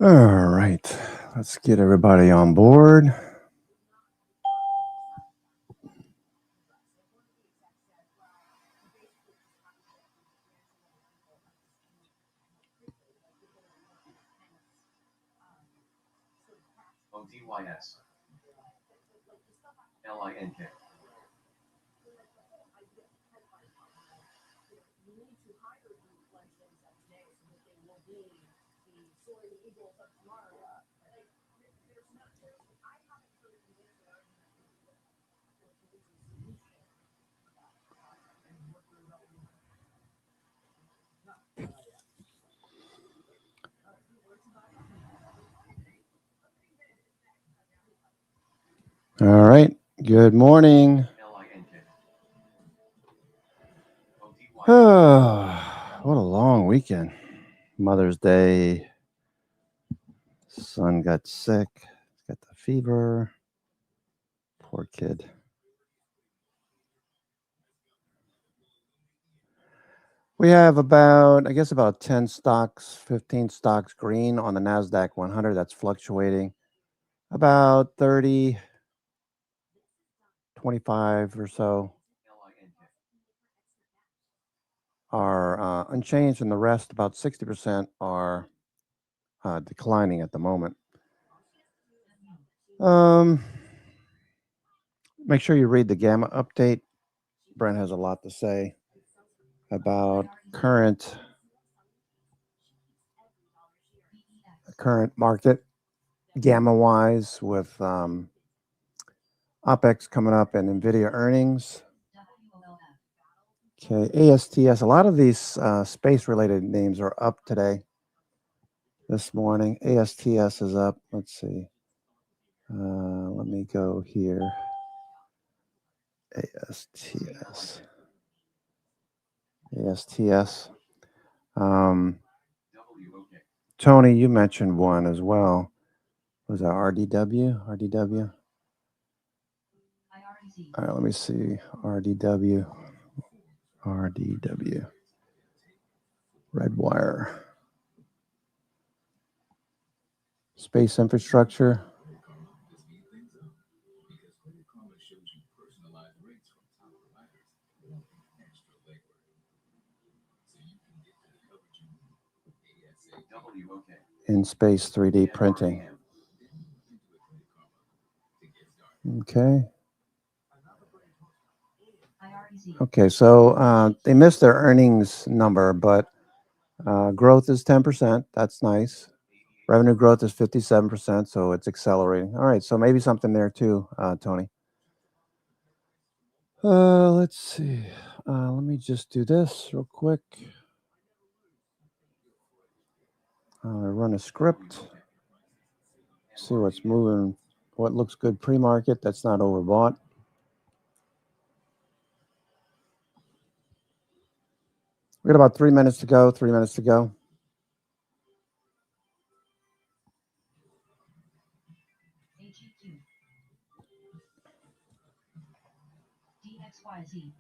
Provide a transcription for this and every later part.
All right, let's get everybody on board. ODYS. LINK. All right, good morning. Oh, what a long weekend. Mother's Day. Son got sick. Got the fever. Poor kid. We have about 10 stocks, 15 stocks green on the NASDAQ 100. That's fluctuating. About 30, 25 or so are unchanged, and the rest, about 60%, are declining at the moment. Make sure you read the Gamma update. Brent has a lot to say about current market Gamma-wise with OPEX coming up and NVIDIA earnings. Okay, ASTS. A lot of these space-related names are up today. This morning, ASTS is up. Let's see. Let me go here. ASTS. Tony, you mentioned one as well. Was that RDW? RDW? All right, let me see. RDW. Redwire. Space infrastructure. In space 3D printing. Okay. Okay, so they missed their earnings number, but growth is 10%. That's nice. Revenue growth is 57%, so it's accelerating. All right, so maybe something there too, Tony. Let's see. Let me just do this real quick. Run a script. See what's moving, what looks good pre-market that's not overbought. We got about 3 minutes to go. 3 minutes to go. DXYZ.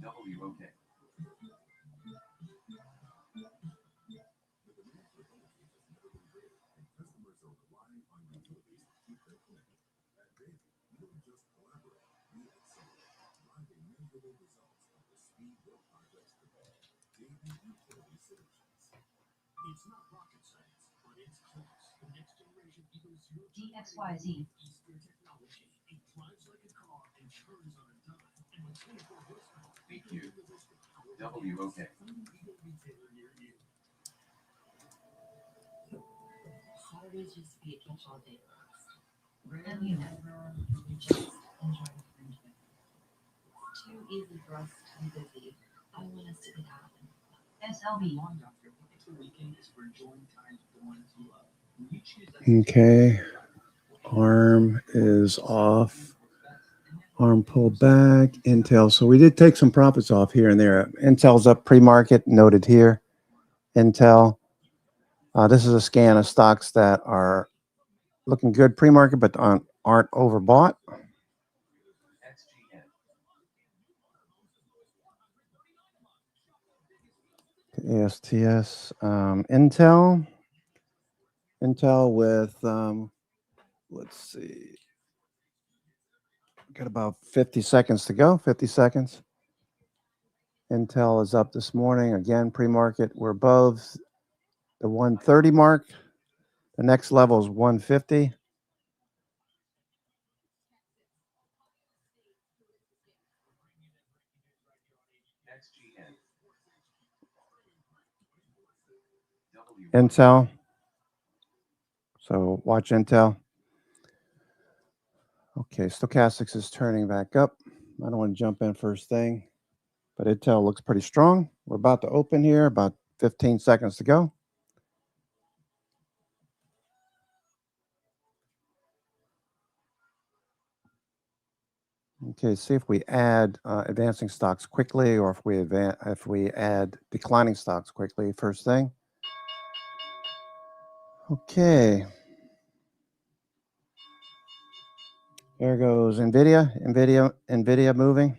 WOK. DXYZ. BQ. WOK. Saturdays used to be a catch-all day. And you just enjoy the friendship. Too easy for us to be busy. I want us to be happy. SLB. Okay. ARM is off. ARM pulled back. Intel. So we did take some profits off here and there. Intel's up pre-market, noted here. Intel. This is a scan of stocks that are looking good pre-market, but aren't overbought. ASTS, Intel with, let's see, got about 50 seconds to go, 50 seconds. Intel is up this morning. Again, pre-market, we're above the 130 mark. The next level is 150. Intel. So watch Intel. Okay, stochastics is turning back up. I don't want to jump in first thing, but Intel looks pretty strong. We're about to open here, about 15 seconds to go. Okay, see if we add advancing stocks quickly, or if we add declining stocks quickly first thing. Okay. There goes NVIDIA moving.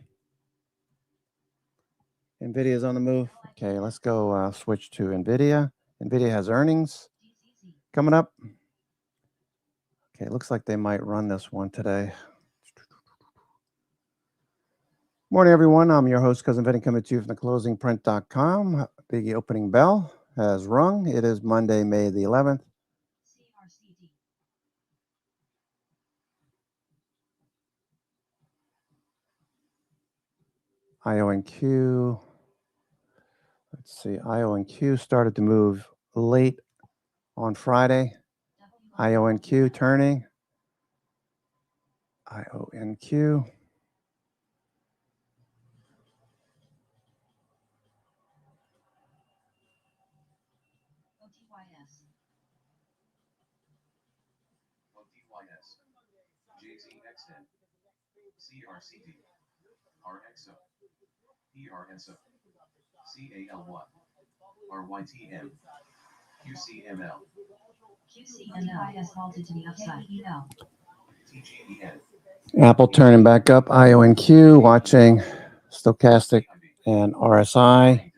NVIDIA's on the move. Okay, let's go switch to NVIDIA. NVIDIA has earnings coming up. Okay, looks like they might run this one today. Morning, everyone. I'm your host, Cousin Vinny, coming to you from the closingprint.com. The opening bell has rung. It is Monday, May the 11th. IONQ. Let's see. IONQ started to move late on Friday. IONQ turning. IONQ. JZXN, CRCD, RXO, PRSO, CAL1, RYTM, QCML, QCML has halted to the upside. TGEN, Apple turning back up. IONQ watching stochastic and RSI.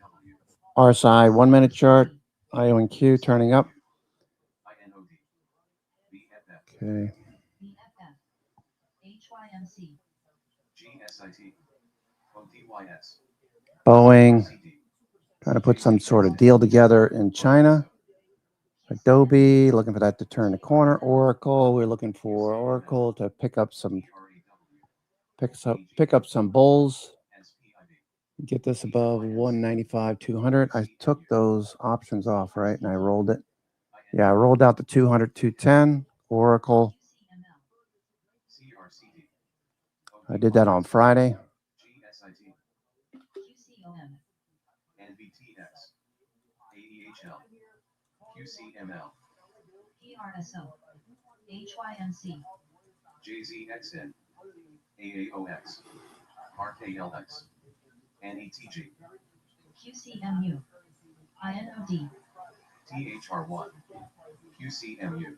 RSI 1 minute chart. IONQ turning up. INOD, BFF, Okay. BFF, HYMC, GSIT, OTYS, Boeing CRCD, trying to put some sort of deal together in China. Adobe looking for that to turn the corner. Oracle, we're looking for Oracle to pick up some bulls. SPID, Get this above 195, 200. I took those options off, right? And I rolled it. Yeah, I rolled out the 200, 210. Oracle. CRCD, I did that on Friday. GSIT, QCOM, NVTX, ADHL, QCML, PRSO, HYMC, JZXN, AAOX, RKLX, NETG, QCMU, INOD, THR1, QCMU,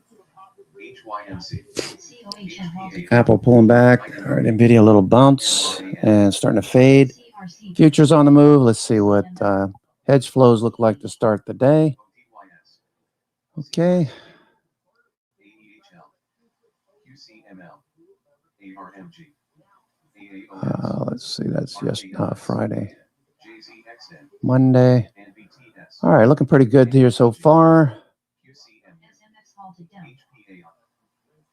HYMC, COHM halted. Apple pulling back. All right, NVIDIA a little bounce and starting to fade. CRC, Futures on the move. Let's see what hedge flows look like to start the day. OTYS, Okay. ADHL, QCML, ARMG, AAOX, Let's see. That's Friday. JZXN, Monday. NVTS, All right, looking pretty good here so far. QCM, SMX halted down. HPAI,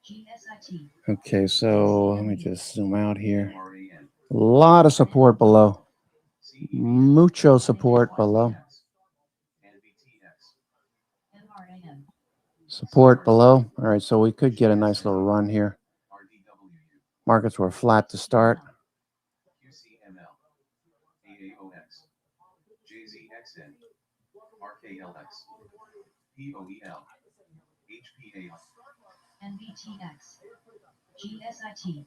GSIT, Okay, so let me just zoom out here. MRAN, A lot of support below. CEBS, Mucho support below. NVTX, MRAM, Support below. All right, so we could get a nice little run here. RDWU, Markets were flat to start. QCML, AAOX, JZXN, RKLX, POEL, HPAI, NVTX, GSIT,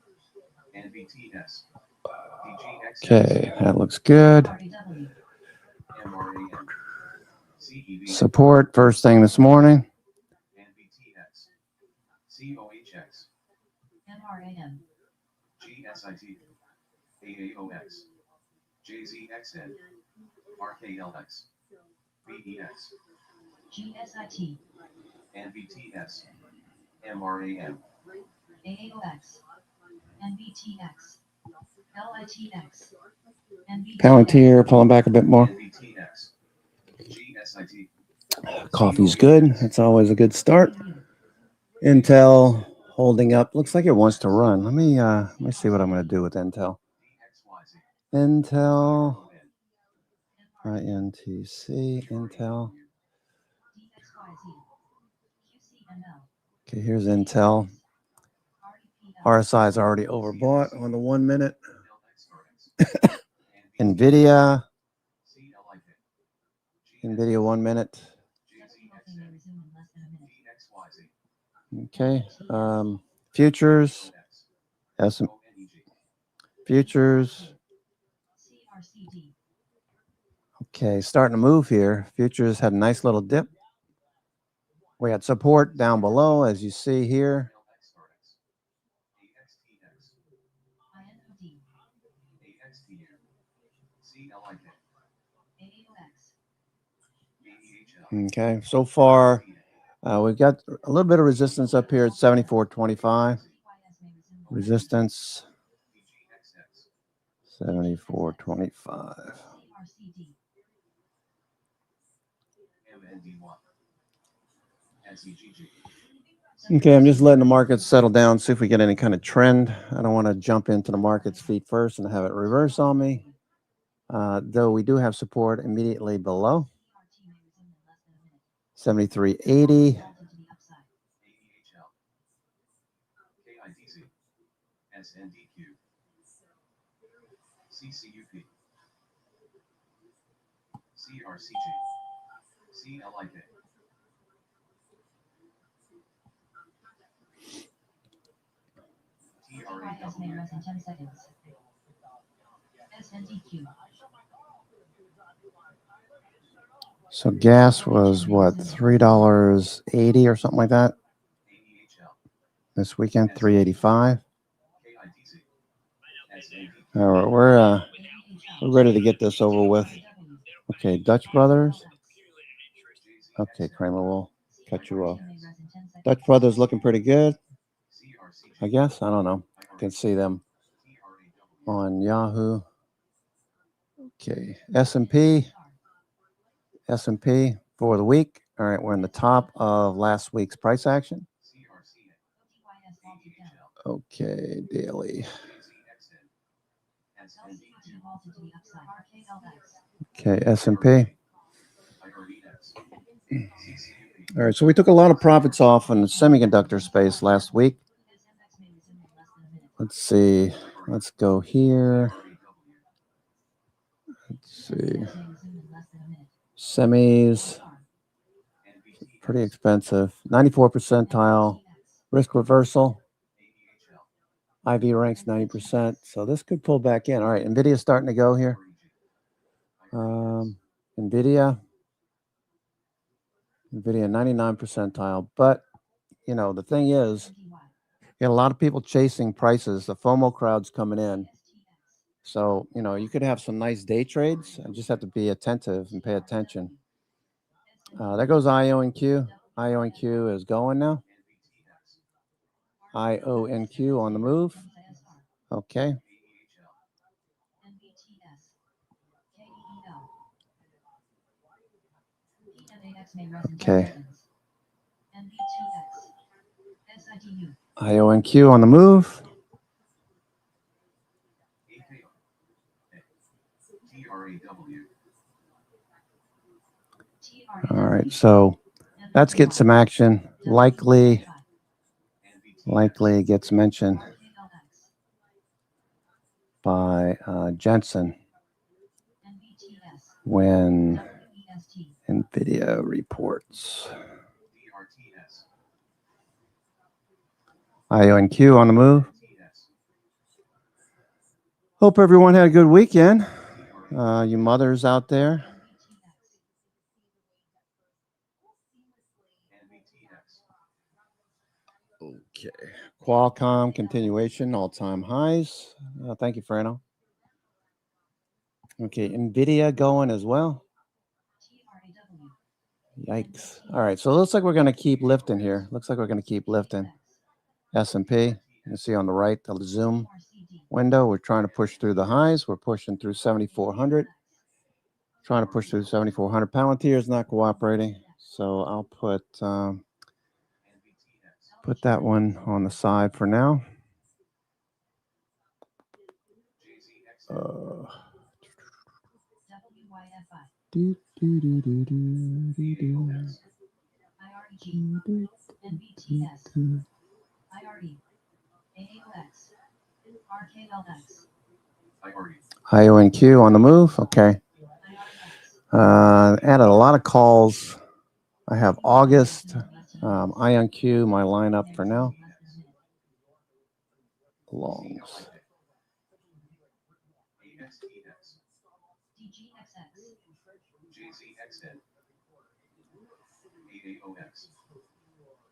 NVTS, DGXS, Okay, that looks good. RAW, MRAN, CEB, Support first thing this morning. NVTX, COHX, MRAM, GSIT, AAOX, JZXN, RKLX, VEX, GSIT, NVTS, MRAM, AAOX, NVTX, LITX, Palantir pulling back a bit more. NVTX, GSIT, Coffee's good. That's always a good start. Intel holding up. Looks like it wants to run. Let me see what I'm going to do with Intel. DXYZ, Intel, IRN, INTC, Intel. DXYZ, QCML, Okay, here's Intel. RSI is already overbought on the 1 minute. LXRX, Nvidia, CLIK, Nvidia 1 minute. GZXN, DXYZ, Okay, futures, S ONEG, futures. CRCD, Okay, starting to move here. Futures had a nice little dip. We had support down below, as you see here. LXRX, AXTX, INOD, AXTU, CLIK, AAOX, AEHL, Okay, so far we've got a little bit of resistance up here at 74.25. Resistance DGXX, 74.25. CRCD, MND1, NCGG, Okay, I'm just letting the market settle down, see if we get any kind of trend. I don't want to jump into the market's feet first and have it reverse on me. Though we do have support immediately below CRT may resume in less than a minute. 73.80. Vaulted to the upside. AEHL, KIDZ, SNDQ, CCUP, CRCJ, CLIK, TRIS may TRAW, rise in 10 seconds. SNDQ, So gas was what, $3.80 or something like that AEHL, this weekend, 385. KIDZ, SNDQ, All right, AEHL, we're ready to get this over with. TRW, Okay, Dutch Brothers. JZXN, Okay, Kramer, we'll cut you off. CRT may rise in 10 seconds. Dutch Brothers looking pretty good, CRCJ, I guess. I don't know. You can see them TRAW, on Yahoo. Okay, S&P for the week. All right, we're in the top of last week's price action. CRCN, OTYS vaulted down. Okay, daily. JZXN, SNDQ, LCRT vaulted to the upside. RKLX, Okay, S&P. IREX, CCUP, All right, so we took a lot of profits off in the semiconductor space last week. SMX may resume in less than a minute. Let's see. Let's go here. RAW, Let's see. SMX may resume in less than a minute. Semis, SR, NVTX, pretty expensive. 94 percentile. NVTX, Risk reversal. AEHL, IV ranks 90%. So this could pull back in. All right, NVIDIA's starting to go here. NVIDIA 99 percentile. But, you know, the thing is, NDY, you got a lot of people chasing prices. The FOMO crowd's coming in. STX, So, you know, you could have some nice day trades. I just have to be attentive and pay attention. There goes IONQ. IONQ is going now. IONQ on the move. SR, Okay. NVTS, KEEL. PMAX may rise in 10 Okay. seconds. NVTX, SITU, IONQ on the move. TRAW, All right. So let's get some action. Likely gets mentioned RKLX, by Jensen NVTS, when WEST, NVIDIA reports. DRTS, IONQ on the move. TS, Hope everyone had a good weekend. You mothers out there. NVTX, NVTX, Okay. Qualcomm continuation, all-time highs. Thank you, Frano. Okay, NVIDIA going as well. TRAW, Yikes. All right, so it looks like we're going to keep lifting here. Looks like we're going to keep lifting. S&P, you can see on the right, the zoom window. We're trying to push through the highs. We're pushing through 7,400. Trying to push through 7,400. Palantir is not cooperating. So I'll put that one on the side for now. IONQ on the move. Okay. Added a lot of calls. I have August, IONQ, my lineup for now. Longs.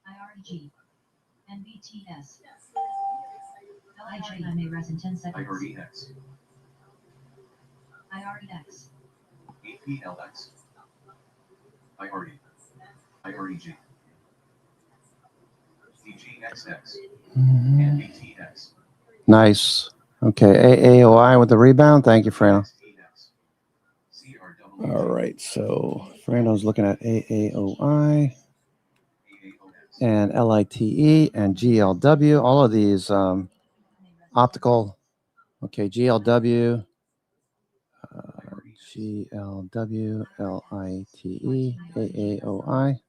IRG, NBTS, LIG, I may res in 10 seconds. IREX, IREX, APLX, IRE, IREG, DGXX, and BTX. Nice. Okay, AAOI with the rebound. Thank you, Frano. All right, so Frano's looking at AAOI and LITE and GLW. All of these optical. Okay, GLW, GLW, LITE, AAOI.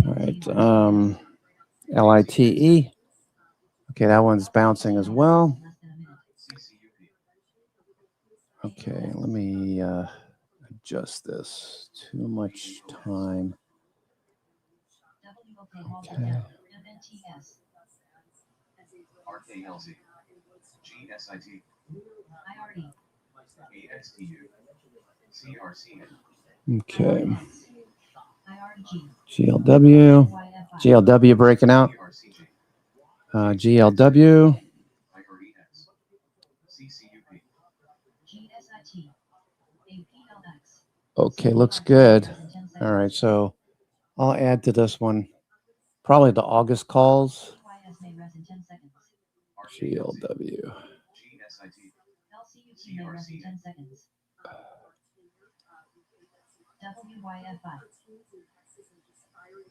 All right, LITE. Okay, that one's bouncing as well. Okay, let me adjust this. Too much time. Okay. RKLZ, GSIT, AXTU, CRCN. Okay. GLW breaking out. GLW. Okay, looks good. All right, so I'll add to this one probably the August calls. GLW.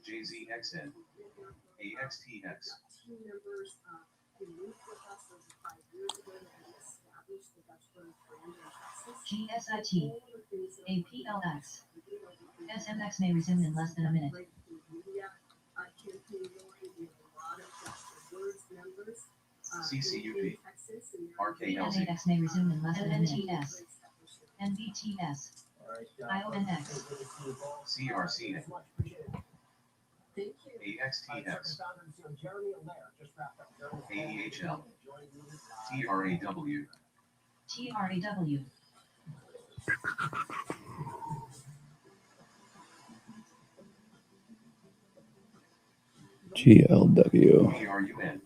JZXN, AXTX. GSIT, APLX. SMX may resume in less than a minute. CCUP, RKLZ, NAX may resume in less than a minute. NBTS, NBTS, IONX, CRCN, AXTX, AEHL, TRAW, TRAW, GLW. PRUN,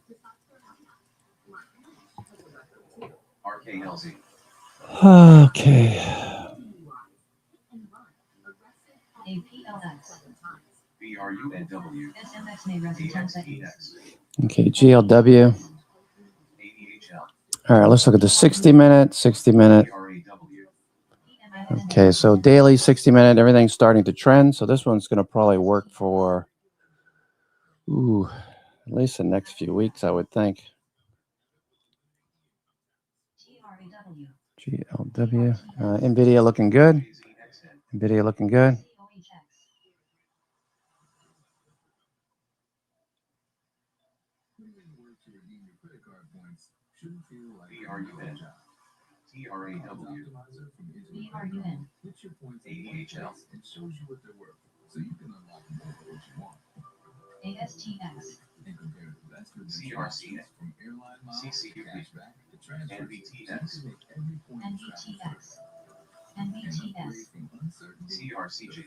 RKLZ, Okay. APLX, BRUNW, SMX may res in 10 seconds. AXTX, Okay, GLW. AEHL, All right, let's look at the 60-minute, 60-minute. TRAW, Okay, so daily 60-minute, everything's starting to trend. So this one's going to probably work for, at least the next few weeks, I would think. GLW. NVIDIA looking good. JZXN, NVIDIA looking good. BRUN, TRAW, BRUN, AEHL, ASTX, CRCN, CCUP, NBTX, NBTX, NBTS, CRCG,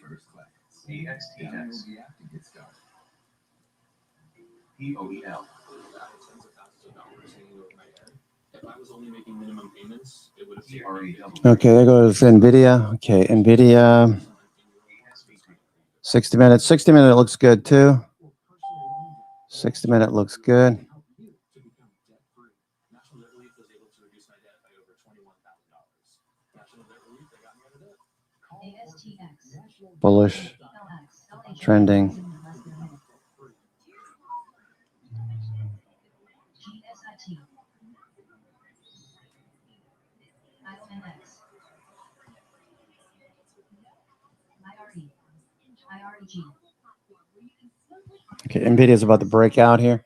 AXTX, POEL, Okay, there goes NVIDIA. Okay, NVIDIA. 60 minutes. 60 minute looks good too. 60 minute looks good. Bullish. Trending. Okay, NVIDIA is about to break out here.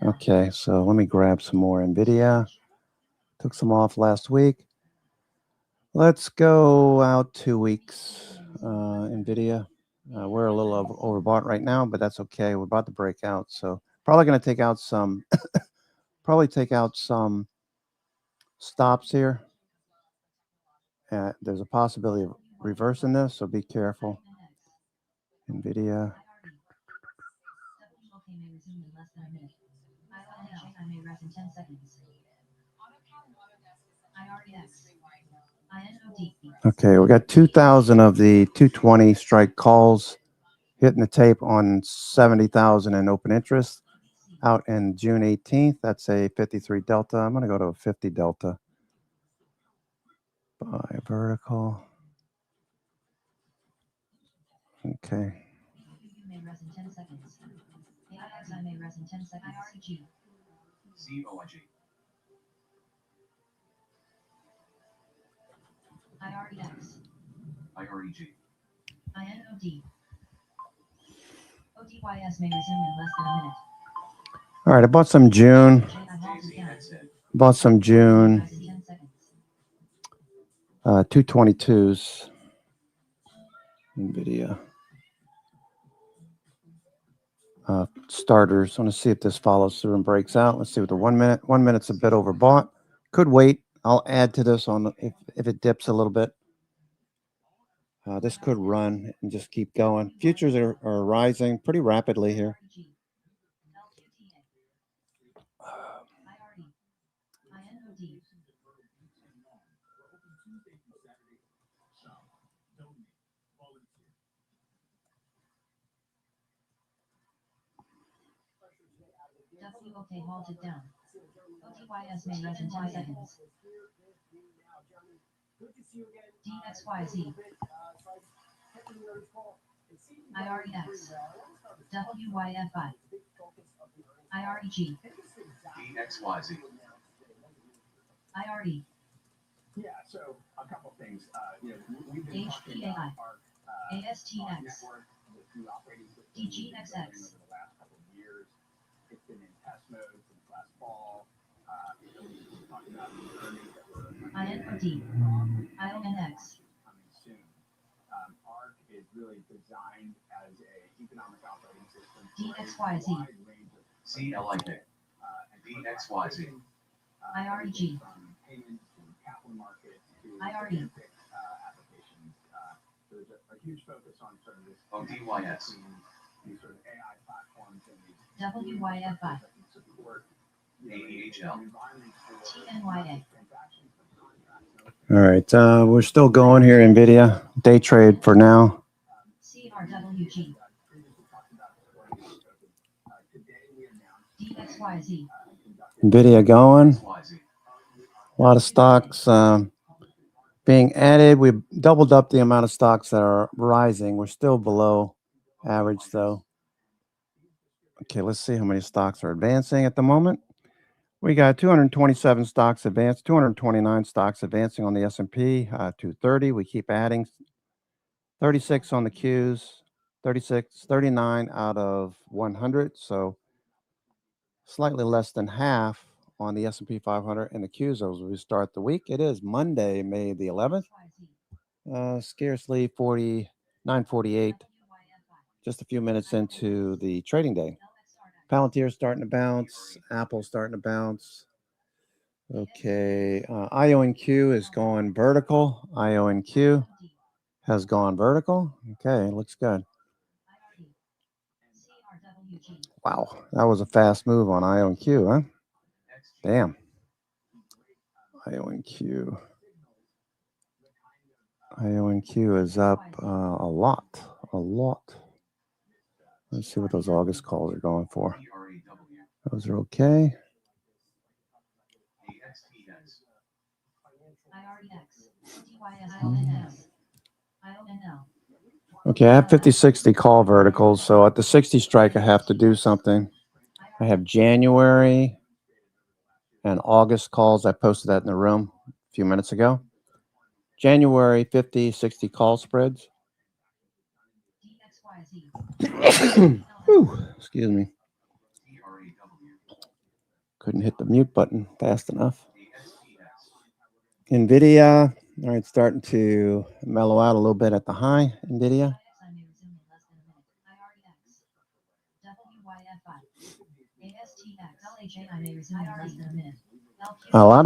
Okay, so let me grab some more NVIDIA. Took some off last week. Let's go out 2 weeks. NVIDIA. We're a little overbought right now, but that's okay. We're about to break out, so probably going to take out some. Probably take out some stops here. There's a possibility of reversing this, so be careful. NVIDIA. Okay, we got 2,000 of the 220 strike calls hitting the tape on 70,000 in open interest out in June 18th. That's a 53 delta. I'm going to go to a 50 delta. Buy vertical. Okay. COIG. IREG. All right, I bought some June. Bought some June 222s. NVIDIA. Starters. I want to see if this follows through and breaks out. Let's see what the 1 minute. 1 minute's a bit overbought. Could wait. I'll add to this on if it dips a little bit. This could run and just keep going. Futures are rising pretty rapidly here. WOK halted down. OTYS may res in 10 seconds. DXYZ. IREX. WYFI. IREG. DXYZ. IRE. Yeah, so a couple things. We've been talking about our ASTX. network with new operating systems DGXX. over the last couple of years. It's been in test mode since last fall. We've been talking about the earnings that were INOD. IONX. coming soon. ARC is really designed as a economic operating system for a DXYZ. wide range of CLIK. DXYZ. IREG. from payments to capital markets to IRE. agentic, applications. There's a huge focus on sort of this ODYS. these sort of AI platforms and these WYFI. that can support ADHL. an environment for TNYA. transactions, for contracts, and All right, we're still going here, NVIDIA. Day trade for now. CRWG. previously talked about supporting our token. Today we announced DXYZ. NVIDIA going. XYZ. A lot of stocks being added. We've doubled up the amount of stocks that are rising. We're still below average, though. Okay, let's see how many stocks are advancing at the moment. We got 227 stocks advanced, 229 stocks advancing on the S&P, 230. We keep adding 36 on the Qs, 36, 39 out of 100. So slightly less than half on the S&P 500 and the Qs as we start the week. It is Monday, May the 11th. Scarcely 49:48. Just a few minutes into the trading day. Palantir starting to bounce. Apple starting to bounce. Okay. IONQ is going vertical. IONQ has gone vertical. Okay. Looks good. Wow. That was a fast move on IONQ, huh? Damn. IONQ. IONQ is up a lot. Let's see what those August calls are going for. Those are okay. Okay, I have 50-60 call verticals. So at the 60 strike, I have to do something. I have January and August calls. I posted that in the room a few minutes ago. January 50-60 call spreads. Whew, excuse me. Couldn't hit the mute button fast enough. NVIDIA, all right, starting to mellow out a little bit at the high, NVIDIA. A lot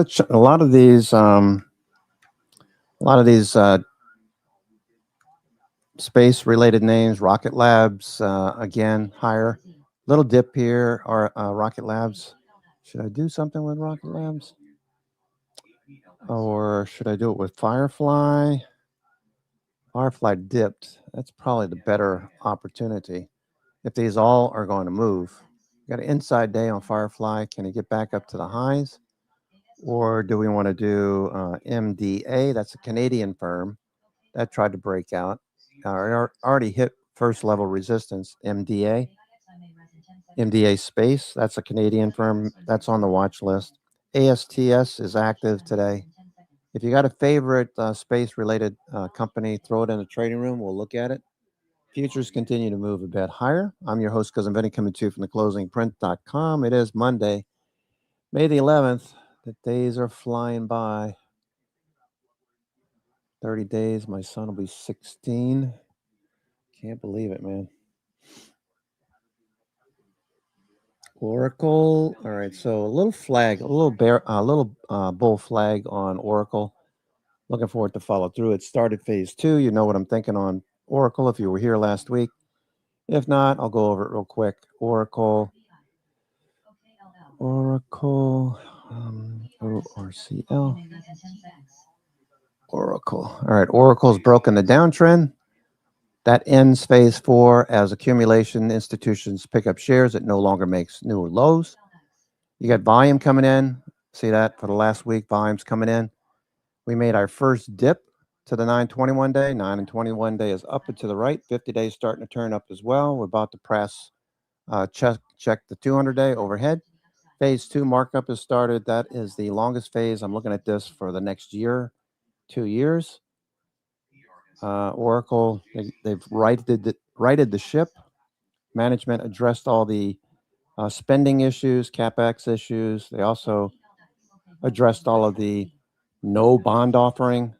of these space related names, Rocket Labs, again, higher. Little dip here, or Rocket Labs. Should I do something with Rocket Labs? Or should I do it with Firefly? Firefly dipped. That's probably the better opportunity. If these all are going to move. Got an inside day on Firefly. Can it get back up to the highs? Or do we want to do MDA? That's a Canadian firm that tried to break out. Already hit first level resistance, MDA. MDA Space, that's a Canadian firm. That's on the watch list. ASTS is active today. If you got a favorite space-related company, throw it in the trading room. We'll look at it. Futures continue to move a bit higher. I'm your host, Cousin Vinny, coming to you from theclosingprint.com. It is Monday, May the 11th. The days are flying by. 30 days. My son will be 16. Can't believe it, man. Oracle. All right, so a little flag, a little bull flag on Oracle. Looking forward to follow through. It started phase 2. You know what I'm thinking on Oracle if you were here last week. If not, I'll go over it real quick. Oracle, ORCL. Oracle. All right, Oracle's broken the downtrend. That ends phase 4 as accumulation institutions pick up shares. It no longer makes new lows. You got volume coming in. See that for the last week, volume's coming in. We made our first dip to the 921 day. 9 and 21 day is up and to the right. 50 days starting to turn up as well. We're about to press, check the 200 day overhead. Phase 2 markup has started. That is the longest phase. I'm looking at this for the next year, 2 years. Oracle, they've righted the ship. Management addressed all the spending issues, CapEx issues. They also addressed all of the no bond offering.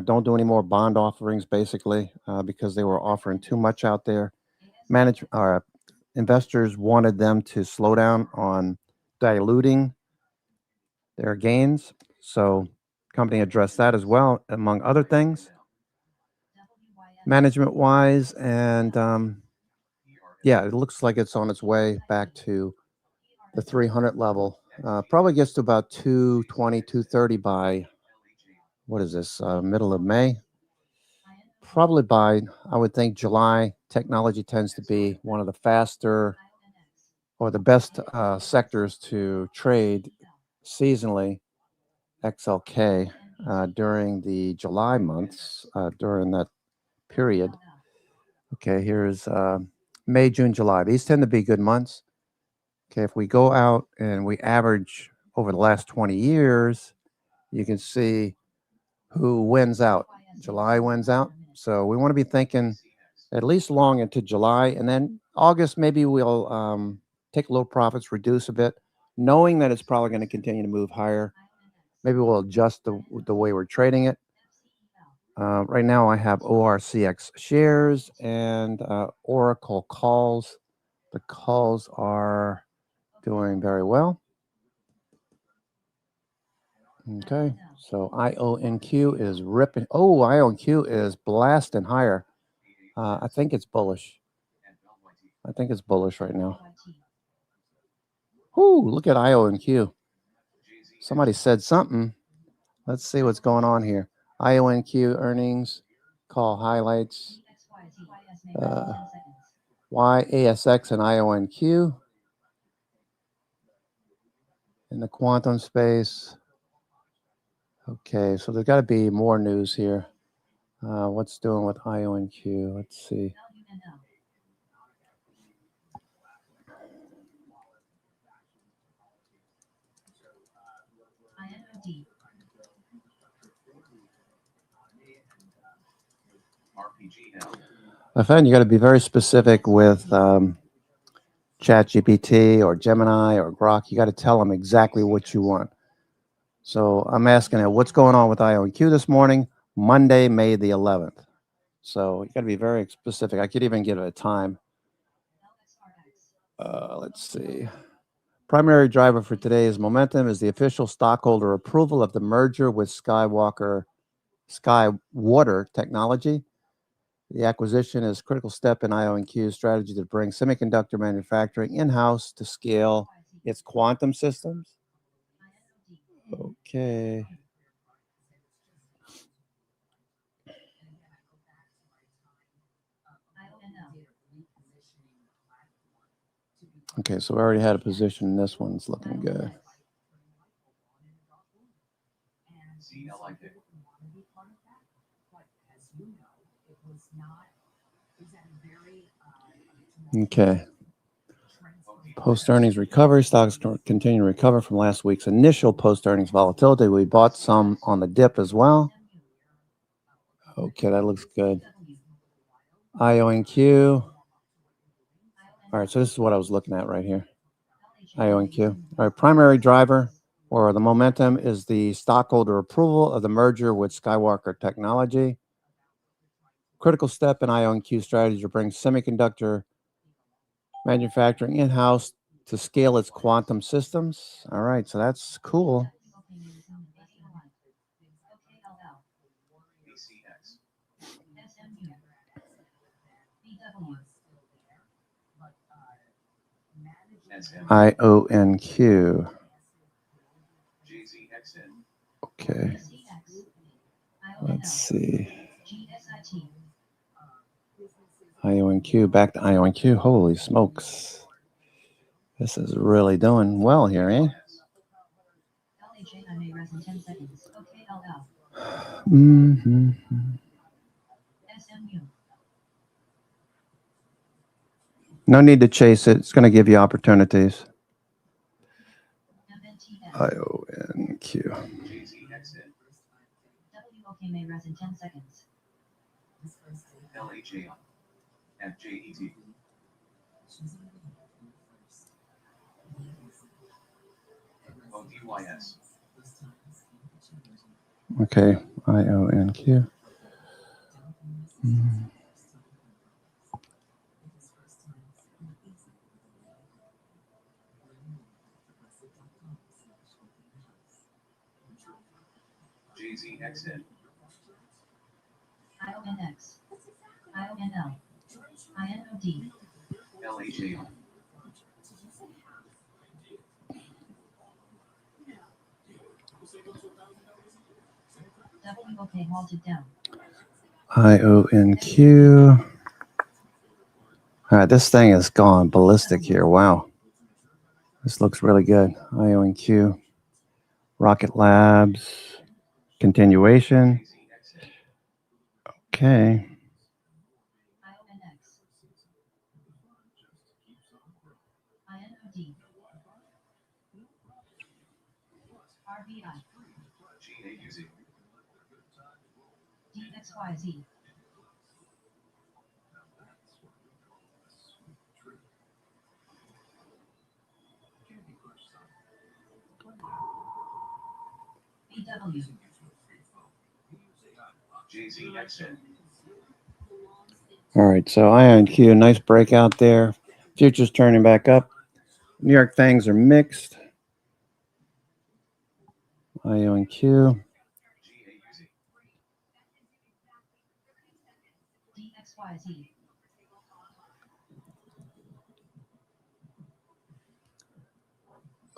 Don't do any more bond offerings, basically, because they were offering too much out there. Investors wanted them to slow down on diluting their gains. So company addressed that as well, among other things, management-wise. And yeah, it looks like it's on its way back to the 300 level. Probably gets to about 220, 230 by, what is this, middle of May? Probably by, I would think, July. Technology tends to be one of the faster or the best sectors to trade seasonally, XLK, during the July months, during that period. Okay, here's May, June, July. These tend to be good months. Okay, if we go out and we average over the last 20 years, you can see who wins out. July wins out. So we want to be thinking at least long into July. And then August, maybe we'll take a little profits, reduce a bit, knowing that it's probably going to continue to move higher. Maybe we'll adjust the way we're trading it. Right now, I have ORCX shares and Oracle calls. The calls are doing very well. Okay, so IONQ is ripping. Oh, IONQ is blasting higher. I think it's bullish. I think it's bullish right now. Ooh, look at IONQ. Somebody said something. Let's see what's going on here. IONQ earnings, call highlights, YASX and IONQ in the quantum space. Okay, so there's got to be more news here. What's doing with IONQ? Let's see. RPGL. I find you got to be very specific with ChatGPT or Gemini or Grok. You got to tell them exactly what you want. So I'm asking it, what's going on with IONQ this morning, Monday, May the 11th. So you got to be very specific. I could even give it a time. Let's see. Primary driver for today's momentum is the official stockholder approval of the merger with Skywater Technology. The acquisition is a critical step in IONQ's strategy to bring semiconductor manufacturing in-house to scale its quantum systems. Okay. Okay, so we already had a position. This one's looking good. Okay. Post earnings recovery. Stocks continue to recover from last week's initial post earnings volatility. We bought some on the dip as well. Okay, that looks good. IONQ. All right, so this is what I was looking at right here. IONQ. All right, primary driver or the momentum is the stockholder approval of the merger with Skywater Technology. Critical step in IONQ strategy to bring semiconductor manufacturing in-house to scale its quantum systems. All right, so that's cool. IONQ. Okay. Let's see. IONQ, back to IONQ. Holy smokes. This is really doing well here, eh? Mm-hmm. No need to chase it. It's going to give you opportunities. IONQ. LHAI. FJET. ODYS. Okay, IONQ. JZXN. IONX. IONL. INOD. LHAI. WOK halted down. IONQ. All right, this thing has gone ballistic here. Wow. This looks really good. IONQ. Rocket Labs. Continuation. Okay. IONX. INOD. RBI. GAUZ. DXYZ. BW. JZXN. All right, so IONQ, nice breakout there. Futures turning back up. New York things are mixed. IONQ. DXYZ.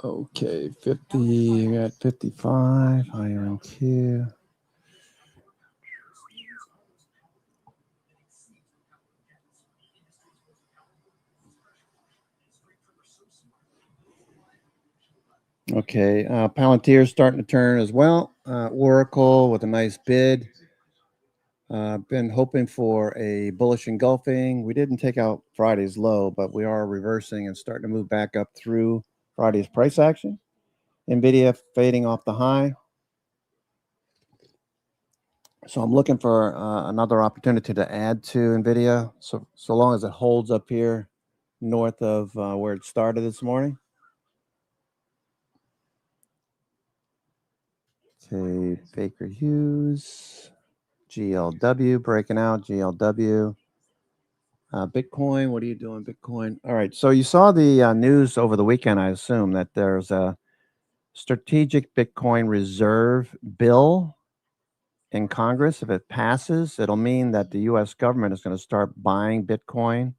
Okay, 50, you got 55, IOQ. Okay, Palantir's starting to turn as well. Oracle with a nice bid. Been hoping for a bullish engulfing. We didn't take out Friday's low, but we are reversing and starting to move back up through Friday's price action. NVIDIA fading off the high. So I'm looking for another opportunity to add to NVIDIA. So long as it holds up here north of where it started this morning. Okay, Baker Hughes, GLW breaking out, GLW. Bitcoin, what are you doing, Bitcoin? All right, so you saw the news over the weekend, I assume, that there's a strategic Bitcoin reserve bill in Congress. If it passes, it'll mean that the U.S. government is going to start buying Bitcoin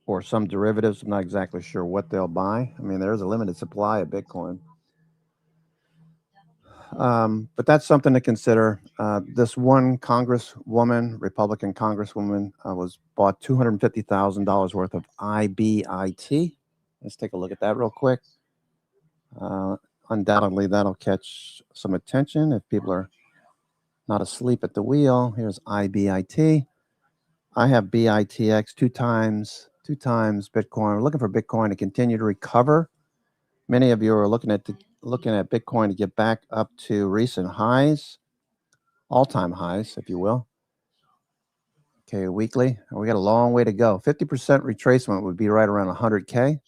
or some derivatives. I'm not exactly sure what they'll buy. I mean, there's a limited supply of Bitcoin. But that's something to consider. This one congresswoman, Republican congresswoman, was bought $250,000 worth of IBIT. Let's take a look at that real quick. Undoubtedly, that'll catch some attention if people are not asleep at the wheel. Here's IBIT. I have BITX two times Bitcoin. We're looking for Bitcoin to continue to recover. Many of you are looking at Bitcoin to get back up to recent highs, all-time highs, if you will. Okay, weekly. We got a long way to go. 50% retracement would be right around 100K.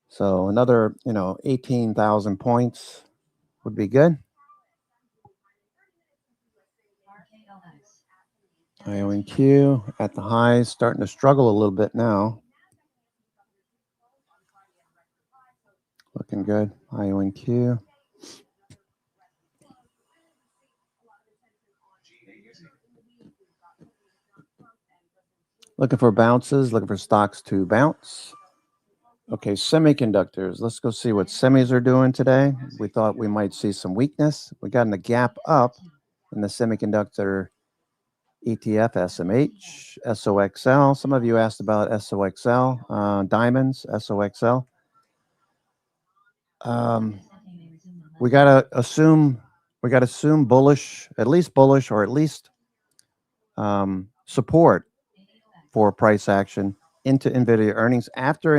So another, 18,000 points would be good. IONQ at the highs, starting to struggle a little bit now. Looking good. IONQ. Looking for bounces, looking for stocks to bounce. Okay, semiconductors. Let's go see what semis are doing today. We thought we might see some weakness. We got in a gap up in the semiconductor ETF, SMH, SOXL. Some of you asked about SOXL, diamonds, SOXL. We gotta assume bullish, at least bullish, or at least support for price action into NVIDIA earnings. After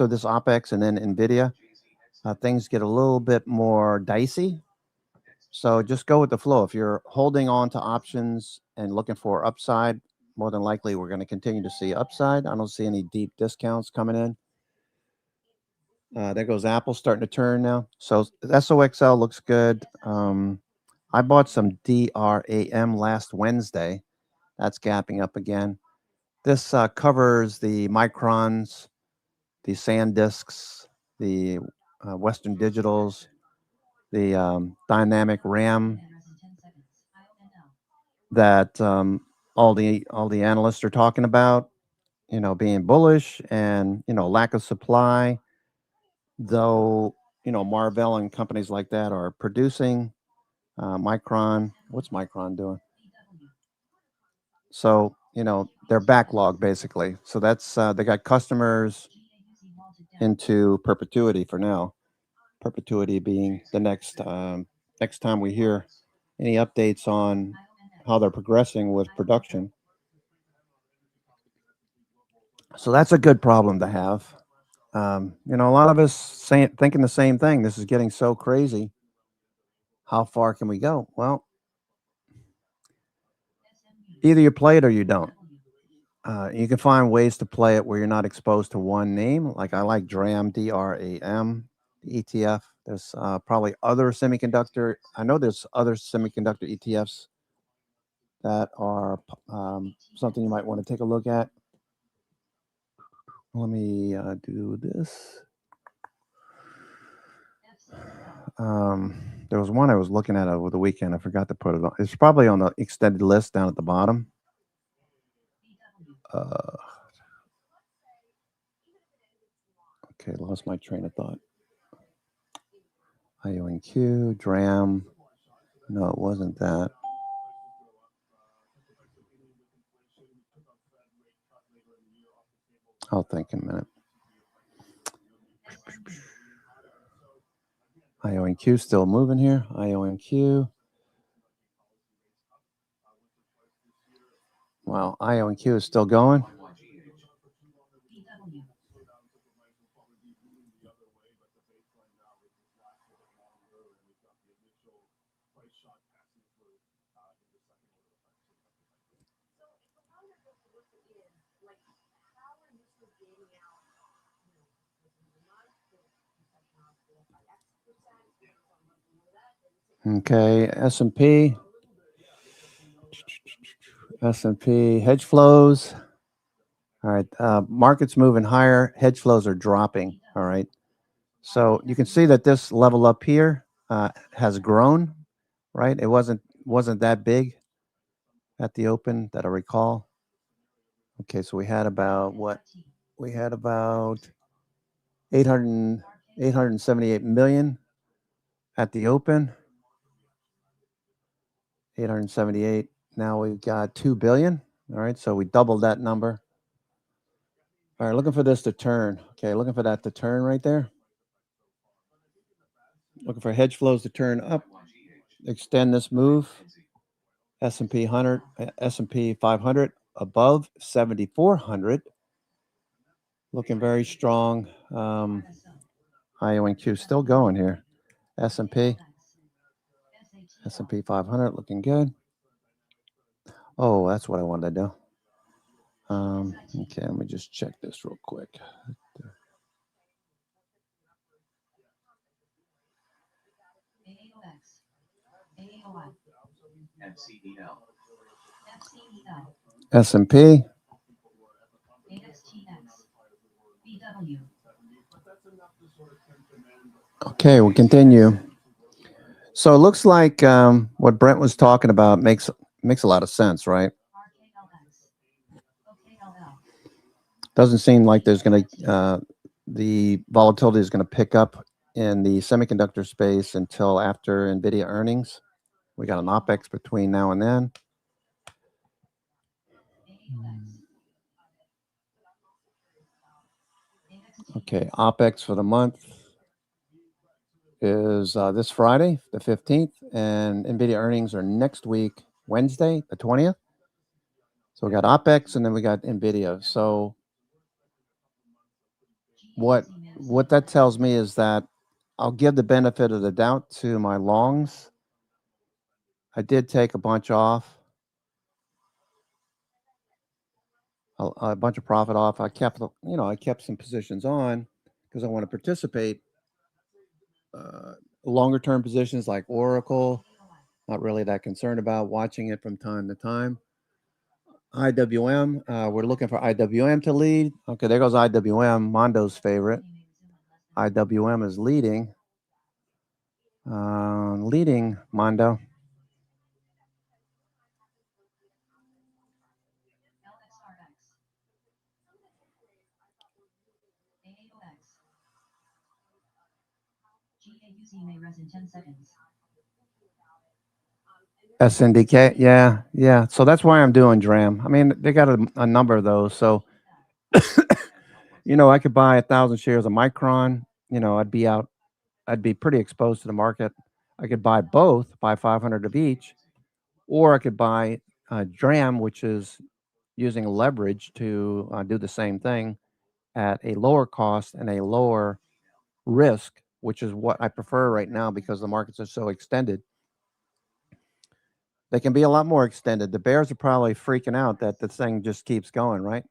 this OPEX and then NVIDIA, things get a little bit more dicey. So just go with the flow. If you're holding on to options and looking for upside, more than likely we're going to continue to see upside. I don't see any deep discounts coming in. There goes Apple starting to turn now. So SOXL looks good. I bought some DRAM last Wednesday. That's gapping up again. This covers the Microns, the SanDisks, the Western Digitals, the dynamic RAM that all the analysts are talking about, being bullish and, lack of supply, though, Marvell and companies like that are producing. Micron, what's Micron doing? So, their backlog basically. So that's, they got customers into perpetuity for now. Perpetuity being the next time we hear any updates on how they're progressing with production. So that's a good problem to have. A lot of us thinking the same thing. This is getting so crazy. How far can we go? Well, either you play it or you don't. You can find ways to play it where you're not exposed to one name. Like I like DRAM, DRAM, the ETF. There's probably other semiconductor. I know there's other semiconductor ETFs that are something you might want to take a look at. Let me do this. There was one I was looking at over the weekend. I forgot to put it on. It's probably on the extended list down at the bottom. Okay, lost my train of thought. IONQ, DRAM. No, it wasn't that. I'll think in a minute. IONQ still moving here. IONQ. Wow, IONQ is still going. BW. Okay, S&P. S&P hedge flows. All right, market's moving higher. Hedge flows are dropping. All right, so you can see that this level up here has grown. Right, it wasn't that big at the open that I recall. Okay, so we had about what? We had about 878 million at the open. 878. Now we've got 2 billion. All right, so we doubled that number. All right, looking for this to turn. Okay, looking for that to turn right there. Looking for hedge flows to turn up, extend this move. S&P 100, S&P 500 above 7,400. Looking very strong. IONQ still going here. S&P 500 looking good. Oh, that's what I wanted to do. Okay, let me just check this real quick. FCEL. S&P. Okay, we'll continue. So it looks like what Brent was talking about makes a lot of sense, right? Doesn't seem like there's going to the volatility is going to pick up in the semiconductor space until after NVIDIA earnings. We got an OPEX between now and then. Okay, OPEX for the month is this Friday, the 15th, and NVIDIA earnings are next week, Wednesday, the 20th. So we got OPEX and then we got NVIDIA. So what that tells me is that I'll give the benefit of the doubt to my longs. I did take a bunch off, a bunch of profit off. I kept some positions on because I want to participate. Longer term positions like Oracle, not really that concerned about, watching it from time to time. IWM, we're looking for IWM to lead. Okay, there goes IWM, Mondo's favorite. IWM is leading. Leading Mondo. SNDK, yeah. So that's why I'm doing DRAM. I mean, they got a number of those. So, I could buy 1,000 shares of Micron. I'd be pretty exposed to the market. I could buy both, buy 500 of each, or I could buy DRAM, which is using leverage to do the same thing at a lower cost and a lower risk, which is what I prefer right now because the markets are so extended. They can be a lot more extended. The bears are probably freaking out that the thing just keeps going, right?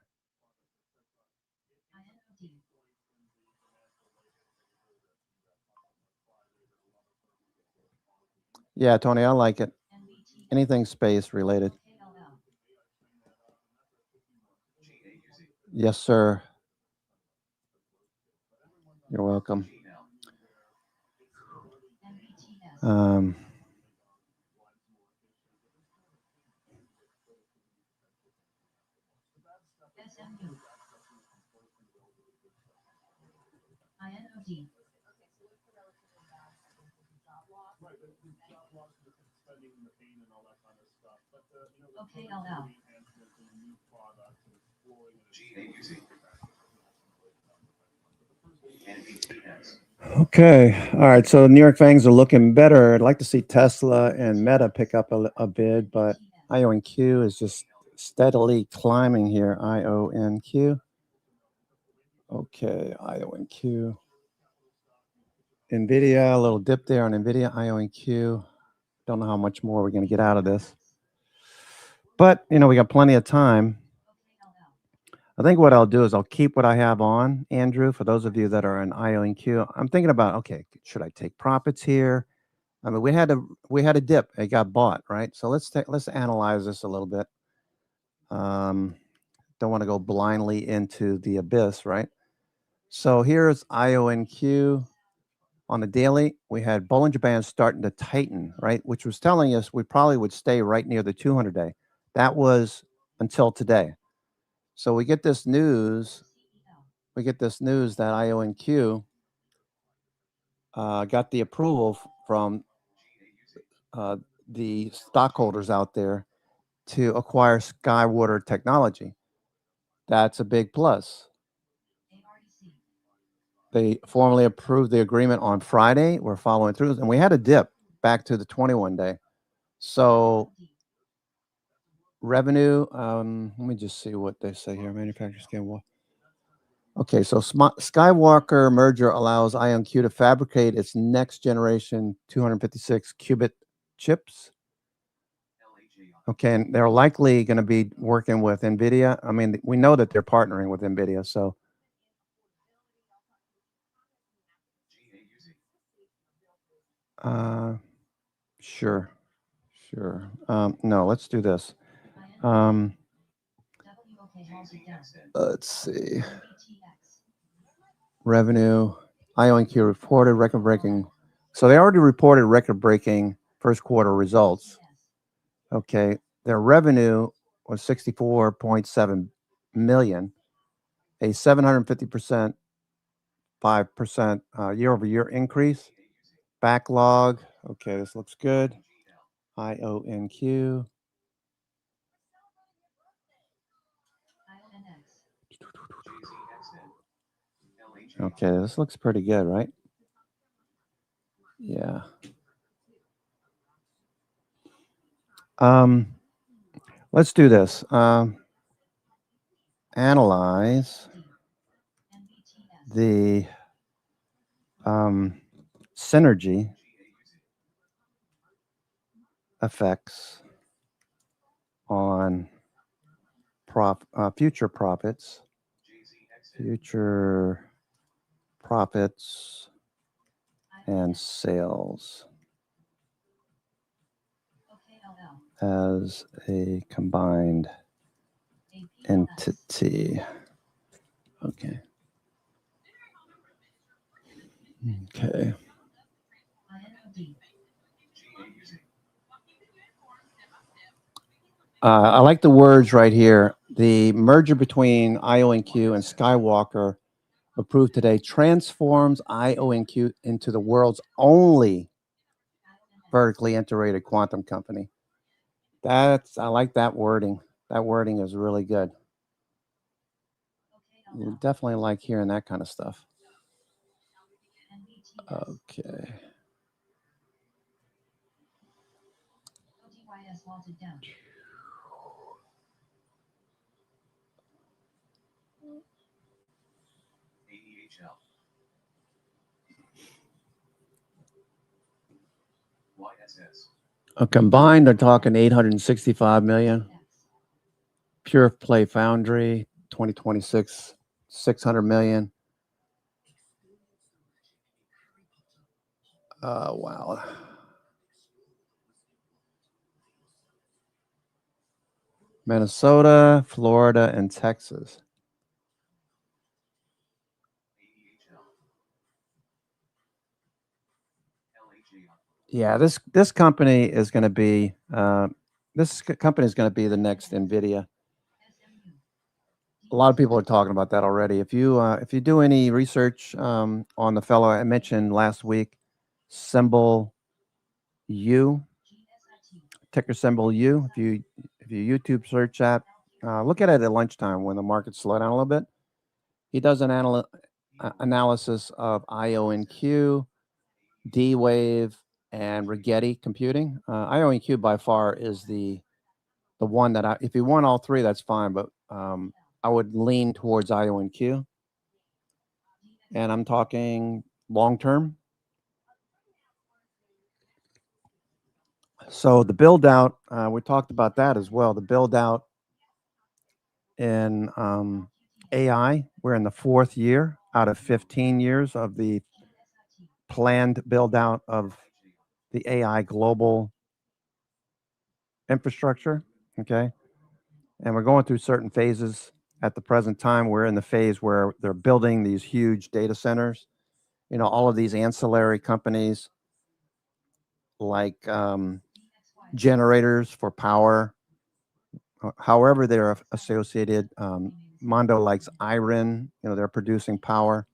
Yeah, Tony, I like it. Anything space related. Yes, sir. You're welcome. IOD. Right, but the job loss with spending and the pain and all that kind of stuff. But Okay, LL. enhancements and new products and exploring and GAUZ NVTS. Okay. All right. So New York Fangs are looking better. I'd like to see Tesla and Meta pick up a bid, but IONQ is just steadily climbing here. IONQ. Okay. IONQ. NVIDIA, a little dip there on NVIDIA. IONQ. Don't know how much more we're going to get out of this. But, we got plenty of time. I think what I'll do is I'll keep what I have on, Andrew, for those of you that are in IONQ. I'm thinking about, okay, should I take profits here? I mean, we had a dip. It got bought, right? So let's analyze this a little bit. Don't want to go blindly into the abyss, right? So here's IONQ. On the daily, we had Bollinger Bands starting to tighten, right? Which was telling us we probably would stay right near the 200-day. That was until today. So we get this news. We get this news that IONQ got the approval from the stockholders out there to acquire Skywater Technology. That's a big plus. They formally approved the agreement on Friday. We're following through, and we had a dip back to the 21-day. So revenue, let me just see what they say here. Manufacturer scale. Okay, so Skywalker merger allows IonQ to fabricate its next generation 256 qubit chips. Okay, and they're likely going to be working with NVIDIA. I mean, we know that they're partnering with NVIDIA, so. Sure. No, let's do this. Let's see. Revenue. IonQ reported record-breaking. So they already reported record-breaking first quarter results. Okay, their revenue was 64.7 million, a 750%, 5% year-over-year increase. Backlog. Okay, this looks good. IONQ. Okay, this looks pretty good, right? Yeah. Let's do this. Analyze the synergy effects on future profits and sales as a combined entity. Okay. I like the words right here. The merger between IONQ and Skywalker approved today transforms IONQ into the world's only vertically integrated quantum company. I like that wording. That wording is really good. You definitely like hearing that kind of stuff. Okay. AEHL. YSS. Combined, they're talking 865 million. Pure Play Foundry, 2026, 600 million. Wow. Minnesota, Florida, and Texas. Yeah, this company is going to be the next NVIDIA. A lot of people are talking about that already. If you do any research on the fellow I mentioned last week, symbol U, ticker symbol U. If you YouTube search that, look at it at lunchtime when the markets slow down a little bit. He does an analysis of IONQ, D Wave, and Rigetti computing. IONQ by far is the one that if you want all three, that's fine. But I would lean towards IONQ, and I'm talking long term. So the build out, we talked about that as well. The build out in AI, we're in the 4th year out of 15 years of the planned build out of the AI global infrastructure. Okay. And we're going through certain phases at the present time. We're in the phase where they're building these huge data centers. You know, all of these ancillary companies like generators for power, however they're associated. Mondo likes iron, you know, they're producing power.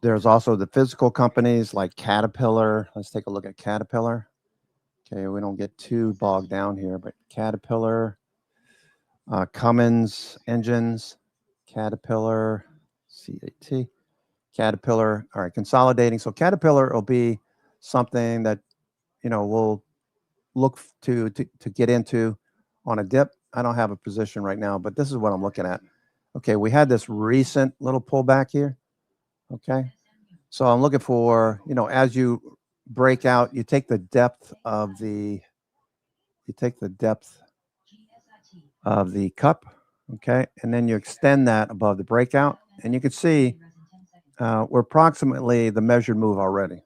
There's also the physical companies like Caterpillar. Let's take a look at Caterpillar. Okay, we don't get too bogged down here, but Caterpillar, Cummins engines, Caterpillar, CAT, Caterpillar. All right, consolidating. So Caterpillar will be something that, you know, we'll look to get into on a dip. I don't have a position right now, but this is what I'm looking at. Okay, we had this recent little pullback here. Okay, so I'm looking for, you know, as you break out, you take the depth of the cup, okay, and then you extend that above the breakout, and you can see we're approximately the measured move already.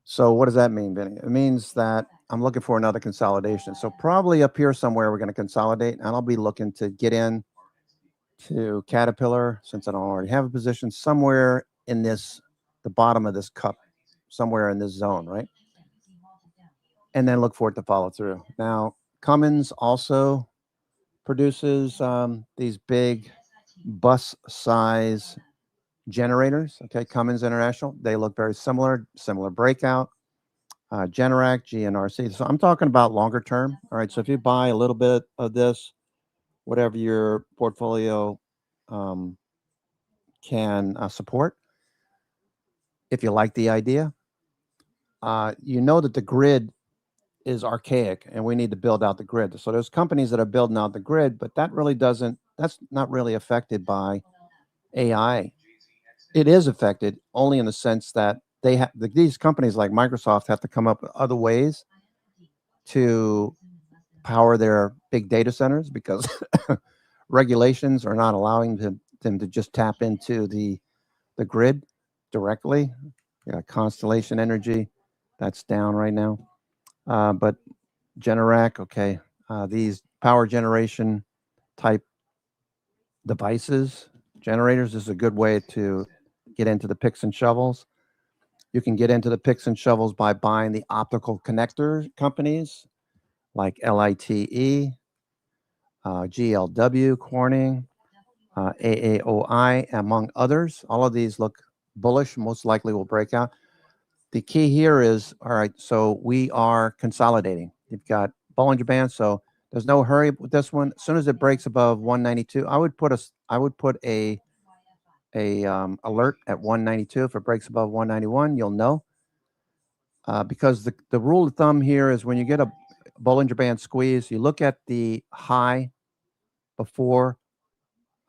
So what does that mean, Vinny? It means that I'm looking for another consolidation. So probably up here somewhere we're going to consolidate, and I'll be looking to get in to Caterpillar, since I don't already have a position, somewhere in the bottom of this cup, somewhere in this zone, right? And then look for it to follow through. Now, Cummins also produces these big bus size generators. Okay, Cummins International. They look very similar breakout. Generac, GNRC. So I'm talking about longer term. All right. So if you buy a little bit of this, whatever your portfolio can support, if you like the idea, you know that the grid is archaic and we need to build out the grid. So there's companies that are building out the grid, but that's not really affected by AI. It is affected only in the sense that these companies like Microsoft have to come up with other ways to power their big data centers because regulations are not allowing them to just tap into the grid directly. Yeah, Constellation Energy, that's down right now. But Generac, okay, these power generation type devices, generators, is a good way to get into the picks and shovels. You can get into the picks and shovels by buying the optical connector companies like LITE, GLW, Corning, AAOI, among others. All of these look bullish, most likely will break out. The key here is, all right, so we are consolidating. You've got Bollinger Band, so there's no hurry with this one. As soon as it breaks above 192, I would put a alert at 192. If it breaks above 191, you'll know. Because the rule of thumb here is when you get a Bollinger Band squeeze, you look at the high before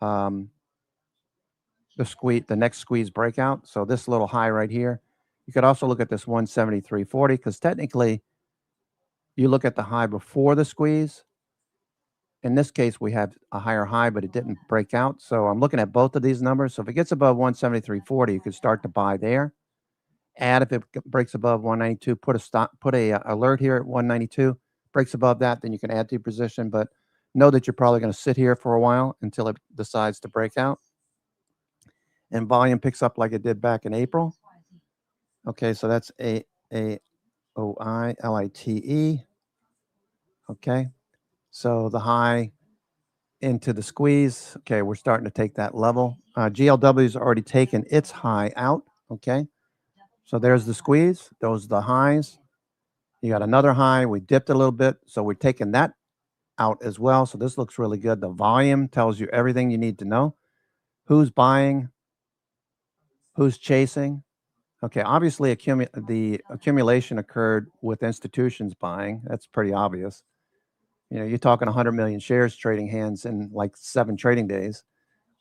the next squeeze breakout. So this little high right here. You could also look at this 173.40 because technically you look at the high before the squeeze. In this case, we have a higher high, but it didn't break out. So I'm looking at both of these numbers. So if it gets above 173.40, you could start to buy there. Add if it breaks above 192, put a alert here at 192. Breaks above that, then you can add to your position. But know that you're probably going to sit here for a while until it decides to break out. And volume picks up like it did back in April. Okay, so that's AOI, LITE. Okay, so the high into the squeeze. Okay, we're starting to take that level. GLW's already taken its high out. Okay, so there's the squeeze. Those are the highs. You got another high. We dipped a little bit, so we're taking that out as well. So this looks really good. The volume tells you everything you need to know. Who's buying? Who's chasing? Okay, obviously the accumulation occurred with institutions buying. That's pretty obvious. You know, you're talking 100 million shares trading hands in like 7 trading days.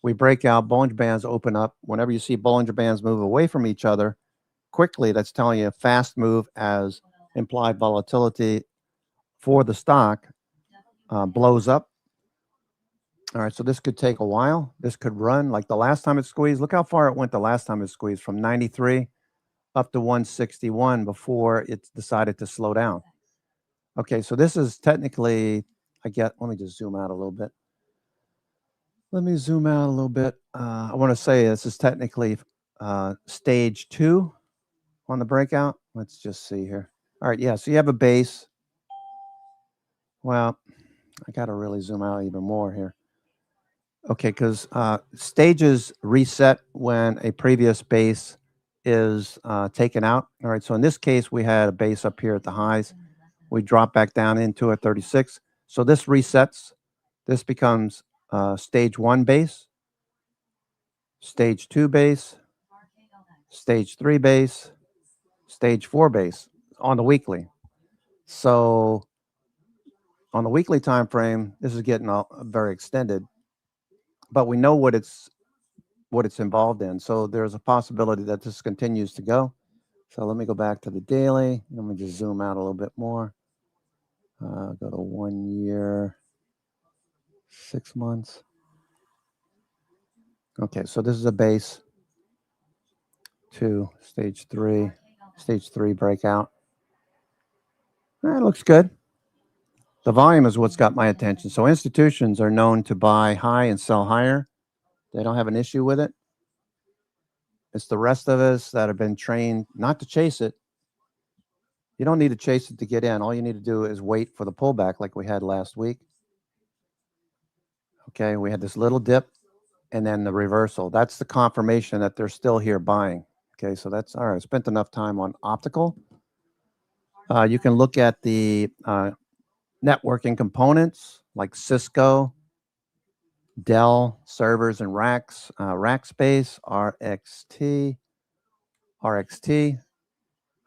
We break out, Bollinger Bands open up. Whenever you see Bollinger Bands move away from each other quickly, that's telling you a fast move as implied volatility for the stock blows up. All right, so this could take a while. This could run like the last time it squeezed. Look how far it went the last time it squeezed, from 93 up to 161 before it decided to slow down. Okay, so this is technically, let me just zoom out a little bit. Let me zoom out a little bit. I want to say this is technically stage 2 on the breakout. Let's just see here. All right, yeah, so you have a base. Well, I got to really zoom out even more here. Okay, because stages reset when a previous base is taken out. All right, so in this case, we had a base up here at the highs. We drop back down into a 36. So this resets. This becomes stage 1 base, stage 2 base, stage 3 base, stage 4 base on the weekly. So on the weekly time frame, this is getting very extended, but we know what it's involved in. So there's a possibility that this continues to go. So let me go back to the daily. Let me just zoom out a little bit more. Go to 1 year, 6 months. Okay, so this is a base 2, stage 3 breakout. It looks good. The volume is what's got my attention. So institutions are known to buy high and sell higher. They don't have an issue with it. It's the rest of us that have been trained not to chase it. You don't need to chase it to get in. All you need to do is wait for the pullback like we had last week. Okay, we had this little dip and then the reversal. That's the confirmation that they're still here buying. Okay, so that's all right. I spent enough time on optical. You can look at the networking components like Cisco, Dell servers and racks, Rackspace, RXT. All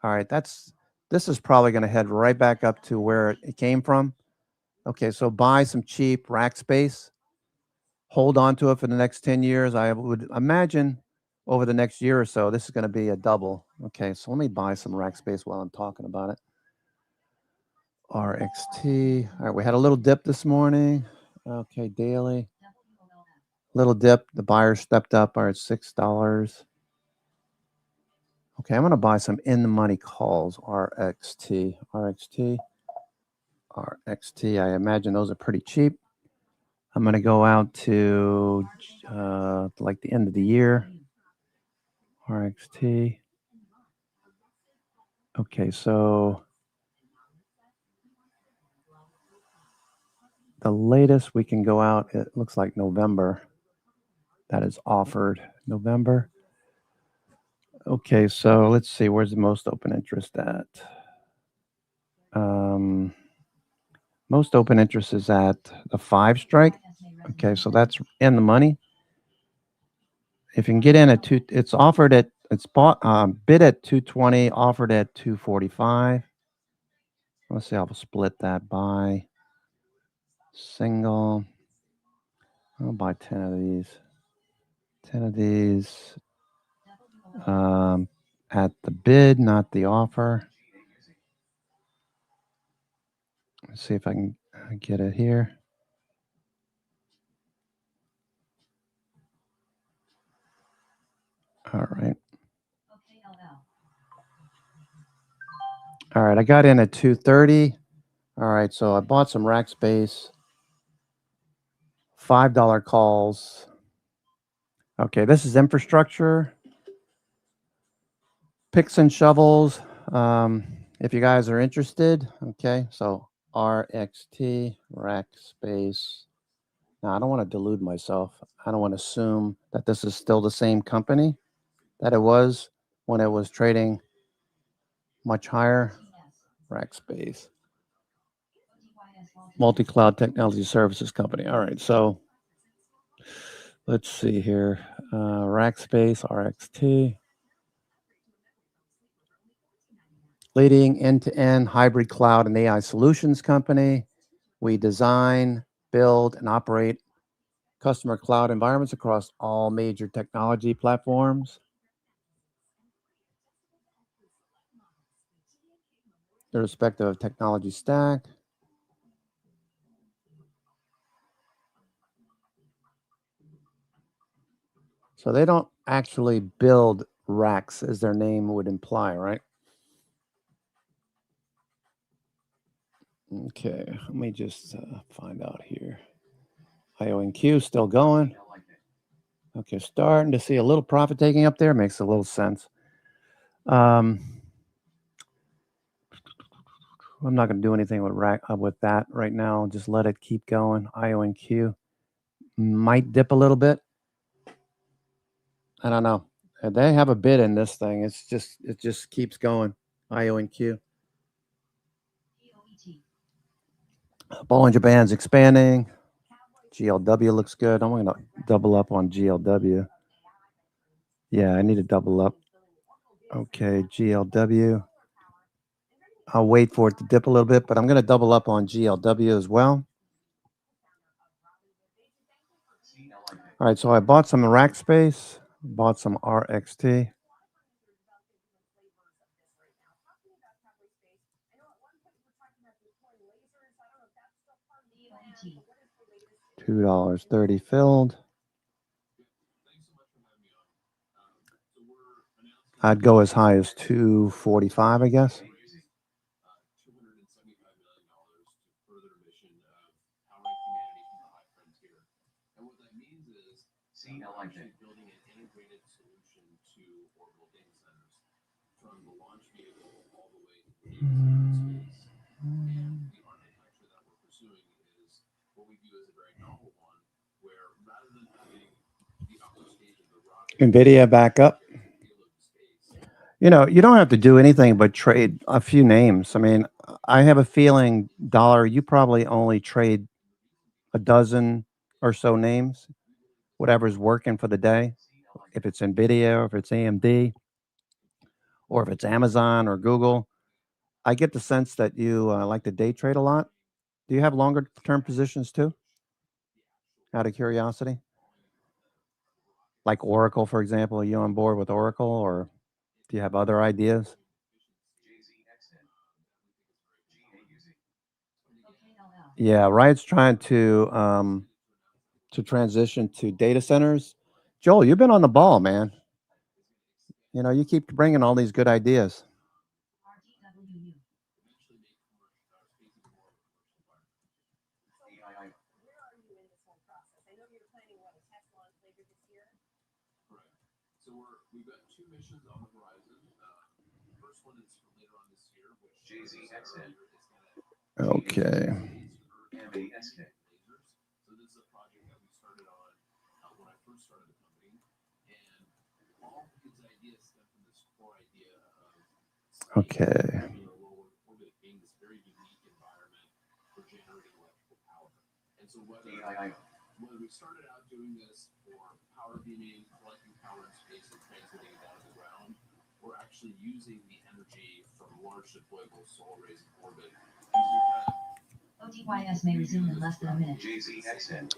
right, this is probably going to head right back up to where it came from. Okay, so buy some cheap Rackspace, hold on to it for the next 10 years. I would imagine over the next year or so, this is going to be a double. Okay, so let me buy some Rackspace while I'm talking about it. RXT. All right, we had a little dip this morning. Okay, daily. Little dip. The buyer stepped up. All right, $6. Okay, I'm going to buy some in the money calls. RXT. I imagine those are pretty cheap. I'm going to go out to like the end of the year. RXT. Okay, so the latest we can go out, it looks like November. That is offered. November. Okay, so let's see. Where's the most open interest at? Most open interest is at the 5 strike. Okay, so that's in the money. If you can get in at 2, it's offered at, it's bought, bid at 220, offered at 245. Let's see, I'll split that by single. I'll buy 10 of these. 10 of these at the bid, not the offer. Let's see if I can get it here. All right. All right, I got in at 230. All right, so I bought some rack space. $5 calls. Okay, this is infrastructure. Picks and shovels. If you guys are interested, okay, so RXT, rack space, Now, I don't want to delude myself. I don't want to assume that this is still the same company that it was when it was trading much higher. Rackspace, multi-cloud technology services company. All right, so let's see here. Rackspace, RXT, leading end-to-end hybrid cloud and AI solutions company. We design, build, and operate customer cloud environments across all major technology platforms. Irrespective of technology stack. So they don't actually build racks, as their name would imply, right? Okay, let me just find out here. IONQ still going. Okay, starting to see a little profit taking up there. Makes a little sense. I'm not going to do anything with that right now. Just let it keep going. IONQ might dip a little bit. I don't know. They have a bid in this thing. It just keeps going. IONQ. Bollinger Band's expanding. GLW looks good. I'm going to double up on GLW. Yeah, I need to double up. Okay, GLW. I'll wait for it to dip a little bit, but I'm going to double up on GLW as well. All right, so I bought some Rackspace, bought some RXT. $2.30 filled. I'd go as high as $2.45, I guess. Building an integrated solution to orbital data centers, from the launch vehicle all the way to space. And the architecture that we're pursuing is what we view as a very novel one, where rather than having the upper stage of the rocket, NVIDIA back up. You know, you don't have to do anything but trade a few names. I mean, I have a feeling, Dollar, you probably only trade a dozen or so names, whatever's working for the day. If it's NVIDIA, or if it's AMD, or if it's Amazon or Google. I get the sense that you like to day trade a lot. Do you have longer term positions too? Out of curiosity? Like Oracle, for example, are you on board with Oracle, or do you have other ideas? Yeah, Riot's trying to transition to data centers. Joel, you've been on the ball, man. You know, you keep bringing all these good ideas. So we've got two missions on the horizon. First one is for later on this year, which JZXN is going to Okay. MASK lasers. So this is a project that we started on when I first started the company, and all of these ideas stem from this core idea of Okay. low orbit being this very unique environment for generating electrical power. And so whether we started out doing this for power beaming, collecting power in space and transmitting it down to the ground, we're actually using the energy from large deployable solar arrays in orbit. OTYS may resume in less than a minute. JZXN.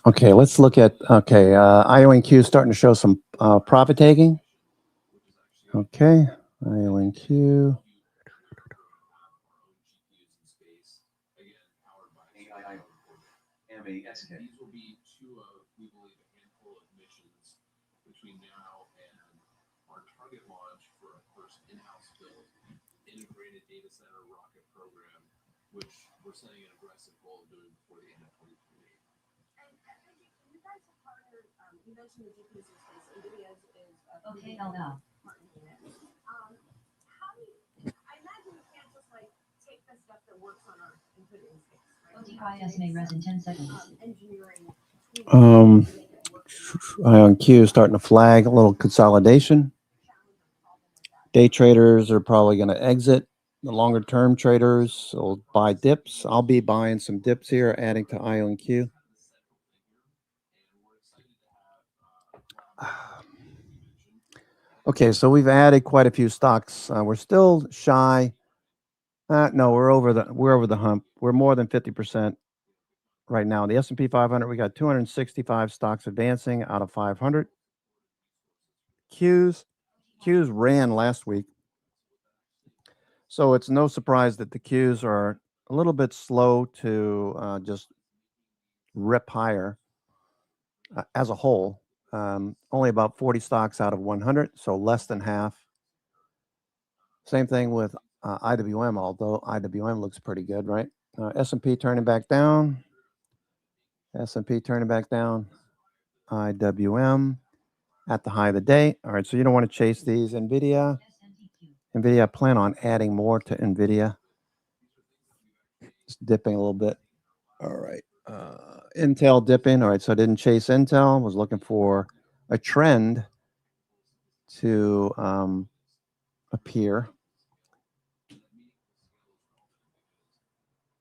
Okay, let's look at, IONQ starting to show some profit taking. Okay, IONQ. These will be two of, we believe, a handful of missions between now and our target launch for our first in-house built integrated data center rocket program, which we're setting an aggressive goal of doing before the end of 2028. And you guys have partnered, you mentioned the GPUs in space, NVIDIA is Okay, now. partnering in it. How do you, I imagine you can't just like take the stuff that works on Earth and put it in space, right? OTI SMA res in 10 seconds. Um, Ion Q is starting to flag a little consolidation. Day traders are probably going to exit. The longer term traders will buy dips. I'll be buying some dips here, adding to Ion Q. Okay, so we've added quite a few stocks. We're still shy. No, we're over the hump. We're more than 50% right now. The S&P 500, we got 265 stocks advancing out of 500. Qs ran last week. So it's no surprise that the Qs are a little bit slow to just rip higher as a whole. Only about 40 stocks out of 100, so less than half. Same thing with IWM, although IWM looks pretty good, right? S&P turning back down. S&P turning back down. IWM at the high of the day. All right, so you don't want to chase these. NVIDIA, I plan on adding more to NVIDIA. It's dipping a little bit. All right. Intel dipping. All right, so I didn't chase Intel. Was looking for a trend to appear.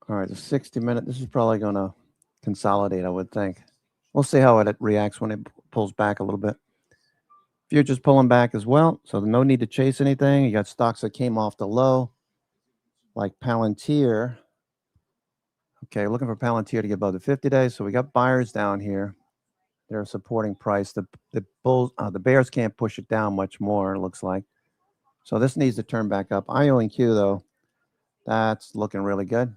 All right, the 60-minute. This is probably going to consolidate, I would think. We'll see how it reacts when it pulls back a little bit. Futures pulling back as well, so no need to chase anything. You got stocks that came off the low, like Palantir. Okay, looking for Palantir to get above the 50-day. So we got buyers down here. They're supporting price. The bears can't push it down much more, it looks like. So this needs to turn back up. IONQ, though, that's looking really good.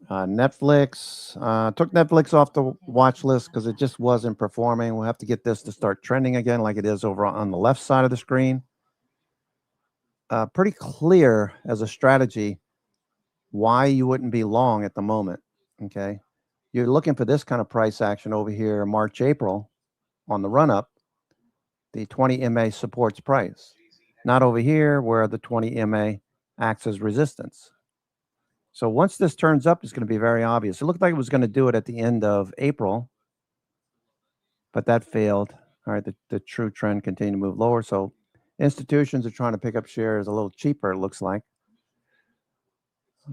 Netflix, took Netflix off the watch list because it just wasn't performing. We'll have to get this to start trending again like it is over on the left side of the screen. Pretty clear as a strategy why you wouldn't be long at the moment, okay? You're looking for this kind of price action over here, March, April, on the run-up. The 20 MA supports price. Not over here where the 20 MA acts as resistance. So once this turns up, it's going to be very obvious. It looked like it was going to do it at the end of April, but that failed. All right, the true trend continued to move lower. So institutions are trying to pick up shares a little cheaper, it looks like.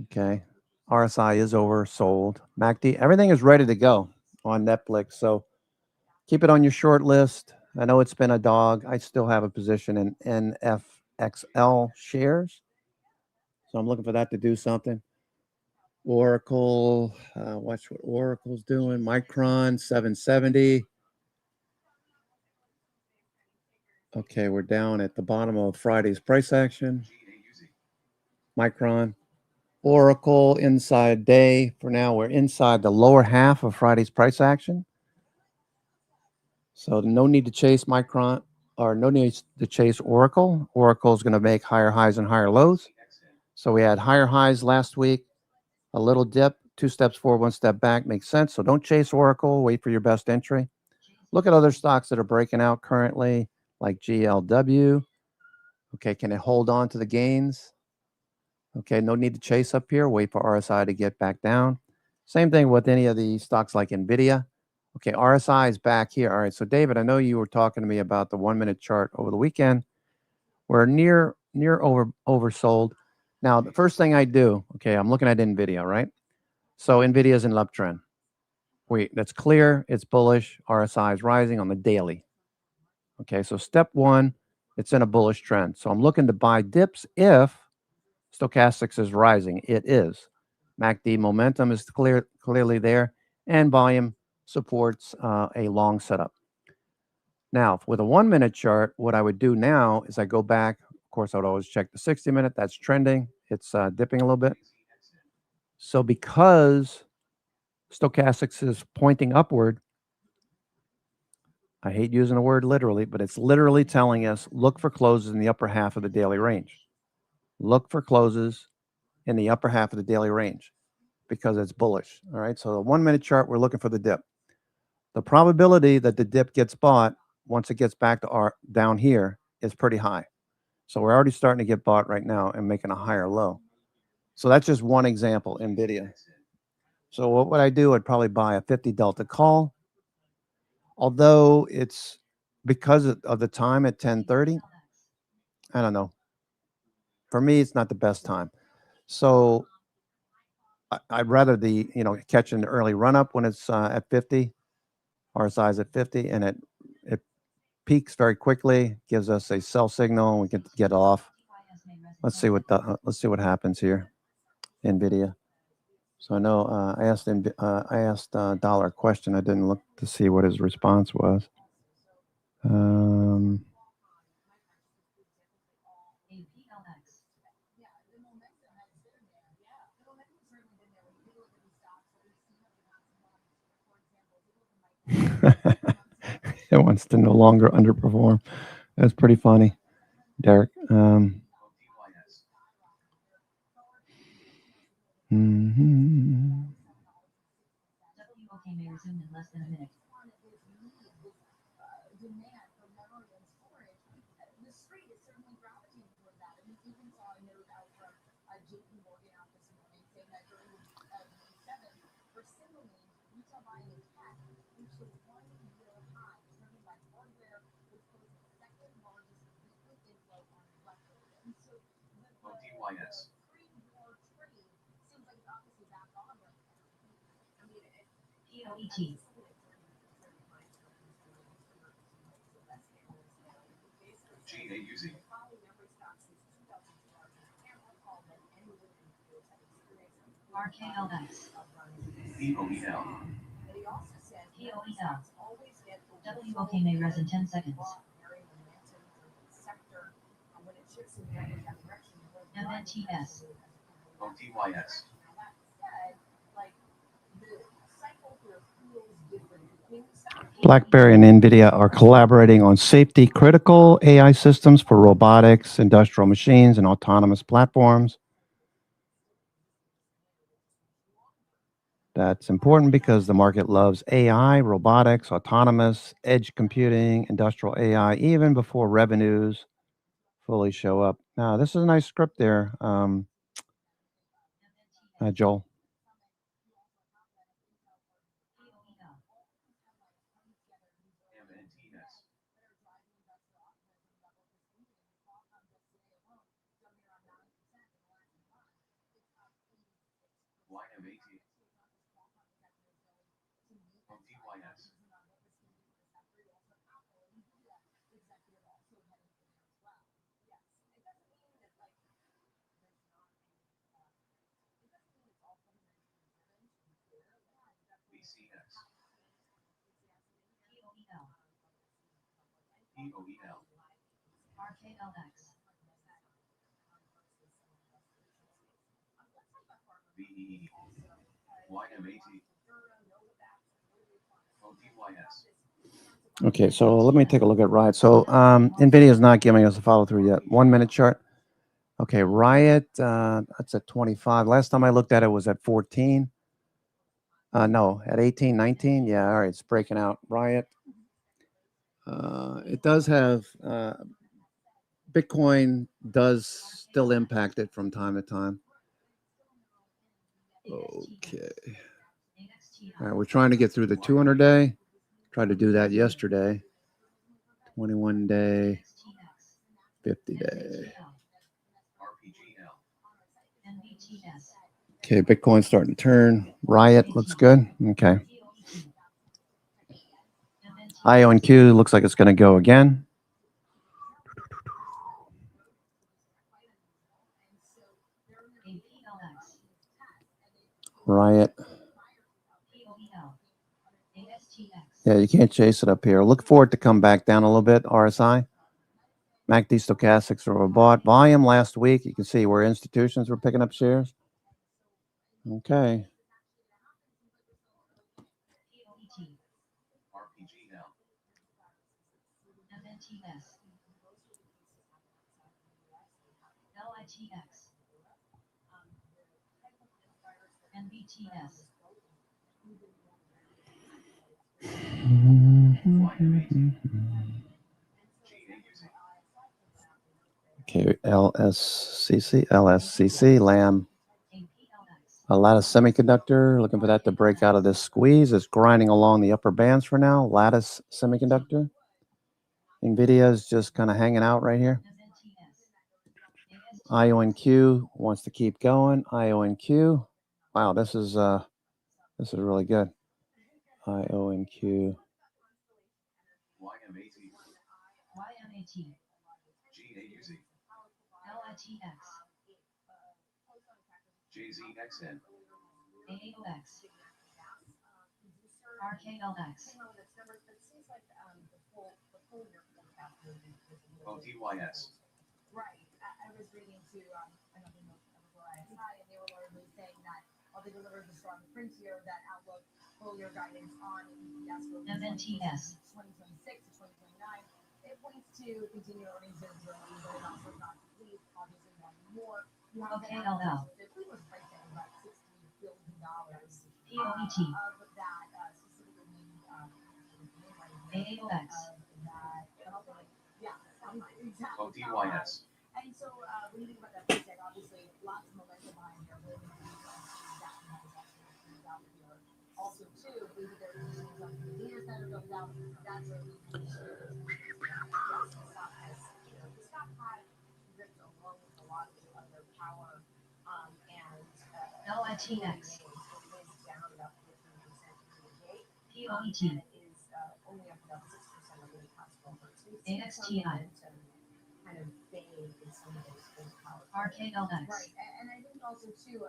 Okay, RSI is oversold. MACD, everything is ready to go on Netflix. So keep it on your short list. I know it's been a dog. I still have a position in NFXL shares. So I'm looking for that to do something. Oracle, watch what Oracle's doing. Micron, 770. Okay, we're down at the bottom of Friday's price action. Micron. Oracle, inside day. For now, we're inside the lower half of Friday's price action. So no need to chase Micron, or no need to chase Oracle. Oracle is going to make higher highs and higher lows. So we had higher highs last week, a little dip, 2 steps forward, 1 step back, makes sense. So don't chase Oracle, wait for your best entry. Look at other stocks that are breaking out currently, like GLW. Okay, can it hold on to the gains? Okay, no need to chase up here, wait for RSI to get back down. Same thing with any of the stocks like NVIDIA. Okay, RSI is back here. All right, so David, I know you were talking to me about the 1-minute chart over the weekend. We're near oversold. Now, the first thing I do, okay, I'm looking at NVIDIA, right? So NVIDIA is in an uptrend. That's clear. It's bullish. RSI is rising on the daily. Okay, so step one, it's in a bullish trend. So I'm looking to buy dips if stochastics is rising. It is. MACD momentum is clearly there, and volume supports a long setup. Now, with a 1-minute chart, what I would do now is I go back. Of course, I would always check the 60-minute. That's trending. It's dipping a little bit. So because stochastics is pointing upward, I hate using the word literally, but it's literally telling us look for closes in the upper half of the daily range. Look for closes in the upper half of the daily range because it's bullish. All right, so the 1-minute chart, we're looking for the dip. The probability that the dip gets bought once it gets back to down here is pretty high. So we're already starting to get bought right now and making a higher low. So that's just one example, NVIDIA. So what would I do? I'd probably buy a 50 delta call. Although it's because of the time at 10:30, I don't know. For me, it's not the best time. So I'd rather catch an early run up when it's at 50, RSI is at 50, and it peaks very quickly, gives us a sell signal, and we can get off. Let's see what happens here. NVIDIA. So I know I asked Dollar a question. I didn't look to see what his response was. It wants to no longer underperform. That's pretty funny, Derek. Okay, may resume in less than a minute. Demand for memory and storage. The street is certainly gravitating toward that. And we even saw a note out from JP Morgan out this morning saying that during the G7, for similarly, retail buying in tech reached a 1-year high, driven by hardware, which was the second largest weekly inflow on record. And so the pre-war trade seems like it's obviously back on right now. I mean, POET. RKLX. POEL. WOK may res in 10 seconds. MNTS. OTYS. BlackBerry and NVIDIA are collaborating on safety critical AI systems for robotics, industrial machines, and autonomous platforms. That's important because the market loves AI, robotics, autonomous, edge computing, industrial AI, even before revenues fully show up. Now, this is a nice script there, Joel. RKLX. Okay, so let me take a look at Riot. So NVIDIA is not giving us a follow through yet. 1 minute chart. Okay, Riot, that's at 25. Last time I looked at it was at 14. No, at 18, 19. Yeah, all right, it's breaking out. Riot. It does have, Bitcoin does still impact it from time to time. Okay. All right, we're trying to get through the 200-day. Tried to do that yesterday. 21-day, 50-day. Okay, Bitcoin's starting to turn. Riot looks good. Okay. IONQ looks like it's going to go again. Riot. Yeah, you can't chase it up here. Look for it to come back down a little bit, RSI. MACD stochastics are bought. Volume last week, you can see where institutions were picking up shares. Okay. LITX. NBTS. Okay, LSCC, LAM. A Lattice Semiconductor, looking for that to break out of this squeeze. It's grinding along the upper bands for now. Lattice Semiconductor. NVIDIA is just kind of hanging out right here. IONQ wants to keep going. IONQ. Wow, this is really good. IONQ. YMAT. GAUZ. JZXN. OTYS. Right. I was reading to another note of ISI, and they were largely saying that while they delivered the strong print here, that outlook full year guidance on EPS for 2026 to 2029, it points to continued earnings visibility, but it also not complete, obviously wanting more. You have the Fleet was pricing about $60 billion of that, specifically OTYS. and so when you think about that paycheck, obviously lots of momentum behind here. Really out here. Also, too, maybe there's some data center built out. That's where we can the stock had ripped along with a lot of other power and LITX is down about 15% year to date. Is only up about 6% over the past 12 months. AXTI. Kind of fade in some of those power. RKLX. Right, and I think also too,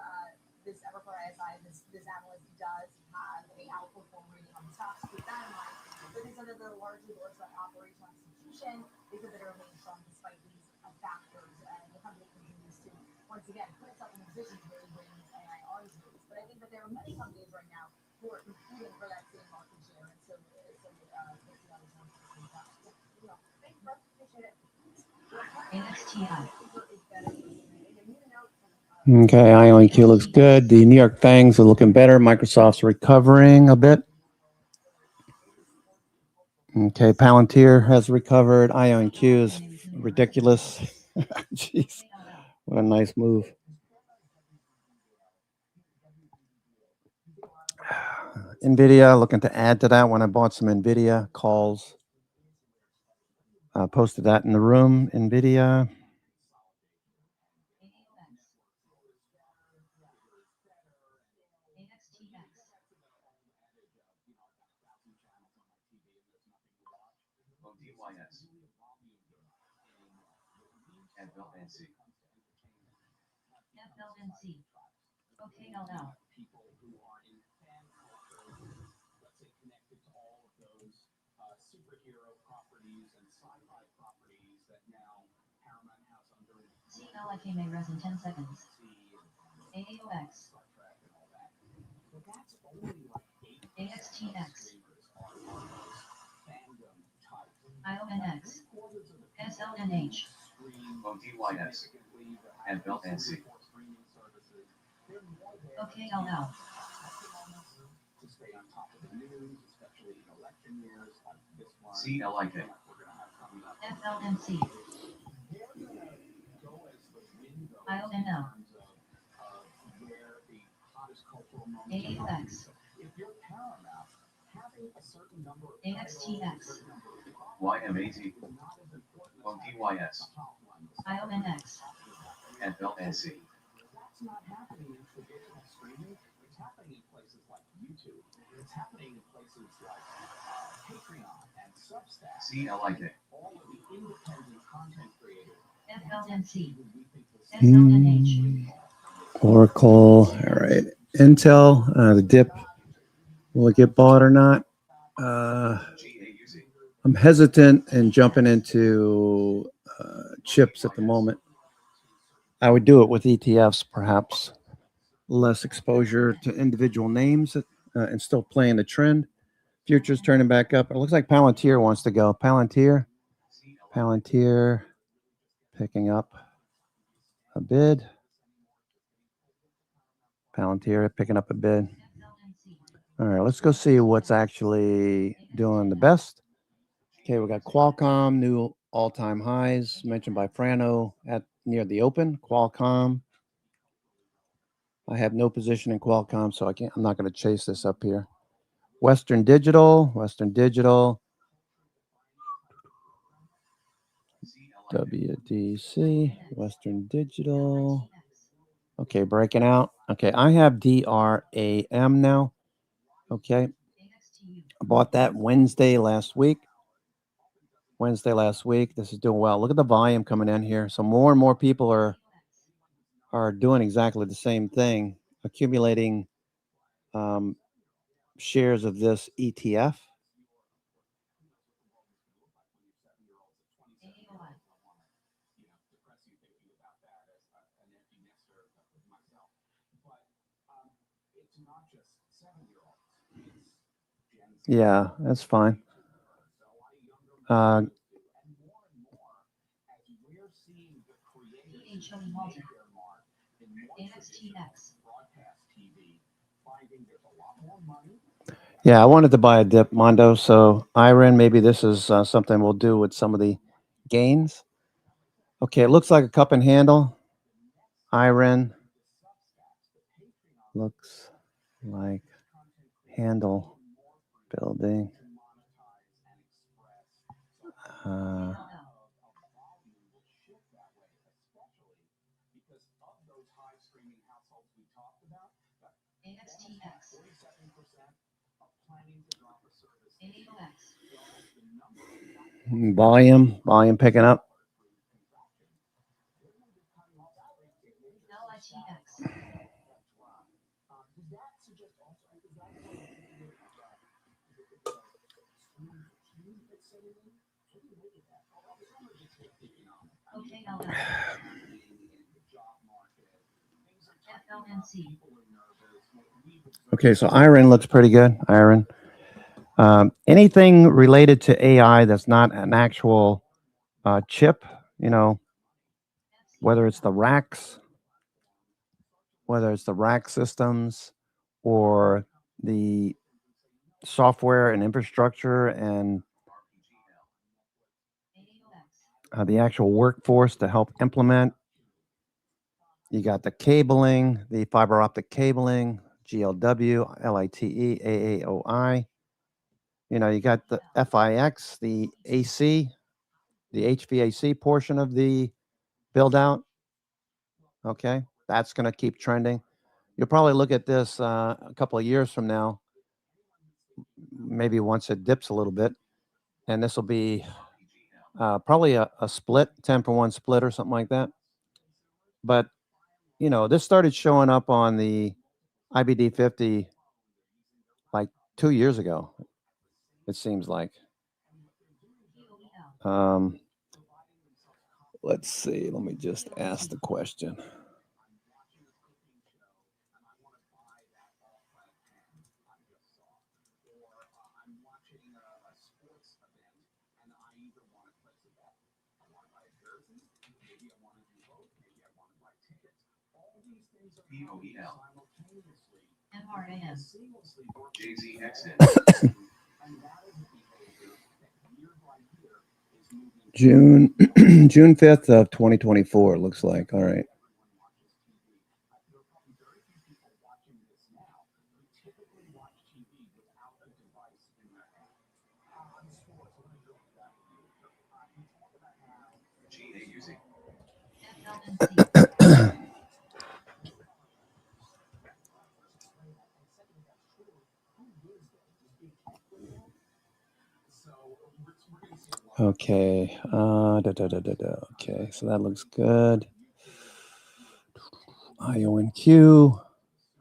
this Evercore ISI, this analyst does have a outperform rating on the stocks. Keep that in mind. But they said that they're largely bullish about operational execution. They said that they're remaining strong despite these factors, and the company continues to once again put itself in a position to really win AI Rs. But I think that there are many companies right now who are competing for that same market share, and so we'll see how this one. Thanks, bro. Appreciate it. Okay, IONQ looks good. The New York Fangs are looking better. Microsoft's recovering a bit. Okay, Palantir has recovered. IONQ is ridiculous. Jeez, what a nice move. NVIDIA, looking to add to that when I bought some NVIDIA calls. Posted that in the room, NVIDIA. OTYS. FLNC. People who are in fan culture, let's say connected to all of those superhero properties and sci-fi properties that now Paramount has under may res in 10 seconds. AOX. Star Trek and all that. But that's only like 8% AXTX. are those fandom type. IONX. SLNH. OTYS. FLNC. OKLL. To stay on top of the news, especially in election years like this one. CLIK. We're going to have coming up. FLNC. They're going to go as the window IONL. in terms of where the hottest cultural moments are. AOX. If you're Paramount, having a certain number of AXTX. YMAT. OTYS. IONX. FLNC. That's not happening in traditional streaming. It's happening in places like YouTube. It's happening in places like Patreon and Substack. CLIK. All of the independent content creators. FLNC. SLNH. Oracle. All right. Intel, the dip. Will it get bought or not? GAUZ. I'm hesitant in jumping into chips at the moment. I would do it with ETFs, perhaps. Less exposure to individual names and still playing the trend. Futures turning back up. It looks like Palantir wants to go. Palantir picking up a bid. Palantir picking up a bid. All right, let's go see what's actually doing the best. Okay, we got Qualcomm, new all-time highs mentioned by Frano at near the open. Qualcomm I have no position in Qualcomm, so I'm not going to chase this up here. Western Digital, WDC, Western Digital. Okay, breaking out. Okay, I have DRAM now. Okay, I bought that Wednesday last week. This is doing well. Look at the volume coming in here. So more and more people are doing exactly the same thing, accumulating shares of this ETF. Yeah, that's fine. Yeah, I wanted to buy a dip, Mondo. So Iron, maybe this is something we'll do with some of the gains. Okay, it looks like a cup and handle. Iron looks like handle building. Volume picking up. Okay, so Iron looks pretty good. Iron. Anything related to AI that's not an actual chip, whether it's the racks, systems, or the software and infrastructure and the actual workforce to help implement. You got the cabling, the fiber optic cabling, GLW, LITE, AAOI. You got the FIX, the AC, the HVAC portion of the build out. Okay, that's going to keep trending. You'll probably look at this a couple of years from now, maybe once it dips a little bit, and this will be probably a split, 10-for-1 split or something like that. But, this started showing up on the IBD 50 like 2 years ago, it seems like. Let's see. Let me just ask the question. POEL. June 5th of 2024, it looks like. All right. Okay. Okay, so that looks good. IONQ. All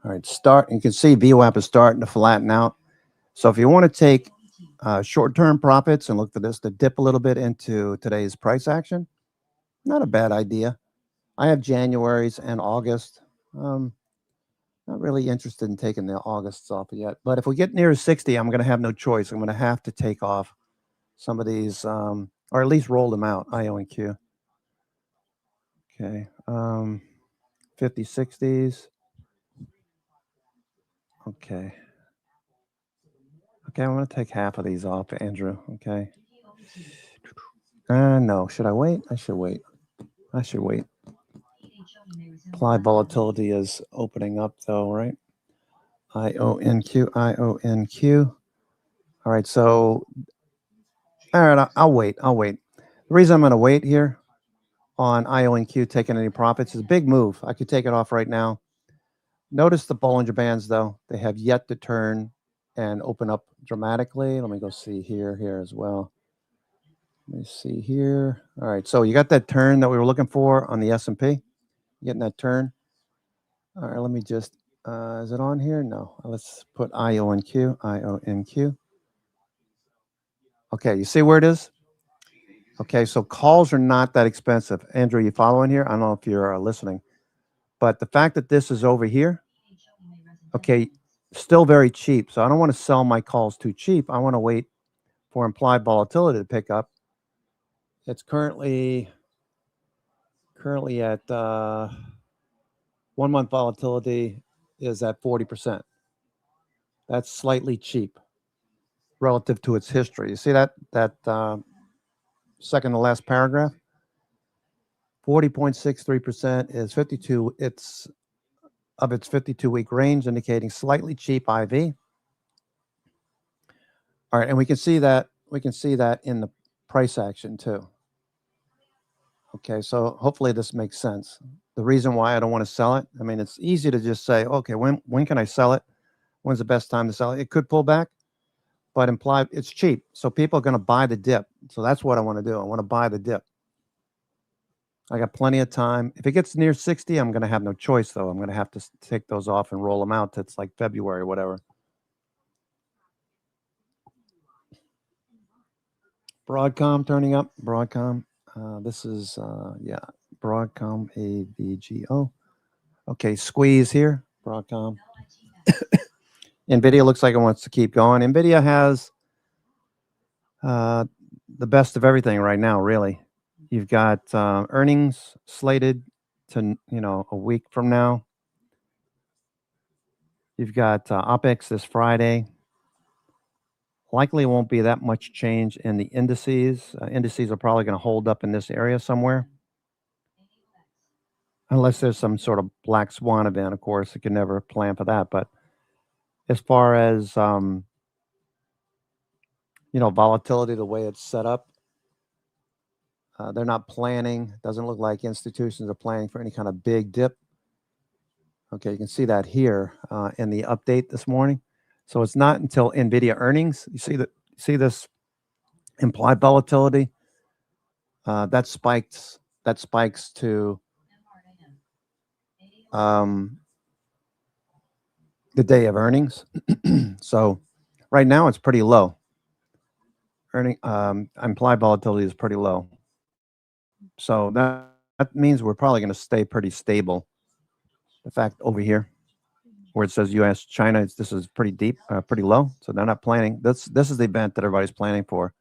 right, start. You can see VWAP is starting to flatten out. So if you want to take short-term profits and look for this to dip a little bit into today's price action, not a bad idea. I have January's and August. Not really interested in taking the Augusts off yet. But if we get near 60, I'm going to have no choice. I'm going to have to take off some of these, or at least roll them out, IONQ. Okay. 50, 60s. Okay. Okay, I'm going to take half of these off, Andrew. Okay. No. Should I wait? I should wait. Implied volatility is opening up though, right? IONQ, IONQ. All right, so, all right, I'll wait. The reason I'm going to wait here on IONQ taking any profits is a big move. I could take it off right now. Notice the Bollinger Bands, though. They have yet to turn and open up dramatically. Let me go see here as well. Let me see here. All right, so you got that turn that we were looking for on the S&P. Getting that turn. All right, let me just, is it on here? No. Let's put IONQ, IONQ. Okay, you see where it is? Okay, so calls are not that expensive. Andrew, you following here? I don't know if you're listening. But the fact that this is over here, okay, still very cheap. So I don't want to sell my calls too cheap. I want to wait for implied volatility to pick up. It's currently at 1 month volatility is at 40%. That's slightly cheap relative to its history. You see that second to last paragraph? 40.63% is 52. It's of its 52-week range, indicating slightly cheap IV. All right, and we can see that in the price action too. Okay, so hopefully this makes sense. The reason why I don't want to sell it, I mean, it's easy to just say, okay, when can I sell it? When's the best time to sell it? It could pull back, but implied it's cheap. So people are going to buy the dip. So that's what I want to do. I want to buy the dip. I got plenty of time. If it gets near 60, I'm going to have no choice, though. I'm going to have to take those off and roll them out. That's like February or whatever. Broadcom turning up. Broadcom. This is, yeah, Broadcom, AVGO. Okay, squeeze here. Broadcom. NVIDIA looks like it wants to keep going. NVIDIA has the best of everything right now, really. You've got earnings slated to, a week from now. You've got OPEX this Friday. Likely won't be that much change in the indices. Indices are probably going to hold up in this area somewhere. Unless there's some sort of black swan event, of course. You can never plan for that. But as far as, volatility, the way it's set up, they're not planning. Doesn't look like institutions are planning for any kind of big dip. Okay, you can see that here in the update this morning. So it's not until NVIDIA earnings. You see this implied volatility that spikes to the day of earnings. So right now it's pretty low. Implied volatility is pretty low. So that means we're probably going to stay pretty stable. In fact, over here, where it says U.S. China, this is pretty deep, pretty low. So they're not planning. This is the event that everybody's planning for.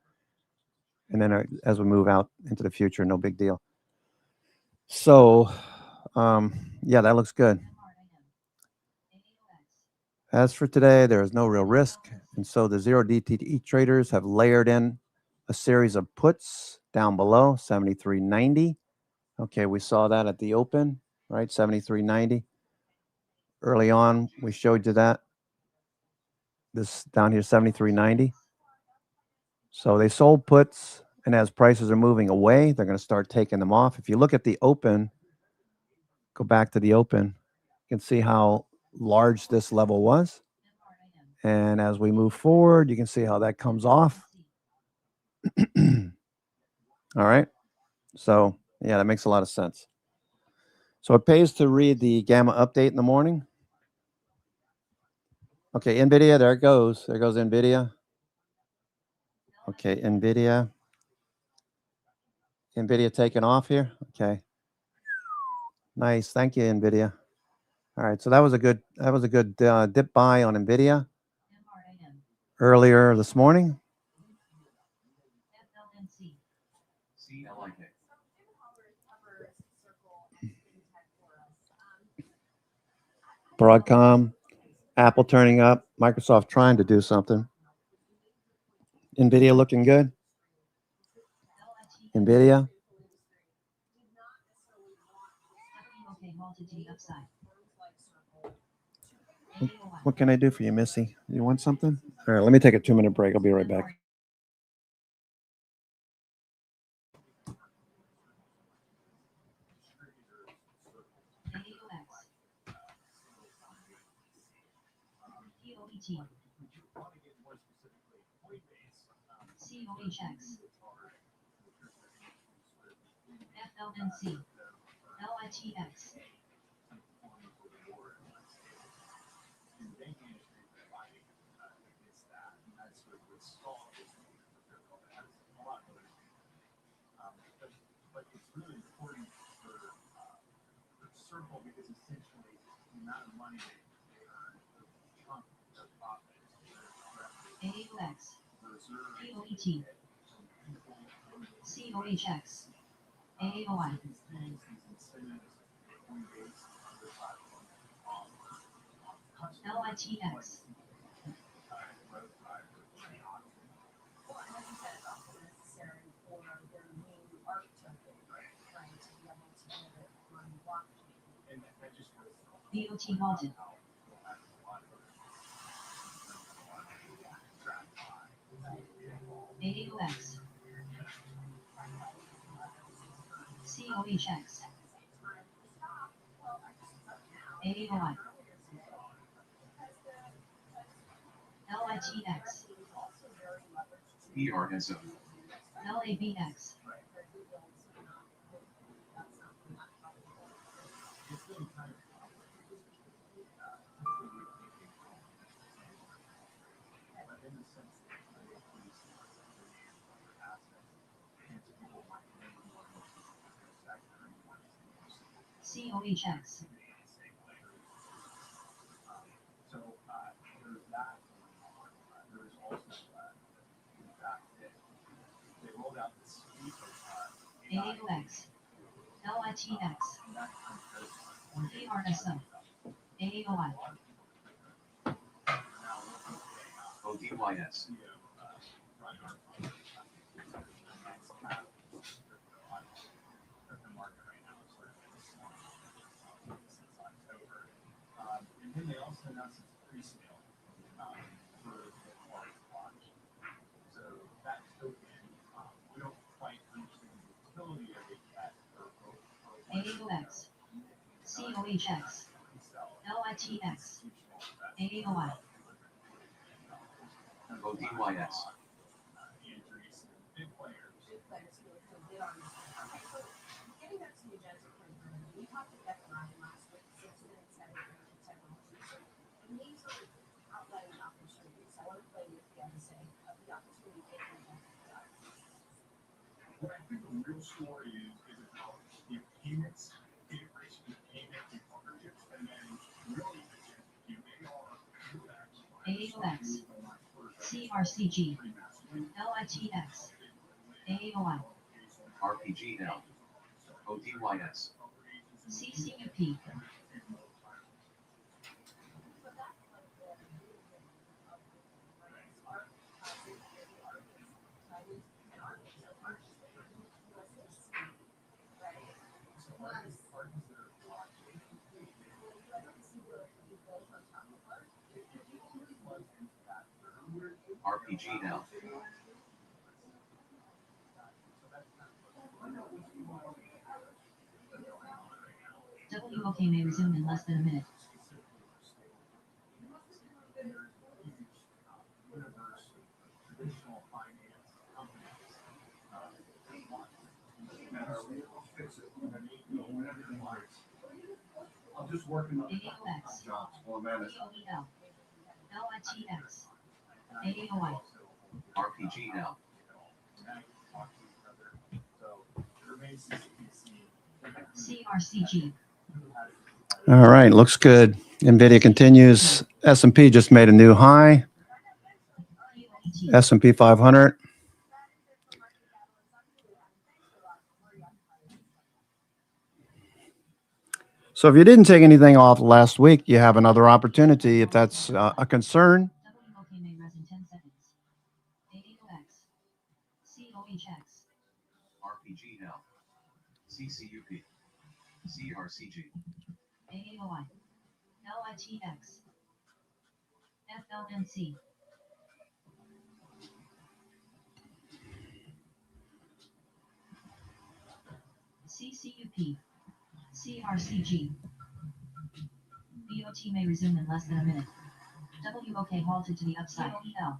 And then as we move out into the future, no big deal. So, yeah, that looks good. As for today, there is no real risk. And so the 0DTE traders have layered in a series of puts down below, 73.90. Okay, we saw that at the open, right? 73.90. Early on, we showed you that. This down here, 73.90. So they sold puts, and as prices are moving away, they're going to start taking them off. If you look at the open, go back to the open, you can see how large this level was. And as we move forward, you can see how that comes off. All right. So, yeah, that makes a lot of sense. So it pays to read the Gamma update in the morning. Okay, NVIDIA, there it goes. There goes NVIDIA. Okay, NVIDIA taking off here. Okay. Nice. Thank you, NVIDIA. All right, so that was a good dip buy on NVIDIA earlier this morning. Broadcom, Apple turning up, Microsoft trying to do something. NVIDIA looking good. NVIDIA. USD upside. What can I do for you, Missy? You want something? All right, let me take a 2-minute break. I'll be right back. AOX. POET. COHX. FLNC. LITX. But it's really important for Circle because essentially the amount of money they earn, the chunk of their profit AOX. reserved POET. COHX. AOI. these things, these incentives, based on the platform LITX. growth drivers and options. Well, and like you said, it's also necessary for their new architecture, right? To be able to get it on blockchain. And that just was BOT vaulted. AOX. COHX. AOI. LITX. ERSO. LABX. COHX. So there's that going on. There's also the fact that they rolled out this suite of AOX. LITX. ARSO. AOI. OTYS. And then they also announced it's pre-sale for the March launch. So that token, we don't quite understand the utility of it yet. AOX. COHX. LITX. AOI. OTYS. Big players. Getting back to the agenda program, we talked to Beth Ryan last week, 6 minutes head of technology. And he sort of outlined an opportunity. So I want to play with you to say of the opportunity taken by What I think the real story is about payments, integration of payment and partnerships, and then really AOX. CRCG. LITX. AOI. RPGL. OTYS. CCUP. RPGL. WOK may resume in less than a minute. Traditional finance companies. I'm just working on AOX. jobs. 1 minute. POEL. LITX. AOI. RPGL. CRCG. All right, looks good. NVIDIA continues. S&P just made a new high. POET. S&P 500. So if you didn't take anything off last week, you have another opportunity if that's a concern. WOK may res in 10 seconds. AOX. COHX. RPGL. CCUP. CRCG. AAOI, LITX, FLNC, CCUP, CRCG. BOT may resume in less than a minute. WOK halted to the upside. COEL.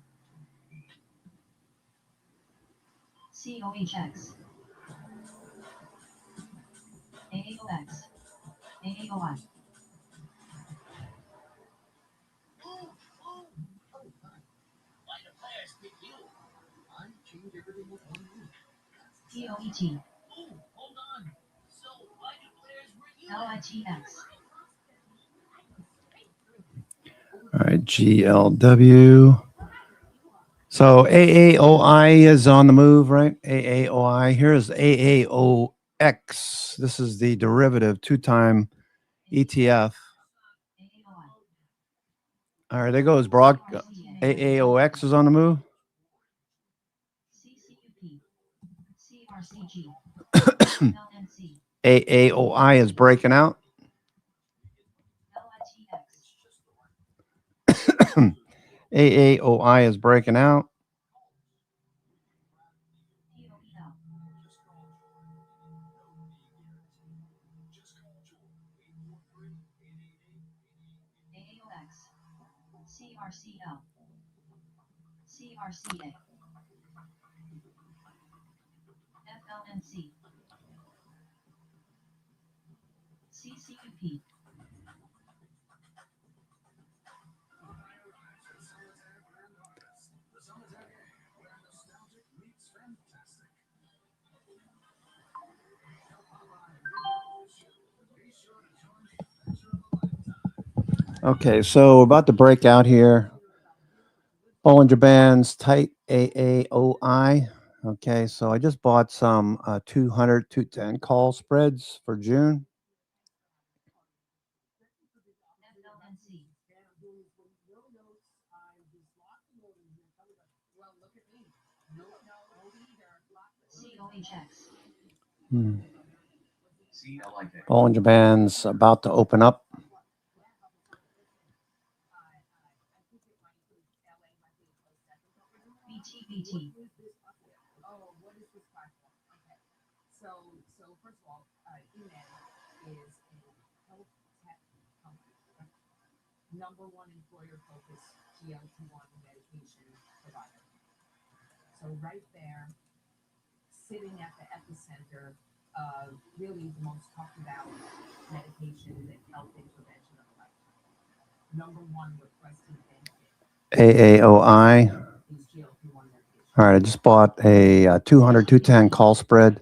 COHX. AAOX. AAOI. POET. LITX. All right, GLW. So AAOI is on the move, right? AAOI. Here's AAOX. This is the derivative two-time ETF. AAOI. All right, there goes broad. AAOX is on the move. CCUP. CRCG. FLNC. AAOI is breaking out. LITX. AAOI is breaking out. POEL. AAOX. CRCL. CRCA. FLNC. CCUP. Okay, so we're about to break out here. Bollinger Bands, tight AAOI. Okay, so I just bought some 200, 210 call spreads for June. FLNC. COHX. CLIK. Bollinger Bands about to open up. BTBT. Oh, what is this platform? Okay. So first of all, ENED is a health tech company. Number one employer-focused GLP-1 medication provider. So right there, sitting at the epicenter of really the most talked about medications and health intervention of a lifetime. Number one requested benefit, AAOI. these GLP-1 medications. All right, I just bought a 200, 210 call spread.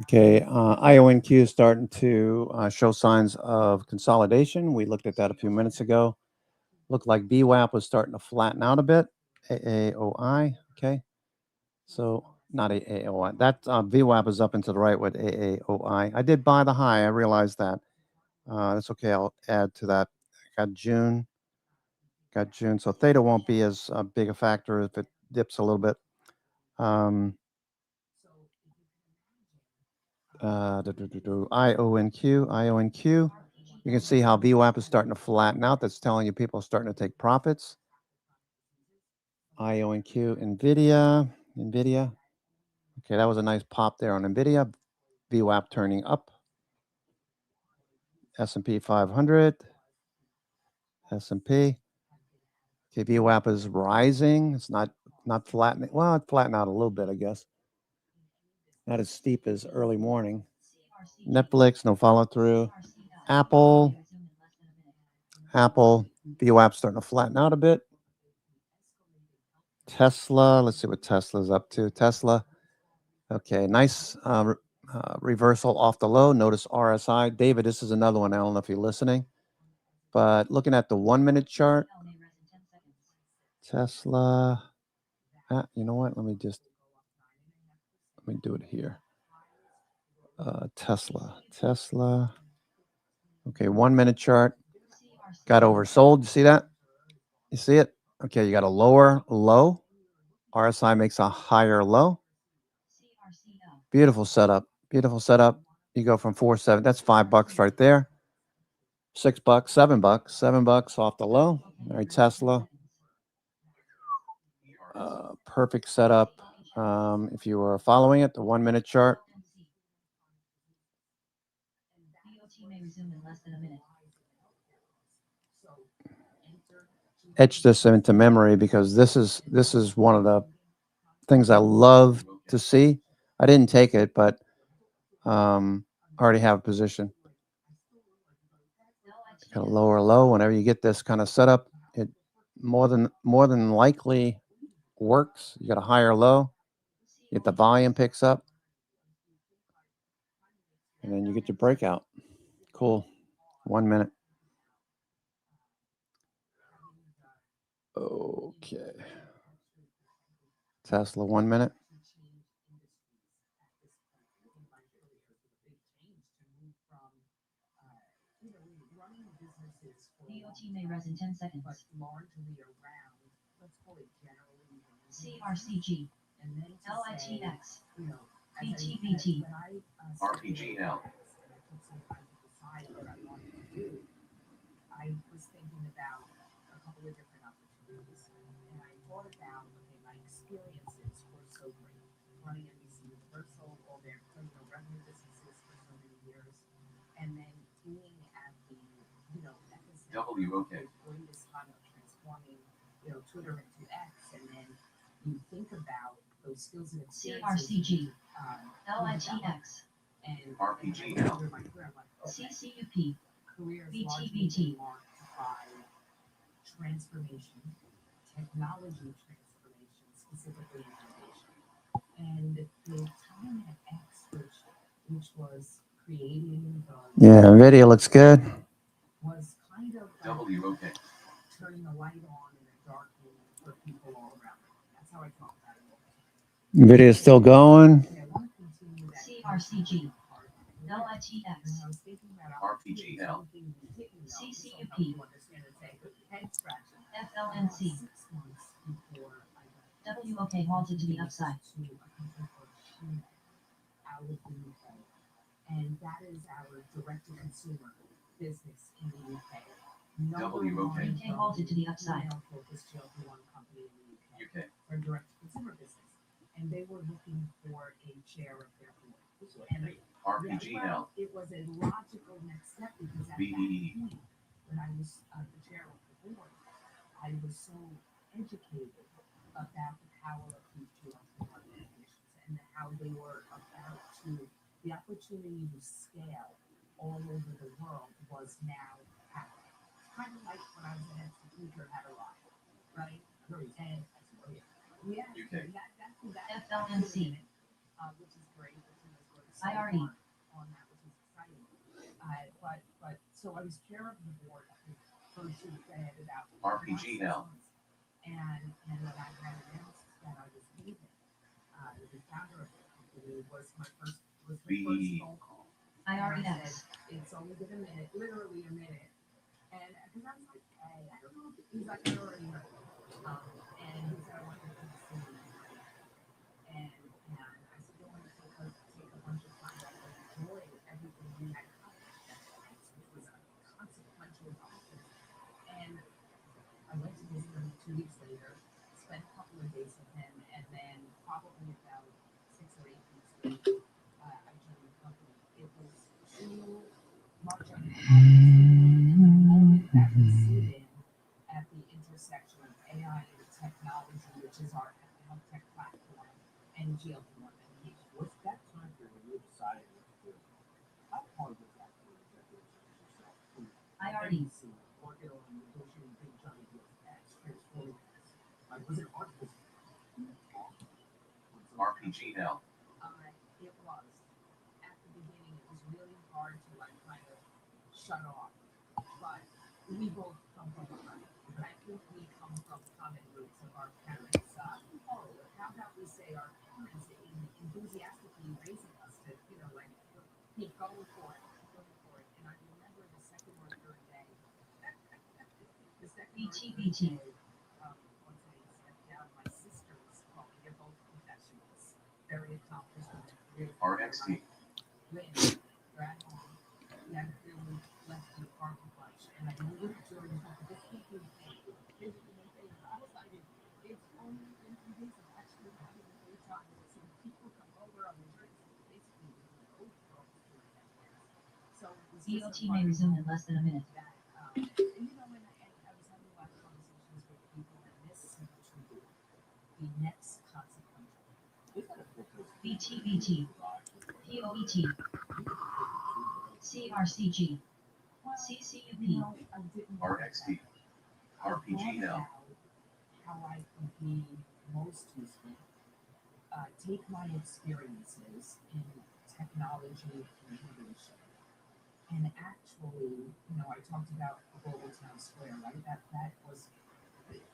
Okay, IONQ is starting to show signs of consolidation. We looked at that a few minutes ago. Looked like VWAP was starting to flatten out a bit. AAOI, okay. So not AAOI. That VWAP is up and to the right with AAOI. I did buy the high. I realized that. That's okay. I'll add to that. Got June. So theta won't be as big a factor if it dips a little bit. IONQ. You can see how VWAP is starting to flatten out. That's telling you people are starting to take profits. IONQ, NVIDIA. Okay, that was a nice pop there on NVIDIA. VWAP turning up. S&P 500. S&P. Okay, VWAP is rising. It's not flattening. Well, it flattened out a little bit, I guess. Not as steep as early morning. Netflix, no follow through. Apple, VWAP starting to flatten out a bit. Tesla, let's see what Tesla's up to. Tesla, okay, nice reversal off the low. Notice RSI. David, this is another one. I don't know if you're listening, but looking at the 1 minute chart, Tesla, you know what? Let me do it here. Tesla. Okay, 1 minute chart. Got oversold. You see that? You see it? Okay, you got a lower low. RSI makes a higher low. Beautiful setup. You go from 4.7. That's $5 right there. $6, $7, $7 off the low. All right, Tesla. Perfect setup. If you were following it, the 1 minute chart. BOT may resume in less than a minute. Etch this into memory because this is one of the things I love to see. I didn't take it, but I already have a position. Got a lower low. Whenever you get this kind of setup, it more than likely works. You got a higher low, you get the volume picks up, and then you get your breakout. Cool. 1 minute. Okay. Tesla 1 minute. BOT may rise in 10 seconds. CRCG, LITX, BTBT. RPG now. I was thinking about a couple of different opportunities, and I thought about, okay, my experiences were so great running NBC Universal, all their revenue businesses for so many years, and then being at the epicenter WOK. of the greatest time of transforming Twitter into X, and then you think about those skills and experiences. CRCG, LITX, and RPG and now. through my career, I'm like, okay, CCUP, careers BTBT. largely marked by transformation, technology transformation, specifically innovation. And the time at X, which was creating Yeah, video looks good. was kind of like WOK. turning the light on in a dark room for people all around me. That's how I thought about it. Video is still going. Okay, I want to continue that. CRCG, And LITX, I was thinking about RPG now. CCUP, head scratching. FLNC, 6 months before I got WOK halted to the upside. to a company called Shein out of the UK. And that is our direct-to-consumer business in the UK. WOK. UK halted to the upside. Focused GLP-1 company in the UK. UK. For direct-to-consumer business. And they were looking for a chair of their board. And RPG now. it was a logical next step because at that BEE. point, when I was the chair of the board, I was so educated about the power of these GLP-1 medications and how they were about to, the opportunity to scale all over the world was now happening. Kind of like when I was in Future had arrived, right? And yeah, UK. that FLNC, which is great. IRE. On that, which is exciting. But so I was chair of the board for two about RPG now. And when I had announced that I was leaving, the founder of the company was my first BEE. phone call. And I said, IREX, it's only been a minute, literally a minute. And because I was like, hey, I don't know. He's like, I already know. And he said, I want you to see me. And I said, don't want to take a bunch of time off and enjoy everything we had accomplished, which was a consequential document. And I went to visit him 2 weeks later, spent a couple of days with him, and then probably about 6 or 8 weeks later, I joined the company. It was too much of a moment that we sit in at the intersection of AI and technology, which is our health tech platform, and GLP-1 medication. What's that time period when you decided to how hard was that for executives yourself? IRE, Working on negotiating big giant deals, X, transforming X. Like, was it hard? RPG now. It was. At the beginning, it was really hard to kind of shut off. But we both come from a money. I think we come from common roots of our parents. How about we say our parents enthusiastically raising us to, keep going for it, And I remember the second or third day, BTBT, once I stepped down, my sisters called me. They're both professionals, very accomplished in their career. RXT. When Brad home. Yeah, really left the apartment bunch. And I moved during this weekend. I was like, it's only been 2 days of actually having a great time. So people come over on the drinks. Basically, so EOT may resume in less than a minute. that, and, I was having a lot of conversations with people, and this seemed to be the next consequential. BTBT, POET, CRCG, CCUP, RXT. RPG now. How I could be most useful. Take my experiences in technology innovation. And actually, I talked about Global Town Square, right? That was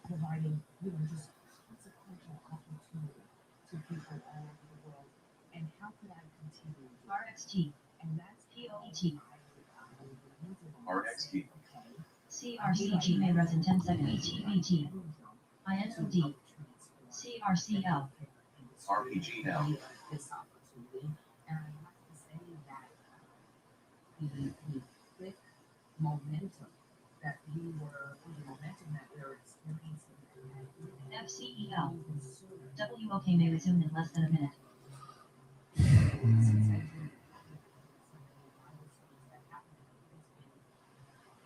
providing, just consequential opportunity to people all over the world. And how could I continue? RXT, And that's POET, RXT. CRCG may res in 10 seconds. BTBT, INOD, CRCL, RPG now. This opportunity, and I have to say that the quick momentum that we were experiencing, FCEL, WOK may resume in less than a minute.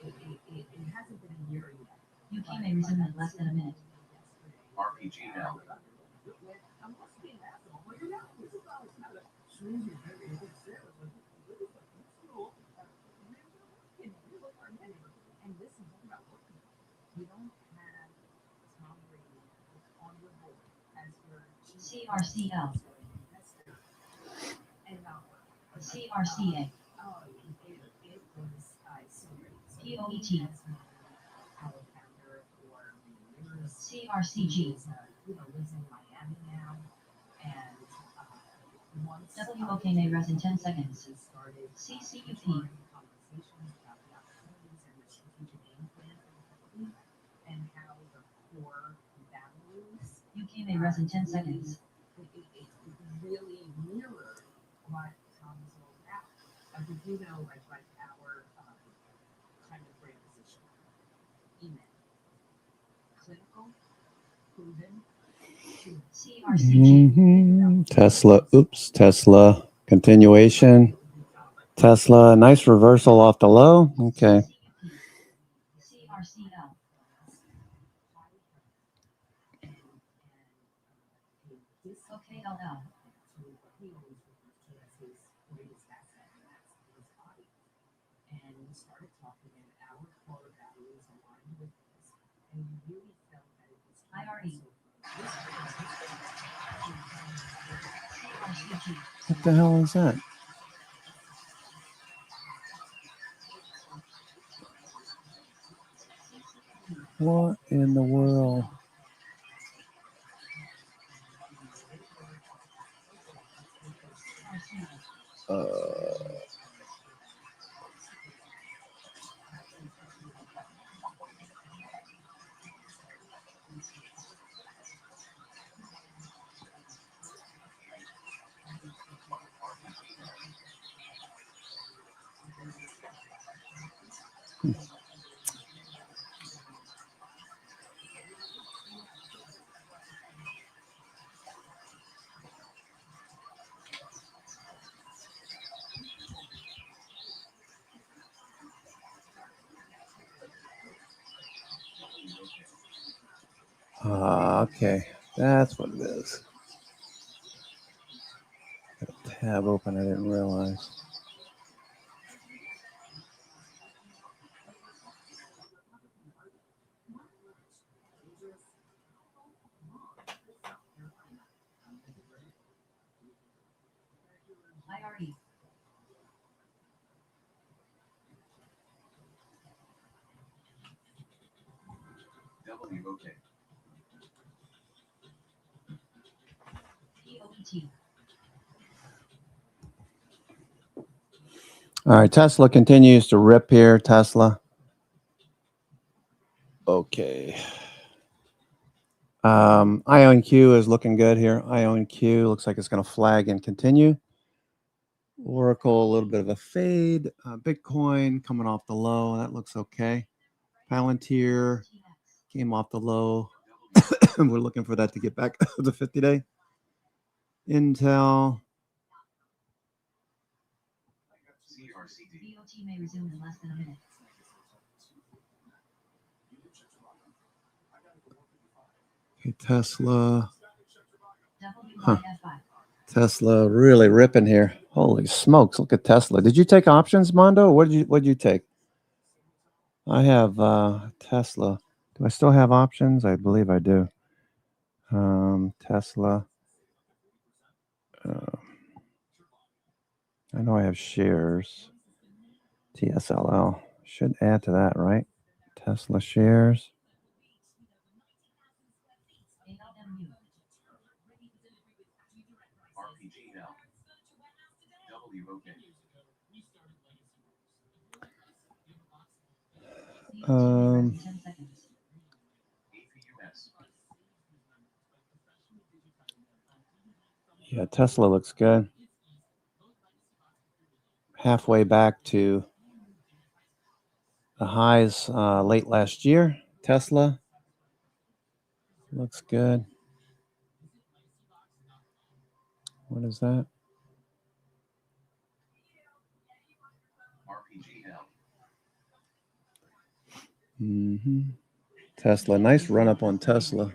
It hasn't been a year yet. UK may resume in less than a minute. RPG now. I'm also being an asshole. Well, you're not. This is not a choosy very good sales. And listen, talk about working. You don't have Tom Brady on your board as your CRCL, investor and not work. CRCA, Oh, it was so great. So POET, he has been our founder for many years. CRCG, Lives in Miami now, and once WOK may res in 10 seconds. we started CCUP, conversations about the opportunities and the strategic game plan for the company, and how the core values UK may res in 10 seconds. it really mirrored what Tom is all about. Did you know, like our kind of brand position, email, clinical, proven. CRCG, Tesla. Oops. Tesla. Continuation. Tesla. Nice reversal off the low. Okay. CRCL, OKLL, And we started talking, and our core values aligned with this, and we really felt that it was IRE, CRCG, What the hell is that? What in the world? Okay. That's what it is. Got a tab open. I didn't realize. IRE, WOK. POET, All right. Tesla continues to rip here. Tesla. Okay. IONQ is looking good here. IONQ looks like it's going to flag and continue. Oracle, a little bit of a fade. Bitcoin coming off the low. That looks okay. Palantir came off the low. We're looking for that to get back to the 50-day. Intel. VOT may resume in less than a minute. Okay, Tesla. WYFI. Tesla really ripping here. Holy smokes, look at Tesla. Did you take options, Mondo? What did you take? I have Tesla. Do I still have options? I believe I do. Tesla. I know I have shares. TSLL. Should add to that, right? Tesla shares. RPG now. WOK. APUS. Yeah, Tesla looks good. Halfway back to the highs late last year. Tesla looks good. What is that? RPG now. Tesla, nice run up on Tesla.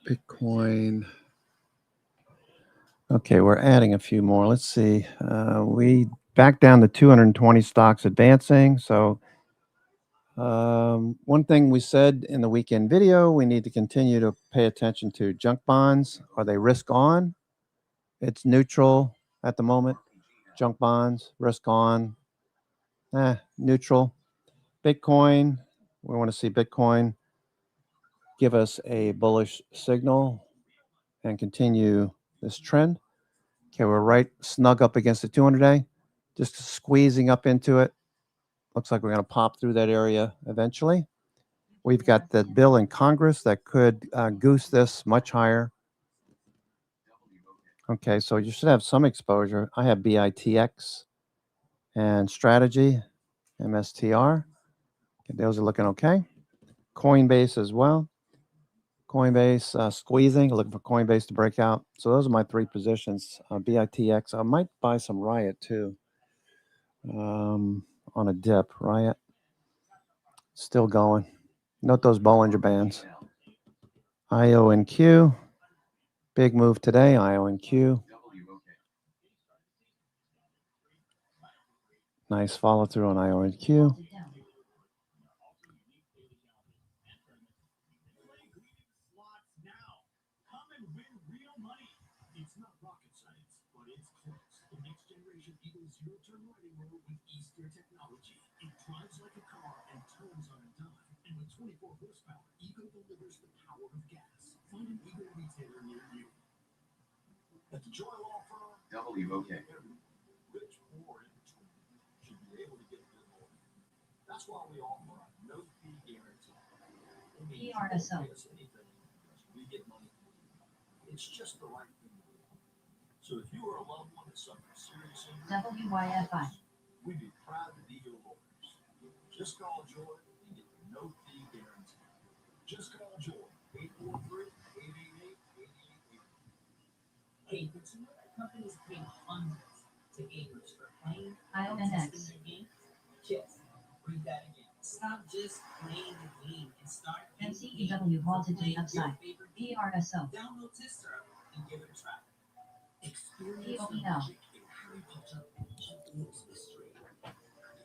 Bitcoin. Okay, we're adding a few more. Let's see. We back down to 220 stocks advancing. So one thing we said in the weekend video, we need to continue to pay attention to junk bonds. Are they risk on? It's neutral at the moment. Junk bonds, risk on, neutral. Bitcoin, we want to see Bitcoin give us a bullish signal and continue this trend. Okay, we're right snug up against the 200-day, just squeezing up into it. Looks like we're going to pop through that area eventually. We've got the bill in Congress that could goose this much higher. Okay, so you should have some exposure. I have BITX and strategy, MSTR. Okay, those are looking okay. Coinbase as well. Coinbase squeezing, looking for Coinbase to break out. So those are my three positions. BITX. I might buy some Riot too. On a dip. Riot still going. Note those Bollinger Bands. IONQ. Big move today. IONQ. Nice follow through on IONQ. It's not rocket science, but it's close. The next generation Eagles zero-turn riding motor with Easter technology. It drives like a car and turns on a dime. And with 24 horsepower, Eagle delivers the power of gas. Find an Eagle retailer near you. At the Joy Law Firm, WOK. rich, poor, in between should be able to get good law. That's why we offer a no-fee guarantee. PRSO. We get money. It's just the right thing to do. So if you are a loved one that suffers serious injury, WYFI. we'd be proud to be your lawyers. Just call Joy and get the no-fee guarantee. Just call Joy, 843-888-8888. Hey, did you know that companies pay hundreds to gamers for playing IONX. their games? Yes, read that again. Stop just playing the game and start MCEW vaulted to the upside. PRSO. Download this app and give it a try. Experience POEL. the magic in Harry Potter and Hogwarts mystery and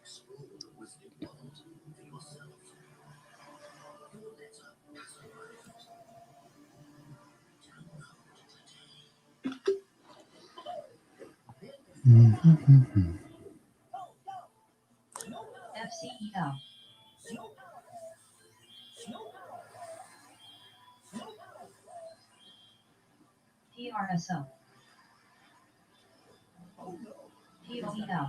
explore the wizarding world for yourself. Your letter has arrived. FCEL. PRSO. POEL.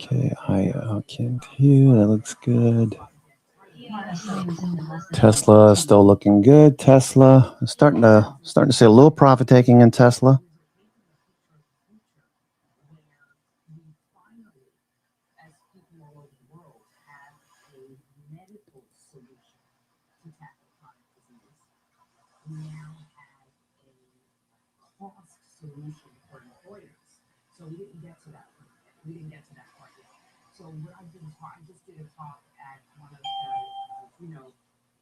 Okay, I can't hear. That looks good. PRSO may resume in less than Tesla still looking good. Tesla starting to see a little profit taking in Tesla. As people all over the world have a medical solution to tackle chronic disease, we now have a cost solution for employers. So we didn't get to that point yet. We didn't get to that part yet. So what I've been I just did a talk at one of the,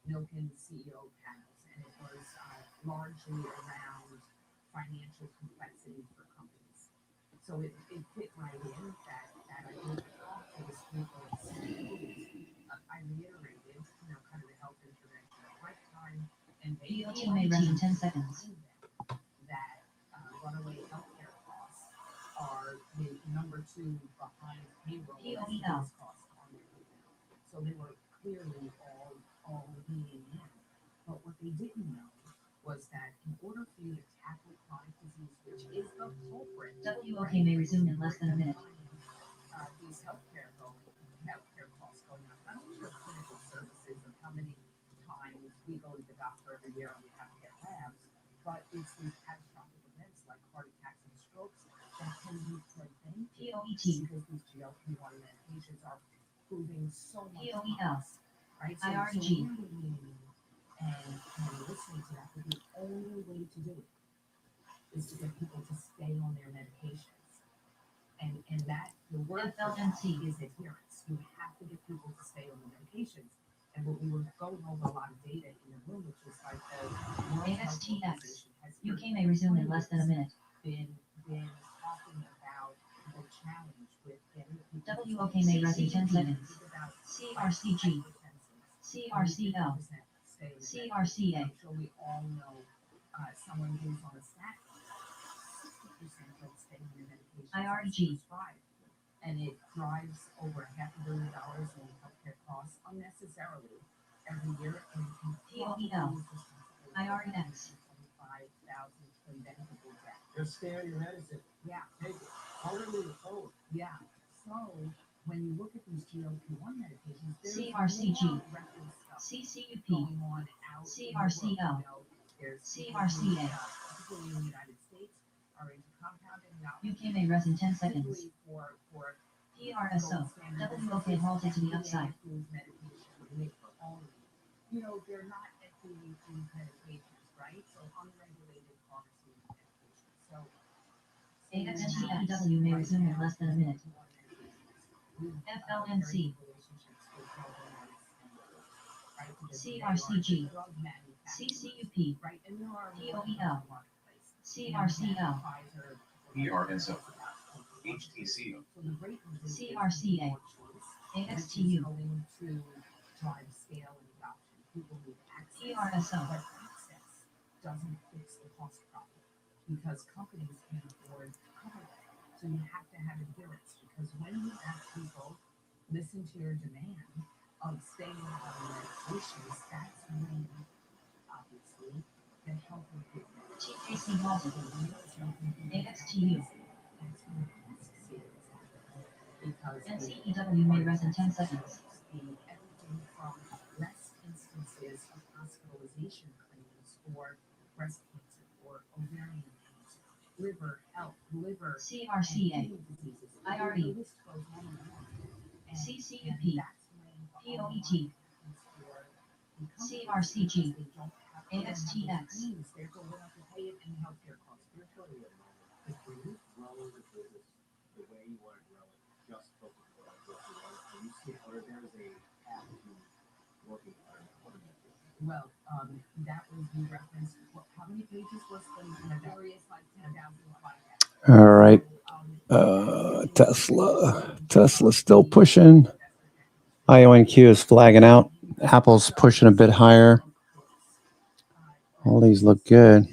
Milken CEO panels, and it was largely around financial complexity for companies. So it fit right in that I gave the talk to this group of CEOs. I reiterated, kind of the health intervention at the right time, and they POT may rest in 10 seconds. that runaway healthcare costs are the number 2 behind payroll POEL. costs on their payroll. So they were clearly all leaning in. But what they didn't know was that in order for you to tackle chronic disease, which is the culprit, WOK may resume in less than a minute. these healthcare costs going up. I don't know clinical services and how many times we go to the doctor every year and we have to get labs, but it's these catastrophic events like heart attacks and strokes that can be prevented POET. because these GLP-1 medications are proving so much POEL. promise, right? So IRG. we're leaning and listening to that, but the only way to do it is to get people to stay on their medications. And that the word for that FLNC. is adherence. You have to get people to stay on the medications. And what we were going over a lot of data in the room, which was like the World Health SPX. Organization has UK may resume in less than a minute. been talking about the challenge with getting people to WOK may rest in 10 seconds. think about CRCG. CRCL. CRCA. I'm sure we all know someone who's on a statin. 60% don't stay on their medication. IRG. And it drives over $500 million in healthcare costs unnecessarily every year. And POEL. IREX. 25,000 preventable deaths. Just stay on your medicine. Yeah. Take it. Hold it with the phone. Yeah. So when you look at these GLP-1 medications, there's CRCG. more record stuff CCUP. going on out CRCL. in the world. There's CRCA. particularly in the United States, are into compounding now. UK may rest in 10 seconds. Particularly for PRSO. WOK halted to the upside. They're not FDA-approved medications, right? So unregulated pharmacy medications. So AXTW may resume in less than a minute. FLNC. CRCG. CCUP. POEL. CRCL. PRSO. HTC. CRCA. AXTU. Going to drive scale and adoption. People need access. PRSO. But access doesn't fix the cost problem because companies can't afford to cover that. So you have to have adherence because when you have people listen to your demand of staying on medications, that's when obviously the health of people. TKC halted. AXTU. That's when the cost savings happen. Because NCEW may rest in 10 seconds. everything from less instances of hospitalization claims for breast cancer or ovarian cancer, liver health, liver CRCA. and kidney diseases. IRE. The list goes on and on. And CCUP. that's when POET. CRCG. CRCG. AXTX. They're going to have to pay it in healthcare costs. They're totally If you grow a business the way you want to grow it, just focus on what you want, and you see or there's a path to working on it. well, that was the reference. How many pages was the various like 10,000 All right. Tesla still pushing. IONQ is flagging out. Apple's pushing a bit higher. All these look good.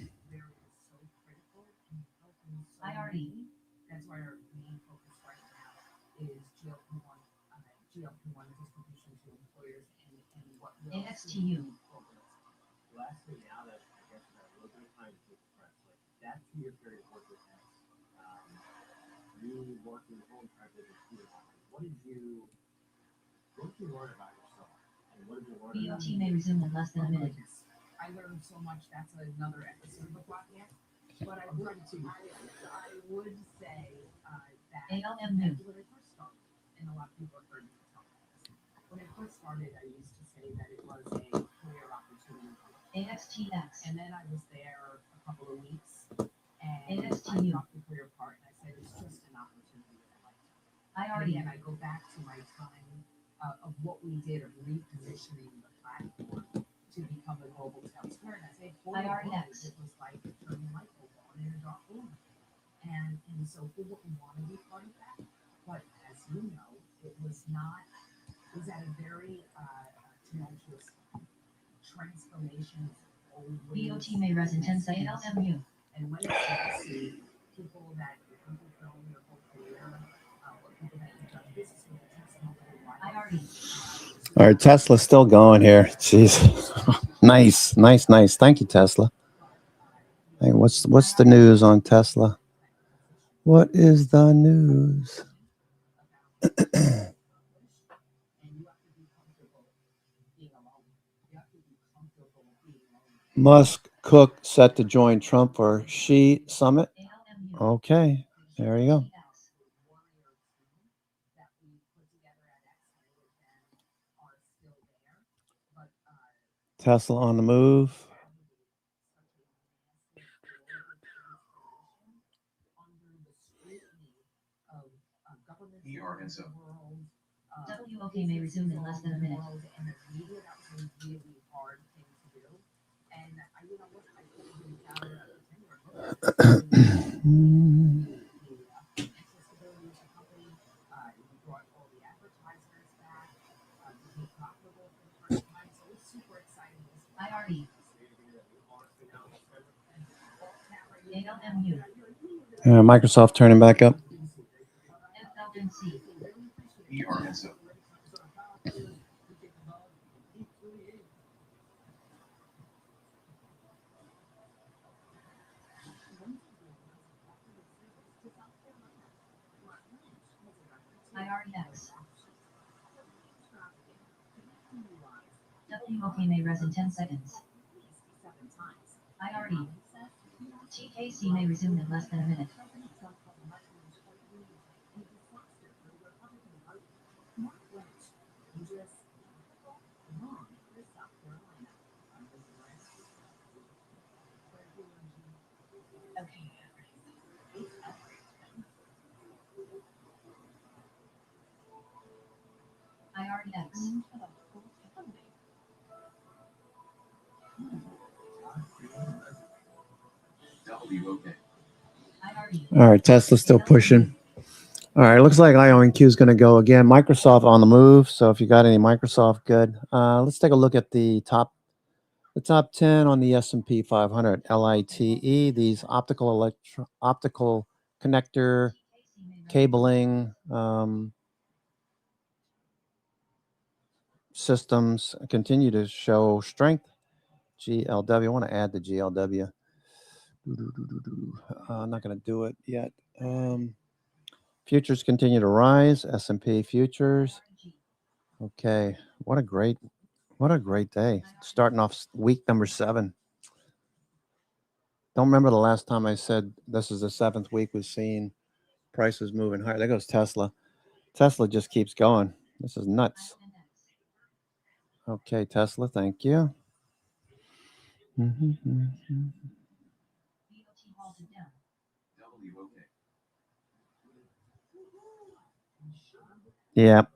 IRE. That's why our main focus right now is GLP-1 distribution to employers and what will AXTU. Lastly, now that I guess we have a little bit of time to take the press, like that 2 year period of work with him, you working home practice with you, what did you learn about yourself? And what did you learn about BOT may resume in less than a minute. I learned so much. That's another episode of the podcast. But I would say that ALM new. when I first started, and a lot of people have heard me talk about this. When I first started, I used to say that it was a career opportunity. AXTX. And then I was there a couple of weeks, and I AXTU. dropped the career part, and I said it's just an opportunity that I like. I And already again, I go back to my time of what we did of repositioning the platform to become a global sales player. And I say, for the world, IREX. it was like turning light bulb on in a dark room. And so who wouldn't want to be part of that? But as you know, it was not, it was at a very tumultuous transformation. BOT may res in 10 seconds. ALMU. And when it's messy, people that you can fulfill your whole career, or people that you've done business with, I already. All right, Tesla's still going here. Jeez. Nice, nice, nice. Thank you, Tesla. Hey, what's the news on Tesla? What is the news? Musk, Cook set to join Trump for Xi summit. ALMU. Okay, there you go. Tesla on the move. ERNSO. WOK may resume in less than a minute. And the media, that was a really hard thing to do. And you know what? I think we found out the accessibility of the company. We brought all the advertisers back. Became profitable for the first time. So it's super exciting. I already. ALMU. Microsoft turning back up. FLNC. ERNSO. IREX. WOK may res in 10 seconds. IRE. TKC may resume in less than a minute. IREX. WOK. IRE. All right, Tesla's still pushing. All right, looks like IONQ is going to go again. Microsoft on the move. So if you got any Microsoft, good. Let's take a look at the top 10 on the S&P 500. LITE. These optical connector cabling systems continue to show strength. GLW. I want to add the GLW. I'm not going to do it yet. Futures continue to rise. S&P futures. Okay, what a great day. Starting off week number 7. Don't remember the last time I said this is the 7th week we've seen prices moving higher. There goes Tesla. Tesla just keeps going. This is nuts. Okay, Tesla, thank you. WOK. Yep.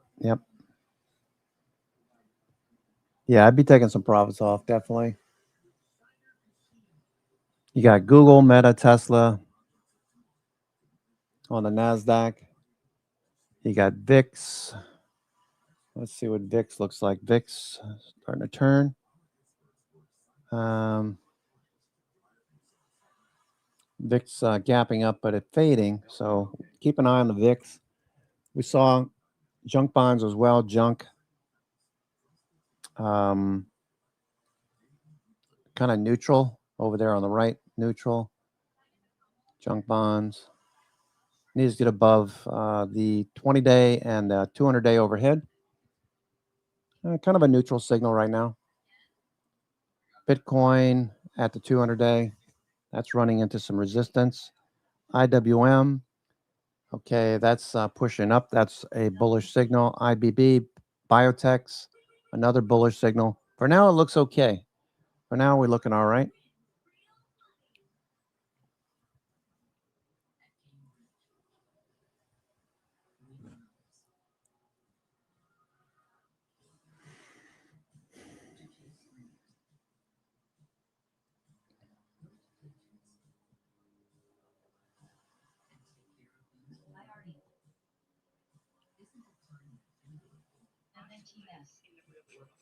Yeah, I'd be taking some profits off, definitely. You got Google, Meta, Tesla on the NASDAQ. You got VIX. Let's see what VIX looks like. VIX starting to turn. VIX gapping up, but it's fading. So keep an eye on the VIX. We saw junk bonds as well. Junk. Kind of neutral over there on the right. Neutral. Junk bonds. Needs to get above the 20-day and 200-day overhead. Kind of a neutral signal right now. Bitcoin at the 200-day. That's running into some resistance. IWM. Okay, that's pushing up. That's a bullish signal. IBB, biotechs, another bullish signal. For now, it looks okay. For now, we're looking all right.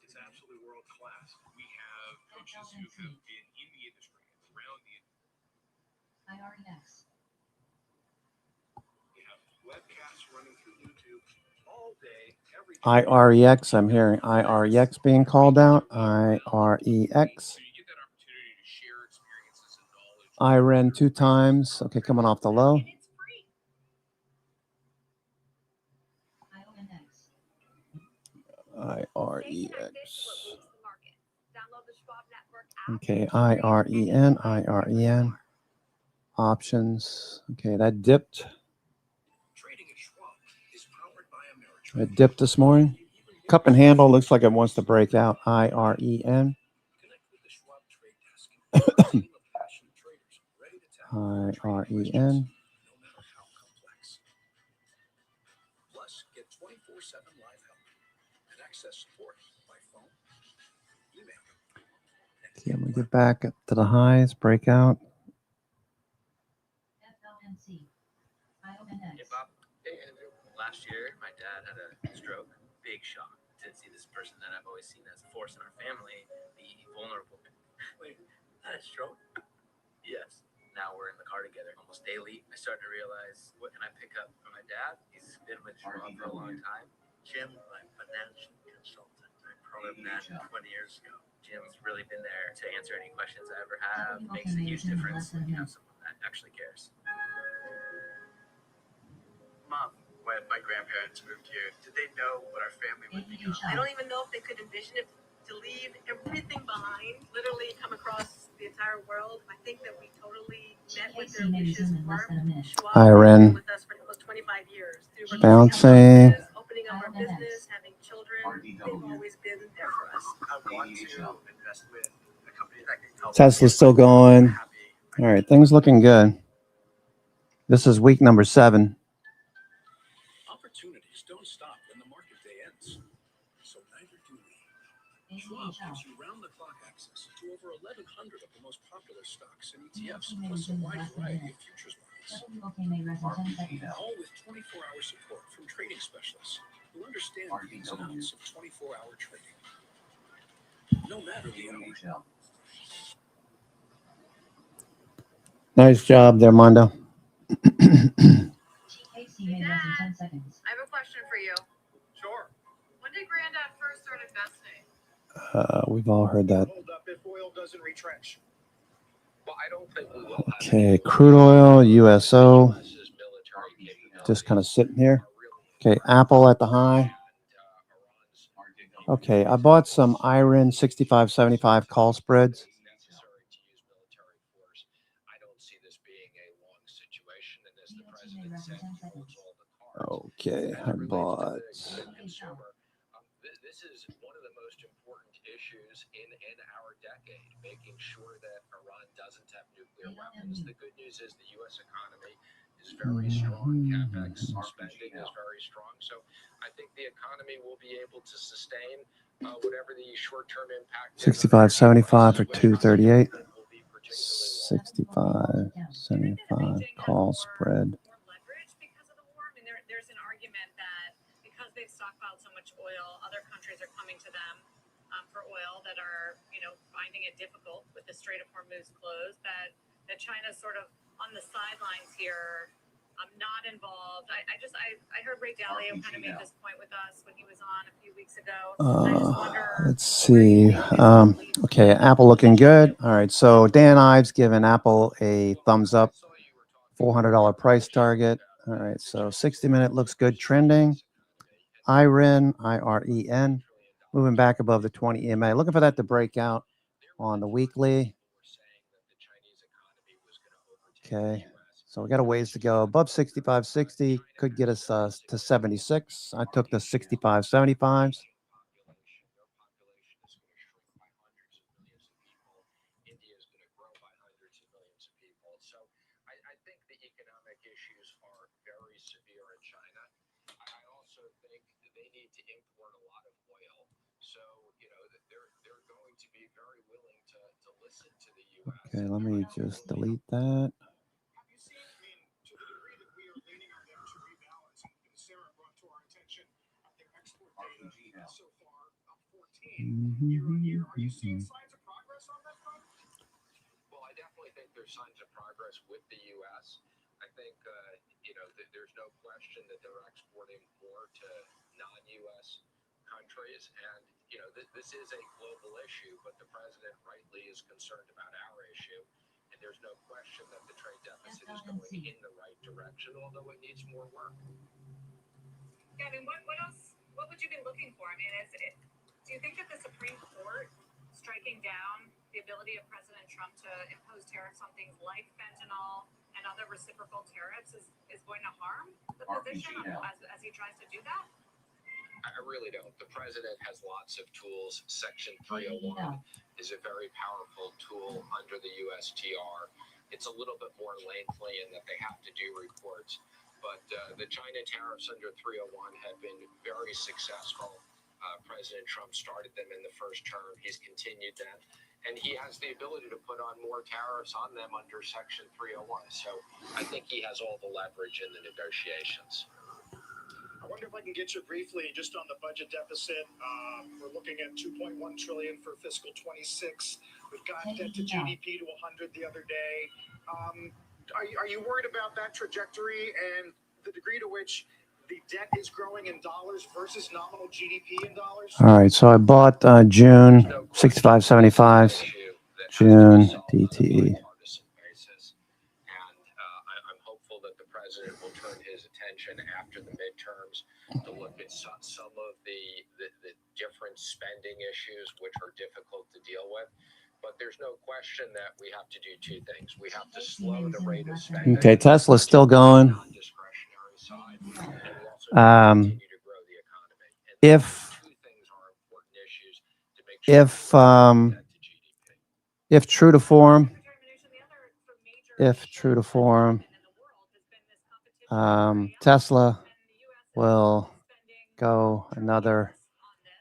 It's absolutely world class. We have coaches who have been in the industry, around the IREX. We have webcasts running through YouTube all day, every day. IREX, I'm hearing IREX being called out. IREX. So you get that opportunity to share experiences and knowledge. IREN 2 times. Okay, coming off the low. And it's free. IONX. IREX. Okay, IREN, IREN. Options. Okay, that dipped. Trading at Schwab is powered by Ameritrade. It dipped this morning. Cup and handle looks like it wants to break out. IREN. Connect with the Schwab Trade Desk. A team of passionate traders ready to tackle trading questions, IREN. no matter how complex. Plus, get 24/7 live help and access support by phone, email. Okay, I'm gonna get back up to the highs, breakout. FLNC. IONX. Hey, Bob. Hey, Andrew. Last year, my dad had a stroke. Big shock to see this person that I've always seen as a force in our family be vulnerable. Wait, had a stroke? Yes. Now we're in the car together almost daily. I started to realize, what can I pick up from my dad? He's been with Schwab for a long time. Jim, my financial consultant. I programmed that 20 years ago. Jim's really been there to answer any questions I ever have. Makes a huge difference when you have someone that actually cares. Mom, when my grandparents moved here, did they know what our family would become? I don't even know if they could envision it, to leave everything behind, literally come across the entire world. I think that we totally met with their wishes. Schwab IREN. with us for almost 25 years. Through Bouncing. opening up our business, having children, they've always been there for us. I want to invest with a company that can help. Tesla's still going. All right, things looking good. This is week number 7. Opportunities don't stop when the market day ends. So neither do we. Schwab gives you round-the-clock access to over 1,100 of the most popular stocks and ETFs, plus a wide variety of futures markets. All with 24-hour support from trading specialists who understand the ins and outs of 24-hour trading. No matter the hour. Nice job there, Mondo. TKC made less than 10 seconds. I have a question for you. Sure. When did Granddad first start investing? We've all heard that. Hold up if oil doesn't retrench. Well, I don't think we will have Okay, crude oil, USO, just kind of sitting here. Okay, Apple at the high. Okay, I bought some IREN 65.75 call spreads. necessary to use military force. I don't see this being a long situation, and as the president said, he holds all the cards. Okay, I bought. Consumer. This is one of the most important issues in our decade, making sure that Iran doesn't have nuclear weapons. The good news is the U.S. economy is very strong. CapEx spending is very strong. So I think the economy will be able to sustain whatever the short-term impact is. 65.75 for 238. 65.75 call spread. More leverage because of the war. I mean, there's an argument that because they've stockpiled so much oil, other countries are coming to them for oil that are, finding it difficult with the Strait of Hormuz closed. That China's sort of on the sidelines here. I'm not involved. I heard Ray Dalio kind of made this point with us when he was on a few weeks ago. I just wonder. Let's see. Okay, Apple looking good. All right, so Dan Ives giving Apple a thumbs up. $400 price target. All right, so 60-minute looks good, trending. IREN, IREN, moving back above the 20 EMA. Looking for that to break out on the weekly. Okay, so we got a ways to go. Above 65.60 could get us to 76. I took the 65.75s. Okay, let me just delete that. Well, I definitely think there's signs of progress with the U.S. I think, there's no question that they're exporting more to non-U.S. countries. And, this is a global issue, but the president rightly is concerned about our issue. And there's no question that the trade deficit is going in the right direction, although it needs more work. Yeah, I mean, what else? What would you be looking for? I mean, do you think that the Supreme Court striking down the ability of President Trump to impose tariffs on things like fentanyl and other reciprocal tariffs is going to harm the position as he tries to do that? I really don't. The president has lots of tools. Section 301 is a very powerful tool under the USTR. It's a little bit more lengthy in that they have to do reports. But the China tariffs under 301 have been very successful. President Trump started them in the first term. He's continued them. And he has the ability to put on more tariffs on them under Section 301. So I think he has all the leverage in the negotiations. I wonder if I can get you briefly just on the budget deficit. We're looking at $2.1 trillion for fiscal 26. We've got debt to GDP to 100 the other day. Are you worried about that trajectory and the degree to which the debt is growing in dollars versus nominal GDP in dollars? All right, so I bought June 65.75s, June DTE. I'm hopeful that the president will turn his attention after the midterms to look at some of the different spending issues which are difficult to deal with. But there's no question that we have to do two things. We have to slow the rate of spending. Okay, Tesla's still going. Non-discretionary side, and we also continue to grow the economy. And two things are important issues to make sure if true to form, Tesla will go another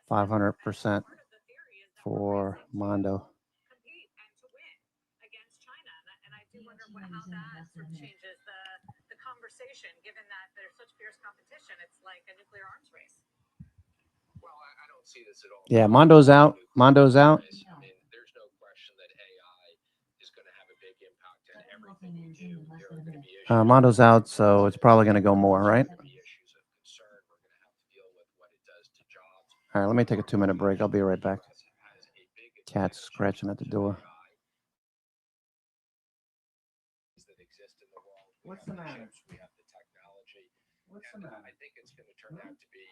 500% for Mondo. How that sort of changes the conversation, given that there's such fierce competition. It's like a nuclear arms race. Well, I don't see this at all. Yeah, Mondo's out. Mondo's out. I mean, there's no question that AI is going to have a big impact on everything we do. There are going to be issues. Mondo's out, so it's probably going to go more, right? Issues of concern. We're going to have to deal with what it does to jobs. All right, let me take a 2-minute break. I'll be right back. Cat's scratching at the door. What's the matter? We have the technology. What's the matter? I think it's going to turn out to be,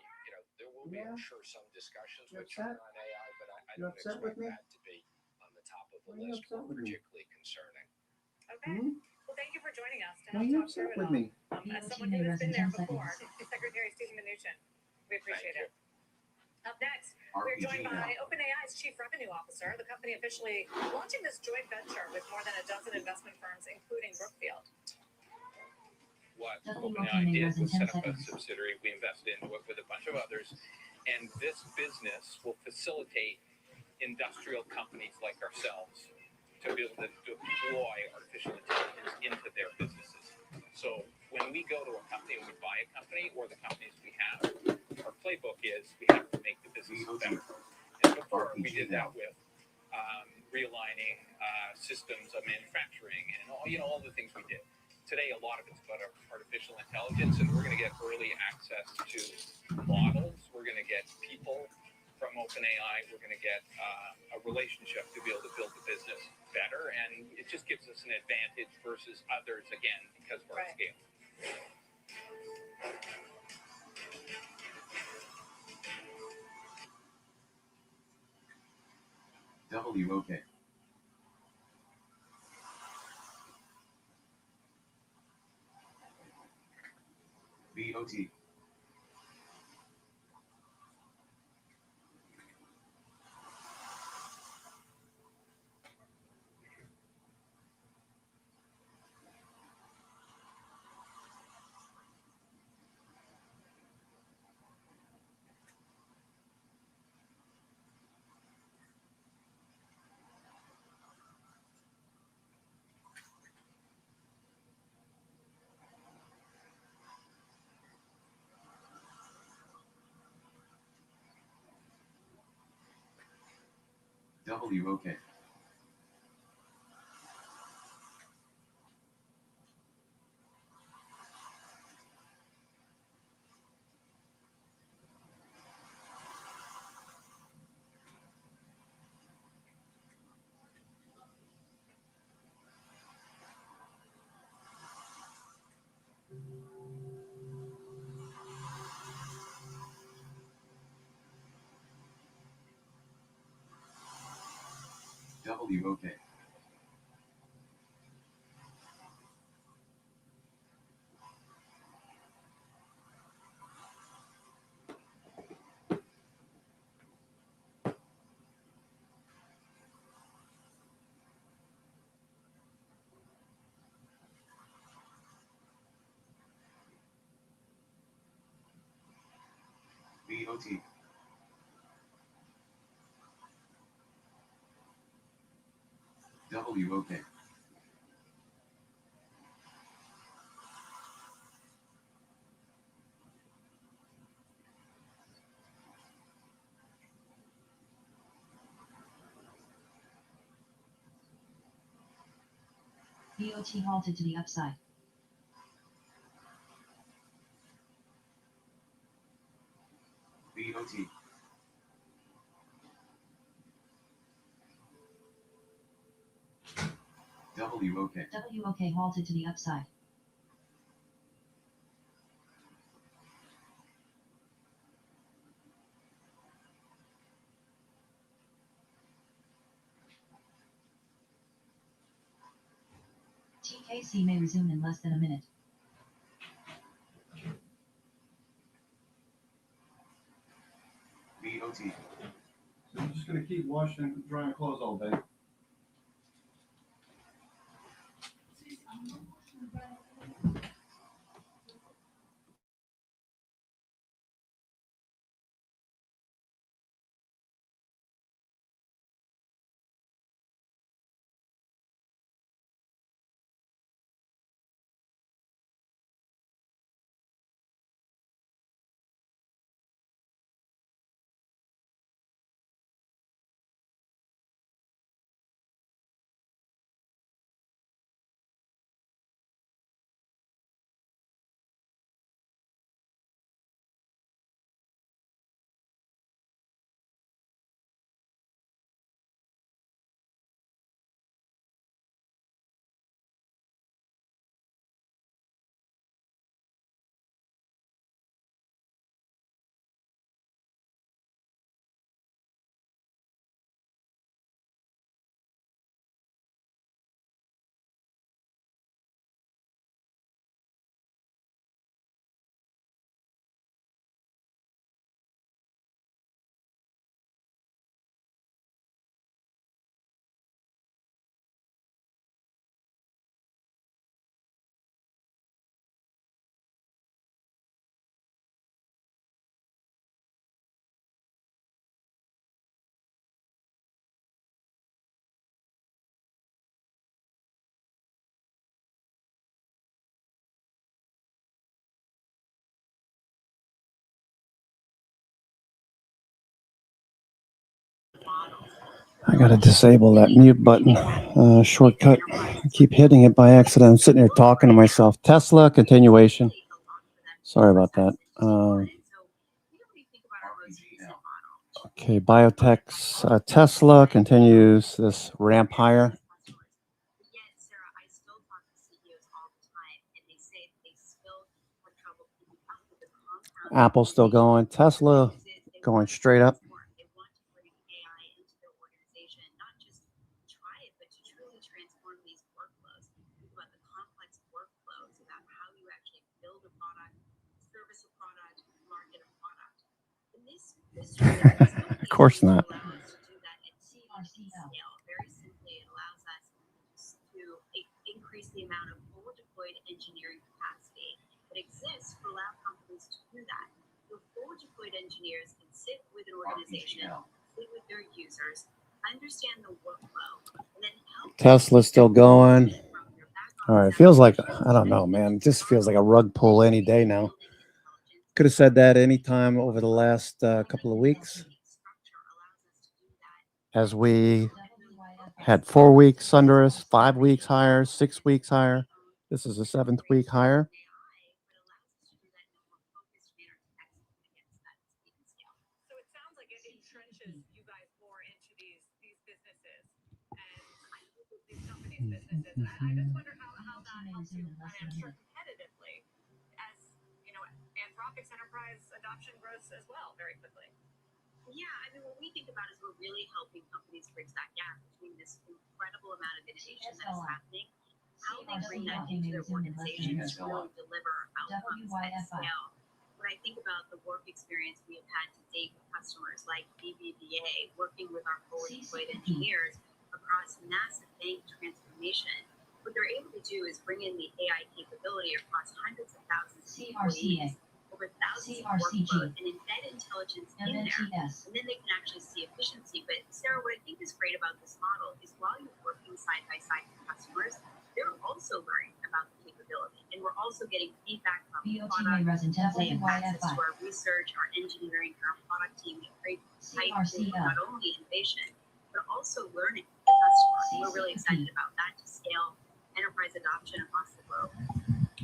there will be, I'm sure, some discussions with China on AI, but I don't expect that to be on the top of the list or particularly concerning. Okay. Well, thank you for joining us to help talk through it all. As someone who has been there before, Secretary Stephen Mnuchin, we appreciate it. Up next, we're joined by OpenAI's Chief Revenue Officer, the company officially launching this joint venture with more than a dozen investment firms, including Brookfield. What OpenAI did was set up a subsidiary we invested in with a bunch of others, and this business will facilitate industrial companies like ourselves to be able to deploy artificial intelligence into their businesses. So when we go to a company and we buy a company or the companies we have, our playbook is we have to make the business better. And before we did that with realigning systems of manufacturing and all the things we did. Today, a lot of it's about artificial intelligence, and we're going to get early access to models. We're going to get people from OpenAI. We're going to get a relationship to be able to build the business better, and it just gives us an advantage versus others, again, because we're at scale. WOK. BOT. WOK. WOK. BOT. WOK. BOT halted to the upside. BOT. WOK. WOK halted to the upside. TKC may resume in less than a minute. BOT. So I'm just going to keep washing, drying clothes all day. I got to disable that mute button shortcut. I keep hitting it by accident. I'm sitting here talking to myself. Tesla continuation. Sorry about that. Okay, biotech's Tesla continues this ramp higher. Apple still going. Tesla going straight up. They want to bring AI into their organization, not just try it, but to truly transform these workflows. Think about the complex workflows, about how you actually build a product, service a product, market a product. And this Of course not. allow us to do that at scale. Very simply, it allows us to increase the amount of forward deployed engineering capacity that exists to allow companies to do that. So forward deployed engineers can sit with an organization, sit with their users, understand the workflow, and then help Tesla's still going. All right, it feels like, I don't know, man. It just feels like a rug pull any day now. Could have said that any time over the last couple of weeks, as we had 4 weeks under us, 5 weeks higher, 6 weeks higher. This is the 7th week higher. So it sounds like it entrenches you guys more into these businesses and these companies' businesses. And I just wonder how that helps you, I'm sure, competitively, as you know, Anthropic's enterprise adoption grows as well very quickly. Yeah, I mean, what we think about is we're really helping companies bridge that gap between this incredible amount of innovation that is happening, how they bring that into their organizations to really deliver outcomes at scale. When I think about the work experience we have had to date with customers like BBVA, working with our forward deployed engineers across massive bank transformation, what they're able to do is bring in the AI capability across hundreds of thousands of employees, over thousands of workload, and embed intelligence in there. And then they can actually see efficiency. But Sarah, what I think is great about this model is while you're working side by side with customers, they're also learning about the capability. And we're also getting feedback from product. They have access to our research, our engineering, our product team, and great tight not only innovation, but also learning the customer. We're really excited about that to scale enterprise adoption across the globe.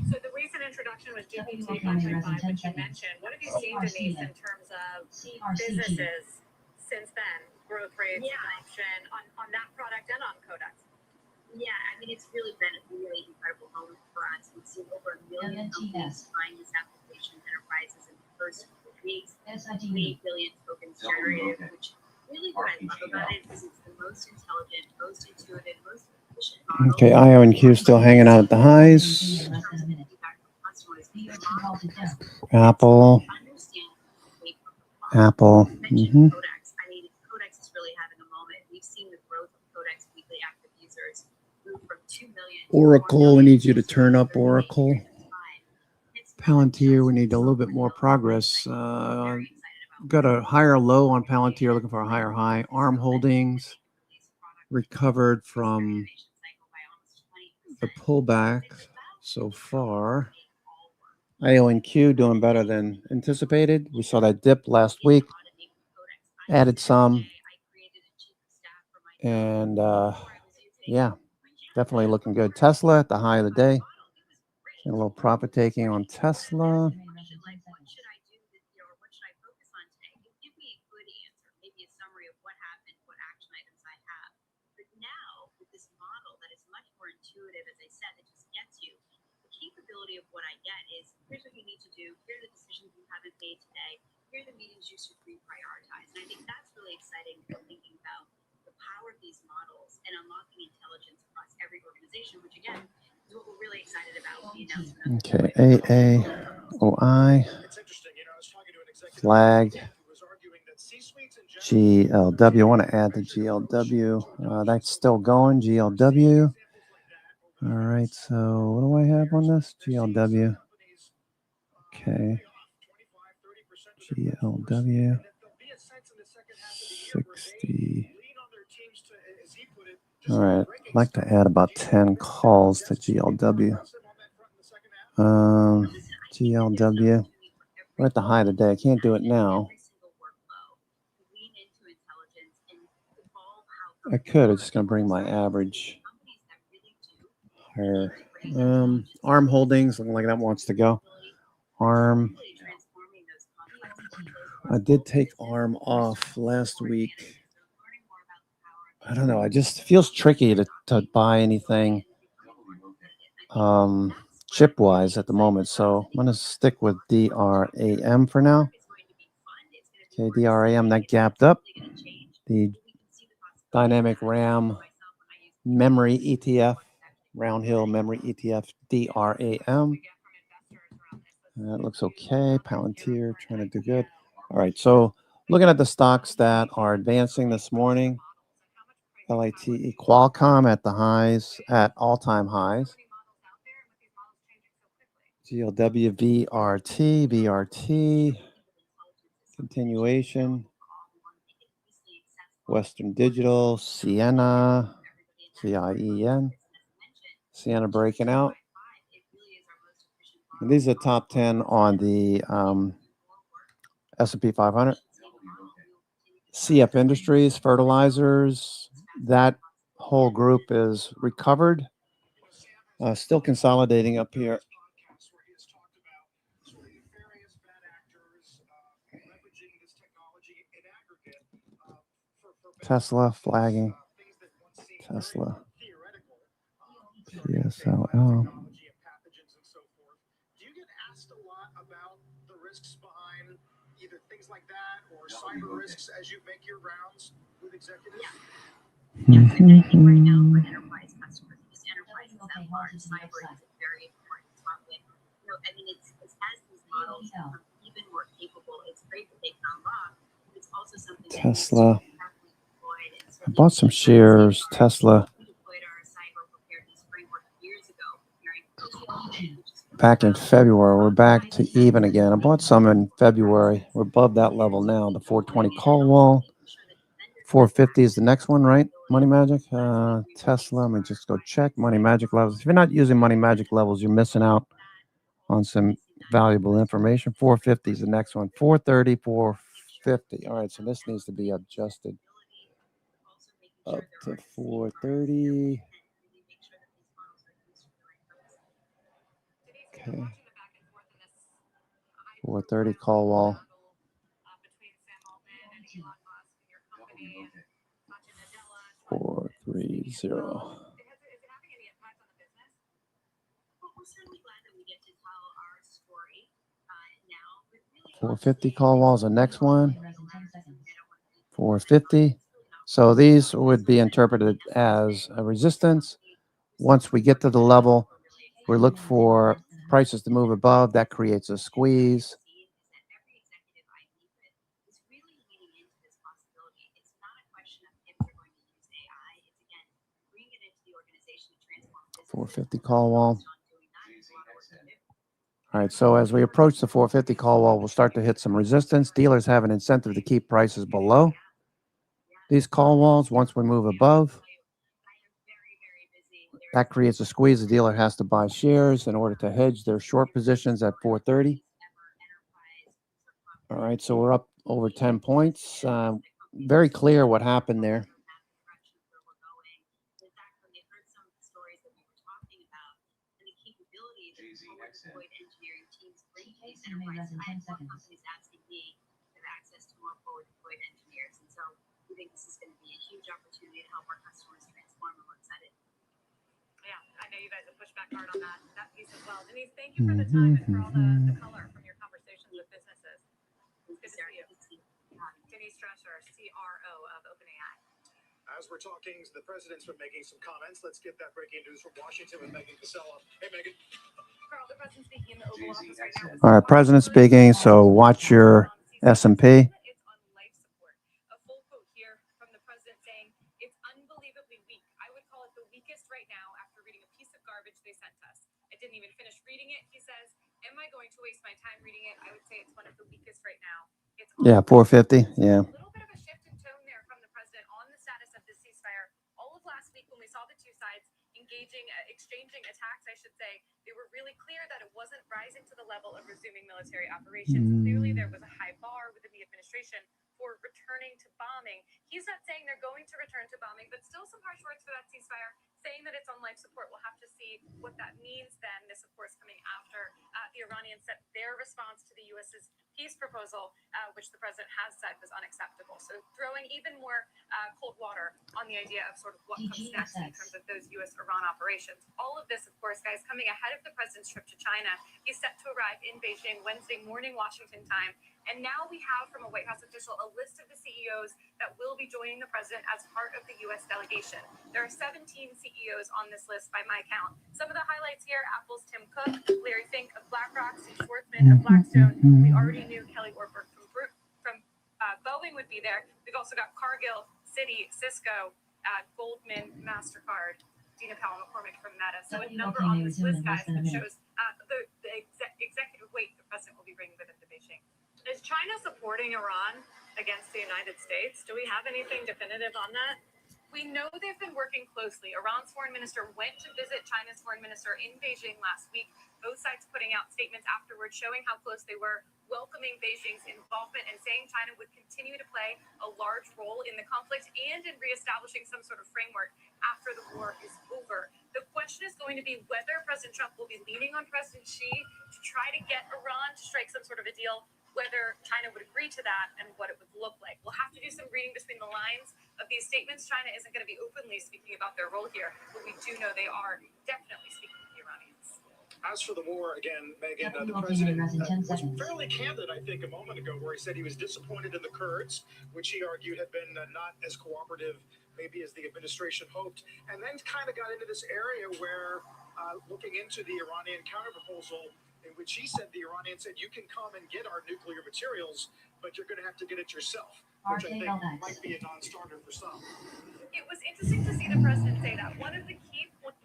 So the recent introduction was GPT 5.5, which you mentioned. What have you seen, Denise, in terms of businesses since then, growth rates, adoption on that product and on Codex? Yeah, I mean, it's really been a really incredible moment for us. We've seen over 1 million companies trying this application, enterprises in the first couple of weeks, 8 billion tokens generated, which really what I love about it is it's the most intelligent, most intuitive, most efficient model. Okay, IO and Q still hanging out at the highs. Apple. Apple. Mm-hmm. Codex is really having a moment. We've seen the growth of Codex weekly active users move from 2 million. Oracle, we need you to turn up Oracle. Palantir, we need a little bit more progress. Got a higher low on Palantir, looking for a higher high. ARM Holdings recovered from the pullback so far. IO and Q doing better than anticipated. We saw that dip last week. Added some. And yeah, definitely looking good. Tesla at the high of the day. A little profit taking on Tesla. Of what I get is here's what you need to do, here are the decisions you haven't made today, here are the meetings you should reprioritize. And I think that's really exciting for thinking about the power of these models and unlocking intelligence across every organization, which again is what we're really excited about with the announcement. Okay, AAOI, flag, GLW. I want to add the GLW. That's still going, GLW. All right, so what do I have on this? GLW. Okay. GLW. 60. All right, I'd like to add about 10 calls to GLW. GLW. We're at the high today. I can't do it now. I could. It's just going to bring my average higher. ARM Holdings, looking like that wants to go. ARM. I did take ARM off last week. I don't know. It just feels tricky to buy anything chip wise at the moment. So I'm going to stick with DRAM for now. Okay, DRAM that gapped up. The dynamic RAM memory ETF, round hill memory ETF, DRAM. That looks okay. Palantir trying to do good. All right, so looking at the stocks that are advancing this morning. LITE, Qualcomm at the highs, at all-time highs. GLW, VRT, continuation. Western Digital, Sienna, CIEN. Sienna breaking out. And these are the top 10 on the S&P 500. CF Industries, fertilizers, that whole group is recovered. Still consolidating up here. Tesla flagging. Tesla. PSLL. Do you get asked a lot about the risks behind either things like that or cyber risks as you make your rounds with executives? Yes, and I think right now for enterprise customers, because enterprises that large, cyber is a very important topic. You know, I mean, it's as these models become even more capable, it's great that they can unlock, but it's also something that Tesla. needs to be carefully deployed. And so I bought some shares. Tesla. we deployed our cyber preparedness framework years ago, preparing for COVID, which is really Back in about February, we're back to even again. I bought some in February. We're above that level now. The 420 call wall. 450 is the next one, right? Money Magic, Tesla. Let me just go check Money Magic levels. If you're not using Money Magic levels, you're missing out on some valuable information. 450 is the next one. 430, 450. All right, so this needs to be adjusted up to 430. Okay. 430 call wall. 430. 450 call wall is the next one. 450. So these would be interpreted as a resistance. Once we get to the level, we look for prices to move above. That creates a squeeze. $450 call wall. All right, so as we approach the 450 call wall, we'll start to hit some resistance. Dealers have an incentive to keep prices below these call walls. Once we move above, that creates a squeeze. The dealer has to buy shares in order to hedge their short positions at 430. All right, so we're up over 10 points. Very clear what happened there. I know you guys have pushed back hard on that piece as well. Denise, thank you for the time and for all the color from your conversations with businesses. It's good to see you. Denise Drescher, CRO of OpenAI. As we're talking, the president's been making some comments. Let's get that breaking news from Washington with Megan Casella. Hey, Megan. Carl, the president's speaking in the Oval Office right now. All right, president speaking, so watch your S&P. It's on life support. A full quote here from the president saying, it's unbelievably weak. I would call it the weakest right now after reading a piece of garbage they sent us. I didn't even finish reading it. He says, am I going to waste my time reading it? I would say it's one of the weakest right now. It's Yeah, 450. Yeah. A little bit of a shift in tone there from the president on the status of the ceasefire. All of last week when we saw the two sides exchanging attacks, I should say, they were really clear that it wasn't rising to the level of resuming military operations. Clearly, there was a high bar within the administration for returning to bombing. He's not saying they're going to return to bombing, but still some harsh words for that ceasefire, saying that it's on life support. We'll have to see what that means then. This, of course, coming after the Iranians set their response to the U.S.'s peace proposal, which the president has said was unacceptable. So throwing even more cold water on the idea of sort of what comes next in terms of those U.S.-Iran operations. All of this, of course, guys, coming ahead of the president's trip to China. He's set to arrive in Beijing Wednesday morning, Washington time. And now we have from a White House official a list of the CEOs that will be joining the president as part of the U.S. delegation. There are 17 CEOs on this list by my count. Some of the highlights here: Apple's Tim Cook, Larry Fink of BlackRock, Steve Schwarzman of Blackstone. We already knew Kelly Ortberg from Boeing would be there. We've also got Cargill, Citi, Cisco, Goldman, MasterCard, Dina Powell McCormick from Meta. So a number on this list, guys, that shows the executive weight the president will be bringing with him to Beijing. Is China supporting Iran against the United States? Do we have anything definitive on that? We know they've been working closely. Iran's foreign minister went to visit China's foreign minister in Beijing last week. Both sides putting out statements afterwards showing how close they were, welcoming Beijing's involvement and saying China would continue to play a large role in the conflict and in reestablishing some sort of framework after the war is over. The question is going to be whether President Trump will be leaning on President Xi to try to get Iran to strike some sort of a deal, whether China would agree to that and what it would look like. We'll have to do some reading between the lines of these statements. China isn't going to be openly speaking about their role here, but we do know they are definitely speaking to the Iranians. As for the war, again, Megan, the president was fairly candid, I think, a moment ago, where he said he was disappointed in the Kurds, which he argued had been not as cooperative maybe as the administration hoped, and then kind of got into this area where looking into the Iranian counterproposal, in which he said the Iranians said, you can come and get our nuclear materials, but you're going to have to get it yourself, which I think might be a non-starter for some. It was interesting to see the president say that. One of the key points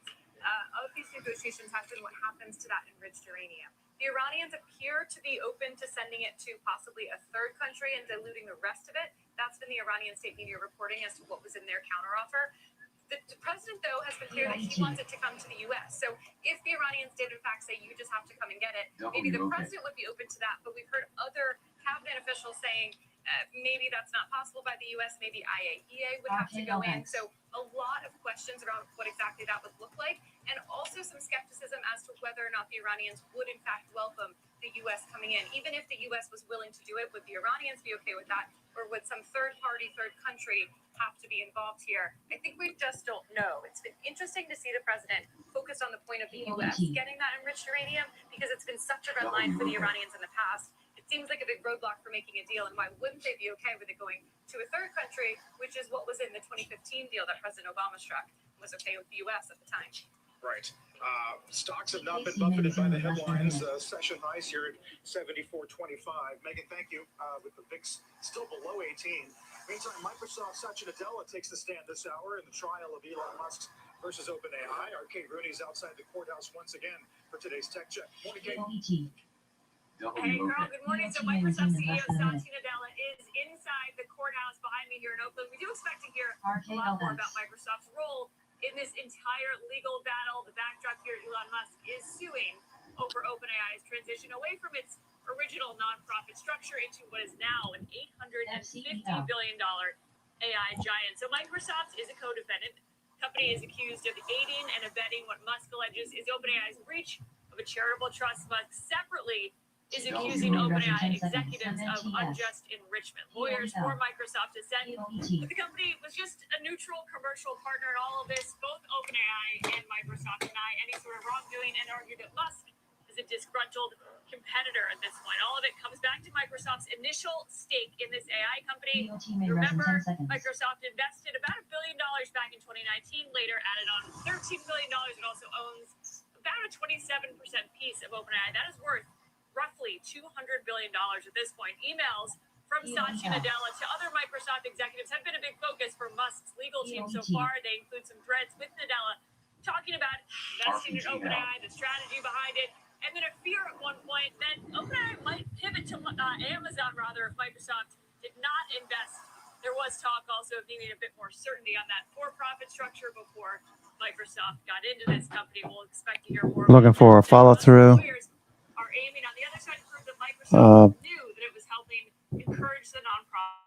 of these negotiations has been what happens to that enriched uranium. The Iranians appear to be open to sending it to possibly a third country and diluting the rest of it. That's been the Iranian state media reporting as to what was in their counteroffer. The president, though, has been clear that he wants it to come to the U.S. So if the Iranians did, in fact, say, you just have to come and get it, maybe the president would be open to that. But we've heard other cabinet officials saying maybe that's not possible by the U.S. Maybe IAEA would have to go in. So a lot of questions around what exactly that would look like, and also some skepticism as to whether or not the Iranians would, in fact, welcome the U.S. coming in. Even if the U.S. was willing to do it, would the Iranians be okay with that? Or would some third party, third country have to be involved here? I think we just don't know. It's been interesting to see the president focus on the point of the U.S. getting that enriched uranium, because it's been such a red line for the Iranians in the past. It seems like a big roadblock for making a deal, and why wouldn't they be okay with it going to a third country, which is what was in the 2015 deal that President Obama struck, was okay with the U.S. at the time. Right. Stocks have not been buffeted by the headlines. Session highs here at 74.25. Megan, thank you. With the VIX still below 18. Meantime, Microsoft Satya Nadella takes the stand this hour in the trial of Elon Musk versus OpenAI. Our Kate Rooney's outside the courthouse once again for today's Tech Check. Morning, Kate. Hey, girl, good morning. So Microsoft CEO Satya Nadella is inside the courthouse behind me here in Oakland. We do expect to hear a lot more about Microsoft's role in this entire legal battle. The backdrop here, Elon Musk is suing over OpenAI's transition away from its original nonprofit structure into what is now an $850 billion AI giant. So Microsoft is a co-defendant. The company is accused of aiding and abetting what Musk alleges is OpenAI's breach of a charitable trust. Musk separately is accusing OpenAI executives of unjust enrichment. Lawyers for Microsoft have said that the company was just a neutral commercial partner in all of this. Both OpenAI and Microsoft deny any sort of wrongdoing and argue that Musk is a disgruntled competitor at this point. All of it comes back to Microsoft's initial stake in this AI company. Remember, Microsoft invested about $1 billion back in 2019, later added on $13 billion. It also owns about a 27% piece of OpenAI. That is worth roughly $200 billion at this point. Emails from Satya Nadella to other Microsoft executives have been a big focus for Musk's legal team so far. They include some threads with Nadella talking about investing in OpenAI, the strategy behind it, and then a fear at one point that OpenAI might pivot to Amazon rather if Microsoft did not invest. There was talk also of needing a bit more certainty on that for-profit structure before Microsoft got into this company. We'll expect to hear more. Looking for a follow-through. Are aiming on the other side to prove that Microsoft knew that it was helping encourage the nonprofit.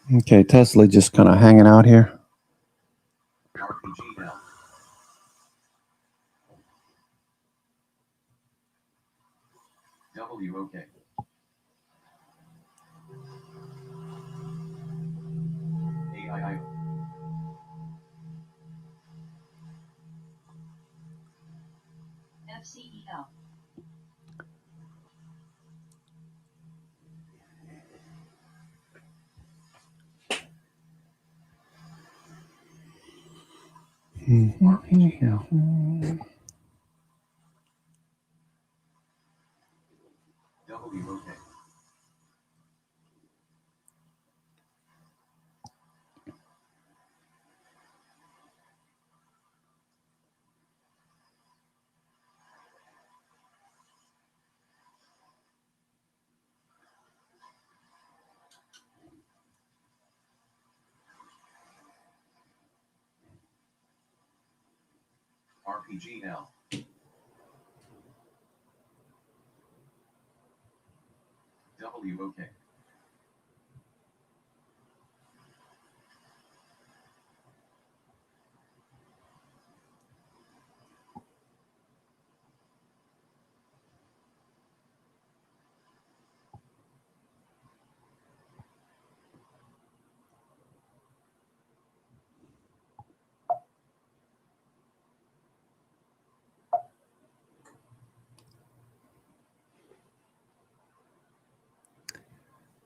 Okay, Tesla just kind of hanging out here. RPGL. WOK. AII. FCEL. WOK. RPGL. WOK.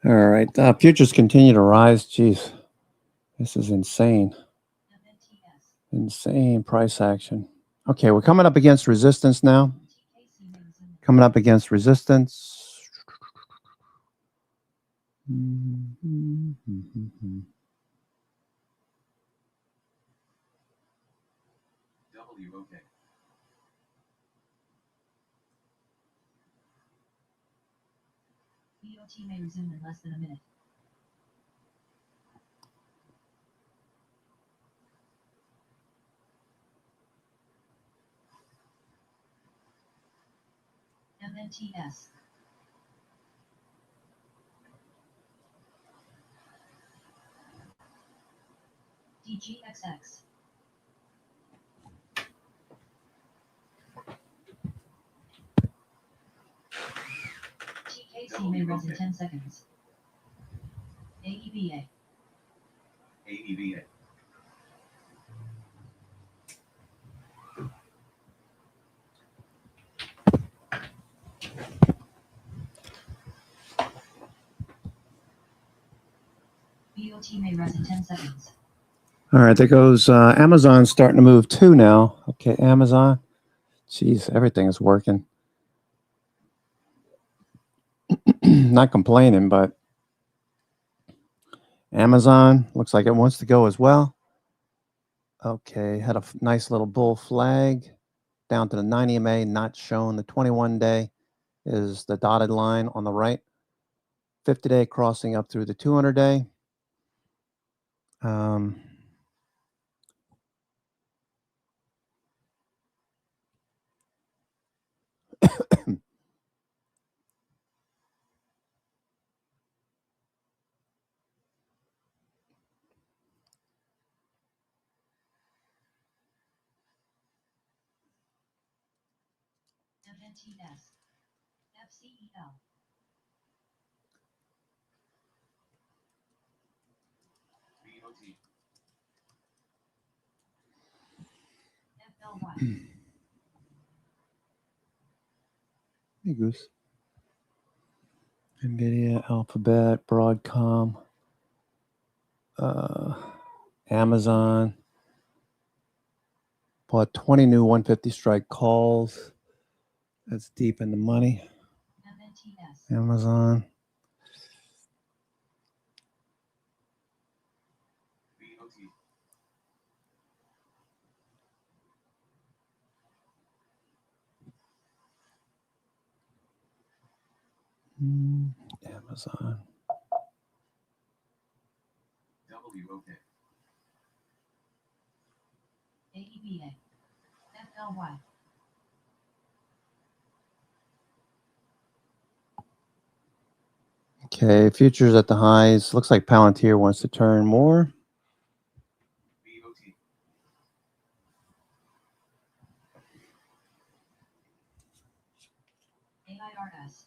All right, futures continue to rise. Jeez, this is insane. Insane price action. Okay, we're coming up against resistance now. Coming up against resistance. WOK. BOT may resume in less than a minute. MNTS. DGXX. TKC may rise in 10 seconds. AEBA. AEVA. BOT may rise in 10 seconds. All right, there goes Amazon starting to move too now. Okay, Amazon. Jeez, everything is working. Not complaining, but Amazon looks like it wants to go as well. Okay, had a nice little bull flag down to the 90 MA, not shown. The 21-day is the dotted line on the right. 50-day crossing up through the 200-day. MNTS. FCEL. BOT. FLY. Hey, Goose. NVIDIA, Alphabet, Broadcom, Amazon. Bought 20 new 150 strike calls. That's deep in the money. MNTS. Amazon. BOT. Amazon. WOK. AEBA. FLY. Okay, futures at the highs. Looks like Palantir wants to turn more. BOT. AIRS.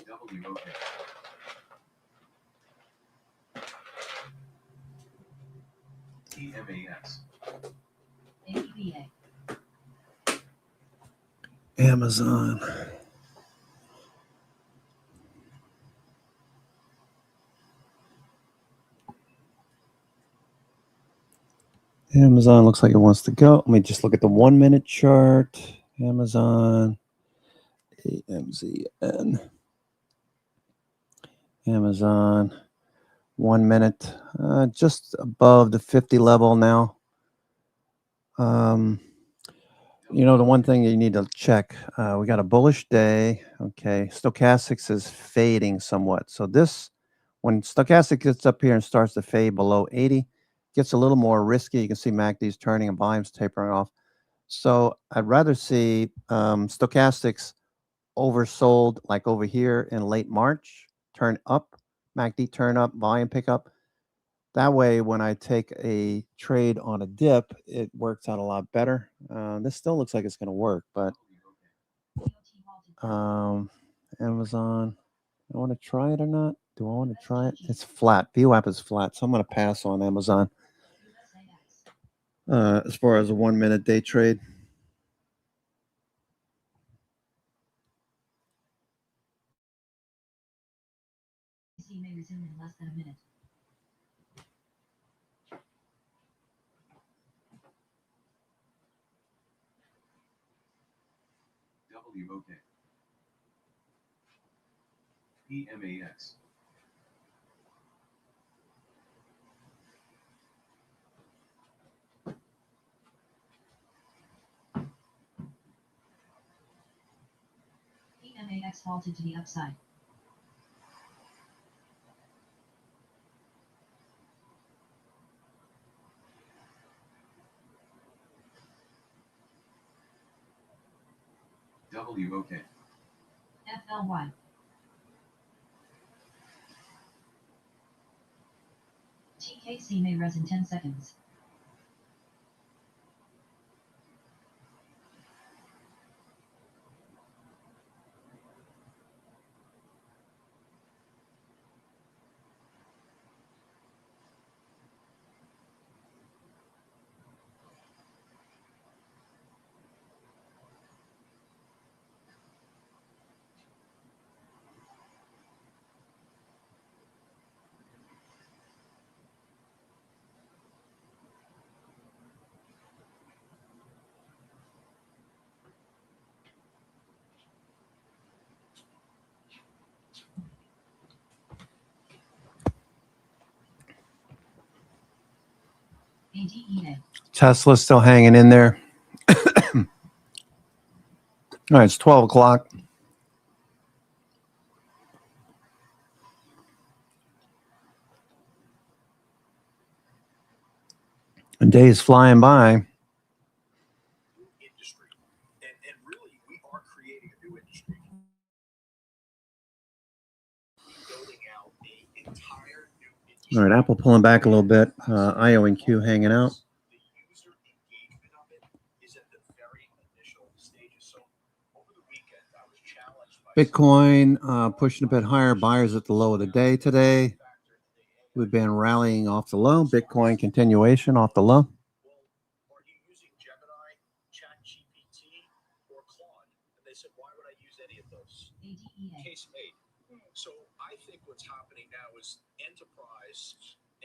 WOK. TMAX. AEBA. Amazon. Amazon looks like it wants to go. Let me just look at the 1 minute chart. Amazon. AMZN. Amazon. 1 minute. Just above the 50 level now. You know, the one thing that you need to check, we got a bullish day. Okay. Stochastics is fading somewhat. So this, when stochastic gets up here and starts to fade below 80, gets a little more risky. You can see MACD's turning and volumes tapering off. So I'd rather see stochastics oversold like over here in late March, turn up, MACD turn up, volume pick up. That way, when I take a trade on a dip, it works out a lot better. This still looks like it's going to work, but Amazon, do I want to try it or not? Do I want to try it? It's flat. VWAP is flat, so I'm going to pass on Amazon as far as a 1 minute day trade. May resume in less than a minute. WOK. EMAX. EMAX halted to the upside. WOK. FLY. TKC may res in 10 seconds. ADEA. Tesla's still hanging in there. All right, it's 12 o'clock. The day is flying by. Industry. And really, we are creating a new industry. Building out an entire new industry. All right, Apple pulling back a little bit. IO and Q hanging out. The user engagement of it is at the very initial stages. So over the weekend, I was challenged by Bitcoin pushing a bit higher. Buyers at the low of the day today. We've been rallying off the low. Bitcoin continuation off the low. Well, are you using Gemini, ChatGPT, or Claude? And they said, why would I use any of those? ADEA. Case made. So I think what's happening now is enterprise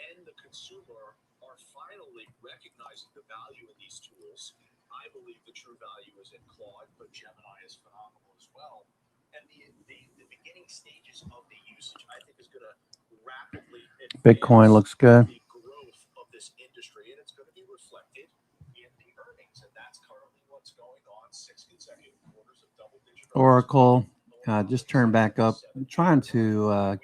and the consumer are finally recognizing the value of these tools. I believe the true value is in Claude, but Gemini is phenomenal as well. And the beginning stages of the usage, I think, is going to rapidly advance Bitcoin looks good. the growth of this industry, and it's going to be reflected in the earnings. And that's currently what's going on. 6 consecutive quarters of double-digit Oracle just turned back up. I'm trying to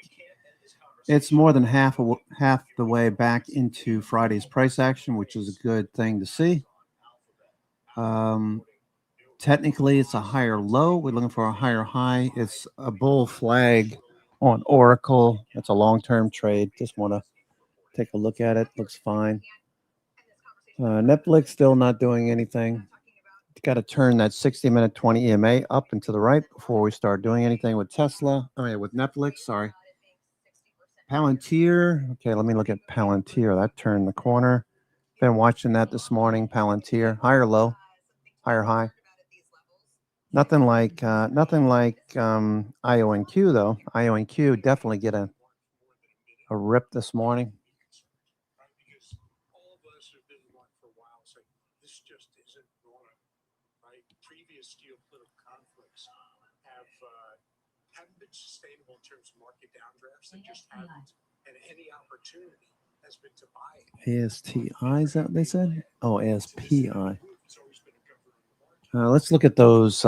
It's more than half the way back into Friday's price action, which is a good thing to see. Technically, it's a higher low. We're looking for a higher high. It's a bull flag on Oracle. It's a long-term trade. Just want to take a look at it. Looks fine. Netflix still not doing anything. Got to turn that 60-minute 20 EMA up and to the right before we start doing anything with Tesla. I mean, with Netflix, sorry. Palantir. Okay, let me look at Palantir. That turned the corner. Been watching that this morning. Palantir. Higher low. Higher high. Nothing like IONQ though. IONQ definitely get a rip this morning. Because all of us have been one for a while saying this just isn't going, right? Previous geopolitical conflicts haven't been sustainable in terms of market downdrafts. They just haven't. And any opportunity has been to buy. ASTI, is that what they said? Oh, ASPI. Let's look at those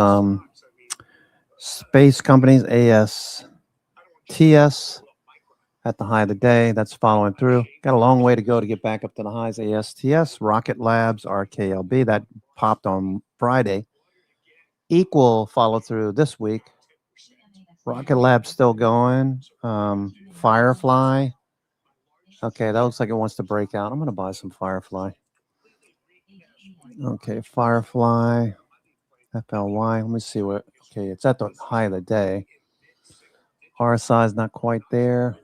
space companies. ASTS at the high of the day. That's following through. Got a long way to go to get back up to the highs. ASTS, Rocket Labs, RKLB. That popped on Friday. Equal follow through this week. Rocket Lab's still going. Firefly. Okay, that looks like it wants to break out. I'm going to buy some Firefly. Okay, Firefly. FLY. Let me see what. Okay, it's at the high of the day. RSI is not quite there.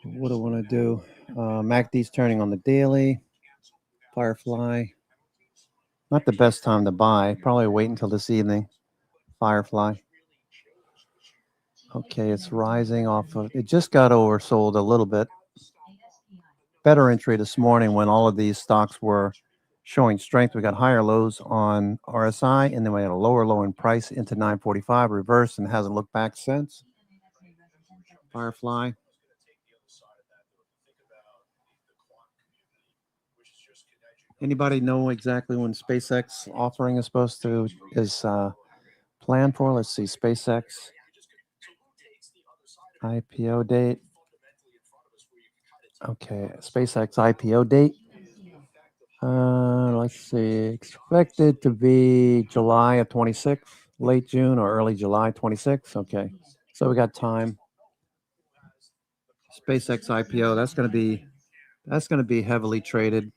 What do I want to do? MACD's turning on the daily. Firefly. Not the best time to buy. Probably wait until this evening. Firefly. Okay, it's rising off of. It just got oversold a little bit. Better entry this morning when all of these stocks were showing strength. We got higher lows on RSI, and then we had a lower low in price into 945, reversed, and hasn't looked back since. Firefly. Anybody know exactly when SpaceX offering is supposed to planned for? Let's see, SpaceX IPO date. Okay, SpaceX IPO date. Let's see, expected to be July of 26, late June or early July 26. Okay, so we got time. SpaceX IPO. That's going to be heavily traded.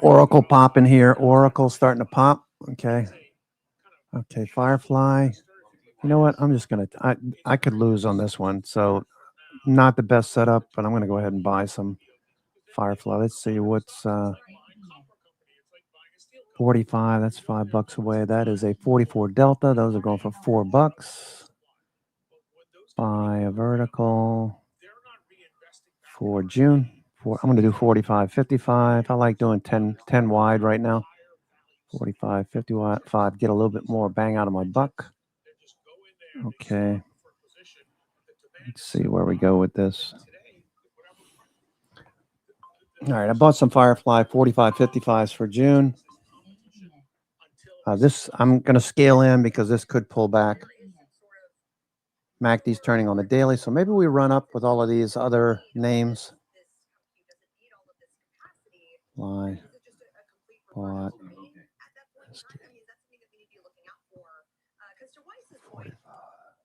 Oracle popping here. Oracle starting to pop. Okay. Okay, Firefly. You know what? I'm just going to, I could lose on this one. So not the best setup, but I'm going to go ahead and buy some Firefly. Let's see what's 45. That's $5 away. That is a 44 Delta. Those are going for $4. Buy a vertical for June. I'm going to do 45, 55. I like doing 10 wide right now. 45, 55. Get a little bit more bang out of my buck. Okay. Let's see where we go with this. All right, I bought some Firefly 45, 55s for June. This I'm going to scale in because this could pull back. MACD's turning on the daily, so maybe we run up with all of these other names. Why? Bought.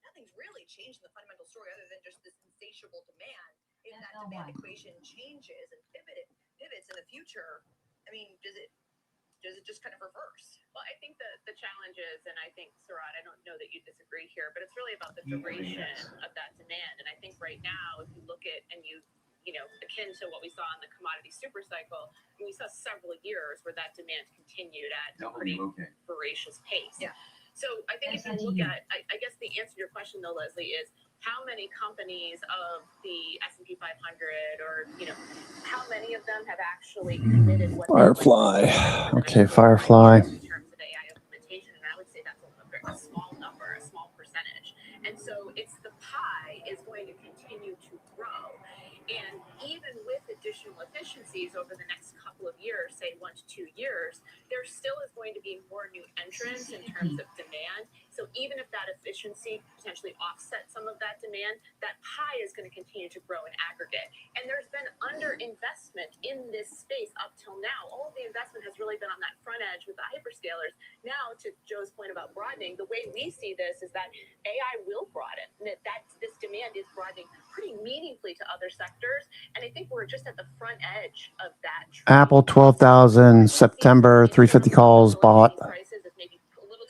Nothing's really changed in the fundamental story other than just this insatiable demand. If that demand equation changes and pivots in the future, I mean, does it just kind of reverse? Well, I think the challenge is, and I think, Surratt, I don't know that you disagree here, but it's really about the duration of that demand. And I think right now, if you look at, and you know, akin to what we saw in the commodity super cycle, we saw several years where that demand continued at a pretty voracious pace. Yeah. So I think if you look at, I guess the answer to your question though, Leslie, is how many companies of the S&P 500 or, you know, how many of them have actually committed what Firefly. Okay, Firefly. in terms of AI implementation, and I would say that's a small number, a small percentage. And so it's the pie is going to continue to grow. And even with additional efficiencies over the next couple couple of years, say 1 to 2 years, there still is going to be more new entrants in terms of demand. So even if that efficiency potentially offsets some of that demand, that pie is going to continue to grow in aggregate. And there's been underinvestment in this space up till now. All of the investment has really been on that front edge with the hyperscalers. Now, to Joe's point about broadening, the way we see this is that AI will broaden, and that this demand is broadening pretty meaningfully to other sectors. And I think we're just at the front edge of that. Apple 12,000 September 350 calls bought.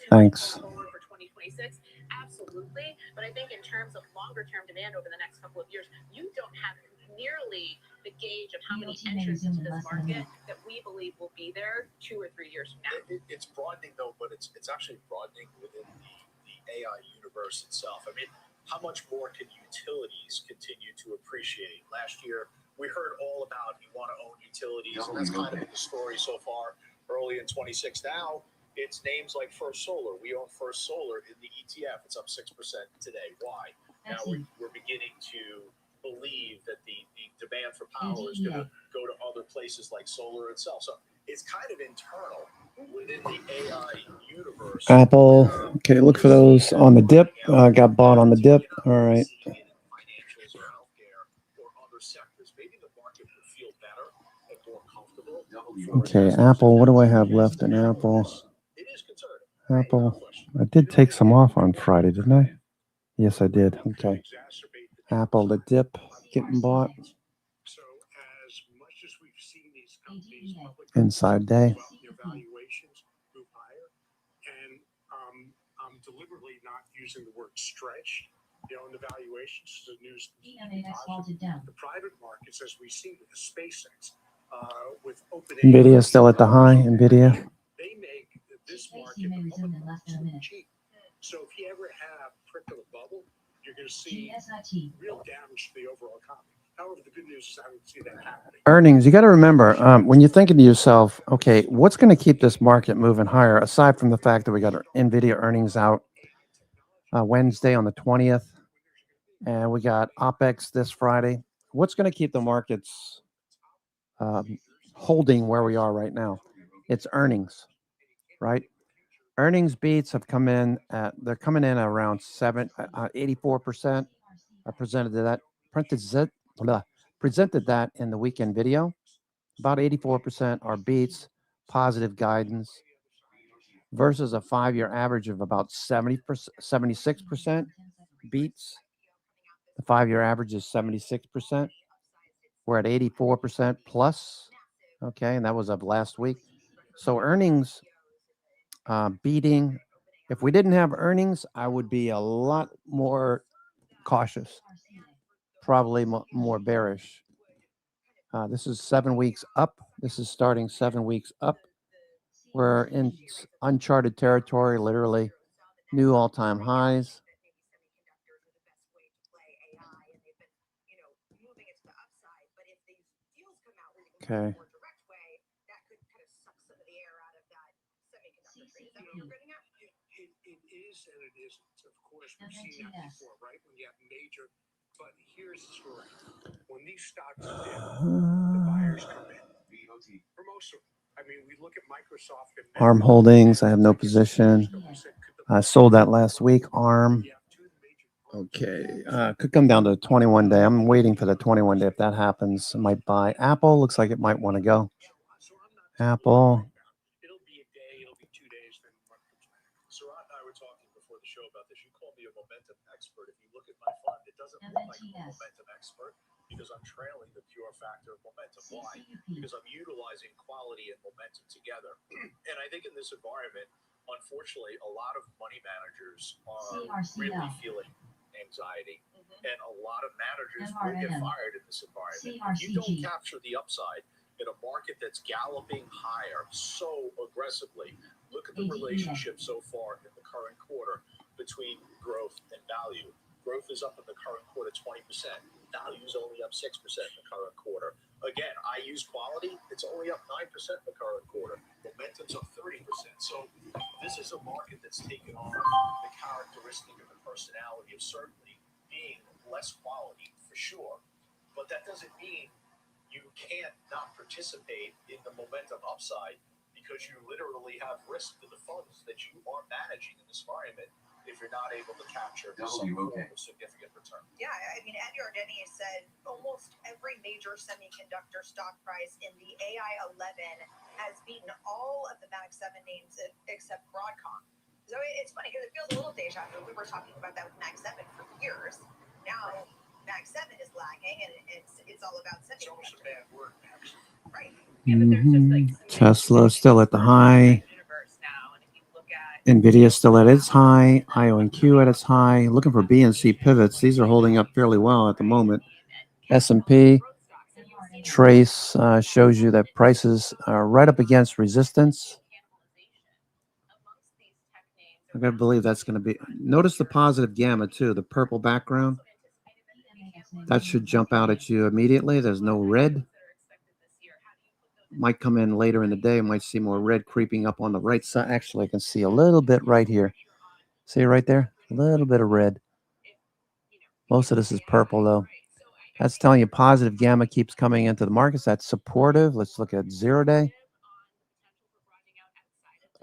Thanks. For 2026, absolutely. But I think in terms of longer term demand over the next couple of years, you don't have nearly the gauge of how many entrants into this market that we believe will be there 2 or 3 years from now. It's broadening though, but it's actually broadening within the AI universe itself. I mean, how much more can utilities continue to appreciate? Last year, we heard all about you want to own utilities, and that's kind of the story so far early in 26. Now, it's names like First Solar. We own First Solar in the ETF. It's up 6% today. Why? Now we're beginning to believe that the demand for power is going to go to other places like solar itself. So it's kind of internal within the AI universe. Apple. Okay, look for those on the dip. Got bought on the dip. All right. Financials or healthcare or other sectors. Maybe the market will feel better and more comfortable. Okay, Apple. What do I have left in Apple? It is concerning. Apple. I did take some off on Friday, didn't I? Yes, I did. Okay. Apple, the dip getting bought. So as much as we've seen these companies Inside day. their valuations move higher, and I'm deliberately not using the word stretch, in the valuations. The news. The private markets, as we've seen with the SpaceX, with open Nvidia still at the high. Nvidia. They make this market the public markets cheap. So if you ever have prick of the bubble, you're going to see real damage to the overall economy. However, the good news is I don't see that happening. Earnings. You got to remember when you're thinking to yourself, okay, what's going to keep this market moving higher? Aside from the fact that we got our Nvidia earnings out Wednesday on the 20th, and we got OPEX this Friday. What's going to keep the markets holding where we are right now? It's earnings, right? Earnings beats have come in they're coming in around 84%. I presented that in the weekend video. About 84% are beats, positive guidance, versus a 5-year average of about 76% beats. The 5-year average is 76%. We're at 84% plus. Okay, and that was of last week. So earnings beating. If we didn't have earnings, I would be a lot more cautious, probably more bearish. This is 7 weeks up. This is starting 7 weeks up. We're in uncharted territory, literally new all-time highs. Okay. It is and it isn't. Of course, we've seen that before, right? When you have major, but here's the story. When these stocks dip, the buyers come in. For most of them. I mean, we look at Microsoft and ARM Holdings. I have no position. I sold that last week. ARM. Okay. Could come down to 21 day. I'm waiting for the 21 day. If that happens, I might buy. Apple looks like it might want to go. Apple. It'll be a day, it'll be 2 days, then the market comes back. Surat and I were talking before the show about this. You call me a momentum expert. If you look at my fund, it doesn't look like I'm a momentum expert because I'm trailing the pure factor of momentum. Why? Because I'm utilizing quality and momentum together. And I think in this environment, unfortunately, a lot of money managers are really feeling anxiety, and a lot of managers will get fired in this environment. If you don't capture the upside in a market that's galloping higher so aggressively, look at the relationship so far in the current quarter between growth and value. Growth is up in the current quarter 20%. Value is only up 6% in the current quarter. Again, I use quality. It's only up 9% in the current quarter. Momentum's up 30%. So this is a market that's taken on the characteristic of the personality of certainly being less quality for sure. But that doesn't mean you can't not participate in the momentum upside because you literally have risk to the funds that you are managing in this environment if you're not able to capture some form of significant return. Yeah, I mean, Ed Yardeni said almost every major semiconductor stock price in the AI 11 has beaten all of the Mag 7 names except Broadcom. So it's funny because it feels a little deja vu. We were talking about that with Mag 7 for years. Now Mag 7 is lagging, and it's all about It's almost a semiconductor. bad word, actually. Right. Yeah, but there's just like some Tesla still at the high. universe now, and if you look at Nvidia still at its high. IONQ at its high. Looking for BNC pivots. These are holding up fairly well at the moment. S&P trace shows you that prices are right up against resistance. I'm going to believe that's going to be. Notice the positive gamma too, the purple background. That should jump out at you immediately. There's no red. Might come in later in the day. Might see more red creeping up on the right side. Actually, I can see a little bit right here. See it right there? A little bit of red. Most of this is purple though. That's telling you positive gamma keeps coming into the markets. That's supportive. Let's look at 0-day.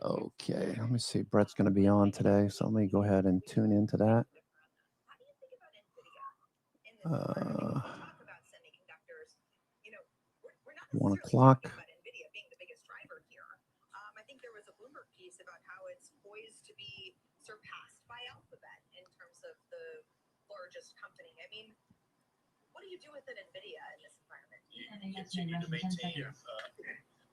Okay, let me see. Brett's going to be on today, so let me go ahead and tune into that. 1 o'clock. I think there was a Bloomberg piece about how it's poised to be surpassed by Alphabet in terms of the largest company. I mean, what do you do with an NVIDIA in this environment? You continue to maintain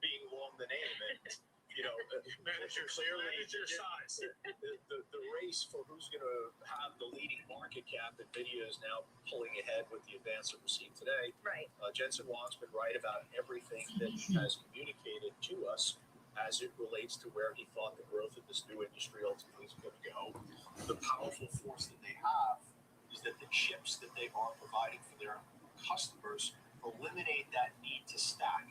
being long the name and manage your size. The race for who's going to have the leading market cap, NVIDIA is now pulling ahead with the advance that we're seeing today. Right. Jensen Huang's been right about everything that he has communicated to us as it relates to where he thought the growth of this new industry ultimately is going to go. The powerful force that they have is that the chips that they are providing for their customers eliminate that need to stack.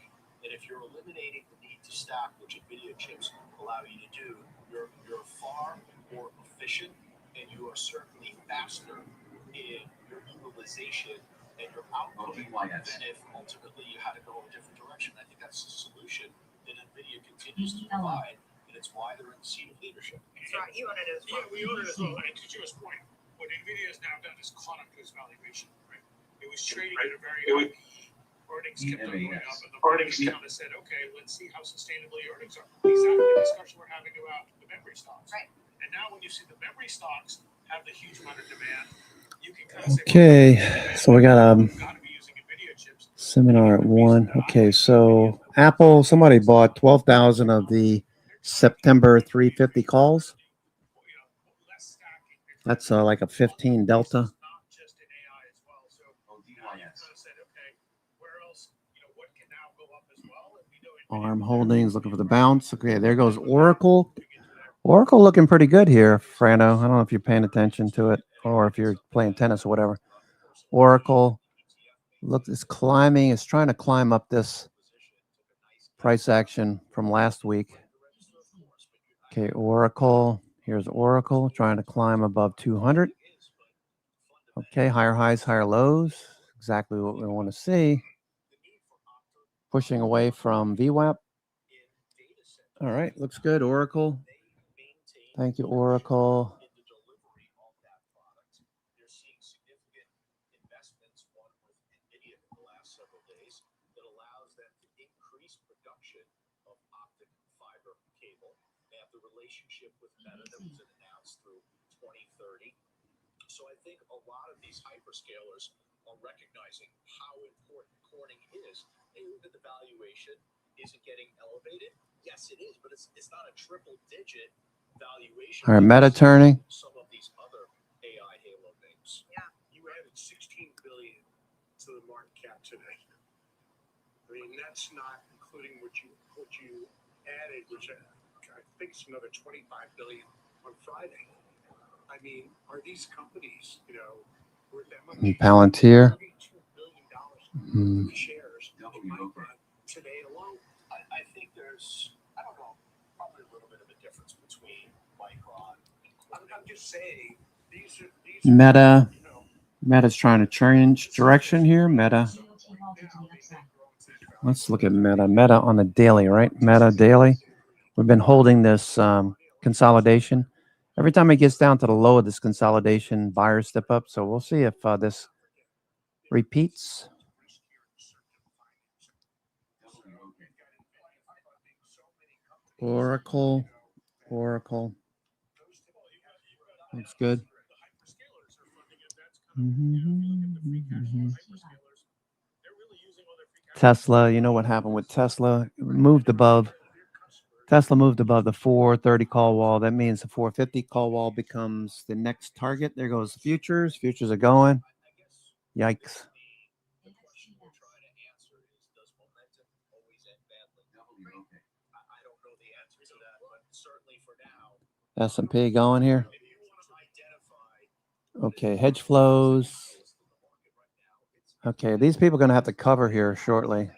And if you're eliminating the need to stack, which NVIDIA chips allow you to do, you're far more efficient and you are certainly faster in your utilization and your output than if ultimately you had to go a different direction. I think that's the solution that NVIDIA continues to provide, and it's why they're in the seat of leadership. That's right. You own it as well. Yeah, we own it as well. And to Joe's point, what NVIDIA has now done is caught up to its valuation. Right? It was trading at a very high PE. Earnings kept on going up, and the market kind of said, "Okay, let's see how sustainable your earnings are." Exactly the discussion we're having about the memory stocks. Right. And now, when you see the memory stocks have the huge amount of demand, you can kind of say, Okay, so we got "We've got to be using NVIDIA chips." seminar at 1. Okay, so Apple, somebody bought 12,000 of the September 350 calls. That's like a 15 delta. ARM Holdings looking for the bounce. Okay, there goes Oracle. Oracle looking pretty good here, Frano. I don't know if you're paying attention to it or if you're playing tennis or whatever. Oracle, look, it's climbing. It's trying to climb up this price action from last week. Okay, Oracle. Here's Oracle trying to climb above 200. Okay, higher highs, higher lows. Exactly what we want to see. Pushing away from VWAP. All right, looks good. Oracle. Thank you, Oracle. They're seeing significant investments, one with NVIDIA in the last several days, that allows them to increase production of optic fiber cable. They have the relationship with Meta that was announced through 2030. So I think a lot of these hyperscalers are recognizing how important Corning is. Hey, look at the valuation. Is it getting elevated? Yes, it is, but it's not a triple-digit valuation. All right, Meta turning. Some of these other AI halo names. Yeah. You added $16 billion to the market cap today. I mean, that's not including what you added, which I think is another $25 billion on Friday. I mean, are these companies, worth that much? Palantir. $32 billion of shares in Micron today alone. I think there's, I don't know, probably a little bit of a difference between Micron and Corning. I'm just saying, these are Meta. Meta's trying to change direction here. Meta. Let's look at Meta. Meta on the daily, right? Meta daily. We've been holding this consolidation. Every time it gets down to the low of this consolidation, buyers step up. So we'll see if this repeats. Oracle. Looks good. Tesla, you know what happened with Tesla? Moved above. Tesla moved above the 430 call wall. That means the 450 call wall becomes the next target. There goes the futures. Futures are going. Yikes. The question we're trying to answer is, does momentum always end badly? I don't know the answer to that, but certainly for now, S&P going here. if you want to identify Okay, hedge flows. Okay, these people are going to have to cover here shortly.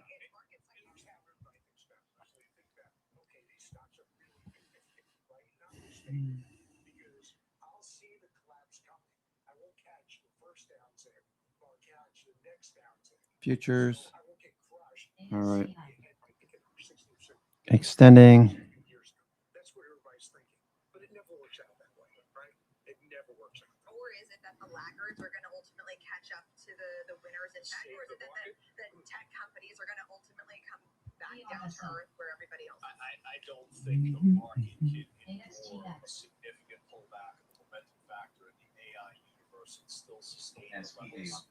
because I'll see the collapse coming. I won't catch the first downtick or catch the next downtick. Futures. I won't get crushed. All right. I think it was 60%. Extending. Years ago. That's what everybody's thinking. But it never works out that way, right? It never works out. Or is it that the laggards are going to ultimately catch up to the winners in tech? Or is it that the tech companies are going to ultimately come back down to earth where everybody else is? I don't think the market can ignore a significant pullback of the momentum factor in the AI universe and still sustain the levels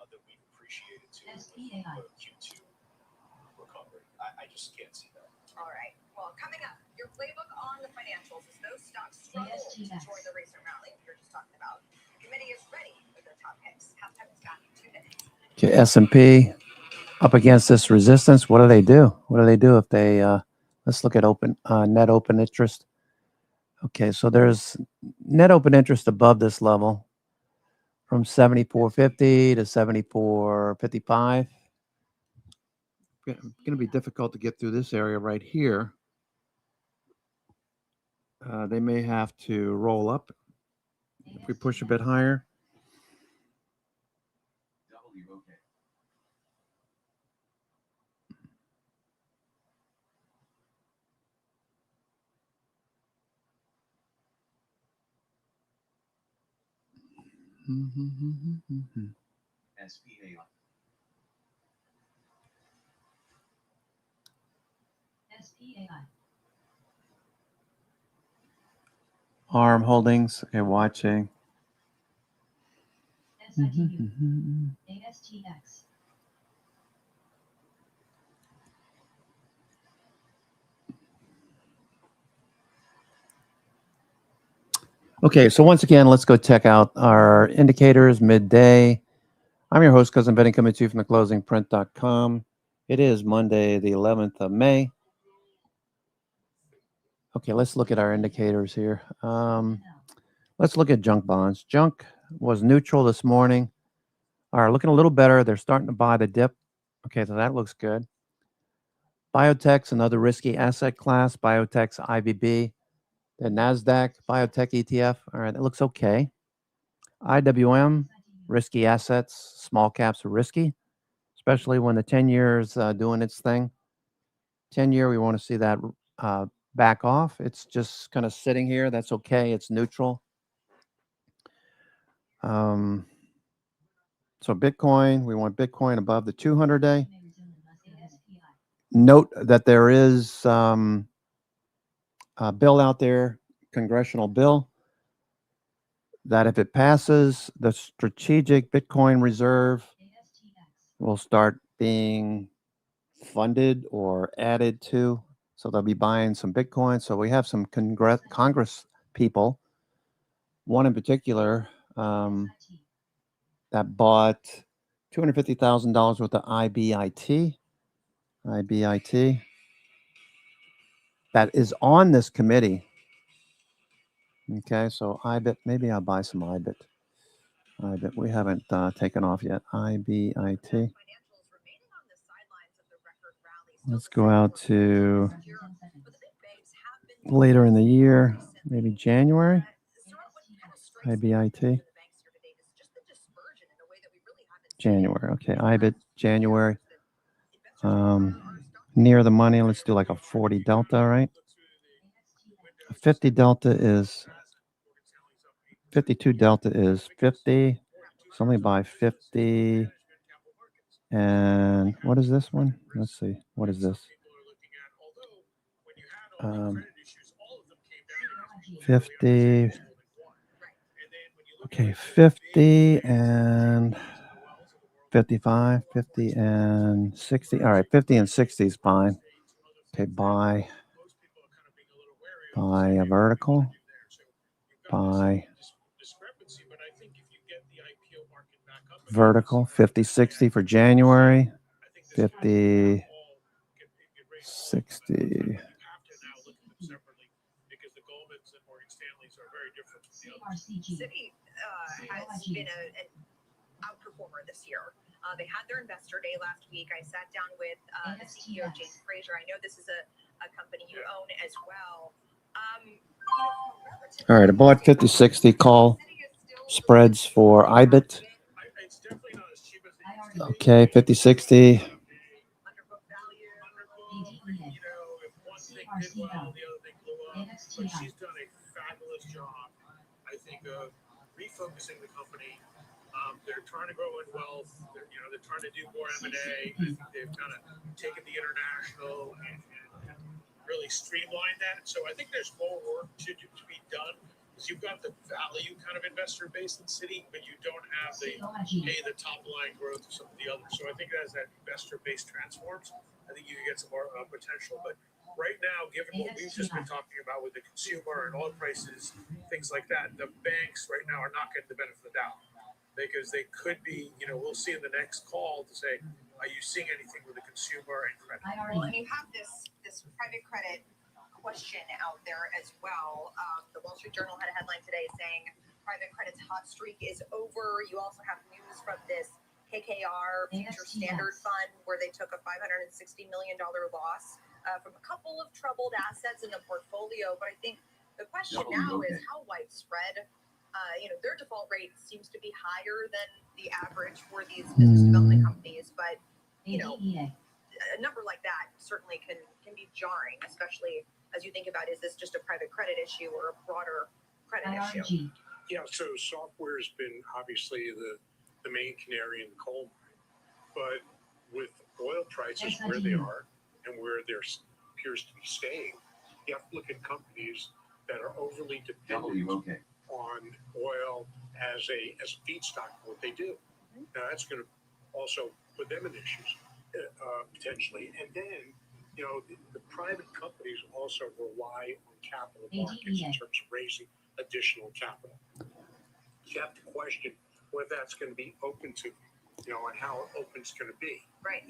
that we've appreciated to with the Q2 recovery. I just can't see that. All right. Well, coming up, your playbook on the financials as those stocks struggle to join the recent rally we were just talking about. The committee is ready with their top picks. Halftime is got 2 minutes. Okay, S&P up against this resistance. What do they do? What do they do if they let's look at net open interest. Okay, so there's net open interest above this level from 74.50 to 74.55. It's going to be difficult to get through this area right here. They may have to roll up if we push a bit higher. SPA. ARM Holdings. Okay, watching. Okay, so once again, let's go check out our indicators midday. I'm your host, Cousin Benny, coming to you from theclosingprint.com. It is Monday, the 11th of May. Okay, let's look at our indicators here. Let's look at junk bonds. Junk was neutral this morning. All right, looking a little better. They're starting to buy the dip. Okay, so that looks good. Biotech's another risky asset class. Biotech's IBB. The NASDAQ Biotech ETF. All right, that looks okay. IWM, risky assets. Small caps are risky, especially when the 10-year is doing its thing. 10-year, we want to see that back off. It's just kind of sitting here. That's okay. It's neutral. So Bitcoin, we want Bitcoin above the 200-day. Note that there is a bill out there, congressional bill, that if it passes, the strategic Bitcoin reserve will start being funded or added to. So they'll be buying some Bitcoin. So we have some Congress people, one in particular, that bought $250,000 worth of IBIT. That is on this committee. Okay, so IBIT, maybe I'll buy some IBIT. We haven't taken off yet. IBIT. Let's go out to later in the year, maybe January. IBIT. January. Okay, IBIT, January. Near the money, let's do like a 40 delta, right? A 50 delta is 52 delta is 50. So let me buy 50. And what is this one? Let's see. What is this? 50. Okay, 50 and 55, 50 and 60. All right, 50 and 60 is fine. Okay, buy a vertical. Buy vertical, 50, 60 for January. 50, 60. Citi has been an outperformer this year. They had their investor day last week. I sat down with the CEO, James Frazier. I know this is a company you own as well. All right, I bought 50, 60 call spreads for IBIT. Okay, 50, 60. But she's done a fabulous job, I think, of refocusing the company. They're trying to grow in wealth. They're trying to do more M&A. They've kind of taken the international and really streamlined that. So I think there's more work to be done. Because you've got the value kind of investor base in Citi, but you don't have the top line growth of some of the others. So I think as that investor base transforms, I think you can get some more potential. But right now, given what we've just been talking about with the consumer and oil prices, things like that, the banks right now are not getting the benefit of the doubt. Because they could be, we'll see in the next call to say, are you seeing anything with the consumer and credit? Well, and you have this private credit question out there as well. The Wall Street Journal had a headline today saying private credit's hot streak is over. You also have news from this KKR Future Standard Fund where they took a $560 million loss from a couple of troubled assets in the portfolio. But I think the question now is how widespread. Their default rate seems to be higher than the average for these business development companies, but a number like that certainly can be jarring, especially as you think about, is this just a private credit issue or a broader credit issue? Yeah, so software has been obviously the main canary in the coal mine, but with oil prices where they are and where there appears to be staying, you have to look at companies that are overly dependent on oil as a feedstock for what they do. Now that's going to also put them in issues potentially. And then, the private companies also rely on capital markets in terms of raising additional capital. You have to question what that's going to be open to, and how open it's going to be. Right.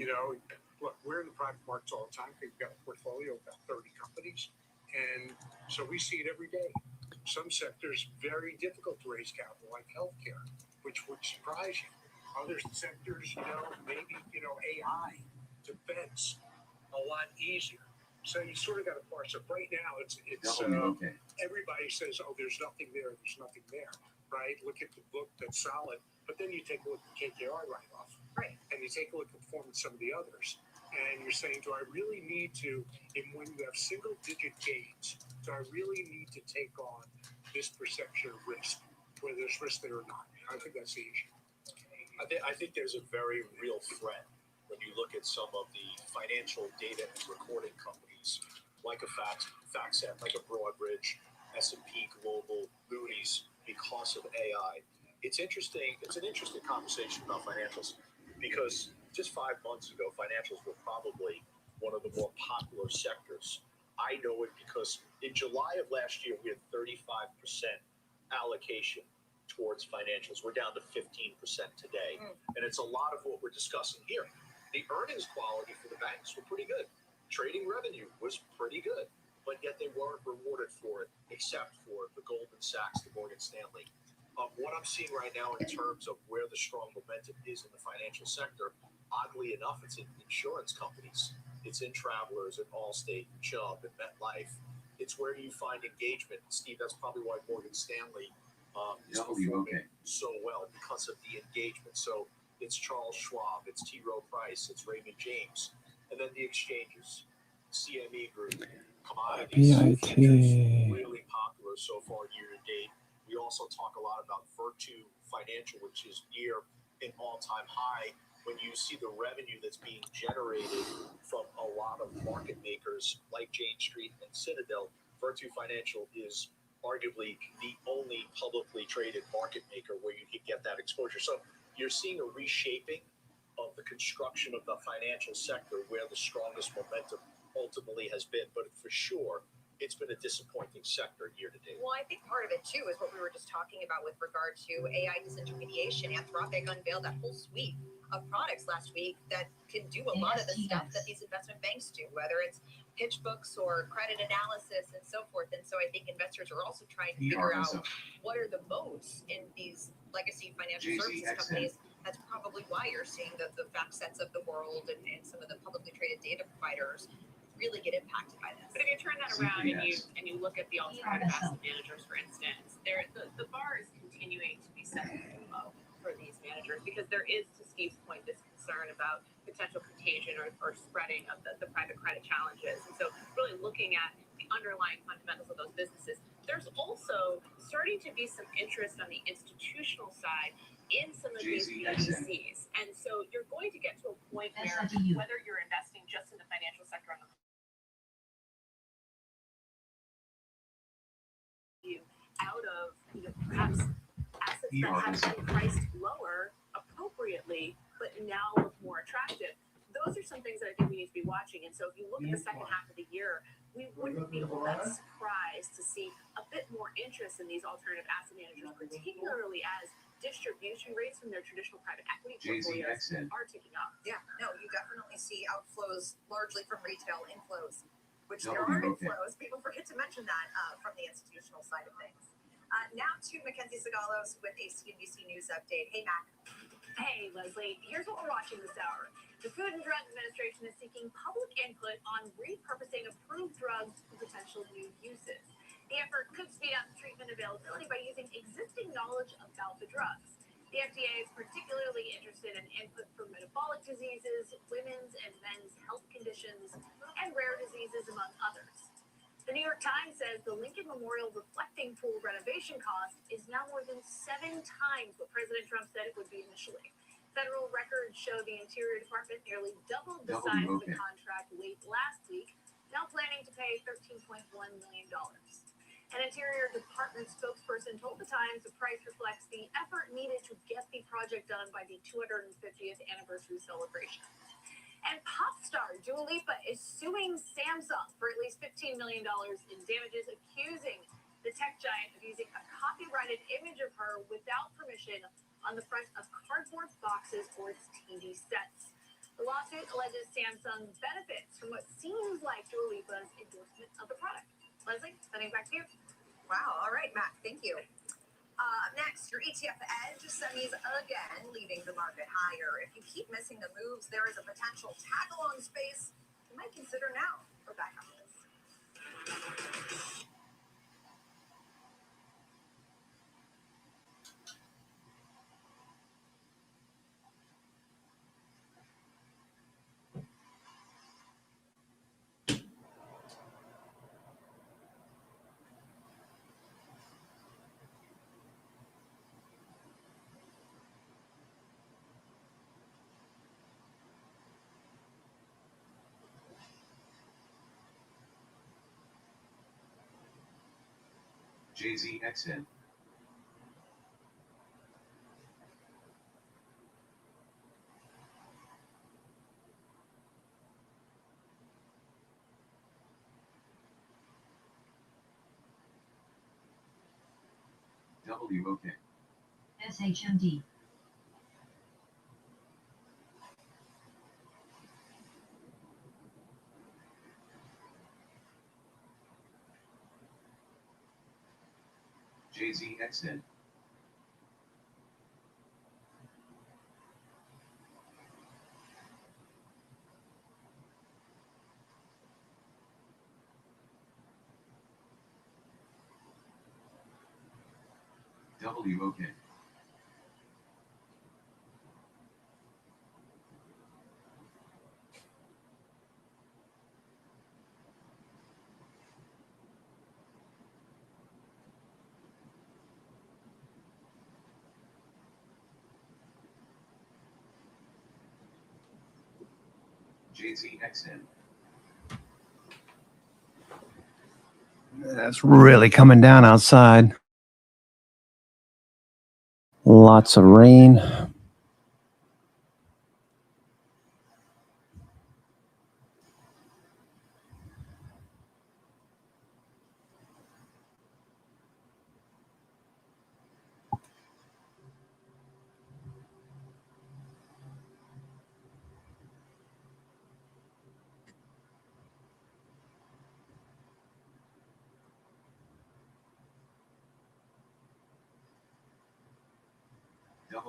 Look, we're in the private markets all the time. We've got a portfolio of about 30 companies. And so we see it every day. Some sectors very difficult to raise capital, like healthcare, which would surprise you. Other sectors, maybe AI, defense, a lot easier. So you sort of got to parse it. Right now, it's everybody says, "Oh, there's nothing there. There's nothing there." Right? Look at the book that's solid, but then you take a look at KKR write-off, right? And you take a look at the performance of some of the others. And you're saying, do I really need to, and when you have single-digit gains, do I really need to take on this perception of risk, whether there's risk there or not? I think that's the issue. I think there's a very real threat when you look at some of the financial data and recording companies, like a FactSet, like a Broadridge, S&P Global, Moody's, because of AI. It's interesting. It's an interesting conversation about financials because just 5 months ago, financials were probably one of the more popular sectors. I know it because in July of last year, we had 35% allocation towards financials. We're down to 15% today. And it's a lot of what we're discussing here. The earnings quality for the banks were pretty good. Trading revenue was pretty good, but yet they weren't rewarded for it, except for the Goldman Sachs, the Morgan Stanley. What I'm seeing right now in terms of where the strong momentum is in the financial sector, oddly enough, it's in insurance companies. It's in Travelers, and Allstate, and Chubb, and MetLife. It's where you find engagement. Steve, that's probably why Morgan Stanley is performing so well, because of the engagement. So it's Charles Schwab, it's T. Rowe Price, it's Raymond James. And then the exchanges, CME Group, commodities, futures, BIT. really popular so far year to date. We also talk a lot about Virtu Financial, which is near an all-time high. When you see the revenue that's being generated from a lot of market makers like Jane Street and Citadel, Virtu Financial is arguably the only publicly traded market maker where you can get that exposure. So you're seeing a reshaping of the construction of the financial sector where the strongest momentum ultimately has been. But for sure, it's been a disappointing sector year to date. Well, I think part of it too is what we were just talking about with regard to AI disintermediation. Anthropic unveiled that whole suite of products last week that can do a lot of the stuff that these investment banks do, whether it's pitch books or credit analysis and so forth. And so I think investors are also trying to figure out what are the modes in these legacy financial services companies. That's probably why you're seeing the FactSets of the world and some of the publicly traded data providers really get impacted by this. But if you turn that around and you look at the alternative asset managers, for instance, the bar is continuing to be set low for these managers because there is, to Steve's point, this concern about potential contagion or spreading of the private credit challenges. And so really looking at the underlying fundamentals of those businesses, there's also starting to be some interest on the institutional side in some of these BDCs. And so you're going to get to a point where whether you're investing just in the financial sector on the out of perhaps assets that have been priced lower appropriately, but now look more attractive. Those are some things that I think we need to be watching. And so if you look at the second half of the year, we wouldn't be all that surprised to see a bit more interest in these alternative asset managers, particularly as distribution rates from their traditional private equity portfolios are ticking up. Yeah, no, you definitely see outflows largely from retail, inflows, which there are inflows. People forget to mention that from the institutional side of things. Now to Mackenzie Sagalos with a CNBC News update. Hey, Mac. Hey, Leslie. Here's what we're watching this hour. The Food and Drug Administration is seeking public input on repurposing approved drugs for potential new uses. The effort could speed up treatment availability by using existing knowledge about the drugs. The FDA is particularly interested in input for metabolic diseases, women's and men's health conditions, and rare diseases, among others. The New York Times says the Lincoln Memorial reflecting pool renovation cost is now more than 7 times what President Trump said it would be initially. Federal records show the Interior Department nearly doubled the size of the contract late last week, now planning to pay $13.1 million. An Interior Department spokesperson told the Times the price reflects the effort needed to get the project done by the 250th anniversary celebration. And pop star Dua Lipa is suing Samsung for at least $15 million in damages, accusing the tech giant of using a copyrighted image of her without permission on the front of cardboard boxes for its TV sets. The lawsuit alleges Samsung benefits from what seems like Dua Lipa's endorsement of the product. Leslie, sending it back to you. Wow. All right, Mac. Thank you. Next, your ETF Edge semis again leading the market higher. If you keep missing the moves, there is a potential tag-along space you might consider now. We're back on this. JZXN. WOK. SHMD. JZXN. WOK. JZXN. That's really coming down outside. Lots of rain.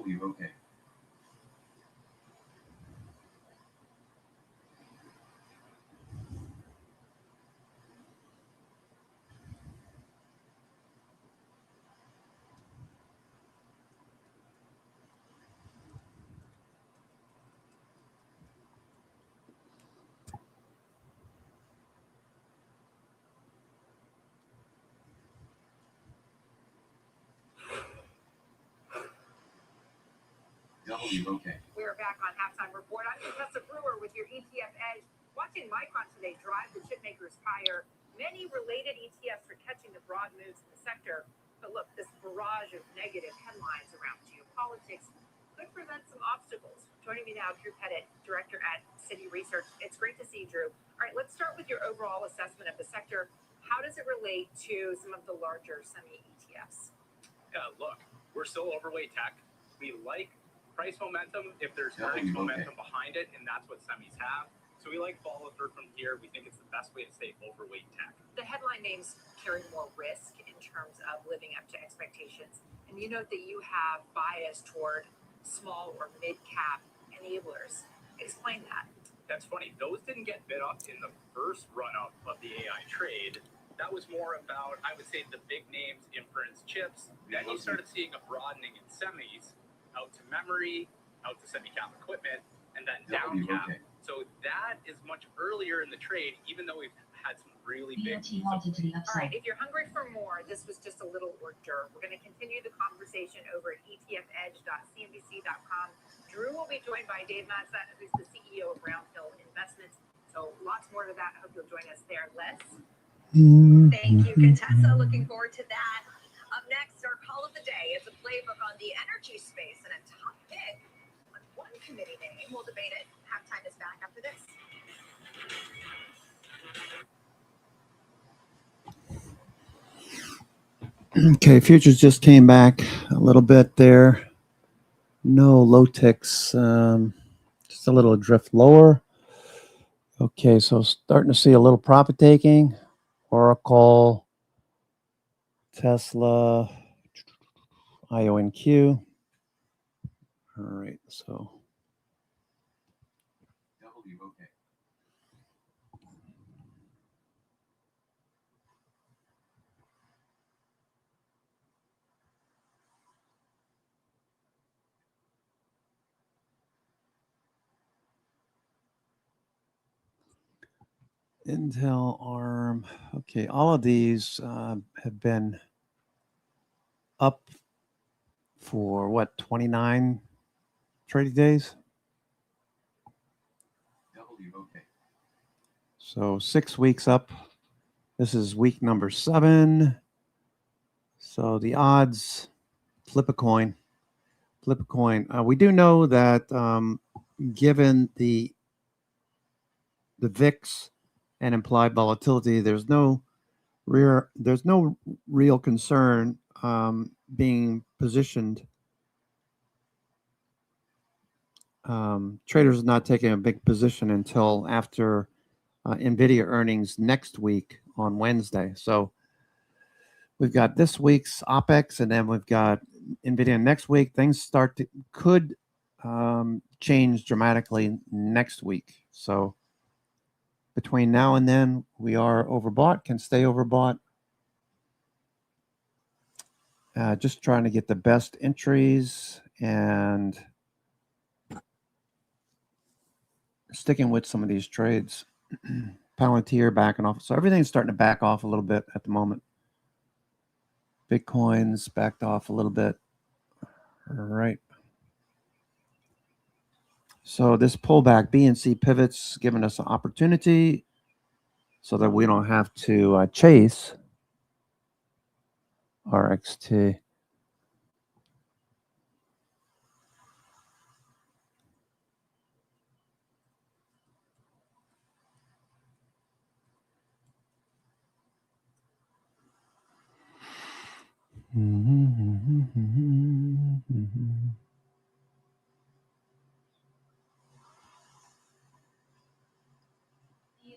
WOK. WOK. We're back on halftime report. I'm Contessa Brewer with your ETF edge. Watching Micron today drive the chip makers higher. Many related ETFs are catching the broad moves in the sector. But look, this barrage of negative headlines around geopolitics could present some obstacles. Joining me now, Drew Pettit, director at Citi Research. It's great to see you, Drew. All right, let's start with your overall assessment of the sector. How does it relate to some of the larger semi ETFs? Look, we're still overweight tech. We like price momentum if there's earnings momentum behind it, and that's what semis have. So we like follow through from here. We think it's the best way to stay overweight tech. The headline names carry more risk in terms of living up to expectations. And you note that you have bias toward small or mid-cap enablers. Explain that. That's funny. Those didn't get bid up in the first run-up of the AI trade. That was more about, I would say, the big names, inference chips. Then you started seeing a broadening in semis, out to memory, out to semi-cap equipment, and then down cap. So that is much earlier in the trade, even though we've had some really big moves. All right, if you're hungry for more, this was just a little hors d'oeuvre. We're going to continue the conversation over at etfedge.cnbc.com. Drew will be joined by Dave Matza, who's the CEO of Brownhill Investments. So lots more to that. I hope you'll join us there. Les? Thank you, Contessa. Looking forward to that. Up next, our call of the day is a playbook on the energy space and a top pick on one committee name. We'll debate it. Halftime is back after this. Okay, futures just came back a little bit there. No low ticks, just a little drift lower. Okay, so starting to see a little profit taking. Oracle, Tesla, IONQ. All right, so. WOK. Intel, ARM. Okay, all of these have been up for what, 29 trading days? WOK. So 6 weeks up. This is week number 7. So the odds, flip a coin. Flip a coin. We do know that given the VIX and implied volatility, there's no real concern being positioned. Traders are not taking a big position until after NVIDIA earnings next week on Wednesday. So we've got this week's OPEX, and then we've got NVIDIA next week. Things could change dramatically next week. So between now and then, we are overbought, can stay overbought. Just trying to get the best entries and sticking with some of these trades. Palantir backing off. So everything's starting to back off a little bit at the moment. Bitcoin's backed off a little bit. All right. So this pullback, BNC pivots, giving us an opportunity so that we don't have to chase RXT.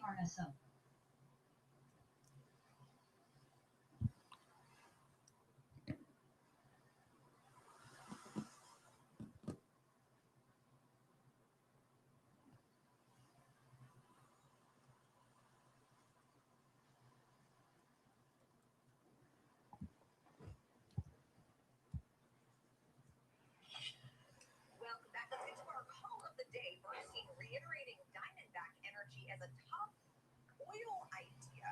ERSO. Welcome back. Let's get to our call of the day. Bernstein reiterating Diamondback Energy as a top oil idea.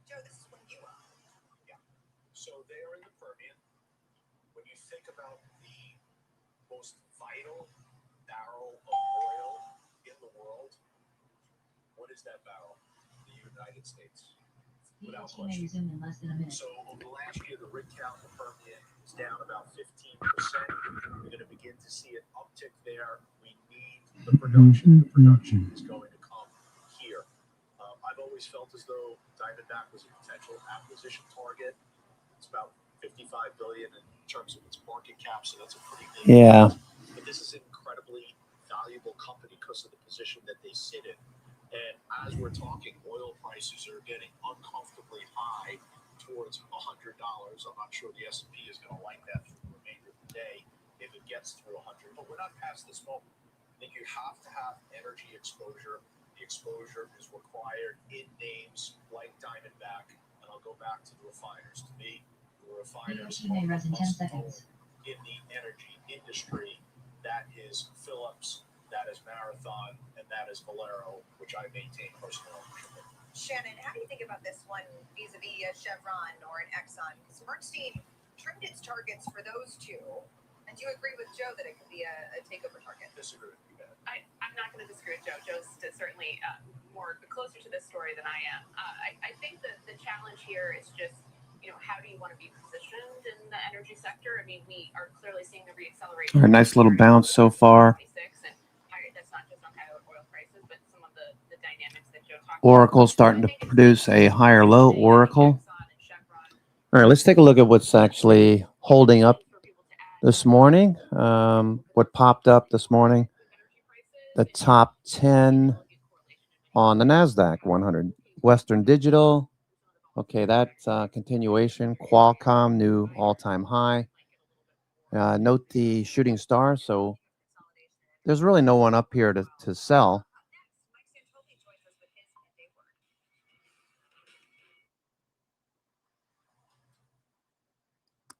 Joe, this is when you are. So they are in the Permian. When you think about the most vital barrel of oil in the world, what is that barrel? The United States. Without BHE may question. resume in less than a minute. So over the last year, the rig count in the Permian is down about 15%. We're going to begin to see an uptick there. We need the production. The production is going to come here. I've always felt as though Diamondback was a potential acquisition target. It's about $55 billion in terms of its market cap, so that's a pretty big Yeah. amount. But this is an incredibly valuable company because of the position that they sit in. And as we're talking, oil prices are getting uncomfortably high towards $100. I'm not sure the S&P is going to like that for the remainder of the day if it gets through 100. But we're not past this moment. I think you have to have energy exposure. The exposure is required in names like Diamondback. And I'll go back to the refiners. To me, the refiners BHE may rise in 10 seconds. in the energy industry. That is Phillips, that is Marathon, and that is Valero, which I maintain personal ownership of. Shannon, how do you think about this one vis-a-vis a Chevron or an Exxon? Because Bernstein trimmed its targets for those two. And do you agree with Joe that it could be a takeover target? Disagree with you, Ben. I'm not going to disagree with Joe. Joe's certainly more closer to this story than I am. I think that the challenge here is just, how do you want to be positioned in the energy sector? I mean, we are clearly seeing the reacceleration. All right, nice little bounce so far. That's not just on higher oil prices, but some of the dynamics that Joe talked Oracle starting to produce a higher low. Oracle. All right, let's take a look at what's actually holding up this morning. What popped up this morning? The top 10 on the NASDAQ 100. Western Digital. Okay, that's continuation. Qualcomm, new all-time high. Note the shooting star. So there's really no one up here to sell.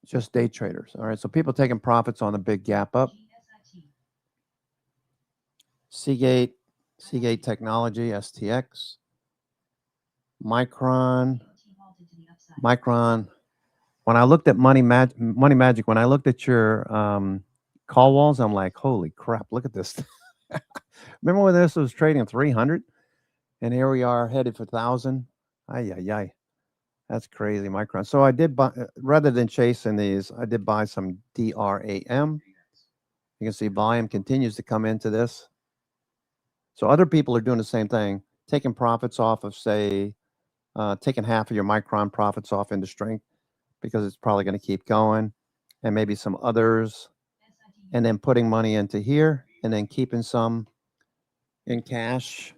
Just day traders. All right, so people taking profits on the big gap up. Seagate Technology, STX. Micron. When I looked at Money Magic, when I looked at your call walls, I'm like, holy crap, look at this. Remember when this was trading 300? And here we are headed for 1,000. Ay. That's crazy, Micron. So I did buy, rather than chasing these, I did buy some DRAM. You can see volume continues to come into this. So other people are doing the same thing, taking profits off of, say, taking half of your Micron profits off into strength because it's probably going to keep going, and maybe some others, and then putting money into here and then keeping some in cash.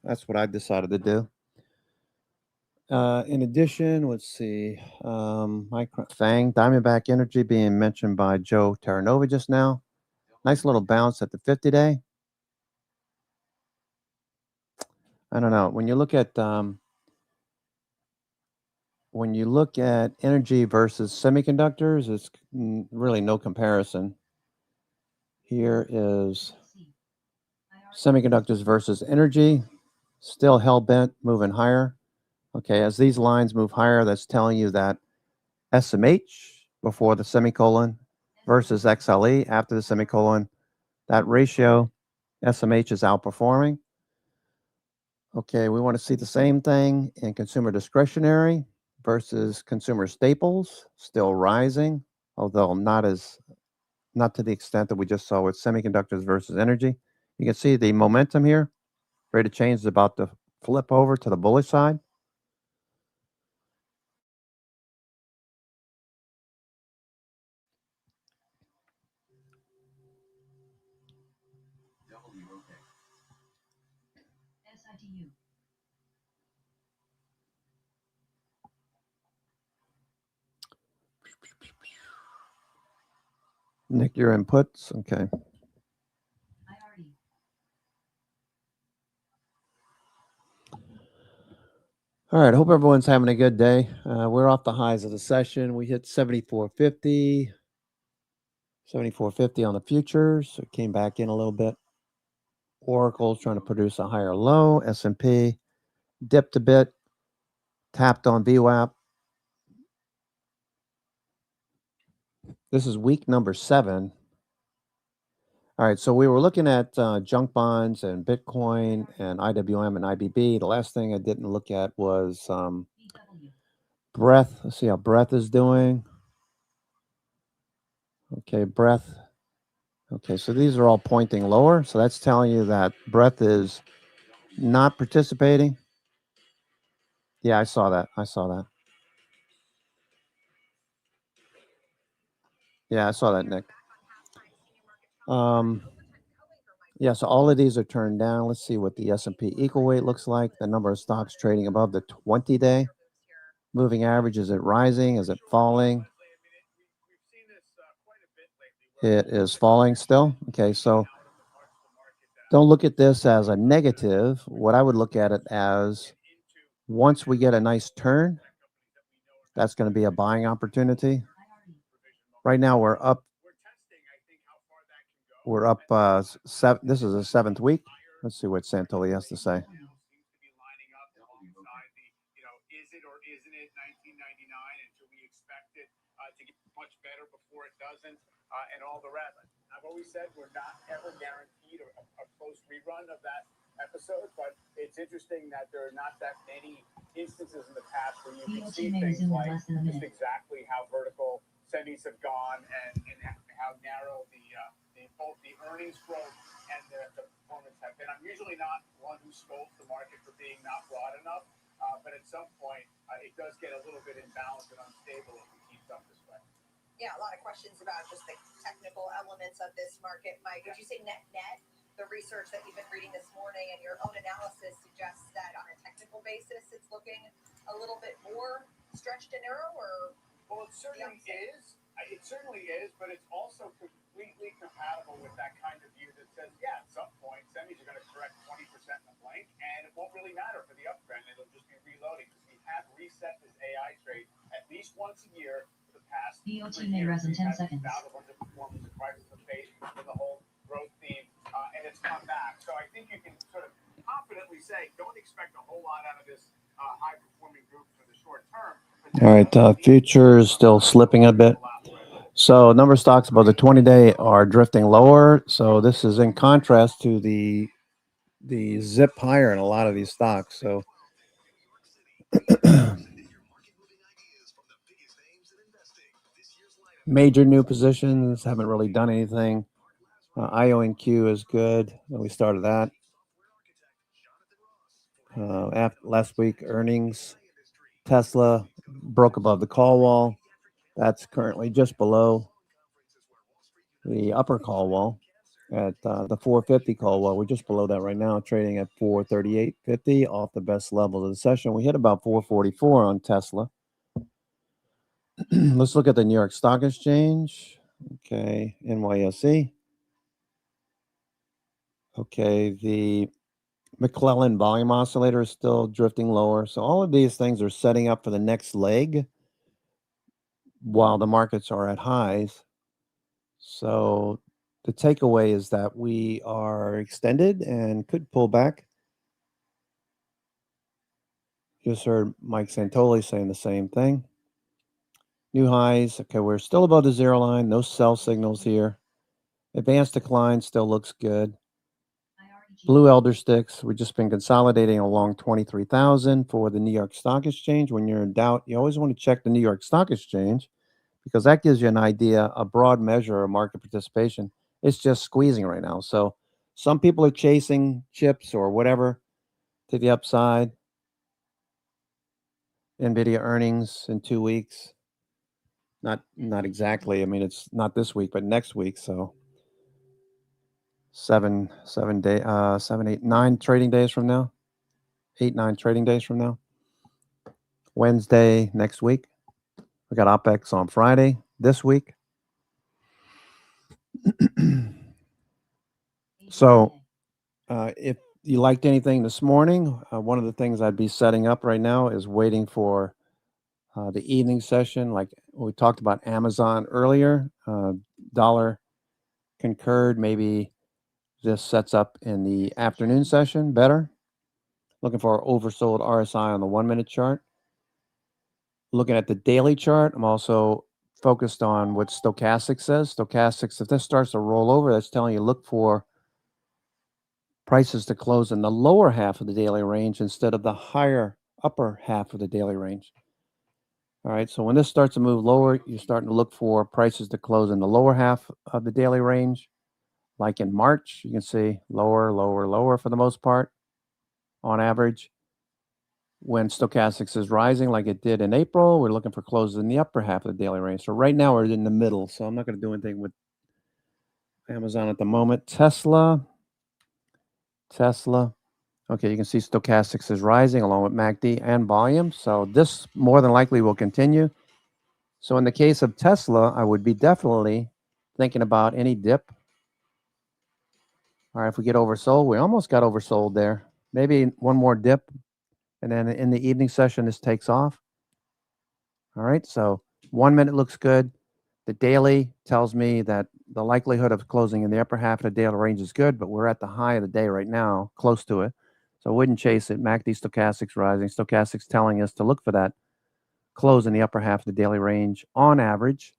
That's what I decided to do. In addition, let's see, Fang, Diamondback Energy being mentioned by Joe Terranova just now. Nice little bounce at the 50-day. I don't know. When you look at energy versus semiconductors, it's really no comparison. Here is semiconductors versus energy, still hell-bent, moving higher. Okay, as these lines move higher, that's telling you that SMH before the semicolon versus XLE after the semicolon, that ratio SMH is outperforming. Okay, we want to see the same thing in consumer discretionary versus consumer staples, still rising, although not to the extent that we just saw with semiconductors versus energy. You can see the momentum here. Rate of change is about to flip over to the bullish side. SITU. Nick, your inputs. Okay. IRD. All right. Hope everyone's having a good day. We're off the highs of the session. We hit 74.50, 74.50 on the futures. So it came back in a little bit. Oracle's trying to produce a higher low. S&P dipped a bit, tapped on VWAP. This is week number 7. All right, so we were looking at junk bonds and Bitcoin and IWM and IBB. The last thing I didn't look at was breath. Let's see how breath is doing. Okay, breath. Okay, so these are all pointing lower. So that's telling you that breath is not participating. Yeah, I saw that. Yeah, I saw that, Nick. Yeah, so all of these are turned down. Let's see what the S&P equal weight looks like. The number of stocks trading above the 20-day moving average. Is it rising? Is it falling? It is falling still. Okay, so don't look at this as a negative. What I would look at it as, once we get a nice turn, that's going to be a buying opportunity. Right now we're up. This is the 7th week. Let's see what Santoli has to say. Is it or isn't it 1999? And do we expect it to get much better before it doesn't? And all the rest. I've always said we're not ever guaranteed a close rerun of that episode, but it's interesting that there are not that many instances in the past where you can see things like just exactly how vertical semis have gone and how narrow both the earnings growth and the performance have been. I'm usually not one who scolds the market for being not broad enough. But at some point, it does get a little bit imbalanced and unstable if it keeps up this way. Yeah, a lot of questions about just the technical elements of this market. Mike, would you say net, the research that you've been reading this morning and your own analysis suggests that on a technical basis, it's looking a little bit more stretched and narrow, or? Well, it certainly is. It certainly is, but it's also completely compatible with that kind of view that says, yeah, at some point, semis are going to correct 20% in the blank, and it won't really matter for the uptrend. It'll just be reloading, because we have reset this AI trade at least once a year for the past 3 years. may rise in 10 seconds. Bout of underperformance, a crisis of faith with the whole growth theme, and it's come back. So I think you can sort of confidently say, don't expect a whole lot out of this high-performing group for the short term. All right, futures still slipping a bit. So number of stocks above the 20-day are drifting lower. So this is in contrast to the zip higher in a lot of these stocks. So major new positions haven't really done anything. IONQ is good. We started that. After last week earnings, Tesla broke above the call wall. That's currently just below the upper call wall at the 450 call wall. We're just below that right now, trading at 438.50 off the best level of the session. We hit about 444 on Tesla. Let's look at the New York Stock Exchange. Okay, NYSE. Okay, the McClellan volume oscillator is still drifting lower. So all of these things are setting up for the next leg while the markets are at highs. So the takeaway is that we are extended and could pull back. Just heard Mike Santoli saying the same thing. New highs. Okay, we're still above the zero line. No sell signals here. Advanced decline still looks good. Blue elder sticks. We've just been consolidating along 23,000 for the New York Stock Exchange. When you're in doubt, you always want to check the New York Stock Exchange because that gives you an idea, a broad measure of market participation. It's just squeezing right now. So some people are chasing chips or whatever to the upside. NVIDIA earnings in 2 weeks. Not exactly. I mean, it's not this week, but next week. So 7, 8, 9 trading days from now. 8, 9 trading days from now. Wednesday next week. We got OPEX on Friday this week. So if you liked anything this morning, one of the things I'd be setting up right now is waiting for the evening session. Like we talked about Amazon earlier, dollar concurred. Maybe this sets up in the afternoon session better. Looking for oversold RSI on the 1-minute chart. Looking at the daily chart, I'm also focused on what stochastic says. Stochastics, if this starts to roll over, that's telling you look for prices to close in the lower half of the daily range instead of the higher upper half of the daily range. All right, so when this starts to move lower, you're starting to look for prices to close in the lower half of the daily range. Like in March, you can see lower, lower, lower for the most part on average. When stochastics is rising like it did in April, we're looking for closes in the upper half of the daily range. So right now we're in the middle. So I'm not going to do anything with Amazon at the moment. Tesla. Okay, you can see stochastics is rising along with MACD and volume. So this more than likely will continue. So in the case of Tesla, I would be definitely thinking about any dip. All right, if we get oversold, we almost got oversold there. Maybe one more dip. And then in the evening session, this takes off. All right, so 1 minute looks good. The daily tells me that the likelihood of closing in the upper half of the daily range is good, but we're at the high of the day right now, close to it. So I wouldn't chase it. MACD stochastics rising. Stochastics telling us to look for that close in the upper half of the daily range on average.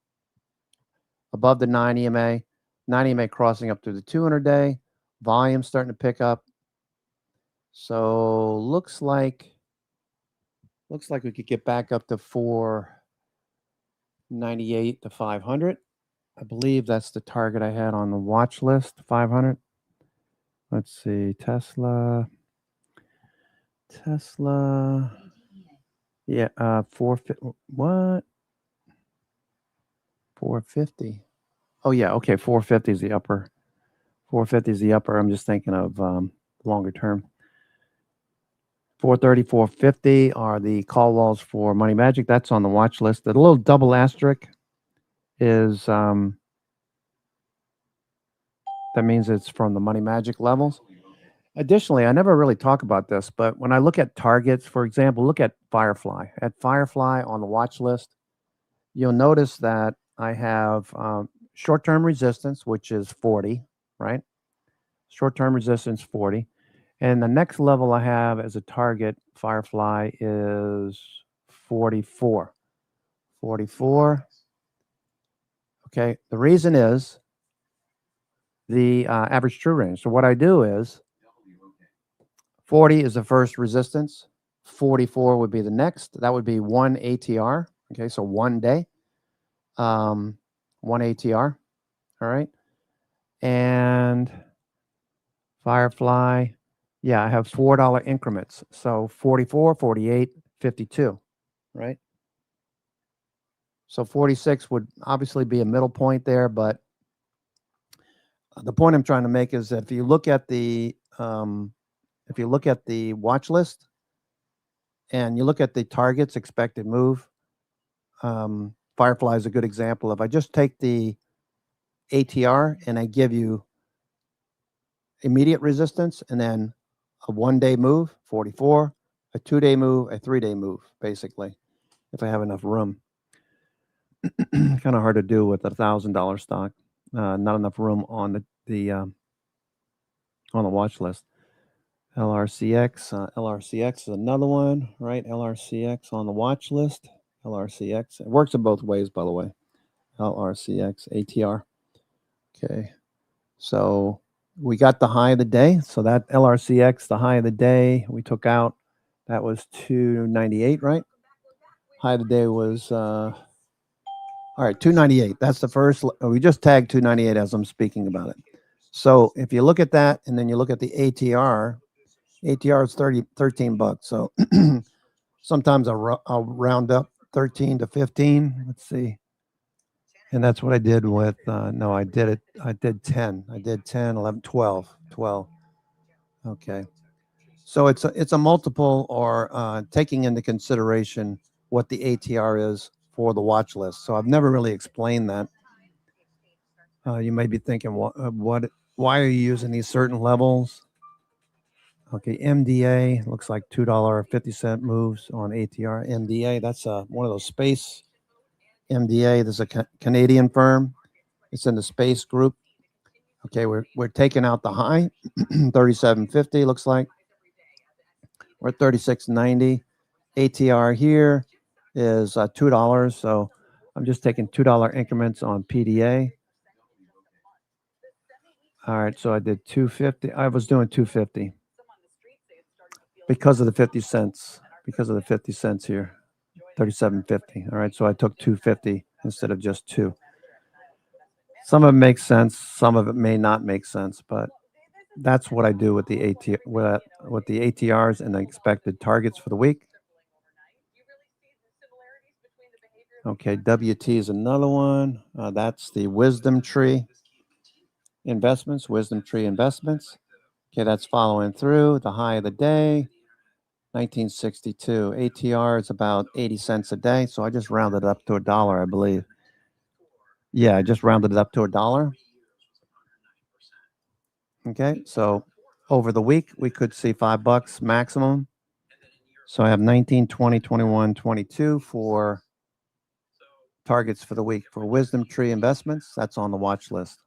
Above the 9 EMA. 9 EMA crossing up through the 200-day. Volume starting to pick up. So looks like we could get back up to 498 to 500. I believe that's the target I had on the watch list, 500. Let's see, Tesla. Yeah, 450. What? 450. Oh yeah, okay, 450 is the upper. 450 is the upper. I'm just thinking of longer term. 430, 450 are the call walls for Money Magic. That's on the watch list. The little double asterisk is that means it's from the Money Magic levels. Additionally, I never really talk about this, but when I look at targets, for example, look at Firefly. At Firefly on the watch list, you'll notice that I have short-term resistance, which is 40, right? Short-term resistance 40. And the next level I have as a target, Firefly, is 44. 44. Okay, the reason is the average true range. So what I do is 40 is the first resistance. 44 would be the next. That would be 1 ATR. Okay, so 1 day. 1 ATR. All right. And Firefly, yeah, I have $4 increments. So 44, 48, 52, right? So 46 would obviously be a middle point there, but the point I'm trying to make is that if you look at the watch list and you look at the targets expected move, Firefly is a good example. If I just take the ATR and I give you immediate resistance and then a 1 day move, 44, a 2 day move, a 3 day move, basically, if I have enough room. Kind of hard to do with $1,000 stock. Not enough room on the watch list. LRCX is another one, right? LRCX on the watch list. LRCX. It works in both ways, by the way. LRCX, ATR. Okay. So we got the high of the day. So that LRCX, the high of the day, we took out. That was 298, right? High of the day was, all right, 298. That's the first. We just tagged 298 as I'm speaking about it. So if you look at that and then you look at the ATR is 13 bucks. So sometimes I'll round up 13 to 15. Let's see. And that's what I did with, no, I did 10. I did 10, 11, 12. Okay. So it's a multiple, or taking into consideration what the ATR is for the watch list. So I've never really explained that. You may be thinking, why are you using these certain levels? Okay, MDA looks like $2.50 moves on ATR. MDA, that's one of those space. MDA, there's a Canadian firm. It's in the space group. Okay, we're taking out the high, 37.50 looks like. We're at 36.90. ATR here is $2. So I'm just taking $2 increments on PDA. All right, so I did 250. I was doing 250 because of the 50 cents. Because of the 50 cents here, 37.50. All right, so I took 250 instead of just 2. Some of it makes sense. Some of it may not make sense, but that's what I do with the with the ATRs and the expected targets for the week. Okay, WT is another one. That's the Wisdom Tree Investments. Okay, that's following through the high of the day, 1962. ATR is about 80 cents a day, so I just rounded it up to $1, I believe. Yeah, I just rounded it up to $1. Okay, so over the week, we could see $5 maximum. So I have 19, 20, 21, 22 for targets for the week for Wisdom Tree Investments. That's on the watch list.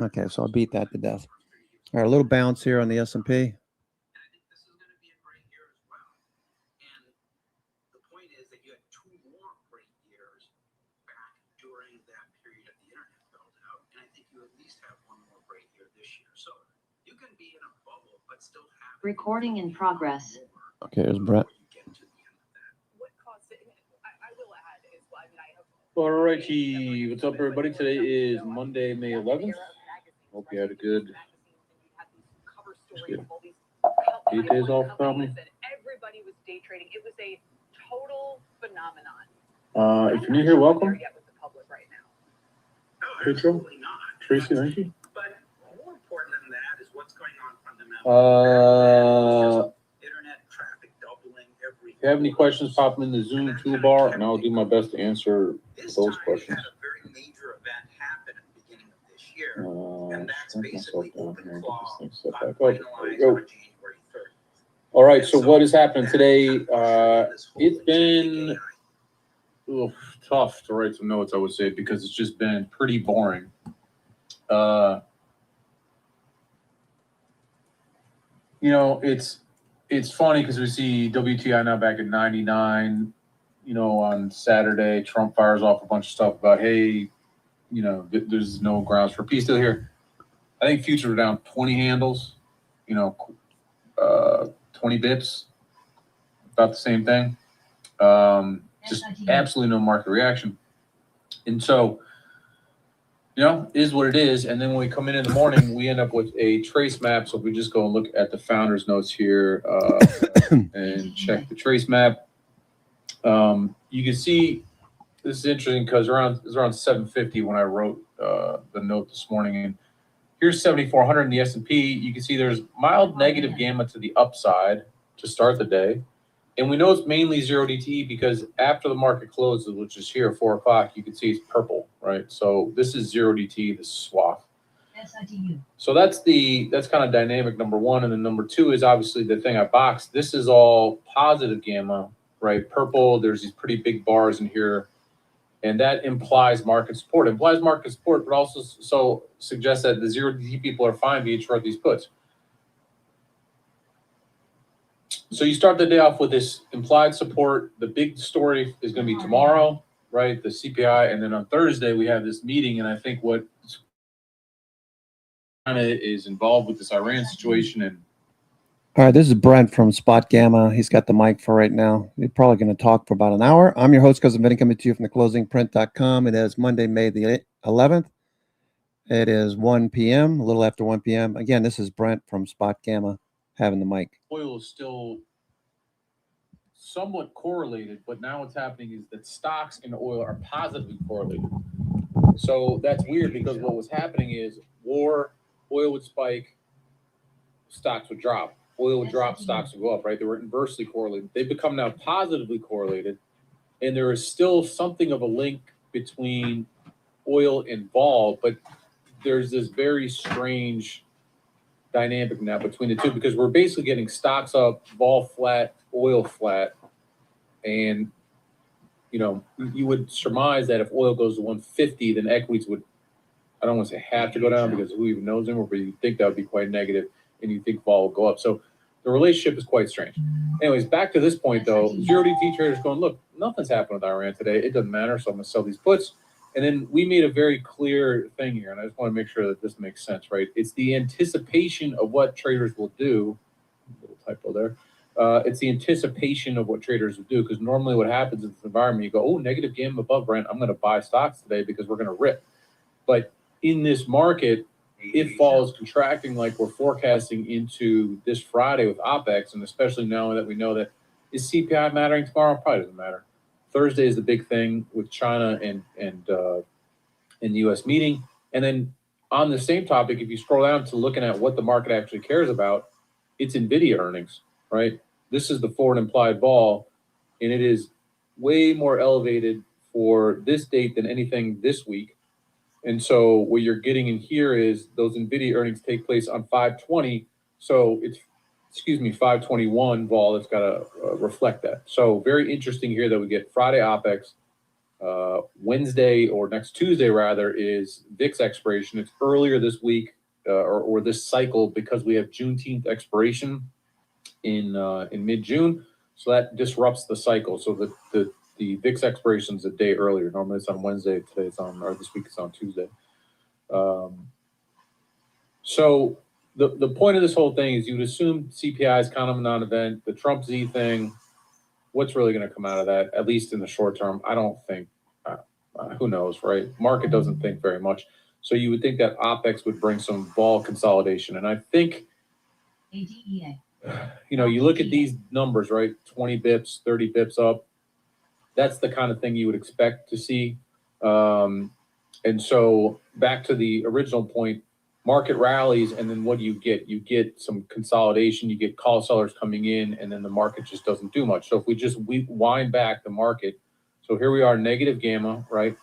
Okay, so I'll beat that to death. All right, a little bounce here on the S&P. Recording in progress. Okay, there's Brett. All righty, what's up, everybody? Today is Monday, May 11th. Hope you had a good 8 days off, probably. Everybody was day trading. It was a total phenomenon. If you're new here, welcome. Rachel, Tracy, thank you. But more important than that is what's going on fundamentally. Internet traffic doubling every. If you have any questions, pop them in the Zoom toolbar, and I'll do my best to answer those questions. Had a very major event happen at the beginning of this year, and that's basically open claw finalized on January 3rd. All right, so what is happening today? It's been tough to write some notes, I would say, because it's just been pretty boring. You know, it's funny because we see WTI now back at 99. You know, on Saturday, Trump fires off a bunch of stuff about, hey, you know, there's no grounds for peace deal here. I think futures are down 20 handles, you know, 20 bips, about the same thing. Just absolutely no market reaction. And so, you know, is what it is. And then when we come in the morning, we end up with a trace map. So if we just go and look at the founder's notes here and check the trace map, you can see this is interesting because it was around 750 when I wrote the note this morning. And here's 7,400 in the S&P. You can see there's mild negative gamma to the upside to start the day. And we know it's mainly 0 DTE because after the market closes, which is here at 4 o'clock, you can see it's purple, right? So this is 0 DTE, this swath. So that's kind of dynamic, number one. And then number two is obviously the thing I boxed. This is all positive gamma, right? Purple, there's these pretty big bars in here. And that implies market support. It implies market support, but also so suggests that the 0 DTE people are fine to short these puts. So you start the day off with this implied support. The big story is going to be tomorrow. right? The CPI, and then on Thursday we have this meeting, and I think what kind of is involved with this Iran situation. And All right, this is Brent from Spot Gamma. He's got the mic for right now. We're probably going to talk for about an hour. I'm your host, Cousin Vinny, coming to you from theclosingprint.com. It is Monday, May the 11th. It is 1 p.m., a little after 1 p.m. Again, this is Brent from Spot Gamma having the mic. oil is still somewhat correlated, but now what's happening is that stocks and oil are positively correlated. So that's weird because what was happening is war, oil would spike, stocks would drop. Oil would drop, stocks would go up, right? They were inversely correlated. They've become now positively correlated, and there is still something of a link between oil and vol, but there's this very strange dynamic now between the two because we're basically getting stocks up, vol flat, oil flat, and you would surmise that if oil goes to 150, then equities would, I don't want to say have to go down because who even knows anymore, but you think that would be quite negative, and you think vol will go up. So the relationship is quite strange. Anyways, back to this point though, zero DT traders going, look, nothing's happened with Iran today. It doesn't matter, so I'm going to sell these puts. And then we made a very clear thing here, and I just want to make sure that this makes sense, right? It's the anticipation of what traders will do. Little typo there. It's the anticipation of what traders will do, because normally what happens in this environment, you go, oh, negative gamma above Brent, I'm going to buy stocks today because we're going to rip. But in this market, if vol is contracting like we're forecasting into this Friday with OPEX, and especially now that we know that is CPI mattering tomorrow, probably doesn't matter. Thursday is the big thing with China and the U.S. meeting. And then on the same topic, if you scroll down to looking at what the market actually cares about, it's NVIDIA earnings, right? This is the forward implied vol, and it is way more elevated for this date than anything this week. And so what you're getting in here is those NVIDIA earnings take place on 5/20. So it's, 5/21 vol that's got to reflect that. So very interesting here that we get Friday OPEX. Wednesday, or next Tuesday rather, is VIX expiration. It's earlier this week or this cycle because we have Juneteenth expiration in mid-June. So that disrupts the cycle. So the VIX expiration is a day earlier. Normally it's on Wednesday. Today it's on, or this week it's on Tuesday. So the point of this whole thing is you would assume CPI is kind of a non-event. The Trump Z thing, what's really going to come out of that, at least in the short term? I don't think, who knows, right? Market doesn't think very much. So you would think that OPEX would bring some vol consolidation. And I think, you look at these numbers, right? 20 bips, 30 bips up. That's the kind of thing you would expect to see. And so back to the original point, market rallies, and then what do you get? You get some consolidation, you get call sellers coming in, and then the market just doesn't do much. So if we just wind back the market, so here we are, negative gamma, right?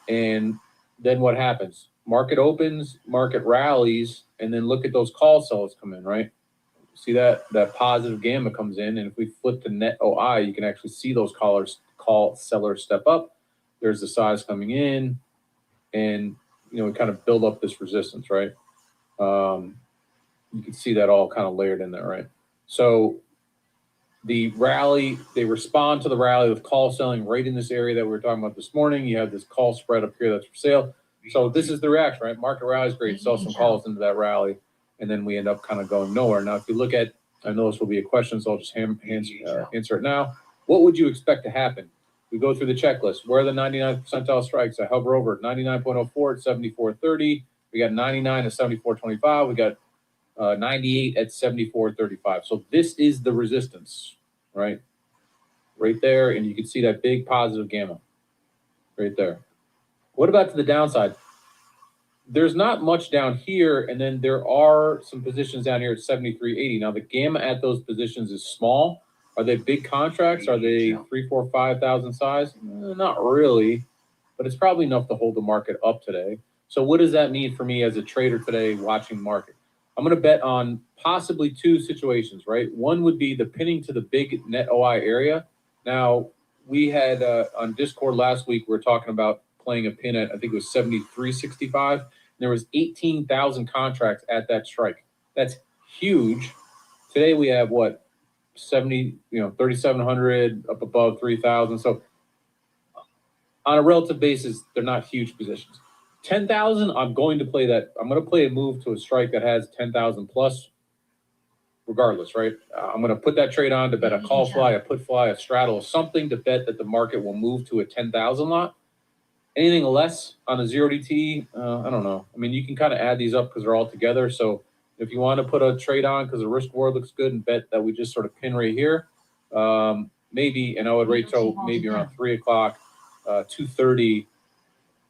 And then what happens? Market opens, market rallies, and then look at those call sellers come in, right? See that positive gamma comes in, and if we flip to net OI, you can actually see those call sellers step up. There's the size coming in, and we kind of build up this resistance, right? You can see that all kind of layered in there, right? So the rally, they respond to the rally with call selling right in this area that we were talking about this morning. You have this call spread up here that's for sale. So this is the reaction, right? Market rally is great. Sell some calls into that rally, and then we end up kind of going nowhere. Now, if you look at, I know this will be a question, so I'll just answer it now. What would you expect to happen? We go through the checklist. Where are the 99th percentile strikes? I hover over 99.04 at 74.30. We got 99 at 74.25. We got 98 at 74.35. So this is the resistance, right? Right there, and you can see that big positive gamma right there. What about to the downside? There's not much down here, and then there are some positions down here at 73.80. Now the gamma at those positions is small. Are they big contracts? Are they 3, 4, 5,000 size? Not really, but it's probably enough to hold the market up today. So what does that mean for me as a trader today watching market? I'm going to bet on possibly two situations, right? One would be the pinning to the big net OI area. Now, we had on Discord last week, we were talking about playing a pin at, I think it was 73.65. There was 18,000 contracts at that strike. That's huge. Today we have what? 3,700 up above 3,000. So on a relative basis, they're not huge positions. 10,000, I'm going to play that. I'm going to play a move to a strike that has 10,000 plus, regardless, right? I'm going to put that trade on to bet a call fly, a put fly, a straddle, something to bet that the market will move to a 10,000 lot. Anything less on a 0 DTE, I don't know. I mean, you can kind of add these up because they're all together. So if you want to put a trade on because the risk reward looks good and bet that we just sort of pin right here, maybe, and I would rate till maybe around 3 o'clock, 2:30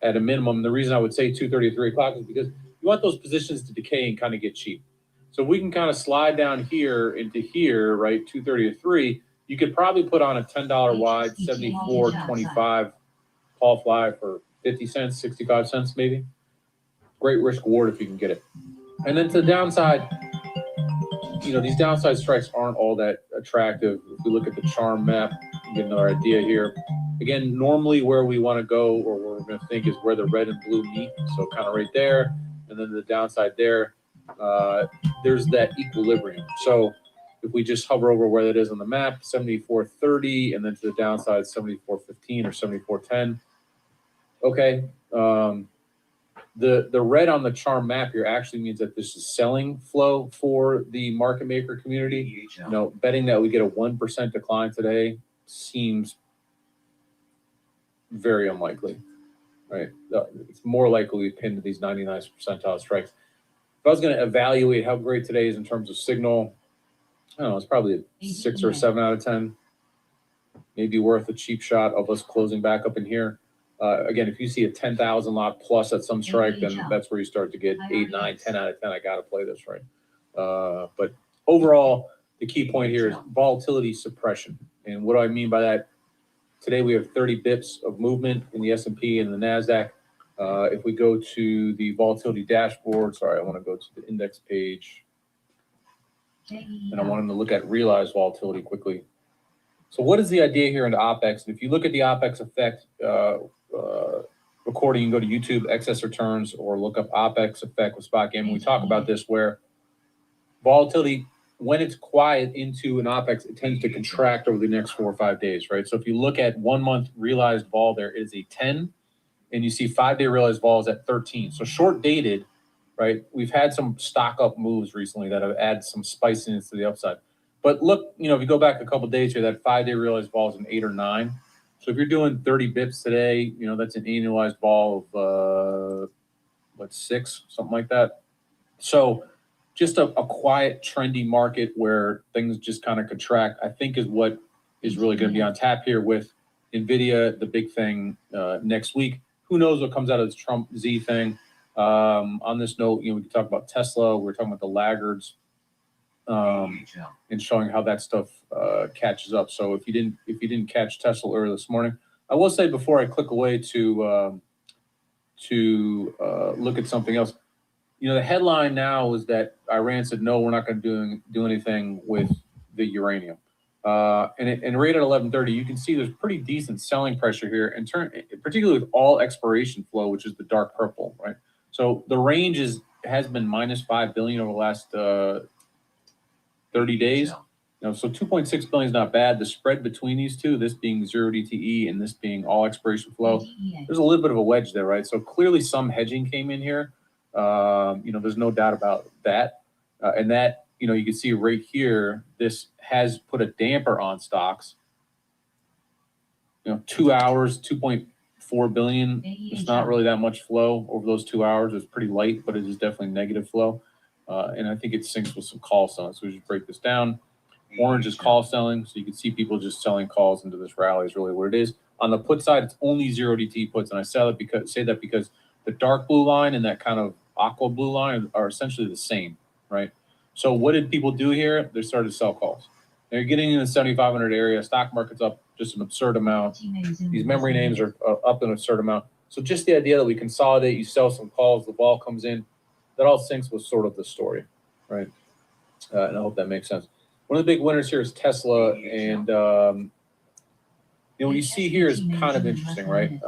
at a minimum. The reason I would say 2:30 or 3 o'clock is because you want those positions to decay and kind of get cheap. So we can kind of slide down here into here, right? 2:30 or 3. You could probably put on a $10 wide, 74.25 call fly for 50 cents, 65 cents maybe. Great risk reward if you can get it. And then to the downside, you know, these downside strikes aren't all that attractive. If we look at the charm map, you get another idea here. Again, normally where we want to go or where we're going to think is where the red and blue meet. So kind of right there, and then the downside there, there's that equilibrium. So if we just hover over where that is on the map, 74.30, and then to the downside, 74.15 or 74.10. Okay. The red on the charm map here actually means that this is selling flow for the market maker community. You know, betting that we get a 1% decline today seems very unlikely, right? It's more likely we pin to these 99th percentile strikes. If I was going to evaluate how great today is in terms of signal, I don't know, it's probably a 6 or 7 out of 10. Maybe worth a cheap shot of us closing back up in here. Again, if you see a 10,000 lot plus at some strike, then that's where you start to get 8, 9, 10 out of 10. I got to play this, right? But overall, the key point here is volatility suppression. And what do I mean by that? Today we have 30 bips of movement in the S&P and the NASDAQ. If we go to the volatility dashboard, sorry, I want to go to the index page. And I wanted to look at realized volatility quickly. So what is the idea here in the OPEX? And if you look at the OPEX effect recording, you can go to YouTube, excess returns, or look up OPEX effect with spot gaming. We talk about this where volatility, when it's quiet into an OPEX, it tends to contract over the next 4 or 5 days, right? So if you look at 1 month realized vol, there is a 10, and you see 5-day realized vol is at 13. So short dated, right? We've had some stock up moves recently that have added some spiciness to the upside. But look, you know, if you go back a couple of days here, that 5-day realized vol is an 8 or 9. So if you're doing 30 bips today, you know, that's an annualized vol of, 6, something like that. So just a quiet, trendy market where things just kind of contract, I think is what is really going to be on tap here with NVIDIA, the big thing next week. Who knows what comes out of this Trump Z thing. On this note, you know, we can talk about Tesla. We're talking about the laggards. And showing how that stuff catches up. So if you didn't catch Tesla earlier this morning, I will say before I click away to look at something else. You know, the headline now is that Iran said no, we're not going to do anything with the uranium. And right at 11:30, you can see there's pretty decent selling pressure here, and particularly with all expiration flow, which is the dark purple, right? So the range has been minus $5 billion over the last 30 days. You know, so 2.6 billion is not bad. The spread between these two, this being 0 DTE and this being all expiration flow, there's a little bit of a wedge there, right? So clearly some hedging came in here. You know, there's no doubt about that. And that, you know, you can see right here, this has put a damper on stocks. You know, 2 hours, 2.4 billion. It's not really that much flow over those 2 hours. It's pretty light, but it is definitely negative flow. And I think it syncs with some call selling. So we just break this down. Orange is call selling. So you can see people just selling calls into this rally is really what it is. On the put side, it's only 0 DT puts. And I say that because the dark blue line and that kind of aqua blue line are essentially the same, right? So what did people do here? They started to sell calls. They're getting in the 7,500 area. Stock market's up just an absurd amount. These memory names are up an absurd amount. So just the idea that we consolidate, you sell some calls, the ball comes in, that all syncs with sort of the story, right? And I hope that makes sense. One of the big winners here is Tesla, and you know, what you see here is kind of interesting, right?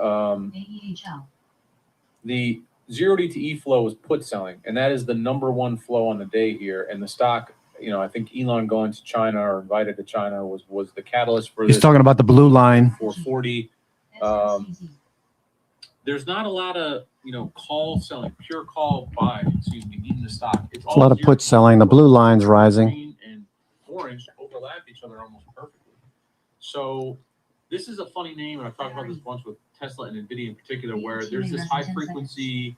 The 0 DTE flow is put selling, and that is the #1 flow on the day here. And the stock, you know, I think Elon going to China or invited to China was the catalyst for this. He's talking about the blue line. 440. there's not a lot of, call selling, pure call buying, in the stock. It's a lot of put selling. The blue line's rising. Green and orange overlap each other almost perfectly. So this is a funny name, and I've talked about this once with Tesla and NVIDIA in particular, where there's this high frequency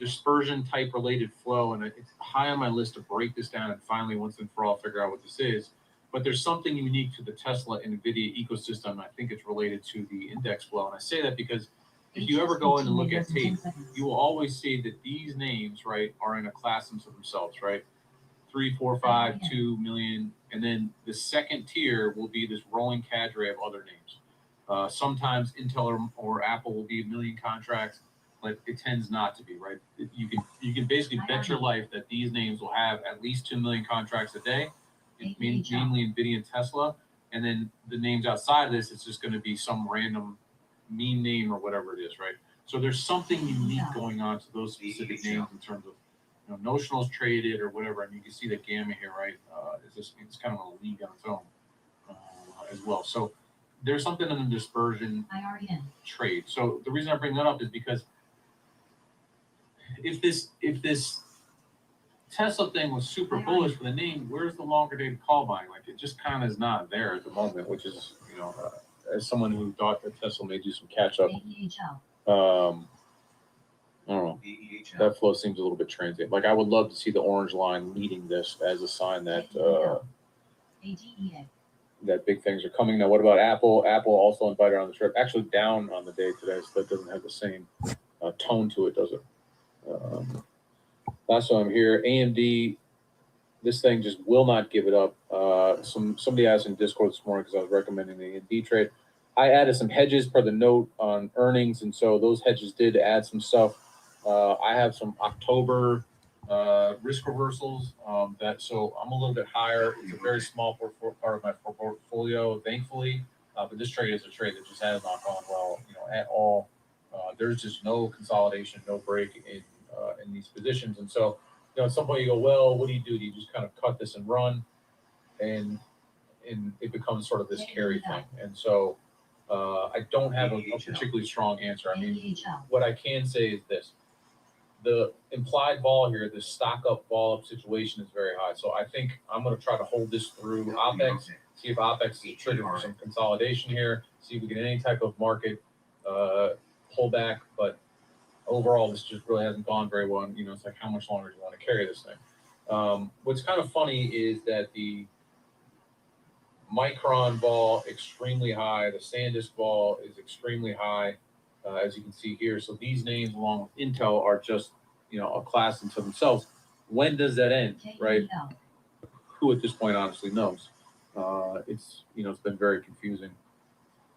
dispersion type related flow, and it's high on my list to break this down and finally once and for all figure out what this is. But there's something unique to the Tesla and NVIDIA ecosystem. I think it's related to the index flow, and I say that because if you ever go in and look at tape, you will always see that these names, right, are in a class unto themselves, right? 3, 4, 5, 2 million, and then the second tier will be this rolling cadre of other names. Sometimes Intel or Apple will be 1 million contracts, but it tends not to be, right? You can basically bet your life that these names will have at least 2 million contracts a day, mainly NVIDIA and Tesla, and then the names outside of this, it's just going to be some random mean name or whatever it is, right? So there's something unique going on to those specific names in terms of notionals traded or whatever. I mean, you can see the gamma here, right? It's kind of a league on its own as well. So there's something in the dispersion trade. So the reason I bring that up is because if this Tesla thing was super bullish for the name, where's the longer dated call buying? Like, it just kind of is not there at the moment, which is, as someone who thought that Tesla may do some catch up, I don't know. That flow seems a little bit transient. Like, I would love to see the orange line leading this as a sign that that big things are coming. Now, what about Apple? Apple also invited on the trip. Actually down on the day today, so that doesn't have the same tone to it, does it? Last time I'm here, AMD, this thing just will not give it up. Somebody asked in Discord this morning because I was recommending the AMD trade. I added some hedges per the note on earnings, and so those hedges did add some stuff. I have some October risk reversals so I'm a little bit higher. It's a very small part of my portfolio, thankfully, but this trade is a trade that just has not gone well, at all. There's just no consolidation, no break in these positions, and so at some point you go, well, what do? Do you just kind of cut this and run, and it becomes sort of this carry thing, and so I don't have a particularly strong answer. I mean, what I can say is this. The implied vol here, the stock up, vol up situation is very high. So I think I'm going to try to hold this through OPEX, see if OPEX is a trigger for some consolidation here, see if we get any type of market pullback. But overall, this just really hasn't gone very well. And, it's like, how much longer do you want to carry this thing? What's kind of funny is that the Micron vol extremely high, the SanDisk vol is extremely high. As you can see here. So these names along with Intel are just, a class unto themselves. When does that end, right? Who at this point honestly knows? It's been very confusing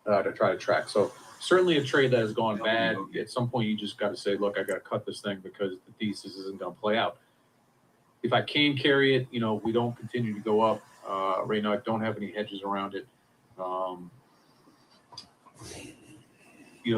to try to track. So certainly a trade that has gone bad. At some point you just got to say, look, I got to cut this thing because the thesis isn't going to play out. If I can carry it, we don't continue to go up. Right now I don't have any hedges around it.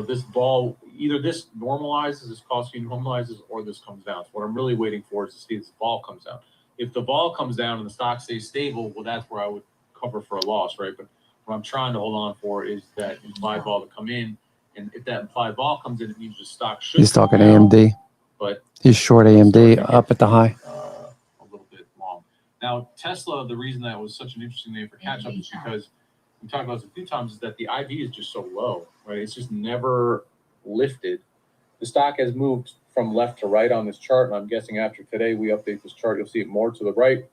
This vol, either this normalizes, this cost view normalizes, or this comes down. So what I'm really waiting for is to see if this vol comes down. If the vol comes down and the stock stays stable, well, that's where I would cover for a loss, right? But what I'm trying to hold on for is that implied vol to come in. And if that implied vol comes in, it means the stock should. He's talking AMD. But he's short AMD up at the high. A little bit long. Now, Tesla, the reason that was such an interesting name for catch-up is because we talked about this a few times, is that the IV is just so low, right? It's just never lifted. The stock has moved from left to right on this chart, and I'm guessing after today we update this chart, you'll see it more to the right.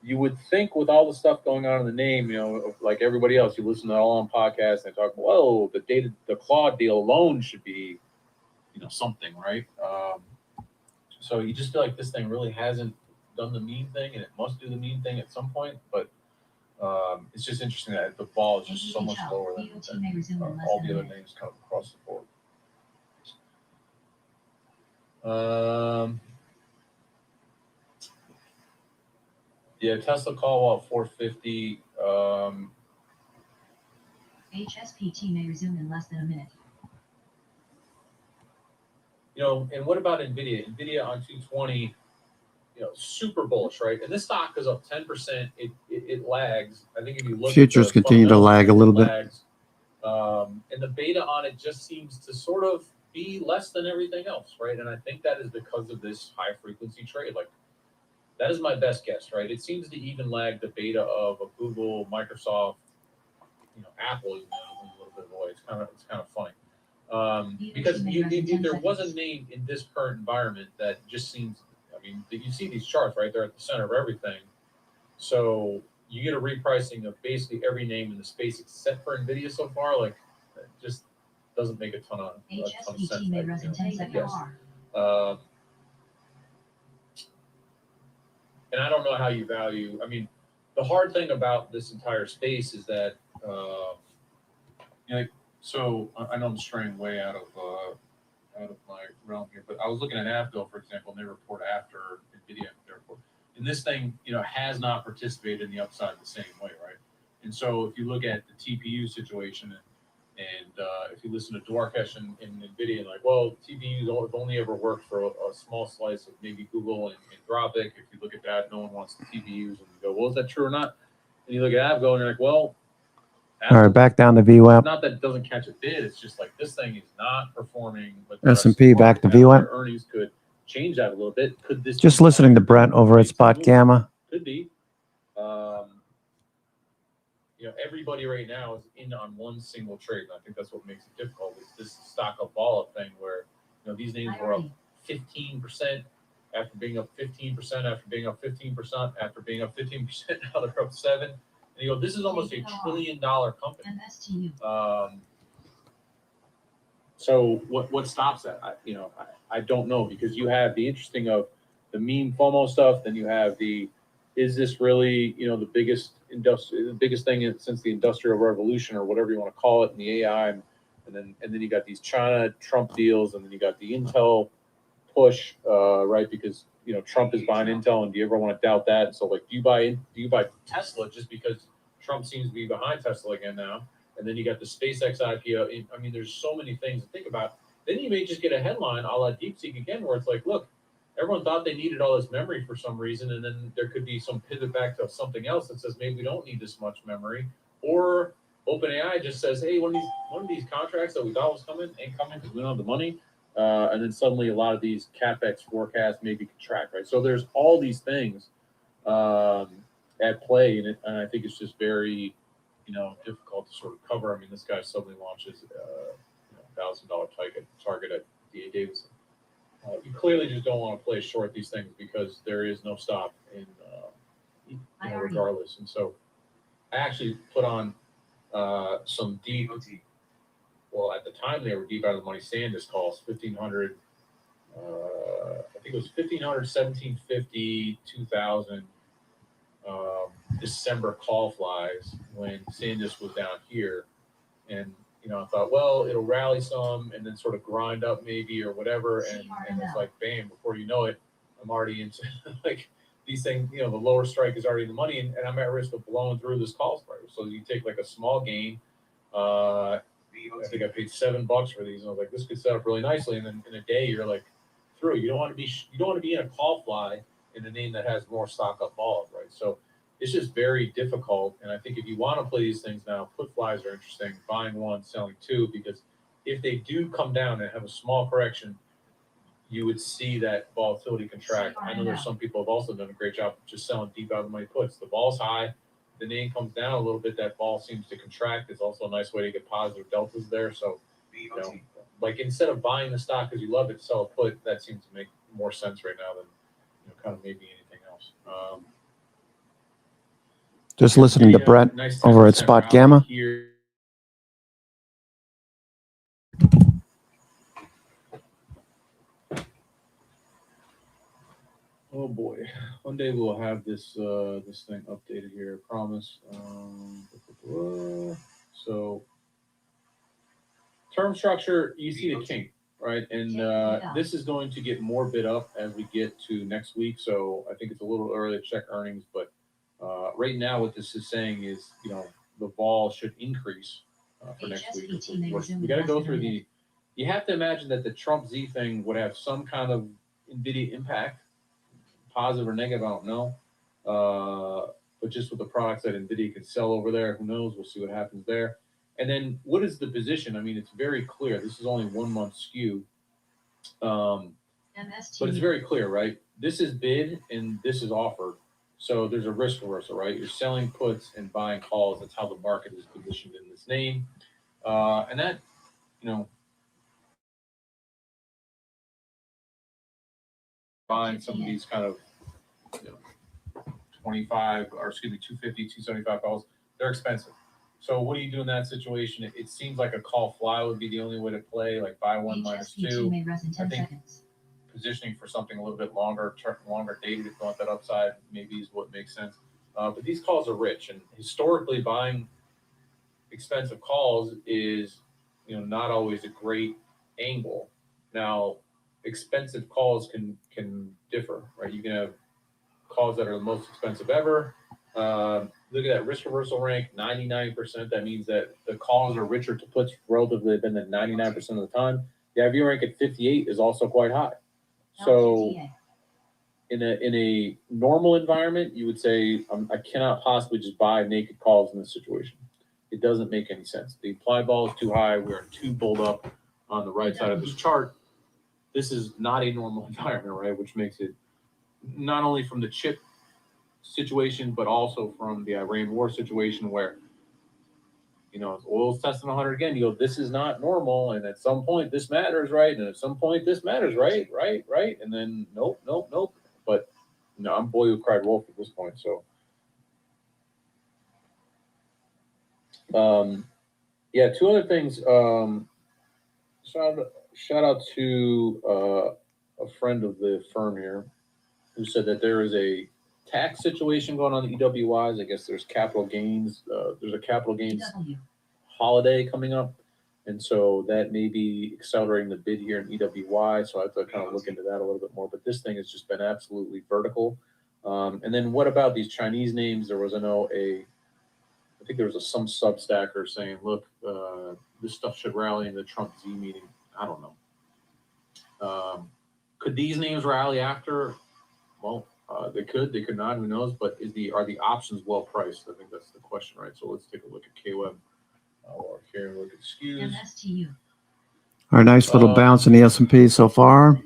You would think with all the stuff going on in the name, like everybody else, you listen to all on podcasts and they talk, whoa, the Claude deal alone should be, something, right? So you just feel like this thing really hasn't done the mean thing, and it must do the mean thing at some point, but it's just interesting that the ball is just so much lower than all the other names kind of across the board. Tesla call at 450. HSPT may resume in less than a minute. And what about NVIDIA? NVIDIA on 220, super bullish, right? And this stock is up 10%. It lags. I think if you look futures at the continue to lag a little bit. Lags, And the beta on it just seems to sort of be less than everything else, right? And I think that is because of this high frequency trade. Like, that is my best guess, right? It seems to even lag the beta of a Google, Microsoft, Apple, even in a little bit of a way. It's kind of funny. Because if there was a name in this current environment that just seems, I mean, you see these charts, right? They're at the center of everything. So you get a repricing of basically every name in the space except for NVIDIA so far. Like, it just doesn't make a ton of sense. may rise in 10 seconds. Yes. And I don't know how you value. I mean, the hard thing about this entire space is that, so I know I'm straying way out of my realm here, but I was looking at Avgo, for example, and they report after NVIDIA their report. And this thing, has not participated in the upside the same way, right? And so if you look at the TPU situation, and if you listen to Dwarkesh and NVIDIA, like, well, TPUs have only ever worked for a small slice of maybe Google and Anthropic. If you look at that, no one wants the TPUs. And you go, well, is that true or not? And you look at Avgo, and you're like, well, All right, back down to VWAP. Not that it doesn't catch a bid. It's just like this thing is not performing. S&P back to VWAP. Earnings could change that a little bit. Could this just listening to Brent over at Spot Gamma? Could be. Everybody right now is in on one single trade. And I think that's what makes it difficult. Is this stock up ball up thing where these names were up 15% after being up 15%, after being up 15%, after being up 15%. Now they're up 7%. And you go, this is almost $1 trillion company. So what stops that? I don't know, because you have the interesting of the meme FOMO stuff. Then you have is this really the biggest thing since the Industrial Revolution, or whatever you want to call it, and the AI, and then you got these China Trump deals, and then you got the Intel push, right? Because Trump is buying Intel, and do you ever want to doubt that? And so, like, do you buy Tesla just because Trump seems to be behind Tesla again now? And then you got the SpaceX IPO. I mean, there's so many things to think about. Then you may just get a headline a la DeepSeek again, where it's like, look, everyone thought they needed all this memory for some reason, and then there could be some pivot back to something else that says maybe we don't need this much memory. Or OpenAI just says, hey, one of these contracts that we thought was coming ain't coming because we don't have the money. And then suddenly a lot of these CapEx forecasts maybe contract, right? So there's all these things at play, and I think it's just very difficult to sort of cover. I mean, this guy suddenly launches $1,000 target at D.A. Davidson. You clearly just don't want to play short these things because there is no stop in regardless. And so I actually put on some deep. Well, at the time they were deep out of the money Sandus calls, 1,500. I think it was 1,500, 1,750, 2,000. December call flies when Sandus was down here, and I thought, well, it'll rally some and then sort of grind up maybe or whatever, and it's like bam, before you know it, I'm already into like these things. The lower strike is already in the money, and I'm at risk of blowing through this call price. So you take like a small gain. I think I paid $7 for these, and I was like, this could set up really nicely, and then in a day you're like through. You don't want to be in a call fly in a name that has more stock up all, right? So it's just very difficult. And I think if you want to play these things now, put flies are interesting, buying one, selling two, because if they do come down and have a small correction, you would see that volatility contract. I know there's some people have also done a great job of just selling deep out of the money puts. The ball's high, the name comes down a little bit, that ball seems to contract. It's also a nice way to get positive deltas there. So, like, instead of buying the stock because you love it, sell a put, that seems to make more sense right now than kind of maybe anything else. Just listening to Brent over at Spot Gamma. Oh boy, one day we'll have this this thing updated here, I promise. So term structure, you see the king, right? And this is going to get more bid up as we get to next week. So I think it's a little early to check earnings, but right now what this is saying is, the vol should increase for next week. We got to go through you have to imagine that the Trump Z thing would have some kind of NVIDIA impact, positive or negative, I don't know. But just with the products that NVIDIA can sell over there, who knows? We'll see what happens there. And then what is the position? I mean, it's very clear. This is only 1 month skew. But it's very clear, right? This is bid and this is offer. So there's a risk reversal, right? You're selling puts and buying calls. That's how the market is positioned in this name. And that, buying some of these kind of 25 or excuse me 250 275 calls, they're expensive. So what do you do in that situation? It seems like a call fly would be the only way to play, like buy one minus two. I think positioning for something a little bit longer dated, if you want that upside, maybe is what makes sense. But these calls are rich, and historically buying expensive calls is not always a great angle. Now expensive calls can differ, right? You can have calls that are the most expensive ever. Look at that risk reversal rank, 99%. That means that the calls are richer to puts relatively than 99% of the time. The IV rank at 58 is also quite high. So in a normal environment, you would say, I cannot possibly just buy naked calls in this situation. It doesn't make any sense. The implied vol is too high. We're too bulled up on the right side of this chart. This is not a normal environment, right? Which makes it not only from the chip situation, but also from the Iran war situation where, oil's testing 100 again. You go, this is not normal. And at some point this matters, right? And at some point this matters, right? And then nope. But I'm boy who cried wolf at this point. So, yeah, two other things. Shout out to a friend of the firm here who said that there is a tax situation going on in EWIs. I guess there's capital gains. There's a capital gains holiday coming up. And so that may be accelerating the bid here in EWI. So I have to kind of look into that a little bit more. But this thing has just been absolutely vertical. And then what about these Chinese names? There was, I think there was some Substacker saying, look, this stuff should rally in the Trump Z meeting. I don't know. Could these names rally after? Well, they could not, who knows? But are the options well priced? I think that's the question, right? So let's take a look at KWeb. Or here, look at SKUs. Our nice little bounce in the S&P so far.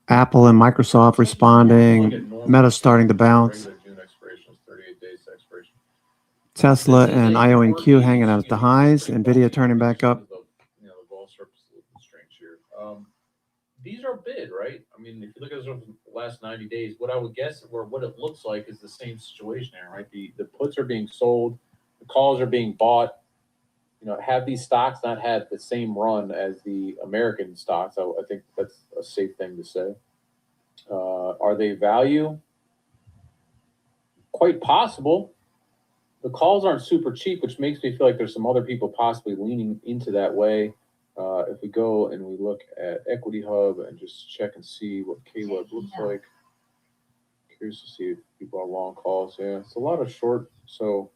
Apple and Microsoft responding. Meta starting to bounce. Tesla and IONQ hanging out at the highs. Nvidia turning back up. The vol surface is looking strange here. These are bid, right? I mean, if you look at the last 90 days, what I would guess or what it looks like is the same situation here, right? The puts are being sold, the calls are being bought. Have these stocks not had the same run as the American stocks? I think that's a safe thing to say. Are they value? Quite possible. The calls aren't super cheap, which makes me feel like there's some other people possibly leaning into that way. If we go and we look at Equity Hub and just check and see what KWeb looks like. Curious to see if people are long calls. Yeah, it's a lot of short. So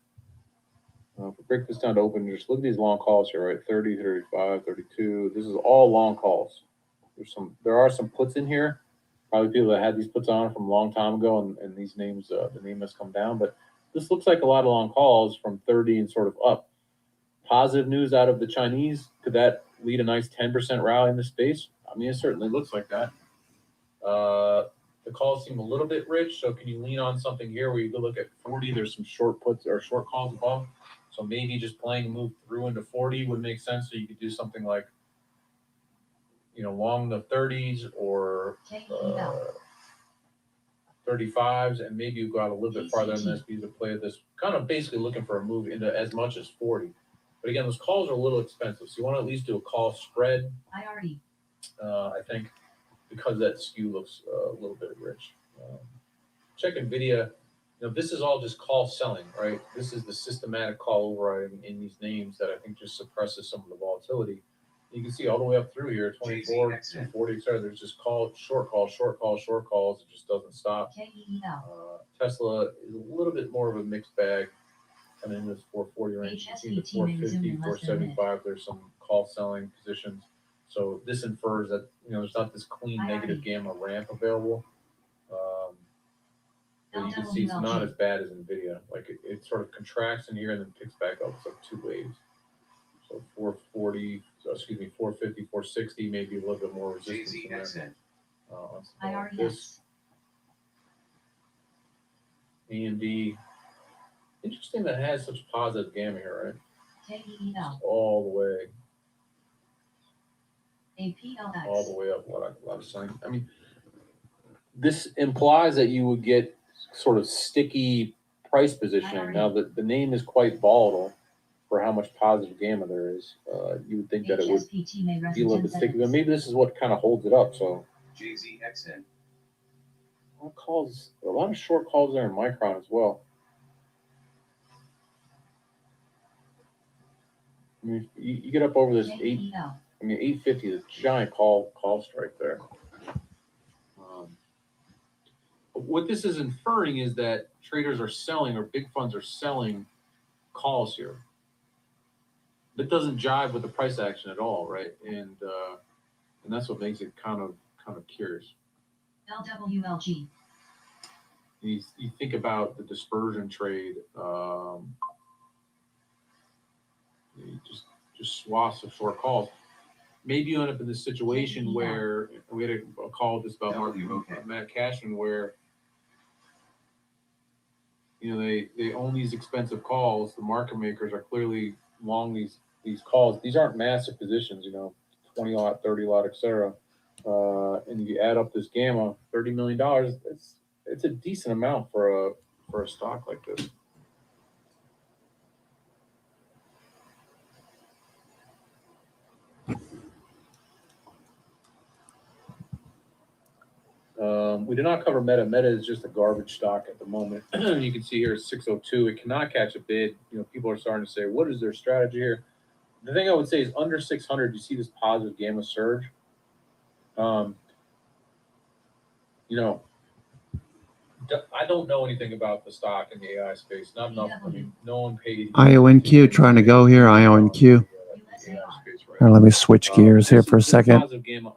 if we break this down to open, just look at these long calls here, right? 30, 35, 32. This is all long calls. There are some puts in here. Probably people that had these puts on from a long time ago, and these names, the name has come down. But this looks like a lot of long calls from 30 and sort of up. Positive news out of the Chinese. Could that lead a nice 10% rally in the space? I mean, it certainly looks like that. The calls seem a little bit rich. So can you lean on something here where you go look at 40? There's some short puts or short calls above. So maybe just playing a move through into 40 would make sense. So you could do something like, long the 30s or 35s, and maybe you go out a little bit farther than this. You could play this kind of basically looking for a move into as much as 40. But again, those calls are a little expensive. So you want to at least do a call spread. I think because that skew looks a little bit rich. Check NVIDIA. This is all just call selling, right? This is the systematic call overriding in these names that I think just suppresses some of the volatility. You can see all the way up through here, 24, 40, etc. There's just short calls. It just doesn't stop. Tesla is a little bit more of a mixed bag. And in this 440 range, between the 450, 475, there's some call selling positions. So this infers that there's not this clean negative gamma ramp available. And you can see it's not as bad as NVIDIA. Like it sort of contracts in here and then picks back up. It's like two waves. So 440, excuse me, 450, 460, maybe a little bit more resistance in there. This AMD. Interesting that it has such positive gamma here, right? All the way. All the way up. What I was saying. I mean, this implies that you would get sort of sticky price positioning. Now, the name is quite volatile for how much positive gamma there is. You would think that it would be a little bit sticky, but maybe this is what kind of holds it up. So, JZXN. a lot of short calls there in Micron as well. I mean, you get up over this 850 is a giant call strike there. What this is inferring is that traders are selling, or big funds are selling calls here. That doesn't jive with the price action at all, right? And that's what makes it kind of curious. LWLG. You think about the dispersion trade, just swaths of short calls. Maybe you end up in this situation where we had a call just about Matt Cashman, where they own these expensive calls. The market makers are clearly long these calls. These aren't massive positions, 20 lot, 30 lot, etc. And you add up this gamma, $30 million. It's a decent amount for a stock like this. We did not cover Meta. Meta is just a garbage stock at the moment. You can see here it's 602. It cannot catch a bid. People are starting to say, what is their strategy here? The thing I would say is under 600, you see this positive gamma surge. I don't know anything about the stock in the AI space. Not enough. I mean, no one paid. IONQ trying to go here. IONQ. Here, let me switch gears here for a second.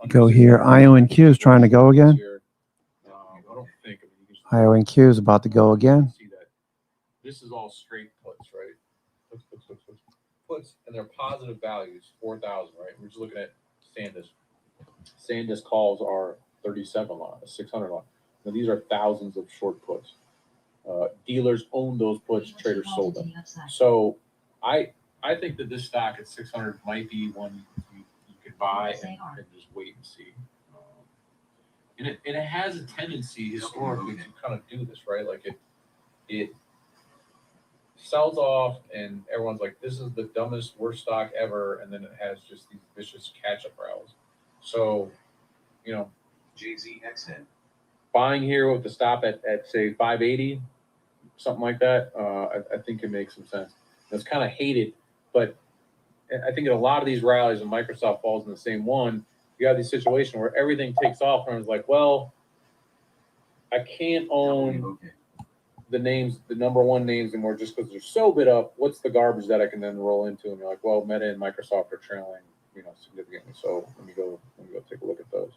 Go here. IONQ is trying to go again. IONQ is about to go again. This is all straight puts, right? Puts, and they're positive values, 4,000, right? We're just looking at SanDisk. SanDisk calls are 37 lot, 600 lot. Now these are thousands of short puts. Dealers own those puts, traders sold them. So I think that this stock at 600 might be one you could buy and just wait and see. And it has a tendency historically to kind of do this, right? Like it sells off and everyone's like, this is the dumbest, worst stock ever. And then it has just these vicious catch-up rallies. So, JZXN. Buying here with the stop at say 580, something like that, I think it makes some sense. It's kind of hated, but I think in a lot of these rallies, and Microsoft falls in the same one, you have this situation where everything takes off and it's like, well, I can't own the names, the number one names anymore just because they're so bid up. What's the garbage that I can then roll into? And you're like, well, Meta and Microsoft are trailing, significantly. So let me go take a look at those.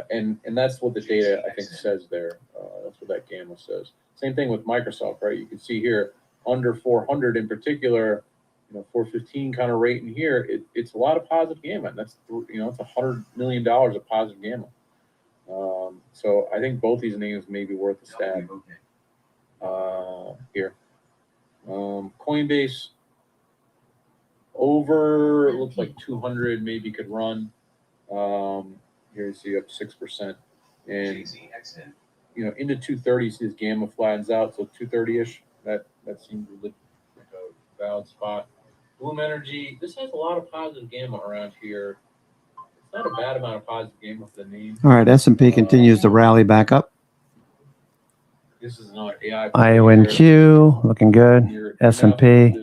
And that's what the data I think says there. That's what that gamma says. Same thing with Microsoft, right? You can see here under 400 in particular, 415 kind of rate in here. It's a lot of positive gamma. And that's it's $100 million of positive gamma. So I think both these names may be worth a stab. Here, Coinbase over looks like 200 maybe could run. Here you see up 6%, and into 230, see this gamma flattens out, so 230ish. That seems like a valid spot. Bloom Energy, this has a lot of positive gamma around here. It's not a bad amount of positive gamma for the name. All right, S&P continues to rally back up. This is another AI. IONQ looking good. S&P.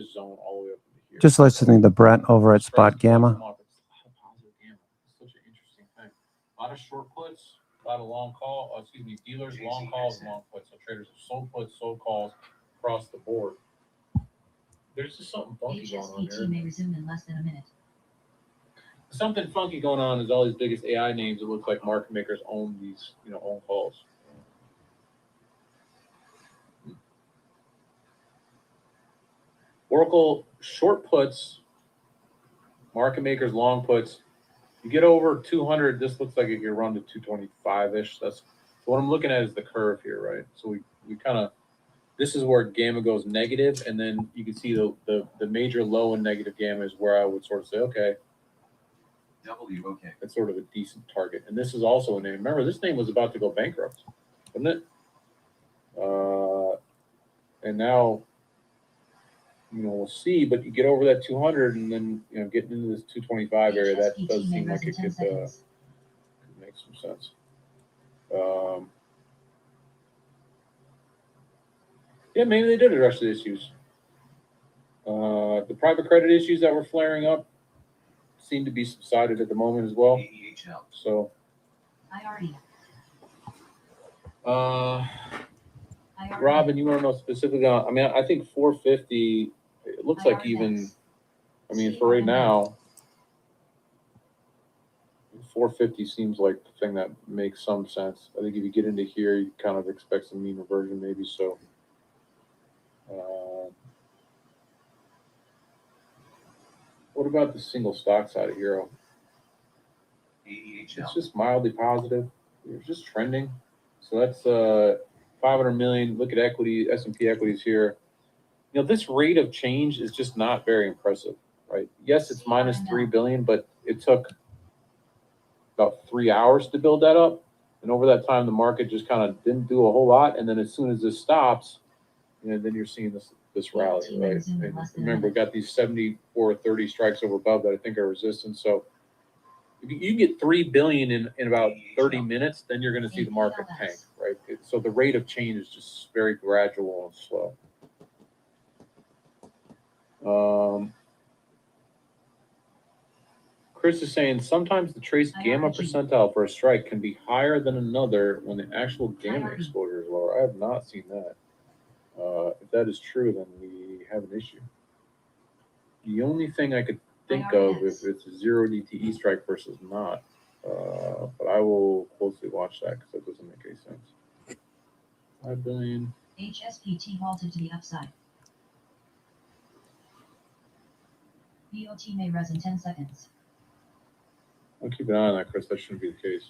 Just listening to Brent over at Spot Gamma. Such an interesting thing. A lot of short puts, a lot of long call. Dealers long calls, long puts. So traders have sold puts, sold calls across the board. There's just something funky going on here. May resume in less than a minute. Something funky going on is all these biggest AI names. It looks like market makers own these, own calls. Oracle short puts, market makers long puts. You get over 200, this looks like it could run to 225-ish. That's so what I'm looking at is the curve here, right? So we kind of, this is where gamma goes negative, and then you can see the major low and negative gamma is where I would sort of say, okay, okay. that's sort of a decent target. And this is also a name. Remember, this name was about to go bankrupt, wasn't it? And now, we'll see, but you get over that 200 and then, getting into this 225 area, that does seem like it could make some sense. Yeah, maybe they did address the issues. The private credit issues that were flaring up seem to be subsided at the moment as well. So, Robin, you want to know specifically on, I think 450, it looks like even, for right now, 450 seems like the thing that makes some sense. I think if you get into here, you kind of expect some mean reversion maybe. So, what about the single stock side of Euro? It's just mildly positive. It's just trending. So that's 500 million. Look at equity, S&P equities here. This rate of change is just not very impressive, right? Yes, it's minus 3 billion, but it took about 3 hours to build that up. And over that time, the market just kind of didn't do a whole lot. And then as soon as this stops, then you're seeing this rally, right? And remember, we got these 74.30 strikes over above that I think are resistance. So if you get 3 billion in about 30 minutes, then you're going to see the market tank, right? So the rate of change is just very gradual and slow. Chris is saying sometimes the trace gamma percentile for a strike can be higher than another when the actual gamma exposure is lower. I have not seen that. If that is true, then we have an issue. The only thing I could think of if it's a 0 DTE strike versus not, but I will closely watch that because that doesn't make any sense. 5 billion. HSPT halted to the upside. BOT may rise in 10 seconds. I'll keep an eye on that, Chris. That shouldn't be the case.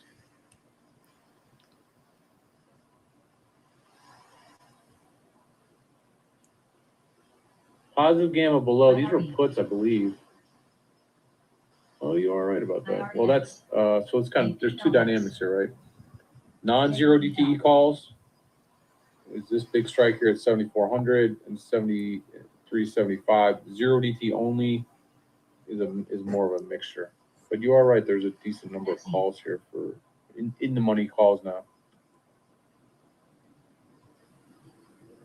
Positive gamma below. These were puts, I believe. Oh, you are right about that. Well, that's so it's kind of, there's two dynamics here, right? Non-zero DTE calls is this big strike here at 7,400 and 73.75. Zero DTE only is more of a mixture. But you are right. There's a decent number of calls here for in the money calls now.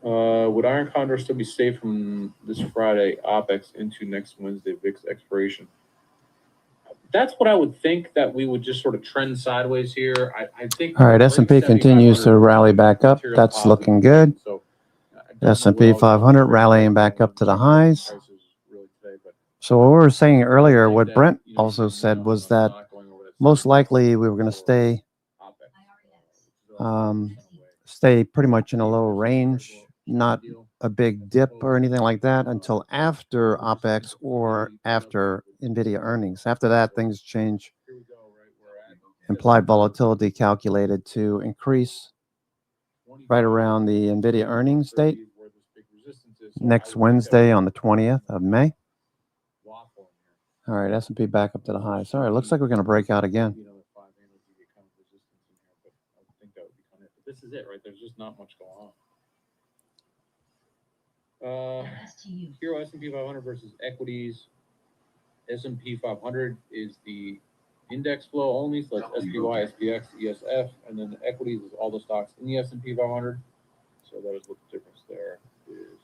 Would Iron Condor still be safe from this Friday OPEX into next Wednesday VIX expiration? That's what I would think, that we would just sort of trend sideways here. I think. All right, S&P continues to rally back up. That's looking good. So S&P 500 rallying back up to the highs. So what we were saying earlier, what Brent also said was that most likely we were going to stay pretty much in a low range, not a big dip or anything like that until after OPEX or after NVIDIA earnings. After that, things change. Implied volatility calculated to increase right around the NVIDIA earnings date, next Wednesday on the 20th of May. All right, S&P back up to the highs. All right, looks like we're going to break out again. This is it, right? There's just not much going on. Hero S&P 500 versus equities. S&P 500 is the index flow only, so that's SPY, SPX, ESF, and then the equities is all the stocks in the S&P 500. So that is what the difference there is.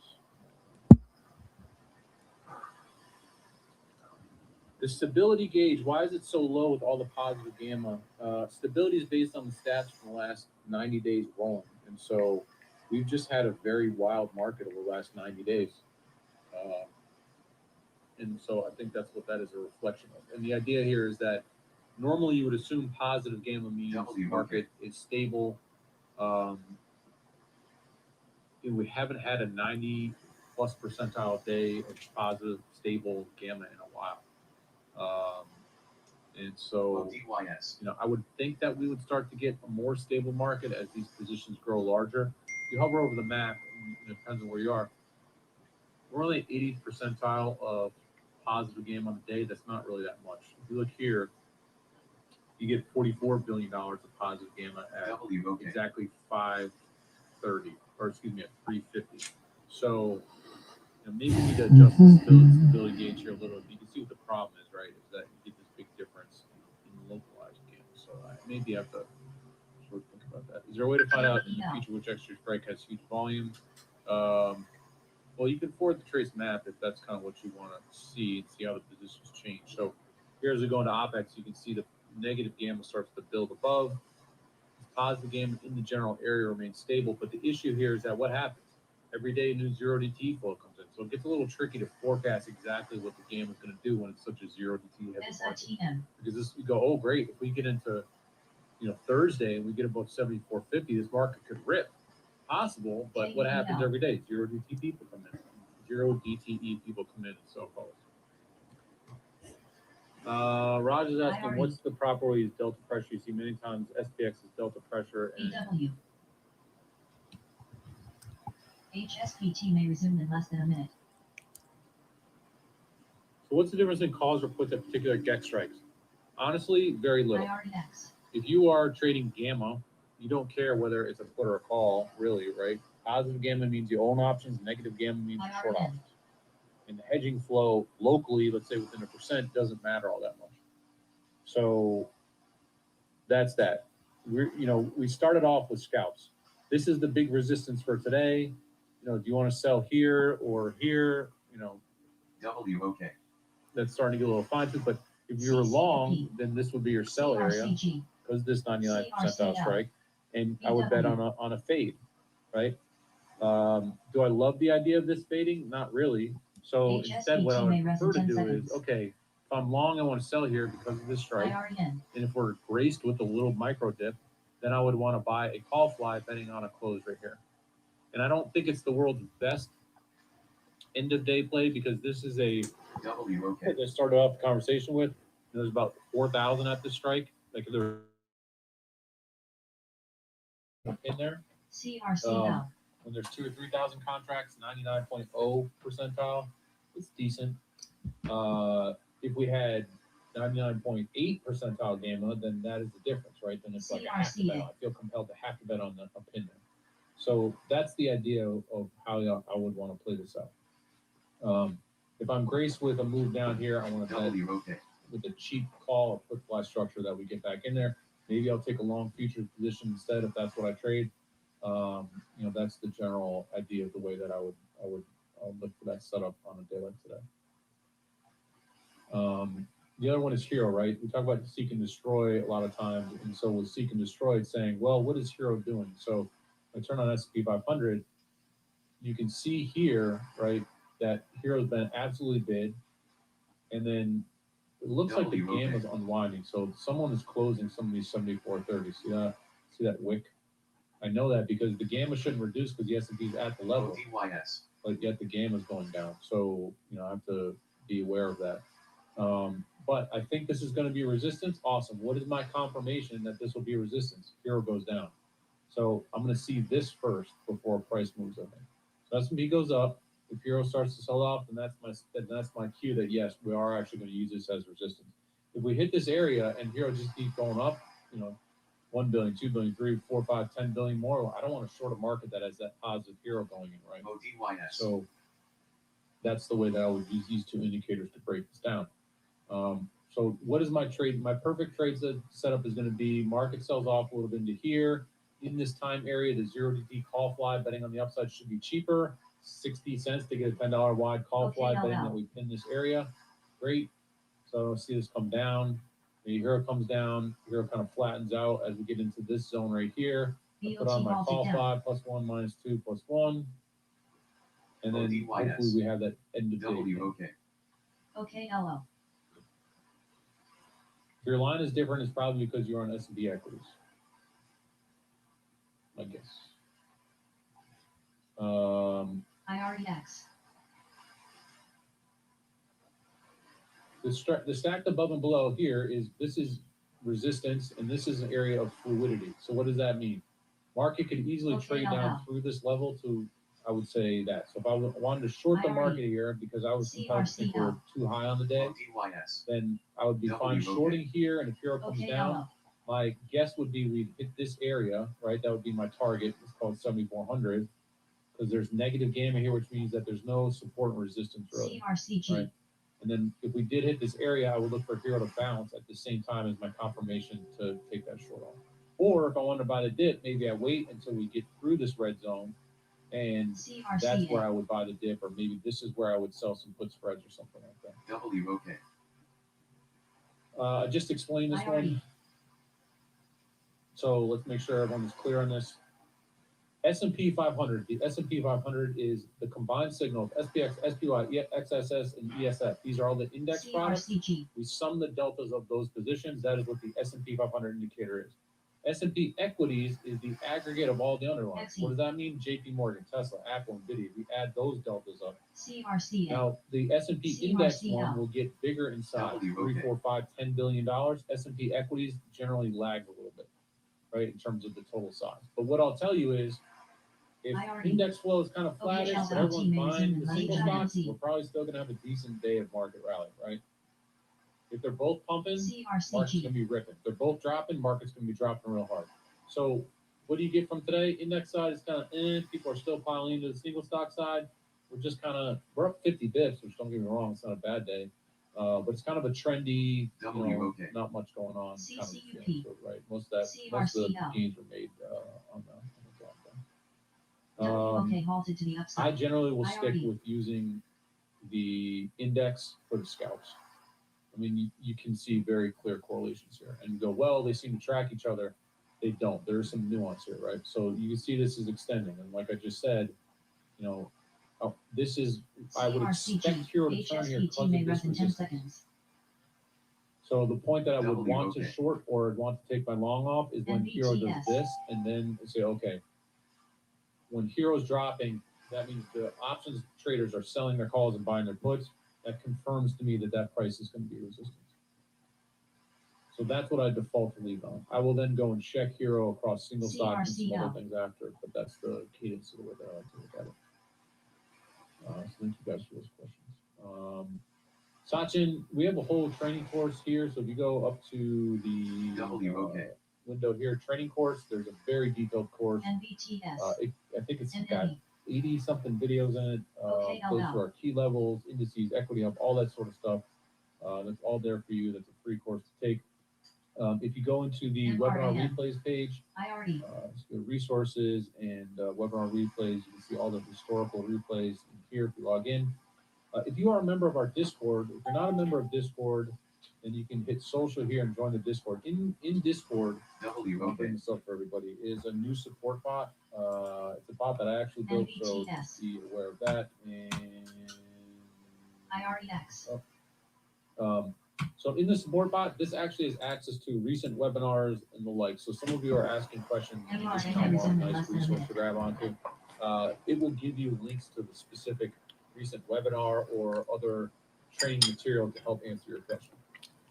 The stability gauge, why is it so low with all the positive gamma? Stability is based on the stats from the last 90 days rolling. And so we've just had a very wild market over the last 90 days. And so I think that's what that is a reflection of. And the idea here is that normally you would assume positive gamma means the market is stable. We haven't had a 90 plus percentile day of positive, stable gamma in a while. And so, I would think that we would start to get a more stable market as these positions grow larger. If you hover over the map, and it depends on where you are, we're only 80th percentile of positive gamma on the day. That's not really that much. If you look here, you get $44 billion of positive gamma at exactly 530, or excuse me, at 350. So maybe we need to adjust the stability gauge here a little. You can see what the problem is, right? Is that you get this big difference in localized gamma. So I maybe have to sort of think about that. Is there a way to find out in the future which extra strike has huge volume? Well, you can forward the trace map if that's kind of what you want to see and see how the positions change. So here as we go into OPEX, you can see the negative gamma starts to build above. Positive gamma in the general area remains stable, but the issue here is that what happens? Every day, new 0DT flow comes in. So it gets a little tricky to forecast exactly what the gamma is going to do when it's such a 0DT heavy market. Because this, you go, oh, great. If we get into, Thursday and we get above 74.50, this market could rip. Possible, but what happens every day? 0DT people come in. 0DTE people come in and so forth. Raj is asking, what's the proper way to use delta pressure? You see many times SPX is delta pressure. And EW. HSPT may resume in less than a minute. So what's the difference in calls or puts at particular GEX strikes? Honestly, very little. If you are trading gamma, you don't care whether it's a put or a call, really, right? Positive gamma means you own options, negative gamma means you short options. And the hedging flow locally, let's say within 1%, doesn't matter all that much. So that's that. We started off with scalps. This is the big resistance for today. Do you want to sell here or here? WOK. That's starting to get a little fine-tuned, but if you're long, then this would be your sell area because this 99 percentile strike, and I would bet on a fade, right? Do I love the idea of this fading? Not really. So instead, what I would prefer to do is, okay, if I'm long, I want to sell here because of this strike, and if we're graced with a little micro dip, then I would want to buy a call fly betting on a close right here. And I don't think it's the world's best end of day play because this is a WOK. that I started off the conversation with. There's about 4,000 at this strike. Like they're in there. When there's 2,000 or 3,000 contracts, 99.0 percentile, it's decent. If we had 99.8 percentile gamma, then that is the difference, right? Then it's like I have to bet. I feel compelled to have to bet on a pin there. So that's the idea of how I would want to play this out. If I'm graced with a move down here, I want to bet with a cheap call or put fly structure that we get back in there. Maybe I'll take a long futures position instead if that's what I trade. That's the general idea of the way that I would look for that setup on a day like today. The other one is Hero, right? We talk about seek and destroy a lot of times, and so with seek and destroy, it's saying, well, what is Hero doing? So I turn on S&P 500, you can see here, right, that Hero's been absolutely bid, and then it looks like the game is unwinding. So someone is closing some of these 74.30. See that wick? I know that because the gamma shouldn't reduce because the S&P is at the level, but yet the gamma is going down. So I have to be aware of that. But I think this is going to be resistance. Awesome. What is my confirmation that this will be resistance? Hero goes down. So I'm going to see this first before price moves. I think. So S&P goes up. If Hero starts to sell off, then that's my cue that yes, we are actually going to use this as resistance. If we hit this area and Hero just keeps going up, 1 billion, 2 billion, 3, 4, 5, 10 billion more. I don't want to short a market that has that positive Hero going in, right? So that's the way that I would use these two indicators to break this down. So what is my trade? My perfect trade setup is going to be market sells off a little bit into here. In this time area, the 0DT call fly betting on the upside should be cheaper. 60 cents to get a $10 wide call fly betting that we pin this area. Great. So see this come down. Here it comes down. Here it kind of flattens out as we get into this zone right here. I put on my call fly +1, -2, +1. And then hopefully we have that end of day. Okay, LO. If your line is different, it's probably because you're on S&P equities. I guess. IREX. the stacked above and below here is, this is resistance, and this is an area of fluidity. So what does that mean? Market could easily trade down through this level to, I would say that. So if I wanted to short the market here because I was compelled to think we're too high on the day, then I would be fine shorting here, and if Euro comes down, my guess would be we'd hit this area, right? That would be my target. It's called 7,400 because there's negative gamma here, which means that there's no support and resistance really. Right? And then if we did hit this area, I would look for Hero to bounce at the same time as my confirmation to take that short off. Or if I wanted to buy the dip, maybe I wait until we get through this red zone, and that's where I would buy the dip, or maybe this is where I would sell some put spreads or something like that. WOK. I just explained this one. So let's make sure everyone is clear on this. S&P 500. The S&P 500 is the combined signal of SPX, SPY, XSS, and ESF. These are all the index products. We sum the deltas of those positions. That is what the S&P 500 indicator is. S&P equities is the aggregate of all the underlyings. What does that mean? JP Morgan, Tesla, Apple, Nvidia. We add those deltas up. Now, the S&P index one will get bigger in size, 3, 4, 5, $10 billion. S&P equities generally lags a little bit, right, in terms of the total size. But what I'll tell you is, if index flow is kind of flattish, but everyone's buying the single stocks, we're probably still going to have a decent day of market rally, right? If they're both pumping, market's going to be ripping. If they're both dropping, market's going to be dropping real hard. So what do you get from today? Index side is kind of people are still piling into the single stock side. We're up 50 bips, which don't get me wrong, it's not a bad day. But it's kind of a trendy, not much going on kind of feeling to it, right? Most of the gains were made on the I generally will stick with using the index for the scalps. I mean, you can see very clear correlations here and go, well, they seem to track each other. They don't. There's some nuance here, right? So you can see this is extending. And like I just said, this is, I would expect Hero to turn here because of this resistance. So the point that I would want to short or want to take my long off is when Hero does this, and then say, okay, when Hero's dropping, that means the options traders are selling their calls and buying their puts. That confirms to me that that price is going to be resistance. So that's what I default to leave on. I will then go and check Hero across single stock and some other things after, but that's the cadence of the way that I like to look at it. So thank you guys for those questions. Sachin, we have a whole training course here. So if you go up to the window here, training course, there's a very detailed course. I think it's got 80 something videos in it. Goes through our key levels, indices, equity up, all that sort of stuff. That's all there for you. That's a free course to take. If you go into the webinar replays page, so resources and webinar replays, you can see all the historical replays here if you log in. If you are a member of our Discord, if you're not a member of Discord, then you can hit social here and join the Discord. In Discord, I'll bring this up for everybody, is a new support bot. It's a bot that I actually built, so be aware of that. And so in the support bot, this actually has access to recent webinars and the like. So some of you are asking questions, and you just come on, nice resource to grab onto. It will give you links to the specific recent webinar or other training material to help answer your question.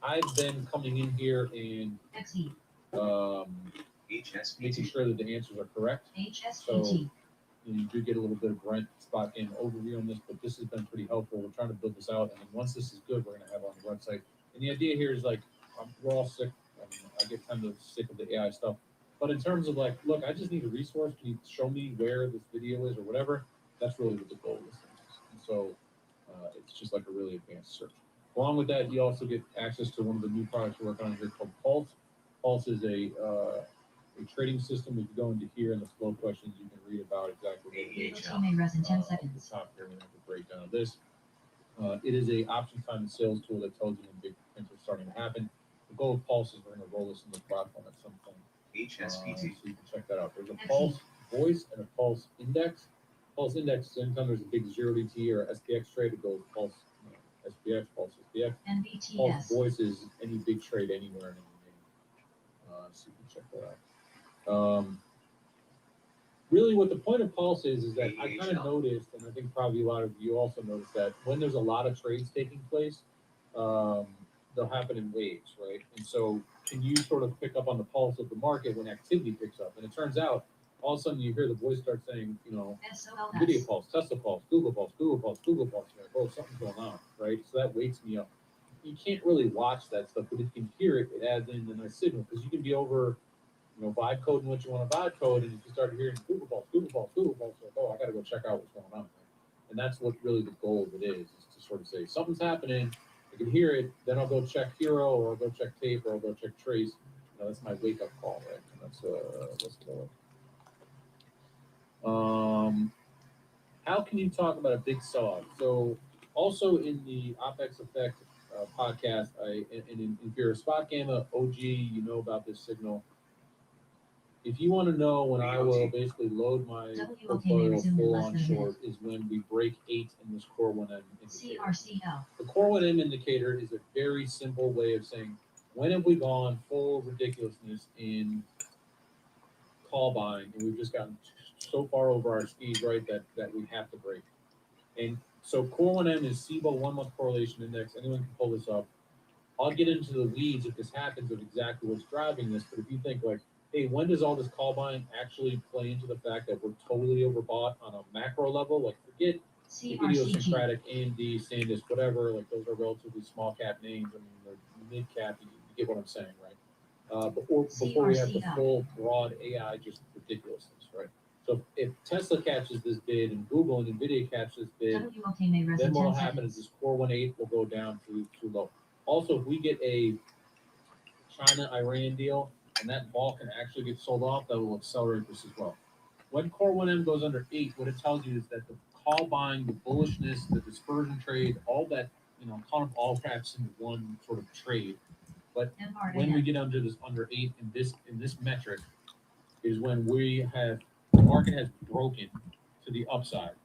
I've been coming in here and making sure that the answers are correct. So you do get a little bit of Brent spot game overview on this, but this has been pretty helpful. We're trying to build this out, and then once this is good, we're going to have it on the website. And the idea here is like, we're all sick. I get kind of sick of the AI stuff. But in terms of like, look, I just need a resource. Can you show me where this video is or whatever? That's really what the goal of this thing is. And so it's just like a really advanced search. Along with that, you also get access to one of the new products we're working on here called Pulse. Pulse is a trading system. If you go into here in the flow questions, you can read about exactly what it is. At the top here, we have a breakdown of this. It is a option time and sales tool that tells you when big prints are starting to happen. The goal of Pulse is we're going to roll this in the platform at some point. So you can check that out. There's a Pulse voice and a Pulse index. Pulse index is anytime there's a big 0DT or SPX trade, it goes Pulse SPX, Pulse SPX. Pulse voice is any big trade anywhere in any name. So you can check that out. Really what the point of Pulse is that I kind of noticed, and I think probably a lot of you also noticed, that when there's a lot of trades taking place, they'll happen in waves, right? And so can you sort of pick up on the pulse of the market when activity picks up? And it turns out all of a sudden you hear the voice start saying, you know, Nvidia pulse, Tesla pulse, Google pulse, Google pulse, Google pulse. You're like, oh, something's going on, right? So that wakes me up. You can't really watch that stuff, but if you can hear it, it adds in a nice signal because you can be over, you know, vibe coding what you want to vibe code, and if you start hearing Google pulse, Google pulse, Google pulse, like, oh, I got to go check out what's going on. And that's what really the goal of it is to sort of say something's happening. I can hear it, then I'll go check Hero, or I'll go check Tape, or I'll go check Trace. You know, that's my wake up call, right? And that's the how can you talk about a big sell-off? So also in the OpEx Effect podcast, if you're a spot gamma OG, you know about this signal. If you want to know when I will basically load my portfolio full on short is when we break 8 in this core 1M indicator. CRCL. The core 1M indicator is a very simple way of saying when have we gone full ridiculousness in call buying, and we've just gotten so far over our skis, right, that we have to break. And so core 1M is SIBO 1 month correlation index. Anyone can pull this up. I'll get into the weeds if this happens of exactly what's driving this, but if you think like, hey, when does all this call buying actually play into the fact that we're totally overbought on a macro level? Like forget the idiosyncratic AMD, SanDisk, whatever, like those are relatively small cap names. I mean, they're mid cap, you get what I'm saying, right? Before we have the full broad AI just ridiculousness, right? So if Tesla catches this bid and Google and Nvidia catches this bid, then what will happen is this core 1.8 will go down too low. Also, if we get a China-Iran deal and that ball can actually get sold off, that will accelerate this as well. When core 1M goes under 8, what it tells you is that the call buying, the bullishness, the dispersion trade, all that, you know, kind of all wraps into one sort of trade. But when we get under 8 in this metric is when the market has broken to the upside.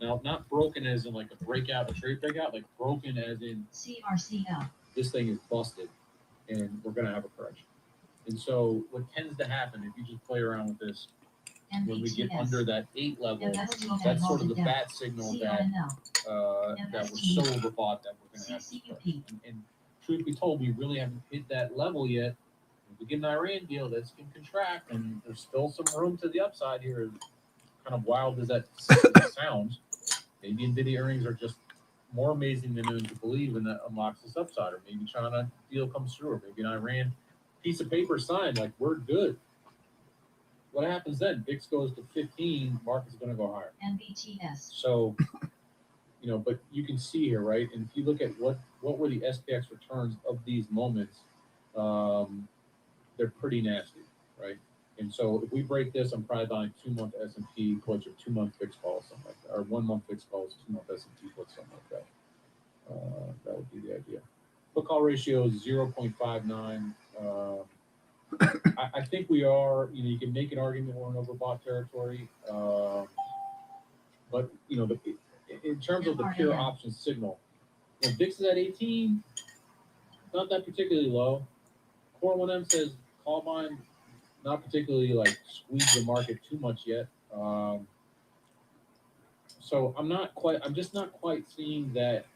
Now, not broken as in like a breakout, a trade breakout, like broken as in CRCL. This thing is busted and we're going to have a correction. And so what tends to happen if you just play around with this, when we get under that 8 level, that's sort of the bat signal that we're so overbought that we're going to have this correction. And truth be told, we really haven't hit that level yet. If we get an Iran deal, that's going to contract, and there's still some room to the upside here. As kind of wild as that sounds, maybe Nvidia earnings are just more amazing than anyone could believe, and that unlocks this upside. Or maybe China deal comes through, or maybe an Iran piece of paper signed, like we're good. What happens then? VIX goes to 15, market's going to go higher. NVTS. So, you know, but you can see here, right? And if you look at what were the SPX returns of these moments, they're pretty nasty, right? And so if we break this, I'm probably buying 2-month S&P puts or 2-month fixed calls, something like that, or 1-month fixed calls, 2-month S&P puts, something like that. That would be the idea. Put call ratio is 0.59. I think we are, you know, you can make an argument we're in overbought territory. But, you know, in terms of the pure option signal, when VIX is at 18, not that particularly low. Core 1M says call buying, not particularly like squeeze the market too much yet. So I'm just not quite seeing that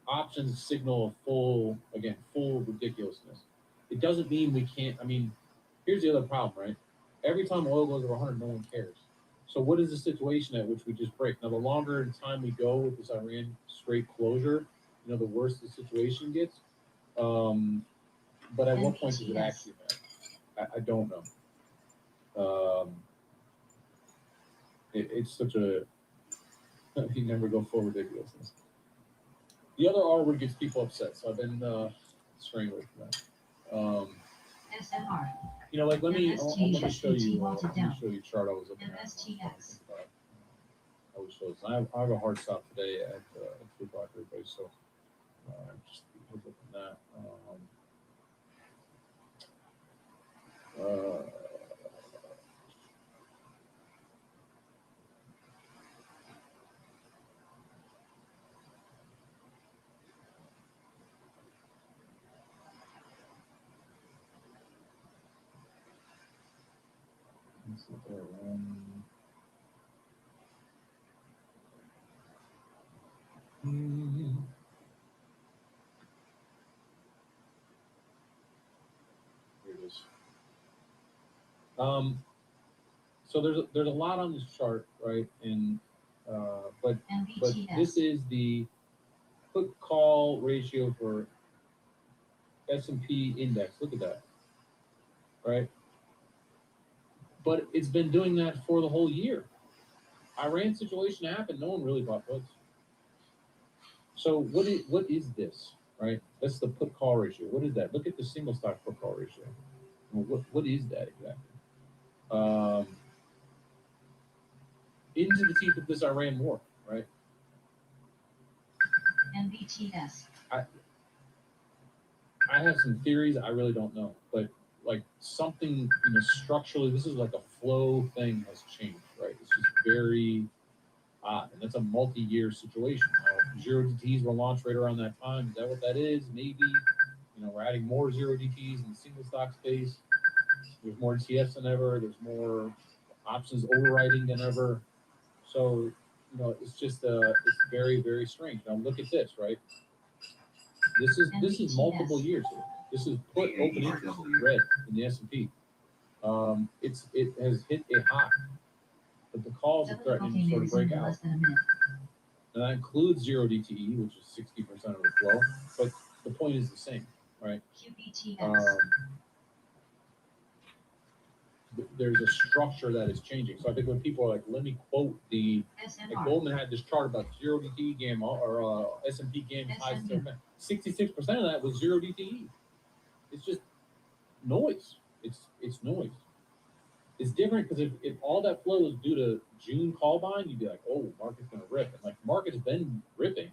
options signal full ridiculousness. It doesn't mean we can't. I mean, here's the other problem, right? Every time oil goes over 100, no one cares. So what is the situation at which we just break? Now, the longer in time we go with this Iran Strait closure, you know, the worse the situation gets. But at what point does it actually matter? I don't know. It's such a you never go full ridiculousness. The other R word gets people upset, so I've been straying away from that. SMR. You know, like let me show you chart I was looking at. I was shows. I have a hard stop today at 3 o'clock, everybody. So just look at that. Let's look at one. So there's a lot on this chart, right? And but this is the put call ratio for S&P index. Look at that, right? But it's been doing that for the whole year. Iran situation happened. No one really bought puts. So what is this, right? That's the put call ratio. What is that? Look at the single stock put call ratio. Well, what is that exactly? Into the teeth of this Iran war, right? NVTS. I have some theories. I really don't know, but like something, structurally, this is like a flow thing has changed, right? It's just very odd, and that's a multi-year situation. Zero DTs were launched right around that time. Is that what that is? Maybe. We're adding more zero DTs in the single stock space. There's more ETFs than ever. There's more options overriding than ever. So, it's just it's very, very strange. Now look at this, right? This is multiple years here. This is put open interest red in the S&P. It has hit a high, but the calls are threatening to sort of break out. And that includes zero DTE, which is 60% of the flow. But the point is the same, right? There's a structure that is changing. So I think when people are like, let me quote like Goldman had this chart about zero DTE gamma or S&P gamma high 66% of that was zero DTE. It's just noise. It's noise. It's different because if all that flow is due to June call buying, you'd be like, oh, market's gonna rip. And like market's been ripping.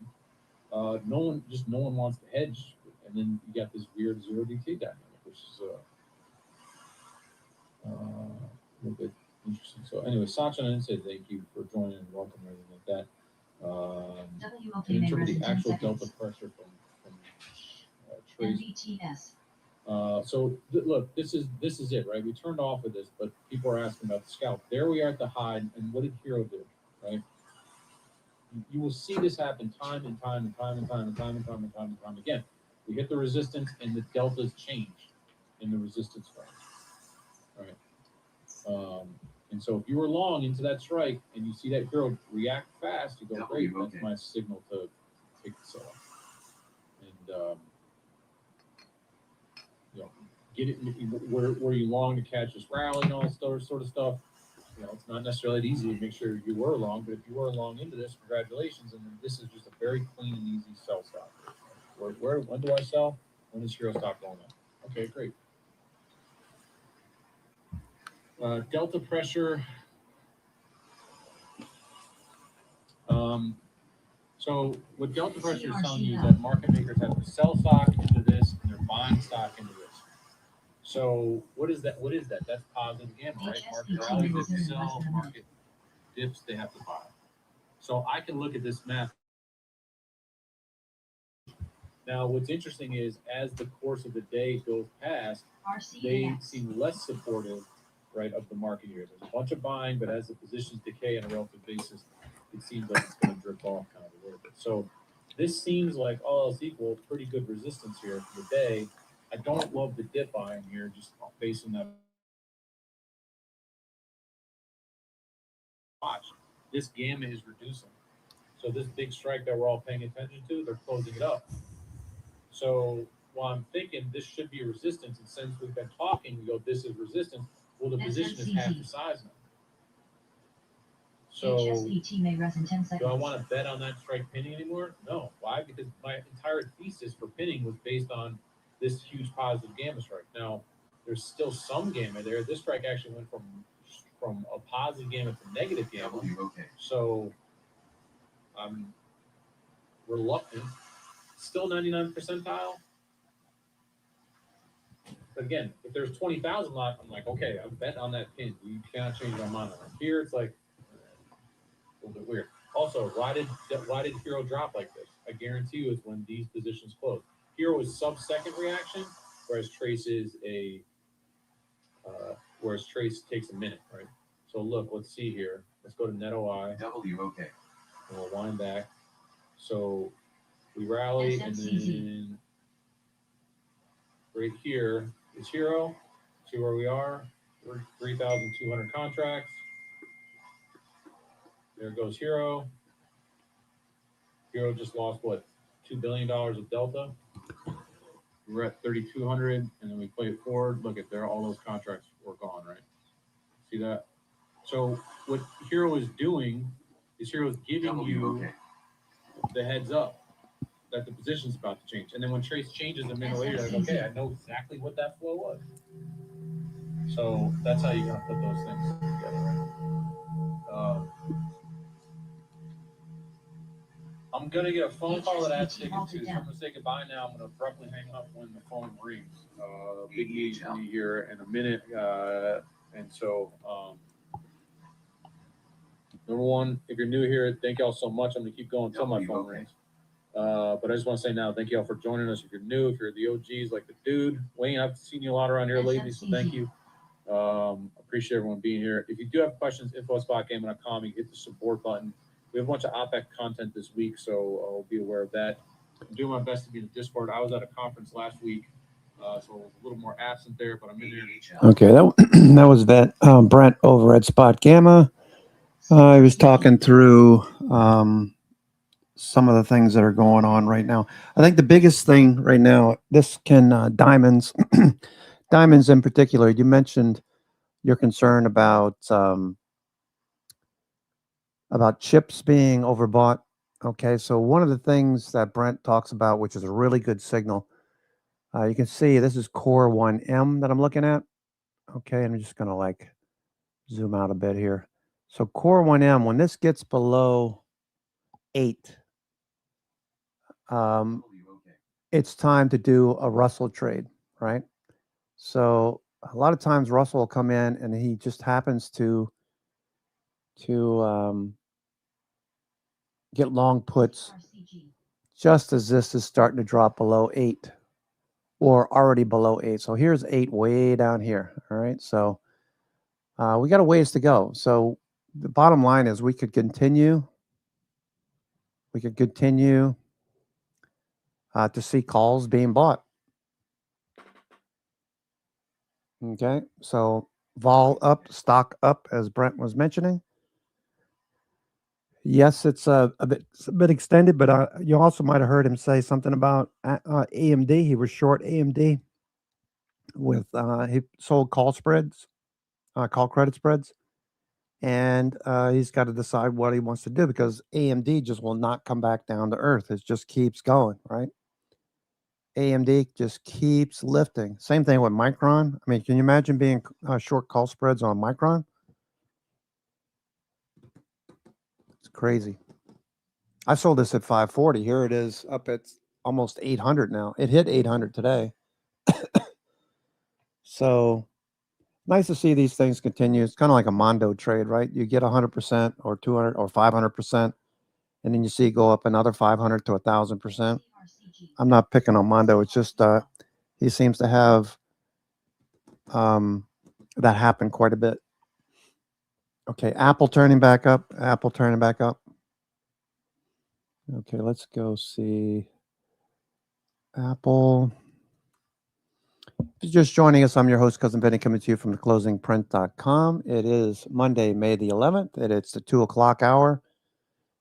No one wants to hedge, and then you got this weird zero DT dynamic, which is a little bit interesting. So anyway, Sachin, I didn't say thank you for joining and welcome and everything like that. In terms of the actual delta pressure from Trace. Look, this is it, right? We turned off of this, but people are asking about the scalp. There we are at the high, and what did Hero do, right? You will see this happen time and time again. We hit the resistance, and the deltas change in the resistance range, right? And so if you were long into that strike, and you see that Hero react fast, you go, great, that's my signal to take the sell. And get it were you long to catch this rally and all this sort of stuff. It's not necessarily easy to make sure you were long, but if you were long into this, congratulations. And this is just a very clean and easy sell stop. When do I sell? When does Hero stop going up? Okay, great. Delta pressure. So what delta pressure is telling you is that market makers have to sell stock into this, and they're buying stock into this. So what is that? That's positive gamma, right? Market rallies, they have to sell. Market dips, they have to buy. So I can look at this map. Now, what's interesting is as the course of the day goes past, they seem less supportive, right, of the market here. There's a bunch of buying, but as the positions decay on a relative basis, it seems like it's going to drip off kind of a little bit. So this seems like all else equal, pretty good resistance here for the day. I don't love the dip buying here, just based on that. Watch, this gamma is reducing. So this big strike that we're all paying attention to, they're closing it up. So while I'm thinking this should be a resistance, and since we've been talking, we go, this is resistance. Well, the position is half the size now. So do I want to bet on that strike pinning anymore? No. Why? Because my entire thesis for pinning was based on this huge positive gamma strike. Now, there's still some gamma there. This strike actually went from a positive gamma to negative gamma. Okay. So I'm reluctant. Still 99th percentile. But again, if there's 20,000 lot, I'm like, okay, I'm betting on that pin. You cannot change my mind on it. Here, it's like a little bit weird. Also, why did Hero drop like this? I guarantee you it's when these positions close. Hero is sub-second reaction, whereas Trace takes a minute, right? So look, let's see here. Let's go to net OI. WOK. And we'll wind back. So we rally, and then right here is Hero. See where we are? 3,200 contracts. There goes Hero. Hero just lost what, $2 billion of delta. We're at 3,200, and then we play it forward. Look at there, all those contracts were gone, right? See that? So what Hero is doing is Hero's giving you the heads up that the position's about to change. And then when Trace changes a minute later, like, okay, I know exactly what that flow was. So that's how you're gonna put those things together, right? I'm gonna get a phone call that I have to take it to, so I'm gonna say goodbye now. I'm gonna abruptly hang up when the phone rings. Big news to be here in a minute, and so number one, if you're new here, thank y'all so much. I'm gonna keep going until my phone rings. But I just want to say now, thank you all for joining us. If you're new, if you're the OGs like the dude, Wayne, I've seen you a lot around here lately, so thank you. Appreciate everyone being here. If you do have questions, info@spotgaming.com, you hit the support button. We have a bunch of OPEC content this week, so I'll be aware of that. I'm doing my best to be in the Discord. I was at a conference last week, so I was a little more absent there, but I'm in there. Okay, that was Brent over at Spot Gamma. He was talking through some of the things that are going on right now. I think the biggest thing right now, this can diamonds, diamonds in particular. You mentioned your concern about chips being overbought. Okay, so one of the things that Brent talks about, which is a really good signal, you can see this is Core 1M that I'm looking at. Okay, and I'm just gonna like zoom out a bit here. So Core 1M, when this gets below 8, it's time to do a Russell trade, right? So a lot of times Russell will come in and he just happens to get long puts just as this is starting to drop below 8 or already below 8. So here's 8 way down here. All right. So we got a ways to go. So the bottom line is we could continue to see calls being bought. Okay. So vol up, stock up, as Brent was mentioning. Yes, it's a bit extended, but you also might have heard him say something about AMD. He was short AMD with he sold call spreads, call credit spreads, and he's got to decide what he wants to do because AMD just will not come back down to earth. It just keeps going, right? AMD just keeps lifting. Same thing with Micron. I mean, can you imagine being short call spreads on Micron? It's crazy. I sold this at 540. Here it is up at almost 800 now. It hit 800 today. So nice to see these things continue. It's kind of like a Mondo trade, right? You get 100% or 200 or 500%, and then you see it go up another 500 to 1,000%. I'm not picking on Mondo. It's just he seems to have that happen quite a bit. Okay, Apple turning back up. Apple turning back up. Okay, let's go see Apple. If you're just joining us, I'm your host, Cousin Benny, coming to you from theclosingprint.com. It is Monday, May the 11th, and it's the 2 o'clock hour.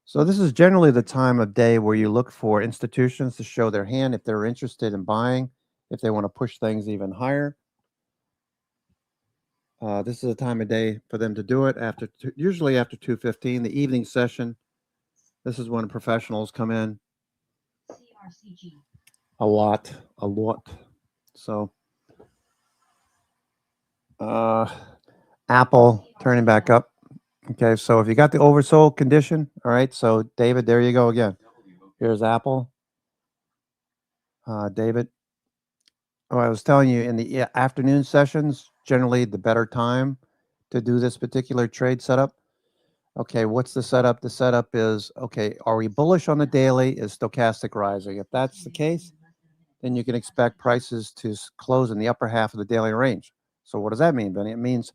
So this is generally the time of day where you look for institutions to show their hand if they're interested in buying, if they want to push things even higher. This is a time of day for them to do it usually after 2:15, the evening session. This is when professionals come in. A lot. So Apple turning back up. Okay, so if you got the oversold condition, all right, so David, there you go again. Here's Apple. David. Oh, I was telling you in the afternoon sessions, generally the better time to do this particular trade setup. Okay, what's the setup? The setup is, okay, are we bullish on the daily? Is stochastic rising? If that's the case, then you can expect prices to close in the upper half of the daily range. So what does that mean, Benny? It means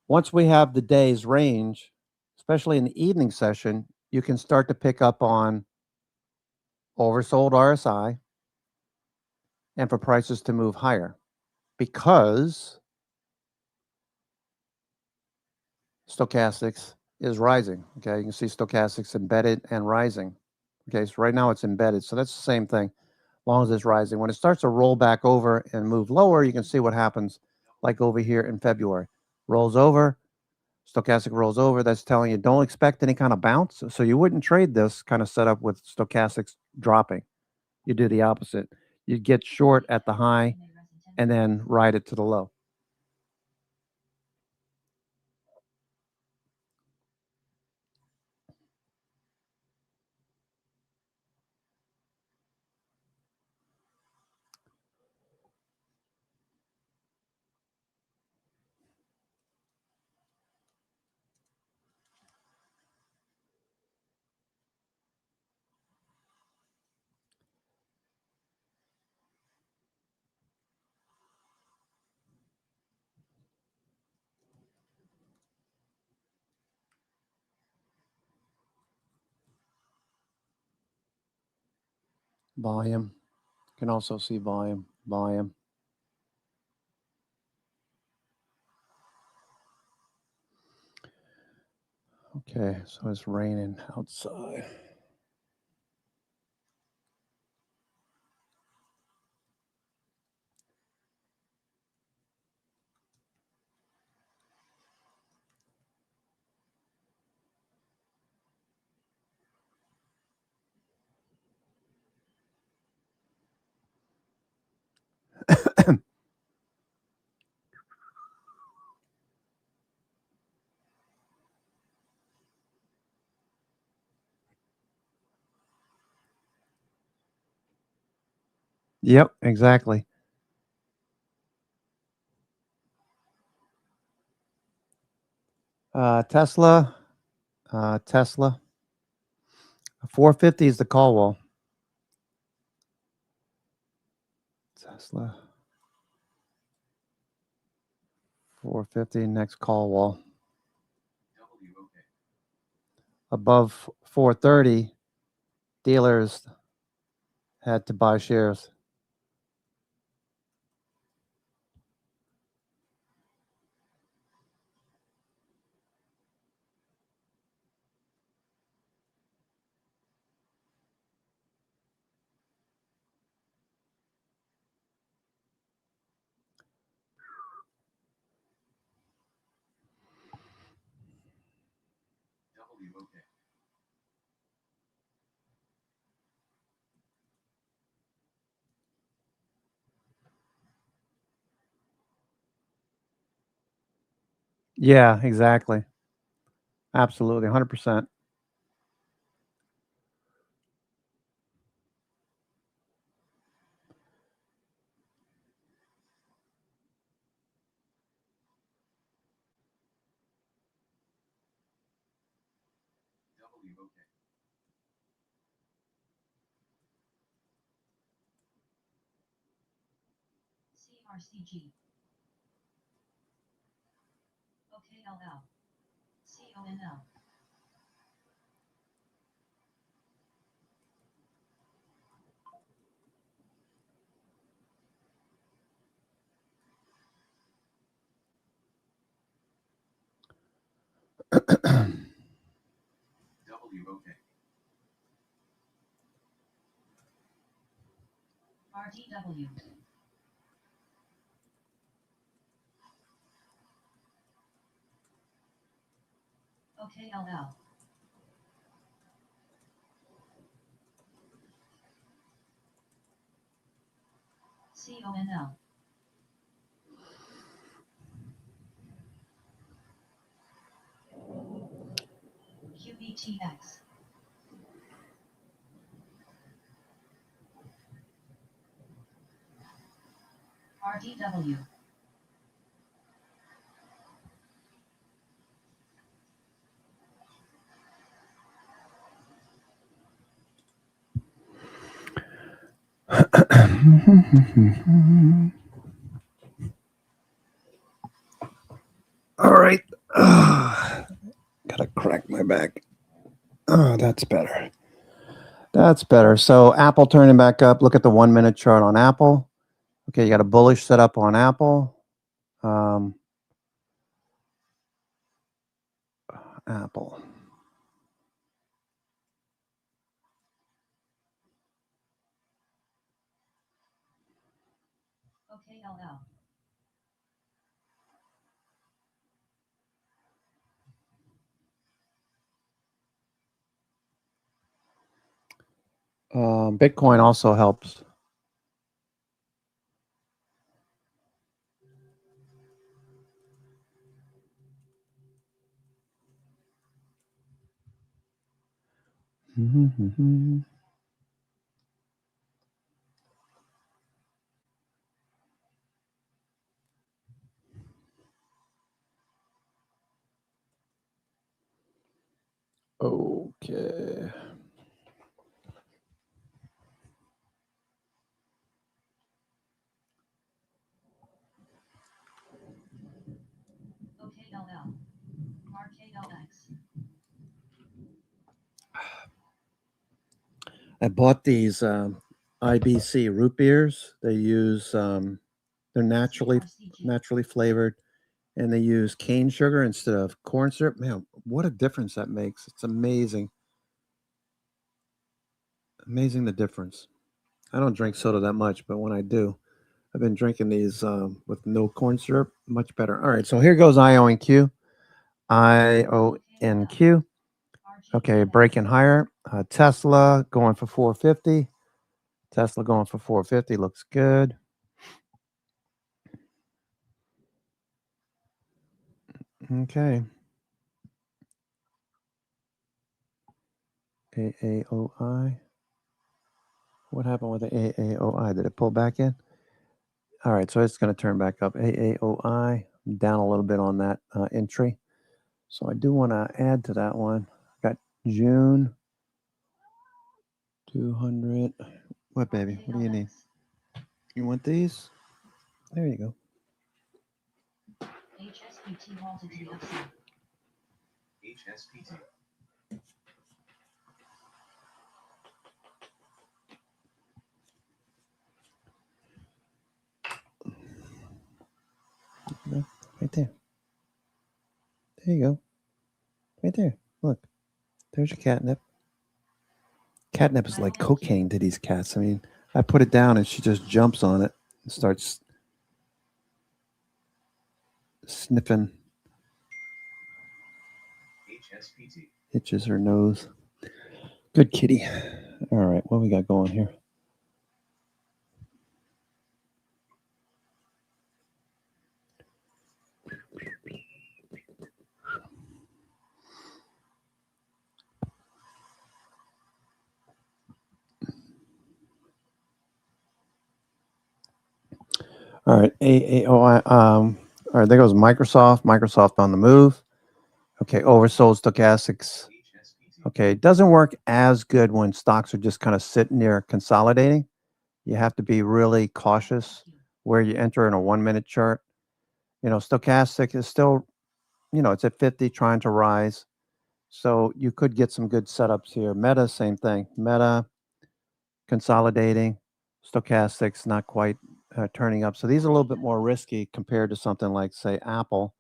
once we have the day's range, especially in the evening session, you can start to pick up on oversold RSI and for prices to move higher because stochastics is rising. Okay, you can see stochastics embedded and rising. Okay, so right now it's embedded, so that's the same thing. As long as it's rising, when it starts to roll back over and move lower, you can see what happens. Like over here in February, rolls over, stochastic rolls over. That's telling you don't expect any kind of bounce. So you wouldn't trade this kind of setup with stochastics dropping. You do the opposite. You'd get short at the high and then ride it to the low. Volume. You can also see volume. Okay, so it's raining outside. Yep, exactly. Tesla. 450 is the call wall. Tesla. 450, next call wall. Above 430, dealers had to buy shares. Yeah, exactly. Absolutely, 100%. CRCG. OKLL. CONL. RTW. OKLL. CONL. QBTX. RDW. All right. Gotta crack my back. Oh, that's better. That's better. So Apple turning back up. Look at the 1 minute chart on Apple. Okay, you got a bullish setup on Apple. Apple. Okay, LL. Bitcoin also helps. Okay. Okay, LL. RKLX. I bought these IBC root beers. They use they're naturally flavored, and they use cane sugar instead of corn syrup. Man, what a difference that makes! It's amazing. Amazing the difference. I don't drink soda that much, but when I do, I've been drinking these with no corn syrup. Much better. All right, so here goes IONQ. IONQ. Okay, breaking higher. Tesla going for 450. Tesla going for 450. Looks good. Okay. AAOI. What happened with the AAOI? Did it pull back in? All right, so it's going to turn back up. AAOI, down a little bit on that entry. So I do want to add to that one. Got June 200. What, baby? What do you need? You want these? There you go. HSBT halted to the upside. HSPT. Right there. There you go. Right there. Look. There's your catnip. Catnip is like cocaine to these cats. I mean, I put it down and she just jumps on it and starts sniffing. HSPT. Itches her nose. Good kitty. All right, what we got going here? All right, AAOI. All right, there goes Microsoft. Microsoft on the move. Okay, oversold stochastics. Okay, it doesn't work as good when stocks are just kind of sitting there consolidating. You have to be really cautious where you enter in a 1-minute chart. You know, stochastic is still, you know, it's at 50 trying to rise. So you could get some good setups here. Meta, same thing. Meta consolidating. Stochastics not quite turning up. So these are a little bit more risky compared to something like, say, Apple.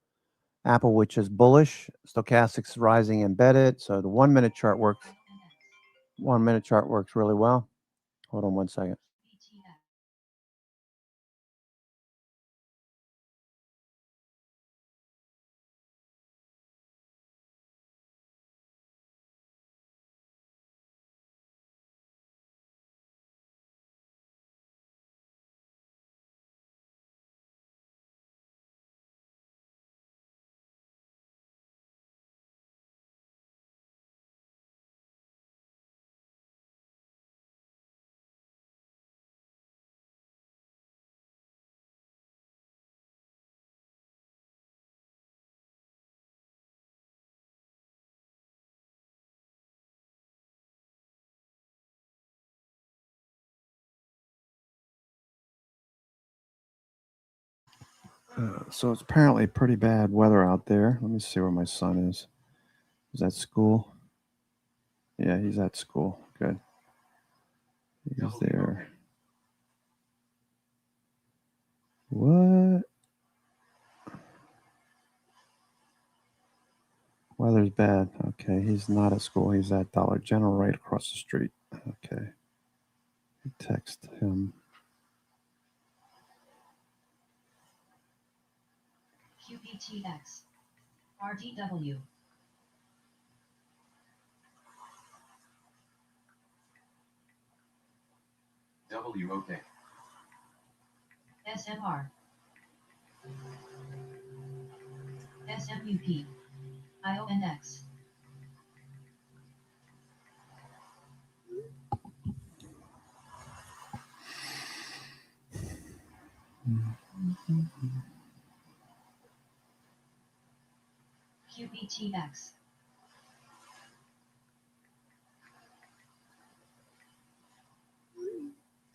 Apple, which is bullish. Stochastics rising embedded. So the 1-minute chart works. 1-minute chart works really well. Hold on one second. So it's apparently pretty bad weather out there. Let me see where my son is. Is at school? Yeah, he's at school. Good. He's there. What? Weather's bad. Okay, he's not at school. He's at Dollar General right across the street. Okay. Text him. QPTX. RDW. WOK. SMR. SMUP. IONX. QPTX.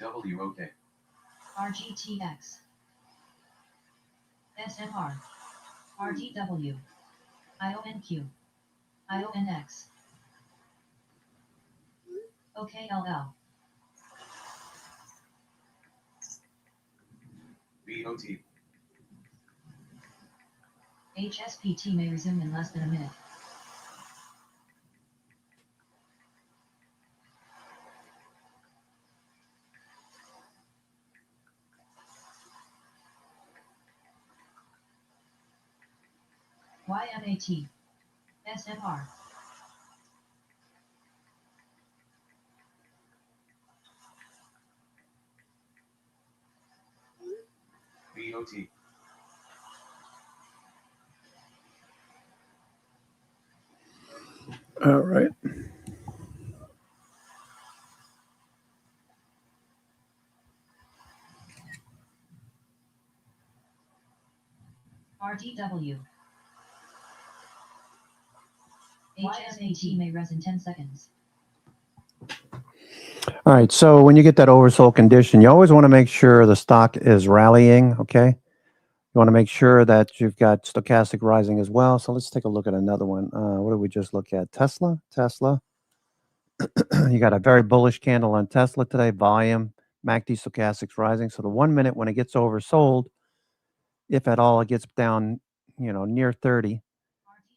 WOK. RGTX. SMR. RDW. IONQ. IONX. OKLL. BOT. HSPT may resume in less than a minute. YMAT. SMR. BOT. All right. RDW. HSAT may res in 10 seconds. All right. So when you get that oversold condition, you always want to make sure the stock is rallying. Okay. You want to make sure that you've got stochastic rising as well. So let's take a look at another one. What did we just look at? Tesla. You got a very bullish candle on Tesla today. Volume, MACD stochastics rising. So the 1 minute when it gets oversold, if at all it gets down, near 30,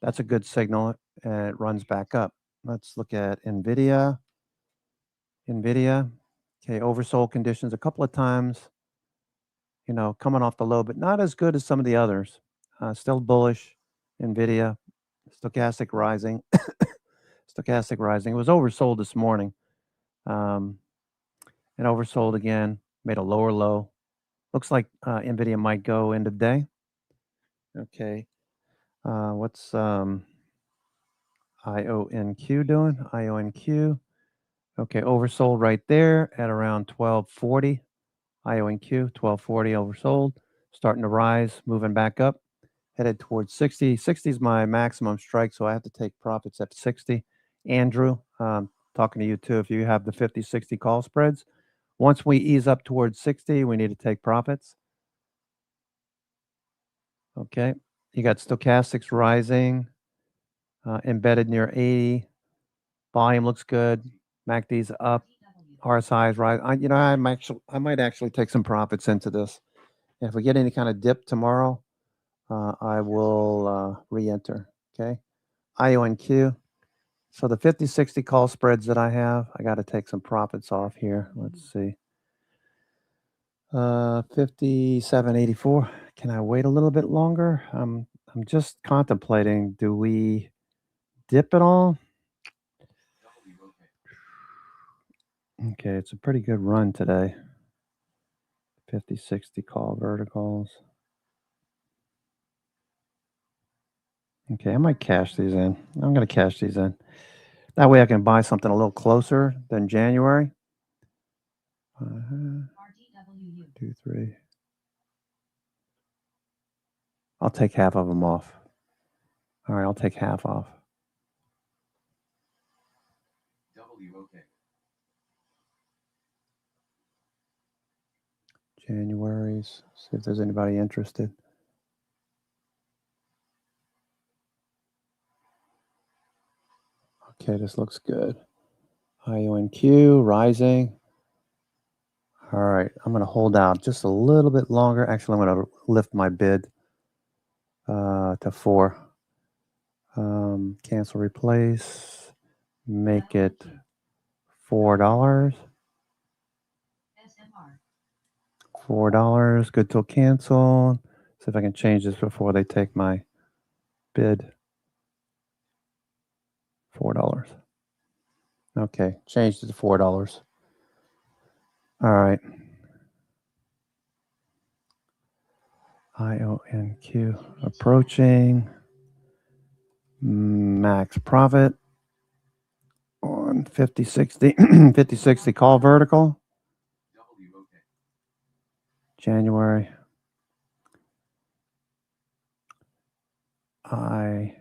that's a good signal, and it runs back up. Let's look at NVIDIA. Okay, oversold conditions a couple of times, coming off the low, but not as good as some of the others. Still bullish. NVIDIA, stochastic rising. Stochastic rising. It was oversold this morning. And oversold again, made a lower low. Looks like NVIDIA might go end of day. Okay. What's IONQ doing? IONQ. Okay, oversold right there at around 1240. IONQ, 1240 oversold. Starting to rise, moving back up. Headed towards 60. 60 is my maximum strike, so I have to take profits at 60. Andrew, talking to you too. If you have the 50-60 call spreads, once we ease up towards 60, we need to take profits. Okay. You got stochastics rising, embedded near 80. Volume looks good. MACD's up. RSI is right. I might actually take some profits into this. And if we get any kind of dip tomorrow, I will re-enter. Okay. IONQ. So the 50-60 call spreads that I have, I got to take some profits off here. Let's see. 57.84. Can I wait a little bit longer? I'm just contemplating. Do we dip at all? Okay, it's a pretty good run today. 50-60 call verticals. Okay, I might cash these in. I'm going to cash these in. That way I can buy something a little closer than January. 2, 3. I'll take half of them off. All right, I'll take half off. WOK. January's. See if there's anybody interested. Okay, this looks good. IONQ rising. All right, I'm going to hold out just a little bit longer. Actually, I'm going to lift my bid to 4. Cancel, replace, make it $4. $4, good till cancel. See if I can change this before they take my bid. $4. Okay, changed it to $4. All right. IONQ approaching. Max profit on 5060 5060 call vertical. January. I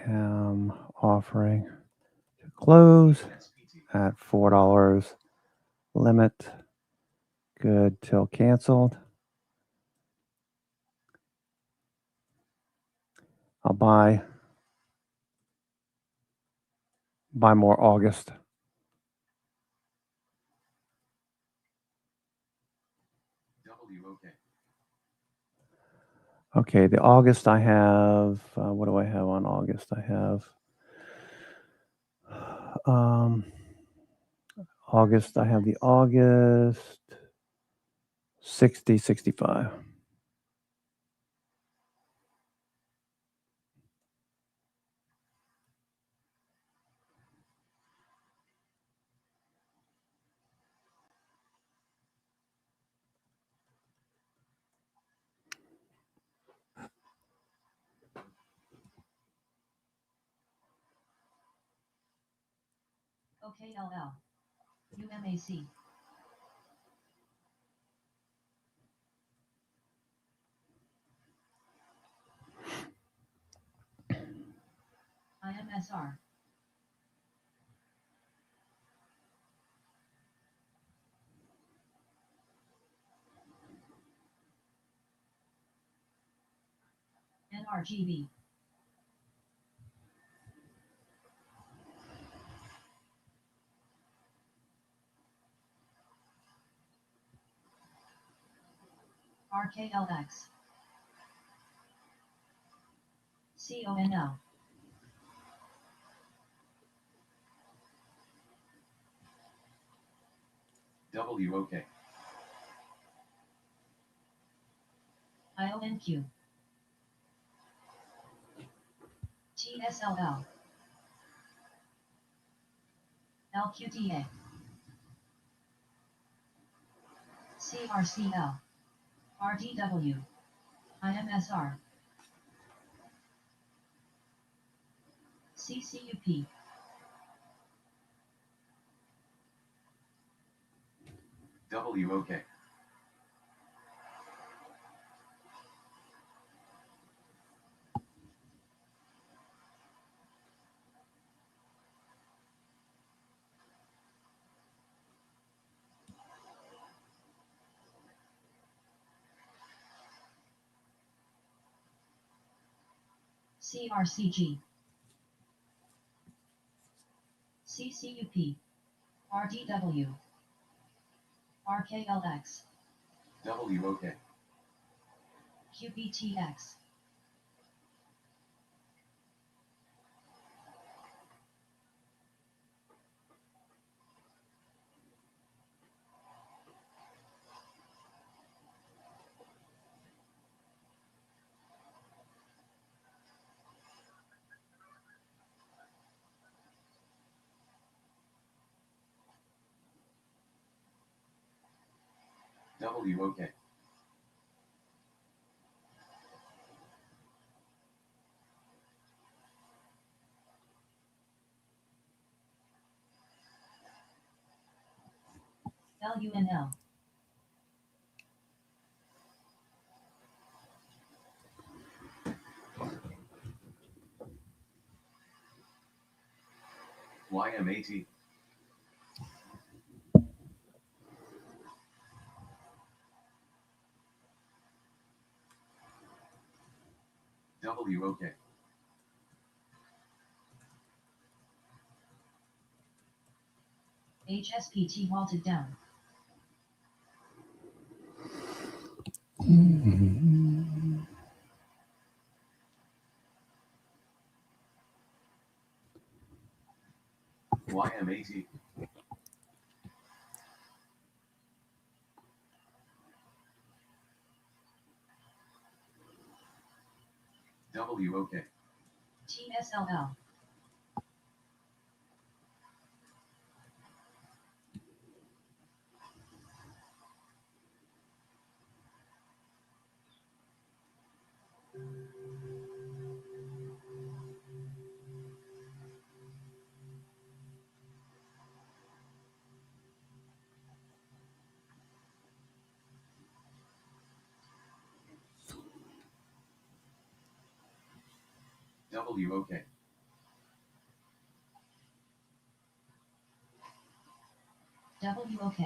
am offering to close at $4. Limit good till canceled. I'll buy more August. Okay, the August I have, what do I have on August? I have August, I have the August 60, 65. OKLL. UMAC. IMSR. NRGB. RKLX. CONL. WOK. IONQ. TSLL. LQTA. CRCL. RDW. IMSR. CCUP. WOK. CRCG. CCUP. RDW. RKLX. WOK. QBTX. WOK. LUNL. YMAT. WOK. HSPT halted down. YMAT. WOK. TSLL. WOK. WOK.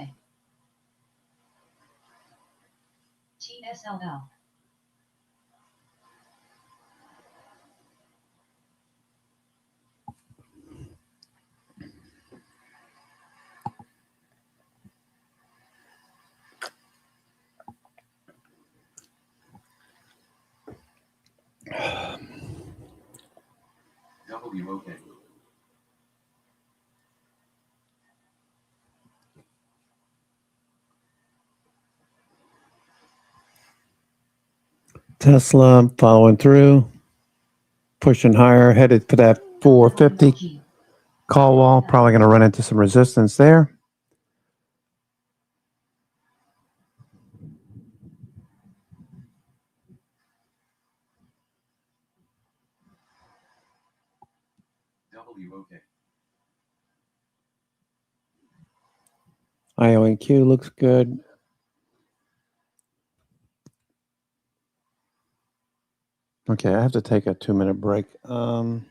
TSLL. WOK. Tesla following through, pushing higher, headed for that 450 call wall. Probably going to run into some resistance there. WOK. IONQ looks good. Okay, I have to take a 2-minute break. I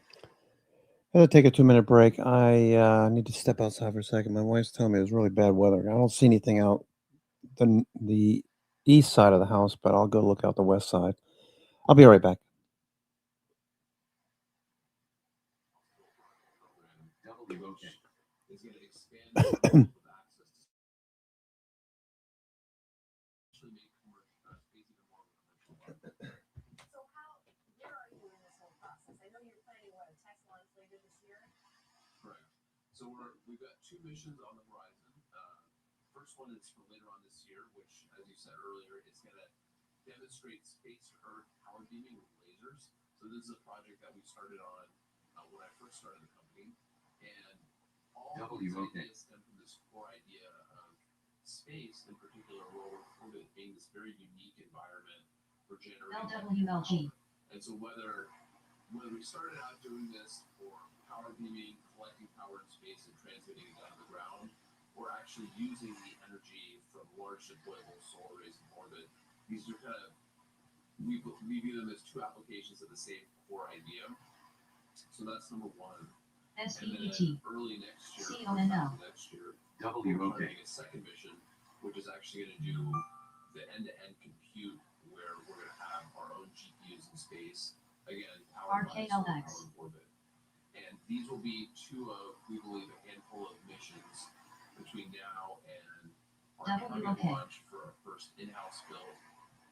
have to take a 2-minute break. I need to step outside for a second. My wife's telling me there's really bad weather. I don't see anything out the east side of the house, but I'll go look out the west side. I'll be right back. WOK. Is going to expand the scope of access to actually make commercial space even more of a commercial market. So where are you in this whole process? I know you're planning a test launch later this year. Correct. So we've got 2 missions on the horizon. First one is for later on this year, which, as you said earlier, is going to demonstrate space to Earth power beaming with lasers. So this is a project that we started on when I first started the company, and all of these ideas stem from this core idea of space, in particular, lower orbit, being this very unique environment for generating LWLG. And so whether we started out doing this for power beaming, collecting power in space and transmitting it down to the ground, or actually using the energy from large deployable solar arrays in orbit, these are kind of, we view them as 2 applications of the same core idea. So that's number 1. SPET. Early next year, CONL. we're starting a second mission, which is actually going to do the end-to-end compute, where we're going to have our own GPUs in space, again, powered by solar power in orbit. And these will be 2 of, we believe, a handful of missions between now and our target launch for our first in-house built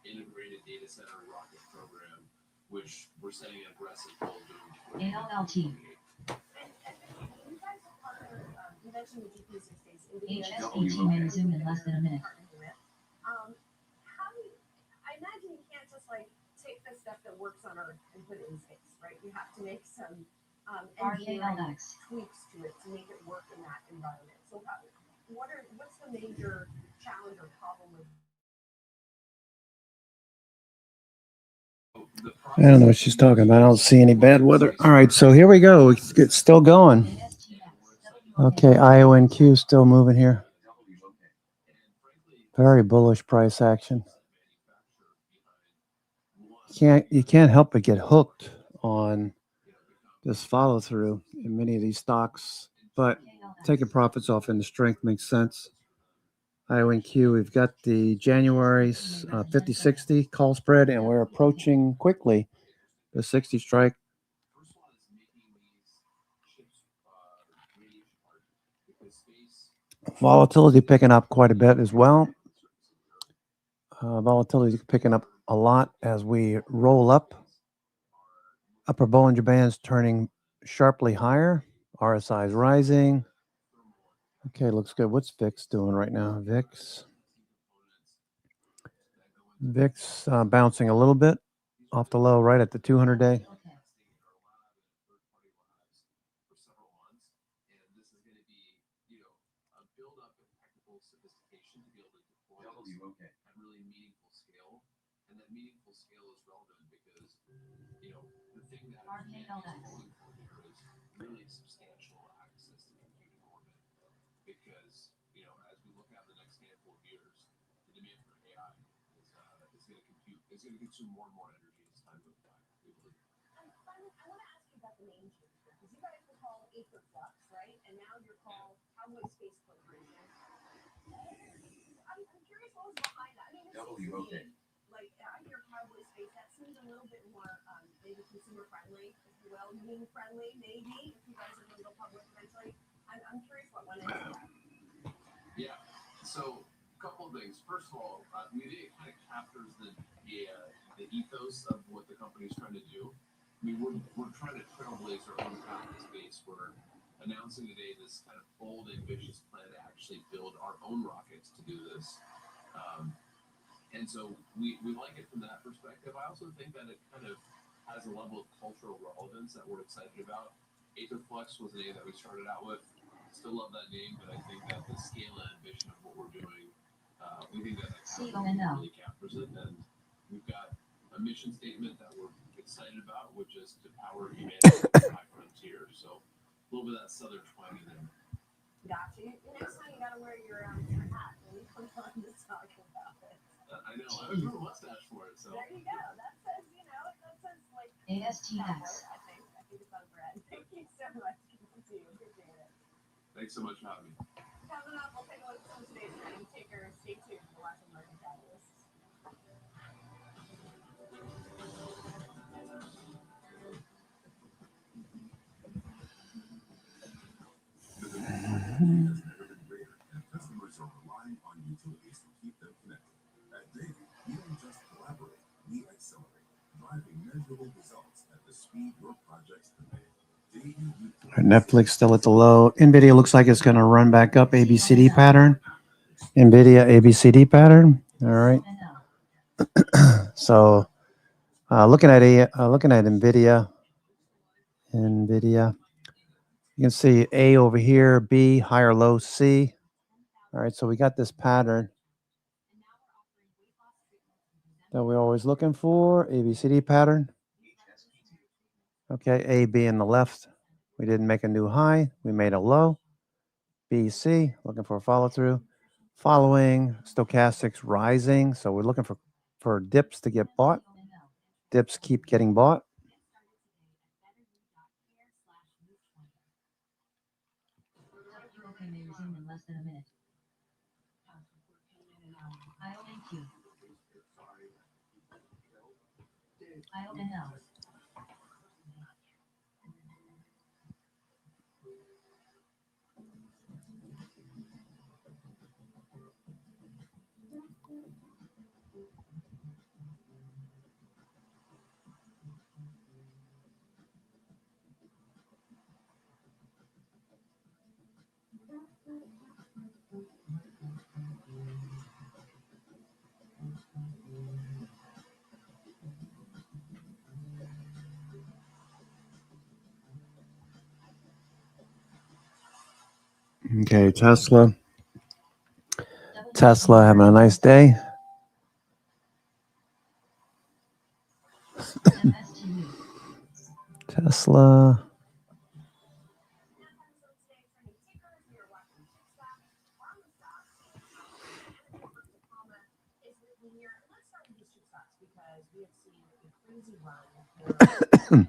integrated data center rocket program, which we're setting an aggressive goal of doing before the end of 2028. You guys are partnered, you mentioned the GPU space. HSPT may resume in less than a minute. How do you, I imagine you can't just like take the stuff that works on Earth and put it in space, right? You have to make some engineering tweaks to it to make it work in that environment. So what's the major challenge or problem with? I don't know what she's talking about. I don't see any bad weather. All right, so here we go. It's still going. Okay, IONQ still moving here. Very bullish price action. You can't help but get hooked on this follow through in many of these stocks, but taking profits off in the strength makes sense. IONQ, we've got the January 50-60 call spread, and we're approaching quickly the 60 strike. Volatility picking up quite a bit as well. Volatility picking up a lot as we roll up. Upper Bollinger Bands turning sharply higher. RSI is rising. Okay, looks good. What's VIX doing right now? VIX bouncing a little bit off the low right at the 200-day. Sophistication to be able to deploy this at really meaningful scale, and that meaningful scale is relevant because the thing that is calling for here is really substantial access to compute in orbit. Because as we look at the next handful of years, the demand for AI is going to compute is going to consume more and more energy as time goes by. We believe. And finally, I want to ask you about the name change here, because you guys were called Flux, right? And now you're called Cowboy Space Corporation. I'm curious what was behind that. I mean, it seems to me like I hear Cowboy Space. That seems a little bit more maybe consumer friendly, if you will, meme friendly, maybe if you guys are going to go public eventually. I'm curious what went into that. Yeah. So a couple of things. First of all, we think it kind of captures the ethos of what the company's trying to do. I mean, we're trying to trailblaze our own path in space. We're announcing today this kind of bold, ambitious plan to actually build our own rockets to do this. And so we like it from that perspective. I also think that it kind of has a level of cultural relevance that we're excited about. Flux was a name that we started out with. Still love that name, but I think that the scale and ambition of what we're doing, we think that really captures it. And we've got a mission statement that we're excited about, which is to power humanity to the high frontier. So a little bit of that southern twang in there. Gotcha. Next time you got to wear your hat when you come on to talk about it. I know. I grew a mustache for it. So there you go. That says, like ASTX. I think it's on brand. Thank you so much. Good to see you. Appreciate it. Thanks so much for having me. Coming up, we'll take a look at some of today's trending tickers. Stay tuned for watching Market Catalyst. The demand for energy has never been greater, and customers are relying on utilities to keep them connected. At Data, we don't just collaborate, we accelerate, driving measurable results at the speed your projects demand. Netflix still at the low. NVIDIA looks like it's going to run back up. ABCD pattern. NVIDIA ABCD pattern. All right. So looking at NVIDIA, you can see A over here, B, higher low, C. All right, so we got this pattern that we're always looking for, ABCD pattern. Okay, A, B in the left. We didn't make a new high. We made a low. B, C, looking for a follow through. Following, stochastics rising. So we're looking for dips to get bought. Dips keep getting bought. Okay, may resume in less than a minute. IONQ. IONL. Okay, Tesla having a nice day. Tesla.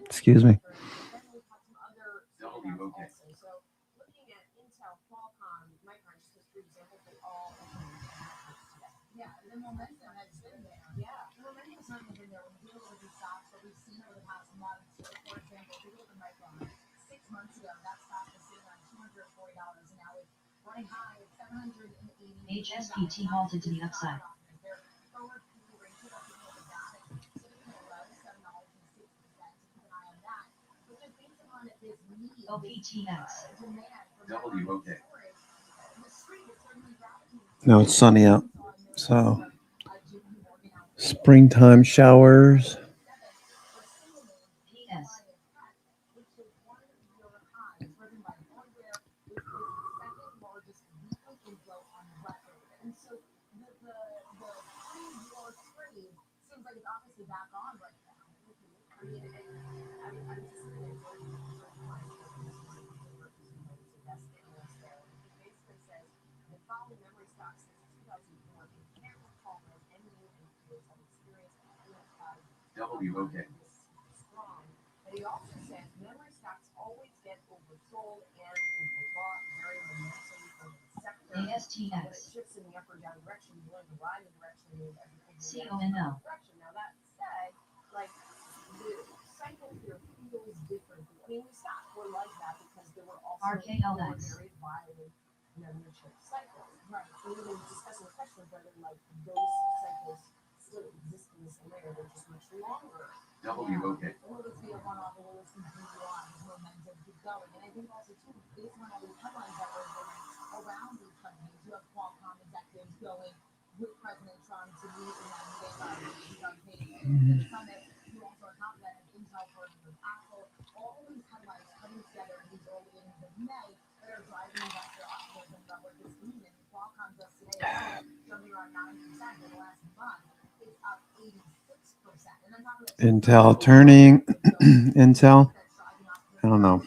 Excuse me. Looking at Intel, Qualcomm, Micron, just as three examples, they all opened today. Yeah, the momentum has been there. Yeah, the momentum has certainly been there when you look at the stocks that we've seen over the past month. So, for example, if you look at Micron, 6 months ago, that stock was sitting on $240, and now it's running high at $780. HSPT halted to the upside. Their forward PE ratio, that's the data, sitting in a low $7.60. Keep an eye on that. But just based on this need, OPTX. demand for WOK. No, it's sunny out. So, springtime showers. PS. WOK. But he also says memory stocks always get oversold and overbought, very momentum for the sector. When it ASTX. shifts in the up or down direction, you want to ride the direction move every CONL. direction. Now that said, like the cycle here feels different. I mean, we stopped were like that because there were also RKLX. very violent memory chip cycles. Right. So we were discussing the question of whether like those cycles still exist in this layer. They're just much longer. WOK. Will this be a one-off or will this continue on as momentum keep going? And I think also too, based on all these headlines that were around these companies, you have Qualcomm executives going with President Trump to meet in that meeting the summit. You also are top of that have Intel partnering with Apple. All these headlines coming together in these early innings of May that are driving investor optimism about what this means. And Qualcomm just today jumping around 9% in the last month. It's up 86%. Intel turning. Intel. I don't know.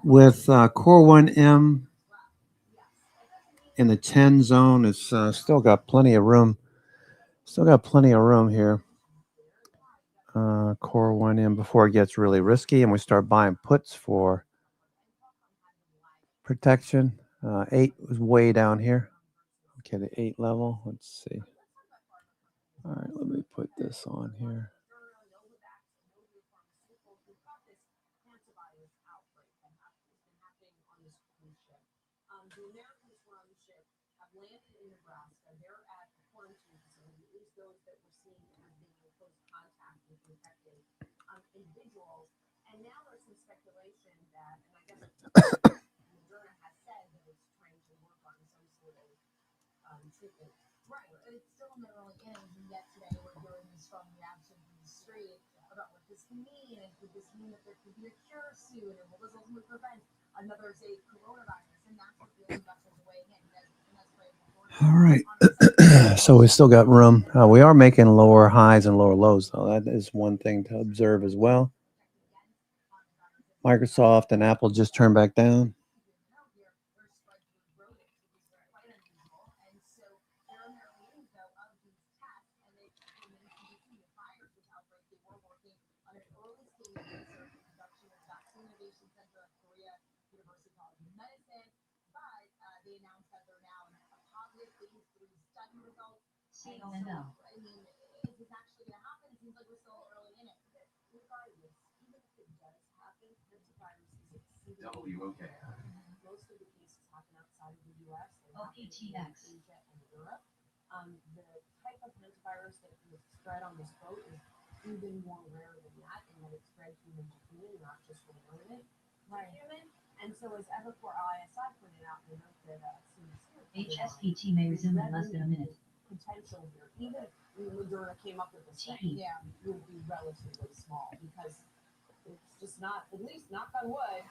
With Core 1M in the 10 zone, it's still got plenty of room. Still got plenty of room here. Core 1M before it gets really risky and we start buying puts for protection. 8 was way down here. Okay, the 8 level. Let's see. All right, let me put this on here. The Americans were on the ship, have landed in Nebraska. They're at a quarantine facility, at least those that were seen as being in close contact with infected individuals. And now there's some speculation that, and I guess Moderna has said that it's trying to work on some sort of treatment. Right. It's still in the early innings, and yet today we're hearing this strong reaction from the street about what this can mean, and could this mean that there could be a cure soon, and will this ultimately prevent another, say, coronavirus? And that's what the investors are weighing in. All right. So we still got room. We are making lower highs and lower lows, though. That is one thing to observe as well. Microsoft and Apple just turned back down. CONL. I mean, is this actually going to happen? It seems like we're still early in it. Regardless, even if it does happen, this virus is exceedingly WOK. most of the cases happen outside of the U.S. They happen in OPTX. Asia and Europe. The type of hantavirus that was spread on this boat is even more rare than that, in that it spread human to human, not just from human to human. And so, as Evercore ISI pointed out, they note that HSPT may resume in less than a minute. potential here, even if Moderna came up with this thing, yeah, would be relatively small because it's just not, at least knock on wood,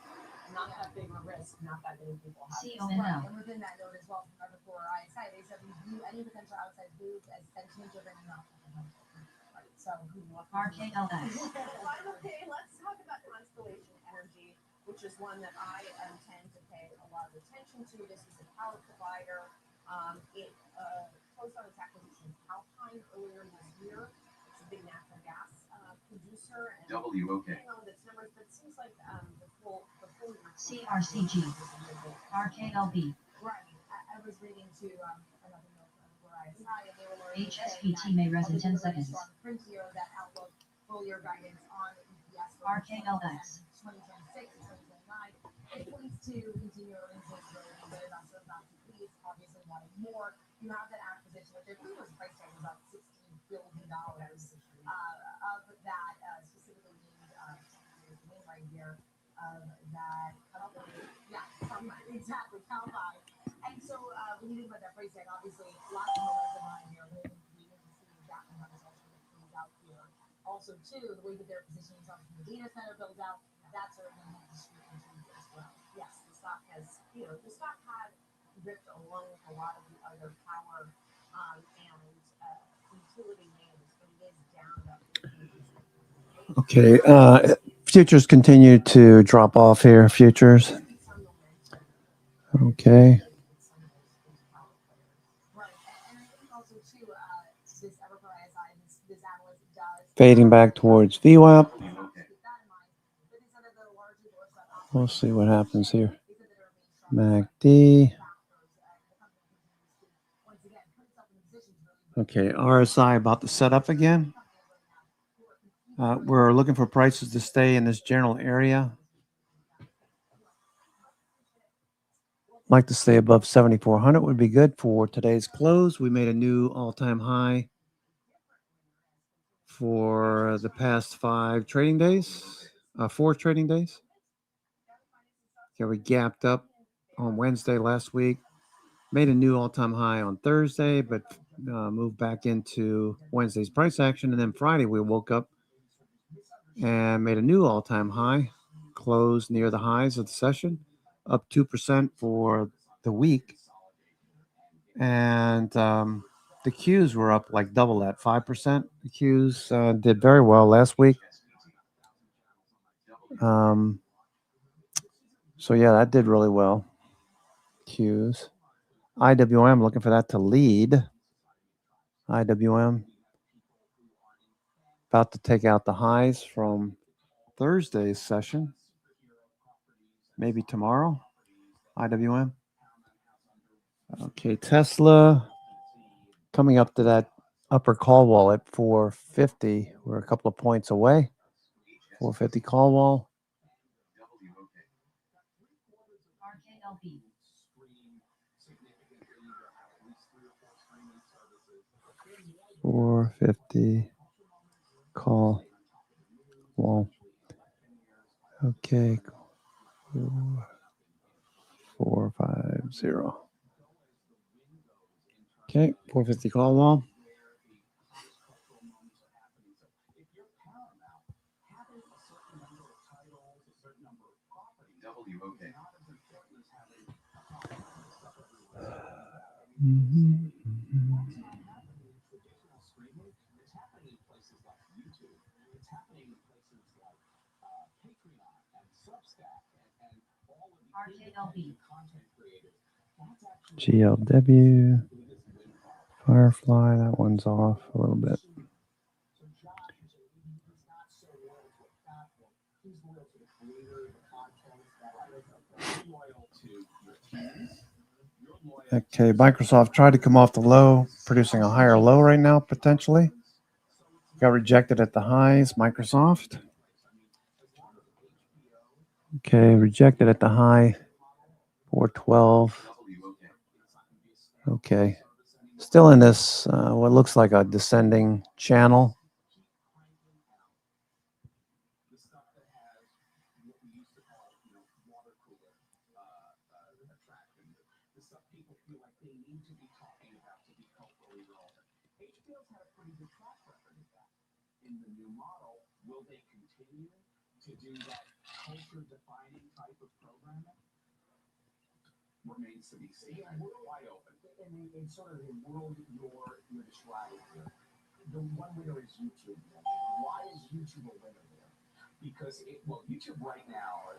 not that big a risk, not that many people have this. CONL. Right. And within that note as well, from Evercore ISI, they said we view any potential outside moves as sentiment driven and not fundamental. Right. So RKLX. Okay, let's talk about Constellation Energy, which is one that I tend to pay a lot of attention to. This is a power provider. It closed on its acquisition of Alpine earlier this year. It's a big natural gas producer. And WOK. I don't know its numbers, but it seems like the full CRCG. RKLB. Right. I was reading to another note where I and they were learning HSPT may res in 10 seconds. Print here that outlook full year guidance on EPS for RKLX. 2026 and 2029. It points to continued earnings growth and the investor about to please obviously wanting more. You have that acquisition, which I believe was priced at about $16 billion. Of that, specifically named right here, that exactly, Calpine. And so when you think about that price tag, obviously lots of momentum behind here. We need to see exactly how this all sort of plays out here. Also, too, the way that they're positioning themselves from the data center builds out, that's certainly the street intrigue as well. Yes, the stock has, the stock had ripped along with a lot of the other power and utility names, but it is down about 15%. Okay, futures continue to drop off here. Futures. Okay. Fading back towards VWAP. We'll see what happens here. MACD. Okay, RSI about to set up again. We're looking for prices to stay in this general area. Like to stay above 7,400 would be good for today's close. We made a new all-time high for the past 4 trading days. Okay, we gapped up on Wednesday last week. Made a new all-time high on Thursday, but moved back into Wednesday's price action. And then Friday, we woke up and made a new all-time high, closed near the highs of the session, up 2% for the week. And the Qs were up like double that, 5%. The Qs did very well last week. So, yeah, that did really well. Qs. IWM, looking for that to lead. IWM about to take out the highs from Thursday's session. Maybe tomorrow. IWM. Okay, Tesla coming up to that upper call wall at 450. We're a couple of points away. 450 call wall. RKLB. 450 call wall. Okay. 450. Okay, 450 call wall. RKLB. GLW. Firefly, that one's off a little bit. Okay, Microsoft tried to come off the low, producing a higher low right now, potentially. Got rejected at the highs, Microsoft. Okay, rejected at the high, 412. Okay, still in this, what looks like a descending channel. Remains to be seen. Wide open. In sort of the world you're describing here, the one winner is YouTube. Why is YouTube a winner there? Because YouTube right now.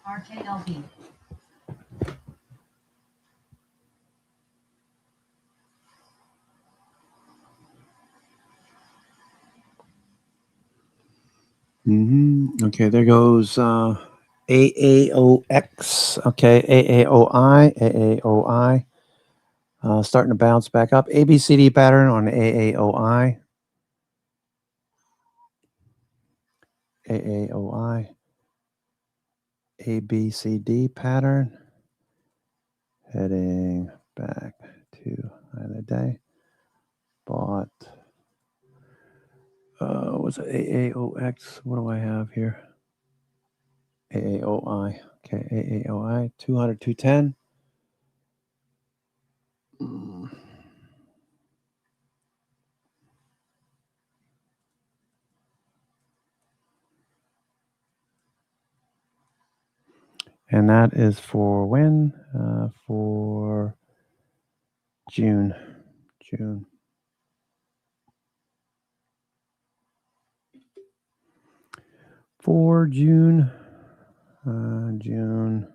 RKLB. Okay, there goes AAOX. Okay, AAOI. Starting to bounce back up. ABCD pattern on AAOI. AAOI. ABCD pattern. Heading back to the day. Bought. What's it? AAOX. What do I have here? AAOI. Okay, AAOI. 200, 210. And that is for when? For June. June. For June. June.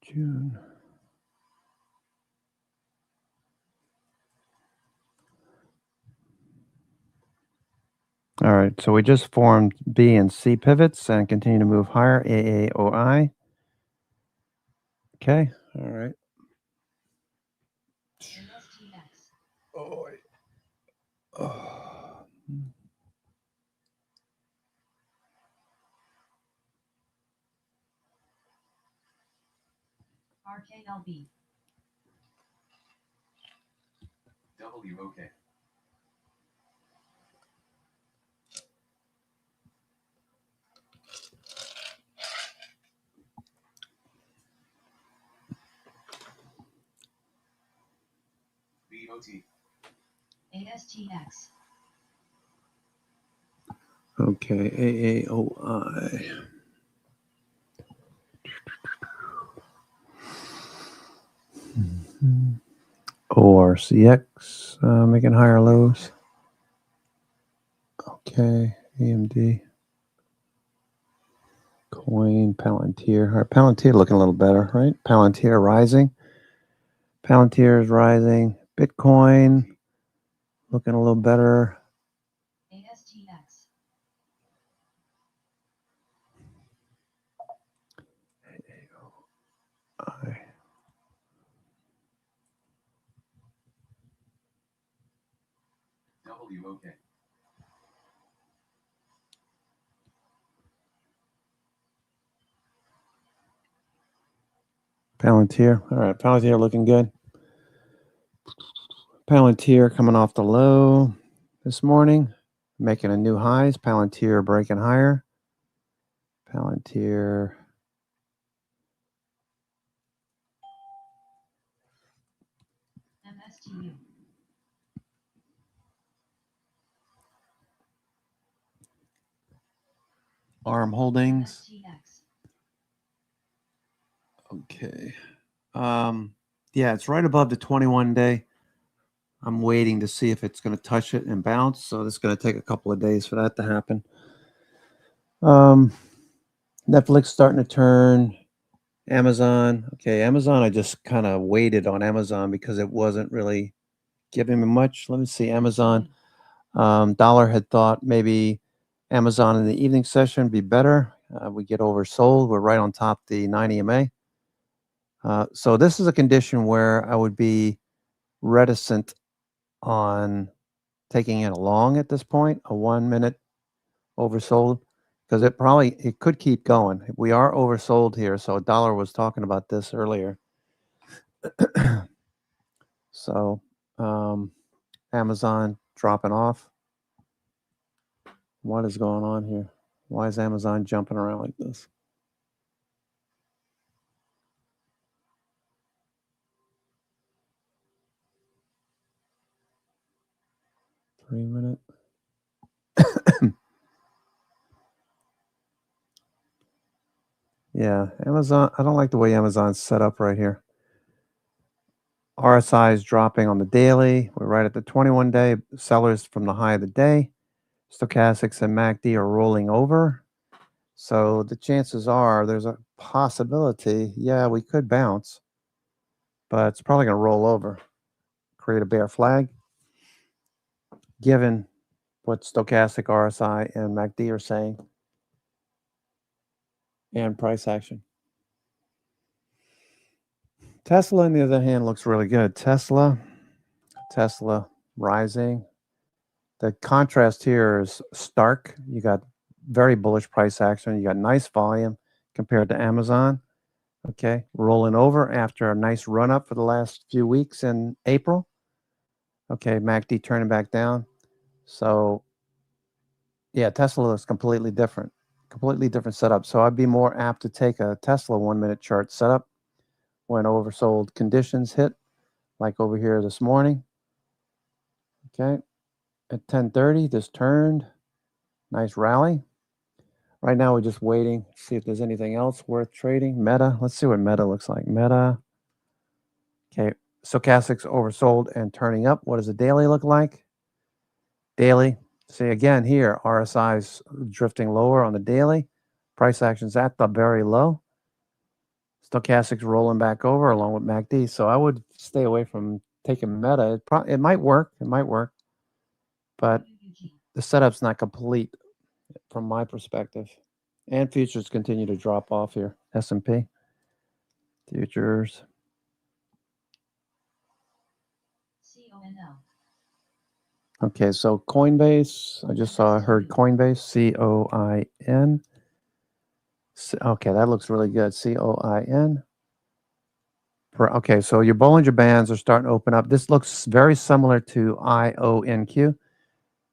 June. All right, so we just formed B and C pivots and continue to move higher, AAOI. Okay, all right. Oh, oh. RKLB. WOK. BOT. ASTX. Okay, AAOI. ORCX making higher lows. Okay, AMD. Coin, Palantir. All right, Palantir looking a little better, right? Palantir rising. Palantir is rising. Bitcoin looking a little better. ASTX. WOK. Palantir. All right, Palantir looking good. Palantir coming off the low this morning, making a new highs. Palantir breaking higher. Palantir. MSTU. ARM Holdings. STX. Okay. Yeah, it's right above the 21 day. I'm waiting to see if it's going to touch it and bounce. So it's going to take a couple of days for that to happen. Netflix starting to turn. Amazon. Okay, Amazon, I just kind of waited on Amazon because it wasn't really giving me much. Let me see. Amazon. Dollar had thought maybe Amazon in the evening session would be better. We get oversold. We're right on top the 9 EMA. So this is a condition where I would be reticent on taking it along at this point, a 1 minute oversold, because it could keep going. We are oversold here. So Dollar was talking about this earlier. So Amazon dropping off. What is going on here? Why is Amazon jumping around like this? Three minute. Yeah, Amazon. I don't like the way Amazon's set up right here. RSI is dropping on the daily. We're right at the 21 day. Sellers from the high of the day. Stochastics and MACD are rolling over. So the chances are there's a possibility, yeah, we could bounce, but it's probably going to roll over, create a bear flag, given what stochastic RSI and MACD are saying. and price action. Tesla, on the other hand, looks really good. Tesla rising. The contrast here is stark. You got very bullish price action. You got nice volume compared to Amazon. Okay, rolling over after a nice run up for the last few weeks in April. Okay, MACD turning back down. So, yeah, Tesla is completely different setup. So I'd be more apt to take a Tesla 1 minute chart setup when oversold conditions hit, like over here this morning. Okay, at 10:30, this turned. Nice rally. Right now, we're just waiting to see if there's anything else worth trading. Meta, let's see what Meta looks like. Meta. Okay, stochastics oversold and turning up. What does the daily look like? Daily. See, again, here, RSI's drifting lower on the daily. Price action's at the very low. Stochastics rolling back over along with MACD. So I would stay away from taking Meta. It might work. It might work. But the setup's not complete from my perspective. And futures continue to drop off here. S&P. Futures. Okay, so Coinbase. I heard Coinbase. COIN. Okay, that looks really good. COIN. Okay, so your Bollinger Bands are starting to open up. This looks very similar to IONQ.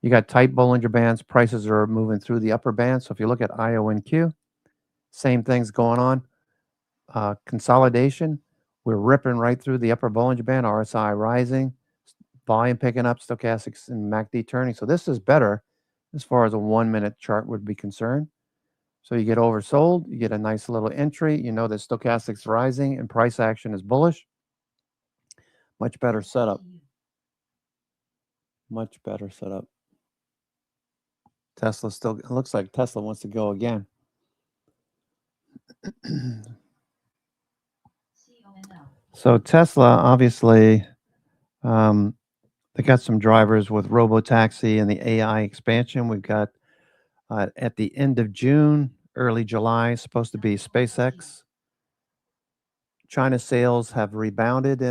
You got tight Bollinger Bands. Prices are moving through the upper band. So if you look at IONQ, same thing's going on. Consolidation. We're ripping right through the upper Bollinger Band. RSI rising. Volume picking up. Stochastics and MACD turning. So this is better as far as a 1 minute chart would be concerned. So you get oversold, you get a nice little entry. You know that stochastics rising and price action is bullish. Much better setup. Much better setup. Tesla still, it looks like Tesla wants to go again. So Tesla, obviously, they got some drivers with robotaxi and the AI expansion. We've got at the end of June, early July, supposed to be SpaceX. China sales have rebounded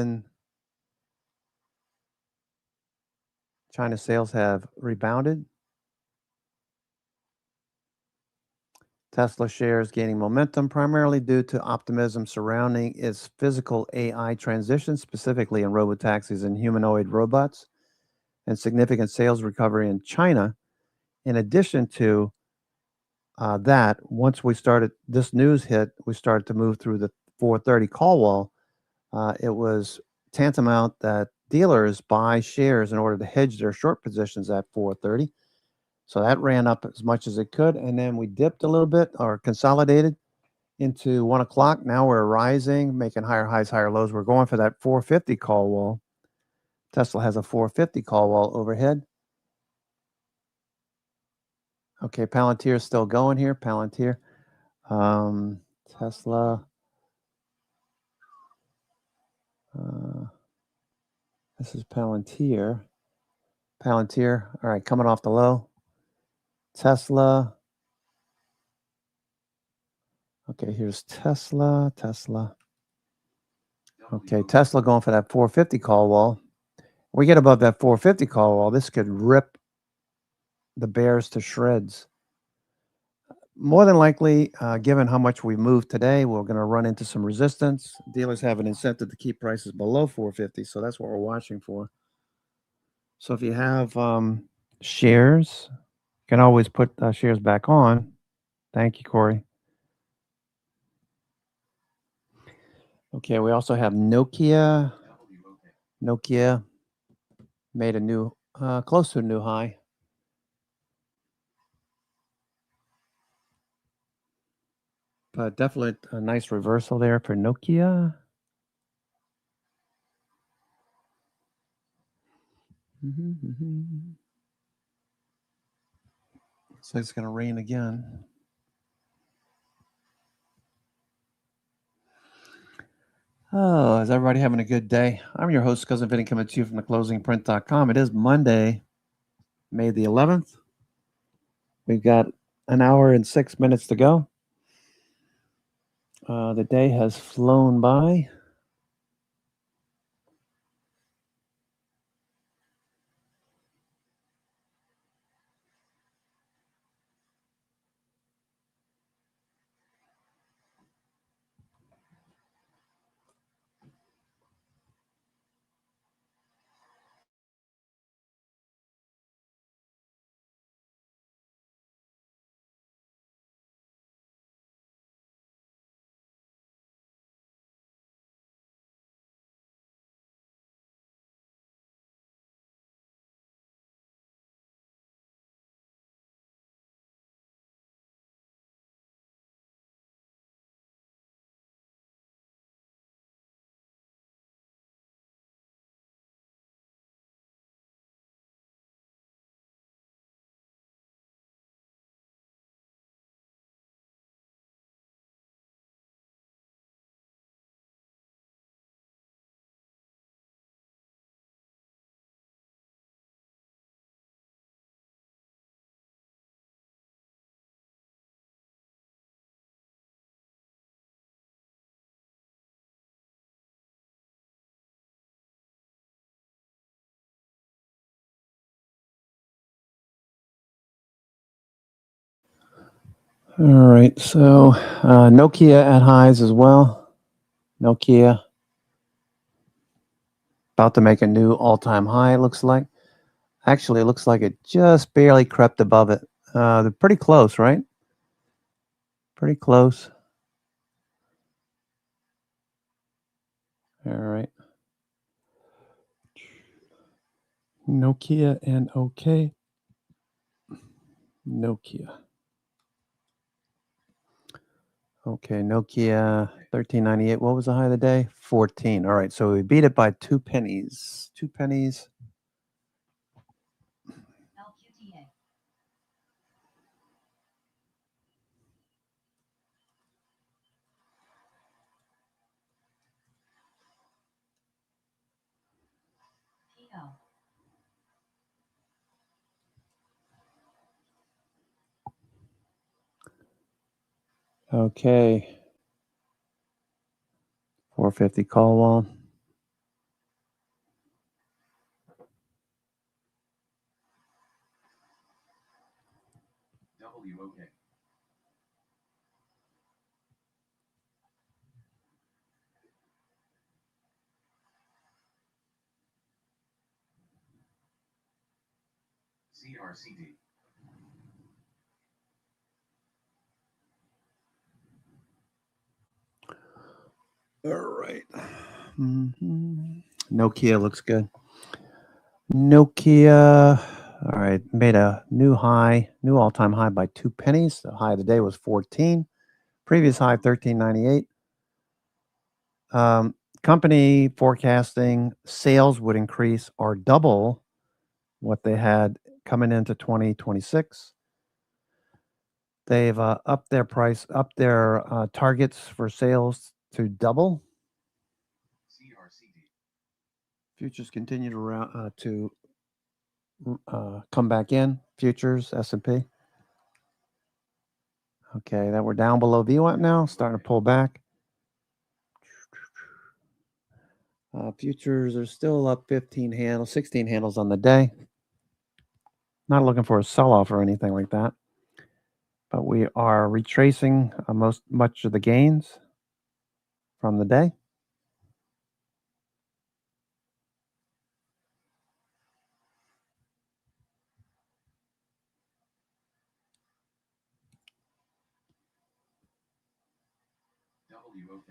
Tesla shares gaining momentum primarily due to optimism surrounding its physical AI transition, specifically in robotaxis and humanoid robots, and significant sales recovery in China. In addition to that, once this news hit, we started to move through the 430 call wall. It was tantamount that dealers buy shares in order to hedge their short positions at 430. So that ran up as much as it could. And then we dipped a little bit or consolidated into 1 o'clock. Now we're rising, making higher highs, higher lows. We're going for that 450 call wall. Tesla has a 450 call wall overhead. Okay, Palantir is still going here. Palantir. Tesla. This is Palantir. Palantir. All right, coming off the low. Tesla. Okay, here's Tesla. Okay, Tesla going for that 450 call wall. We get above that 450 call wall, this could rip the bears to shreds. More than likely, given how much we moved today, we're going to run into some resistance. Dealers have an incentive to keep prices below 450, so that's what we're watching for. So if you have shares, you can always put shares back on. Thank you, Corey. Okay, we also have Nokia. Nokia made a new, close to a new high. But definitely a nice reversal there for Nokia. Looks like it's going to rain again. Oh, is everybody having a good day? I'm your host, Cousin Vinny, coming to you from theclosingprint.com. It is Monday, May the 11th. We've got an hour and 6 minutes to go. The day has flown by. All right, so Nokia at highs as well. Nokia about to make a new all-time high, it looks like. Actually, it looks like it just barely crept above it. They're pretty close, right? Pretty close. All right. Nokia and OK. Nokia. Okay, Nokia 1398. What was the high of the day? 14. All right, so we beat it by 2 pennies. 2 pennies. LQTA. PL. Okay. 450 call wall. WOK. CRCD. All right. Nokia looks good. Nokia, all right, made a new high, new all-time high by 2 pennies. The high of the day was 14. Previous high, 1398. Company forecasting sales would increase or double what they had coming into 2026. They've upped their targets for sales to double. CRCD. Futures continue to come back in. Futures, S&P. Okay, that we're down below VWAP now, starting to pull back. Futures are still up 15 handles, 16 handles on the day. Not looking for a sell-off or anything like that. But we are retracing much of the gains from the day. WOK.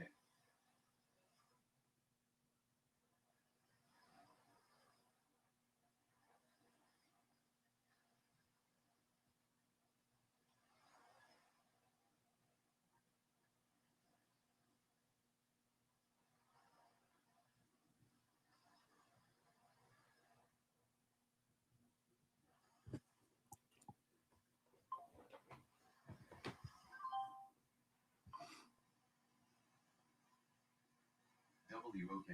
WOK.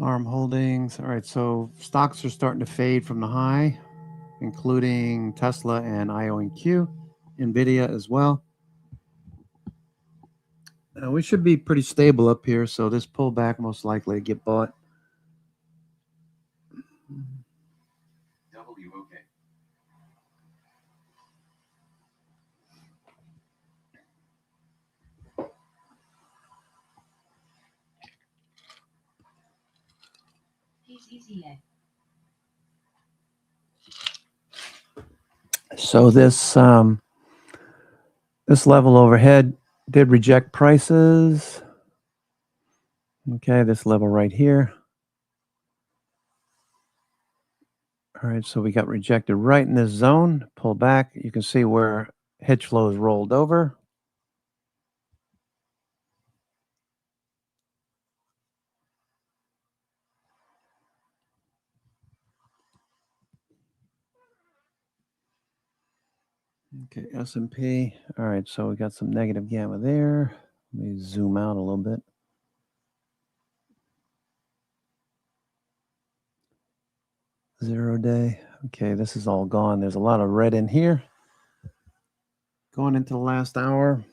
ARM Holdings. All right, so stocks are starting to fade from the high, including Tesla and IONQ, NVIDIA as well. We should be pretty stable up here, so this pullback most likely get bought. WOK. So this level overhead did reject prices. Okay, this level right here. All right, so we got rejected right in this zone. Pull back. You can see where hedge flows rolled over. Okay, S&P. All right, so we got some negative gamma there. Let me zoom out a little bit. Zero day. Okay, this is all gone. There's a lot of red in here. Going into the last hour.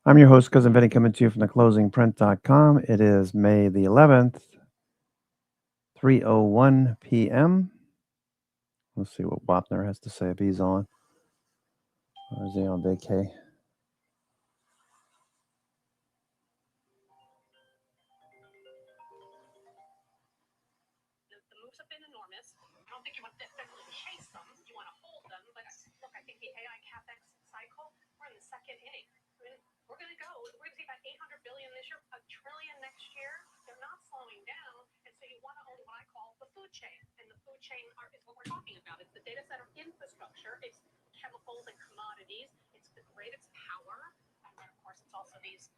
I'm your host, Cousin Vinny, coming to you from theclosingprint.com. It is May the 11th, 3:01 p.m. Let's see what Wapner has to say if he's on. Or is he on vacay? The moves have been enormous. I don't think you want to necessarily chase them. You want to hold them. But look, I think the AI CapEx cycle, we're in the second inning. I mean, we're going to see about $800 billion this year, $1 trillion next year. They're not slowing down. And so you want to own what I call the food chain. And the food chain is what we're talking about. It's the data center infrastructure. It's chemicals and commodities. It's the grid. It's power. And then, of course, it's also these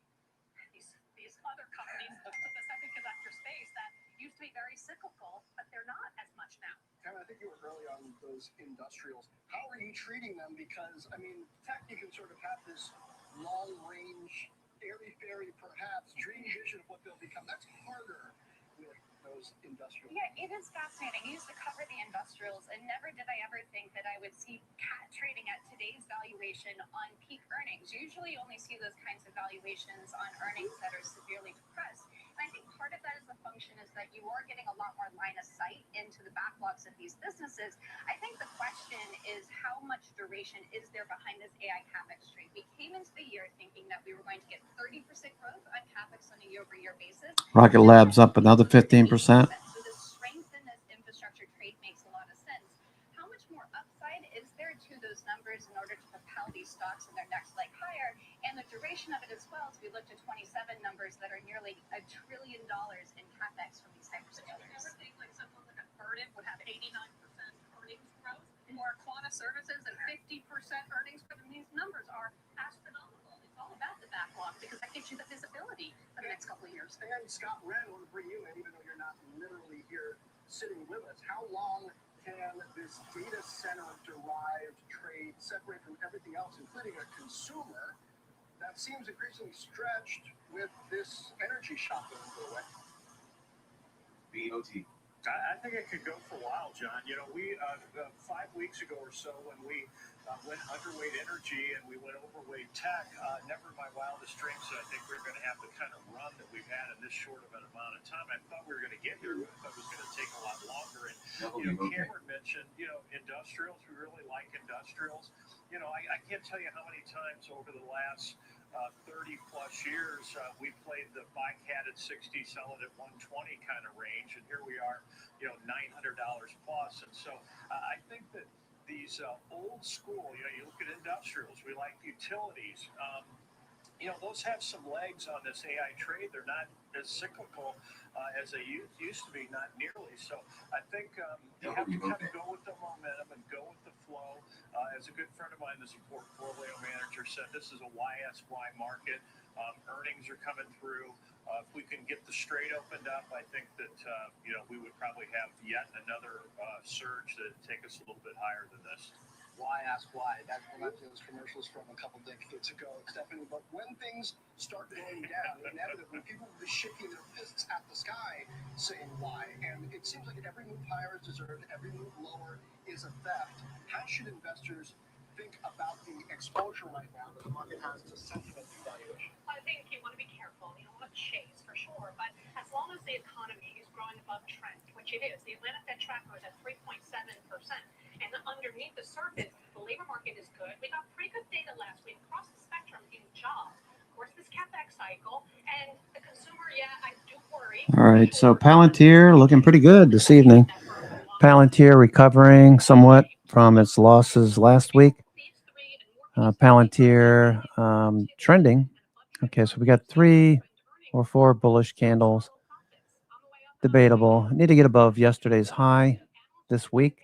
other companies of the semiconductor space that used to be very cyclical, but they're not as much now. Kevin, I think you were early on those industrials. How are you treating them? Because, I mean, tech, you can sort of have this long-range, airy-fairy, perhaps, dream vision of what they'll become. That's harder with those industrials. Yeah, it is fascinating. I used to cover the industrials, and never did I ever think that I would see CAT trading at today's valuation on peak earnings. Usually you only see those kinds of valuations on earnings that are severely depressed. And I think part of that is the function is that you are getting a lot more line of sight into the backlogs of these businesses. I think the question is how much duration is there behind this AI CapEx trade? We came into the year thinking that we were going to get 30% growth on CapEx on a year-over-year basis. Rocket Lab's up another 15%. So the strength in this infrastructure trade makes a lot of sense. How much more upside is there to those numbers in order to propel these stocks in their next leg higher? And the duration of it as well, as we looked at 27 numbers that are nearly $1 trillion in CapEx from these hyperscalers. You ever think like someone like a Vertiv would have 89% earnings growth, or Quanta Services and 50% earnings growth? I mean, these numbers are astronomical. It's all about the backlog because that gives you the visibility for the next couple of years. And Scott Wren, I want to bring you in, even though you're not literally here sitting with us. How long can this data center derived trade separate from everything else, including a consumer that seems increasingly stretched with this energy shock going away? BOT. I think it could go for a while, John. You know, we 5 weeks ago or so when we went underweight energy and we went overweight tech, never in my wildest dreams that I think we're going to have the kind of run that we've had in this short of an amount of time. I thought we were going to get here, but I thought it was going to take a lot longer. And, you know, Cameron mentioned, you know, industrials. We really like industrials. You know, I can't tell you how many times over the last 30 plus years, we played the buy cat at 60, sell it at 120 kind of range, and here we are, you know, $900 plus. And so I think that these old school, you know, you look at industrials, we like utilities. You know, those have some legs on this AI trade. They're not as cyclical as they used to be, not nearly. So I think you have to kind of go with the momentum and go with the flow. As a good friend of mine, this portfolio manager said, this is a YSY market. Earnings are coming through. If we can get the straight opened up, I think that, you know, we would probably have yet another surge that would take us a little bit higher than this. Why ask why? That reminds me of those commercials from a couple decades ago, Stephanie. But when things start going down, inevitably people will be shaking their fists at the sky, saying why. And it seems like every move higher is deserved, every move lower is a theft. How should investors think about the exposure right now that the market has to sentiment devaluation? I think you want to be careful. You don't want to chase for sure, but as long as the economy is growing above trend, which it is, the Atlanta Fed tracker is at 3.7%, and underneath the surface, the labor market is good. We got pretty good data last week across the spectrum in jobs. Of course, this CapEx cycle and the consumer. Yeah, I do worry. All right, so Palantir looking pretty good this evening. Palantir recovering somewhat from its losses last week. Palantir trending. Okay, so we got 3 or 4 bullish candles. Debatable. Need to get above yesterday's high this week.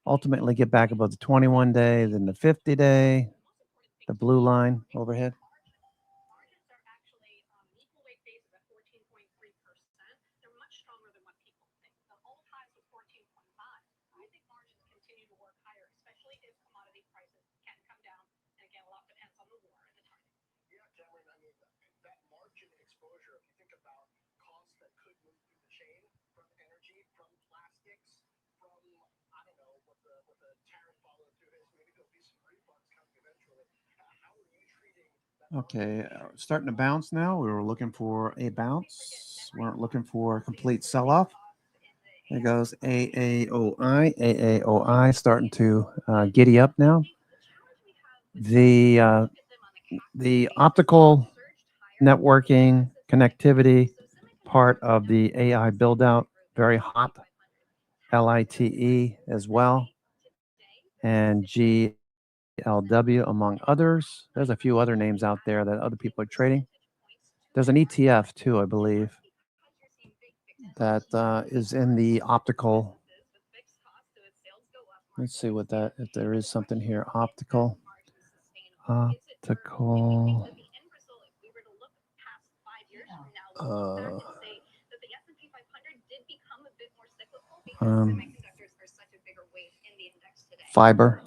Ultimately get back above the 21-day, then the 50-day, the blue line overhead. Okay, starting to bounce now. We were looking for a bounce. Weren't looking for a complete sell-off. There goes AAOI. AAOI starting to giddy up now. The optical networking connectivity part of the AI build-out, very hot. LITE as well. And GLW, among others. There's a few other names out there that other people are trading. There's an ETF too, I believe, that is in the optical. Let's see what that, if there is something here. Optical. Fiber.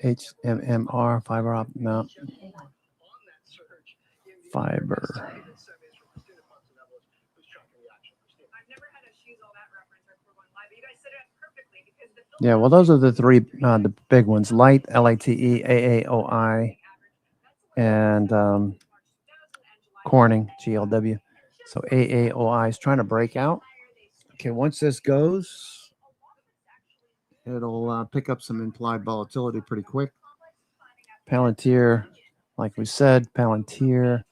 HMMR, fiber no. Fiber. Yeah, well, those are the 3, the big ones: Light, LITE, AAOI, and Corning, GLW. So AAOI is trying to break out. Okay, once this goes, it'll pick up some implied volatility pretty quick. Palantir, like we said, Palantir.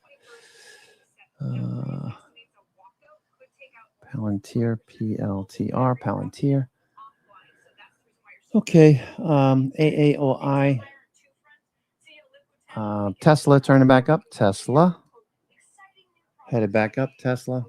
Palantir, PLTR, Palantir. Okay, AAOI. Tesla turning back up. Tesla. Headed back up, Tesla.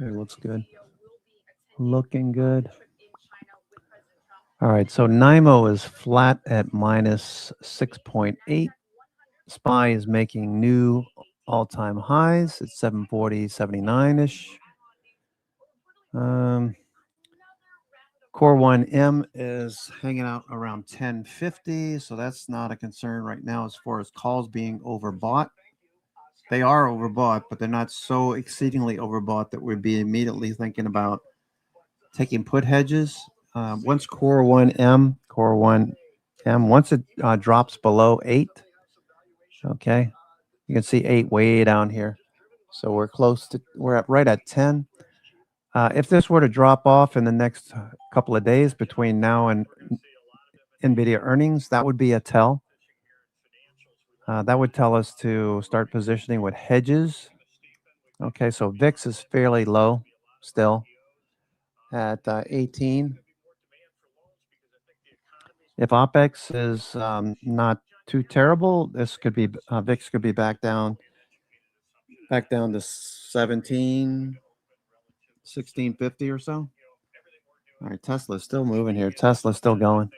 Okay, looks good. Looking good. All right, so NIMO is flat at minus 6.8. SPY is making new all-time highs at 740.79-ish. Core 1M is hanging out around 1050, so that's not a concern right now as far as calls being overbought. They are overbought, but they're not so exceedingly overbought that we'd be immediately thinking about taking put hedges. Once Core 1M, once it drops below 8, okay, you can see 8 way down here. So we're close to, right at 10. If this were to drop off in the next couple of days between now and NVIDIA earnings, that would be a tell. That would tell us to start positioning with hedges Okay, so VIX is fairly low still at 18. If OPEX is not too terrible, this could be VIX could be back down to 17, 1650 or so. All right, Tesla's still moving here. Tesla's still going.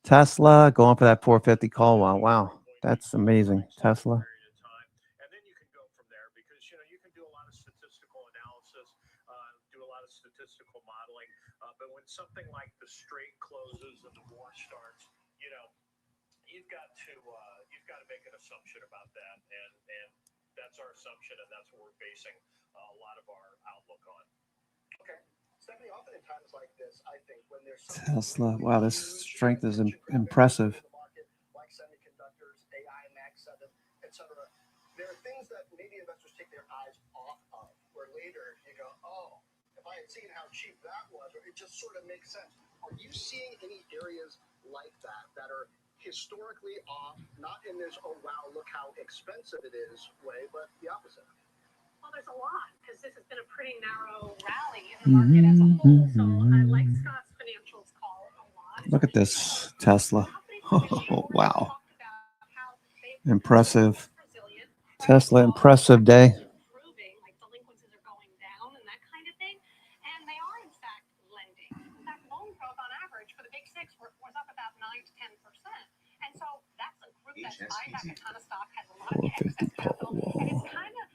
Tesla going for that 450 call. Wow, that's amazing. Tesla. And then you can go from there because you can do a lot of statistical analysis, do a lot of statistical modeling. But when something like the straight closes and the war starts, you've got to make an assumption about that, and that's our assumption, and that's what we're basing a lot of our outlook on. Okay. Stephanie, often in times like this, I think when there's Tesla. Wow, this strength is impressive. like semiconductors, AI, Max 7, etc., there are things that maybe investors take their eyes off of, where later you go, oh, if I had seen how cheap that was, or it just sort of makes sense. Are you seeing any areas like that are historically off, not in this, oh, wow, look how expensive it is way, but the opposite? Well, there's a lot because this has been a pretty narrow rally in the market as a whole. So I like Scott's financials call a lot. Look at this Tesla. Oh, wow. Impressive. Tesla, impressive day. Improving, like delinquencies are going down and that kind of thing. And they are, in fact, lending. In fact, loan growth on average for the big six was up about 9 to 10%. And so that's a group that's buying back a ton of stock, has a lot of excess capital. And it's kind of,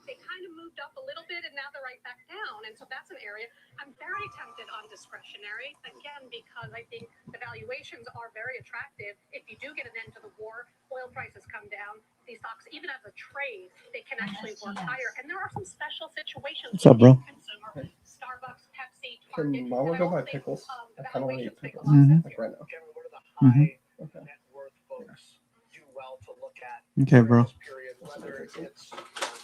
they kind of moved up a little bit and now they're right back down. And so that's an area I'm very tempted on discretionary, again, because I think the valuations are very attractive. If you do get an end to the war, oil prices come down, these stocks, even as a trade, they can actually work higher. And there are some special situations. What's up, bro? Consumer, Starbucks, Pepsi, Target. Can Mama go buy pickles? I kind of want to eat pickles like right now. What are the high net worth folks do well to look at Okay, bro. this period? Whether it's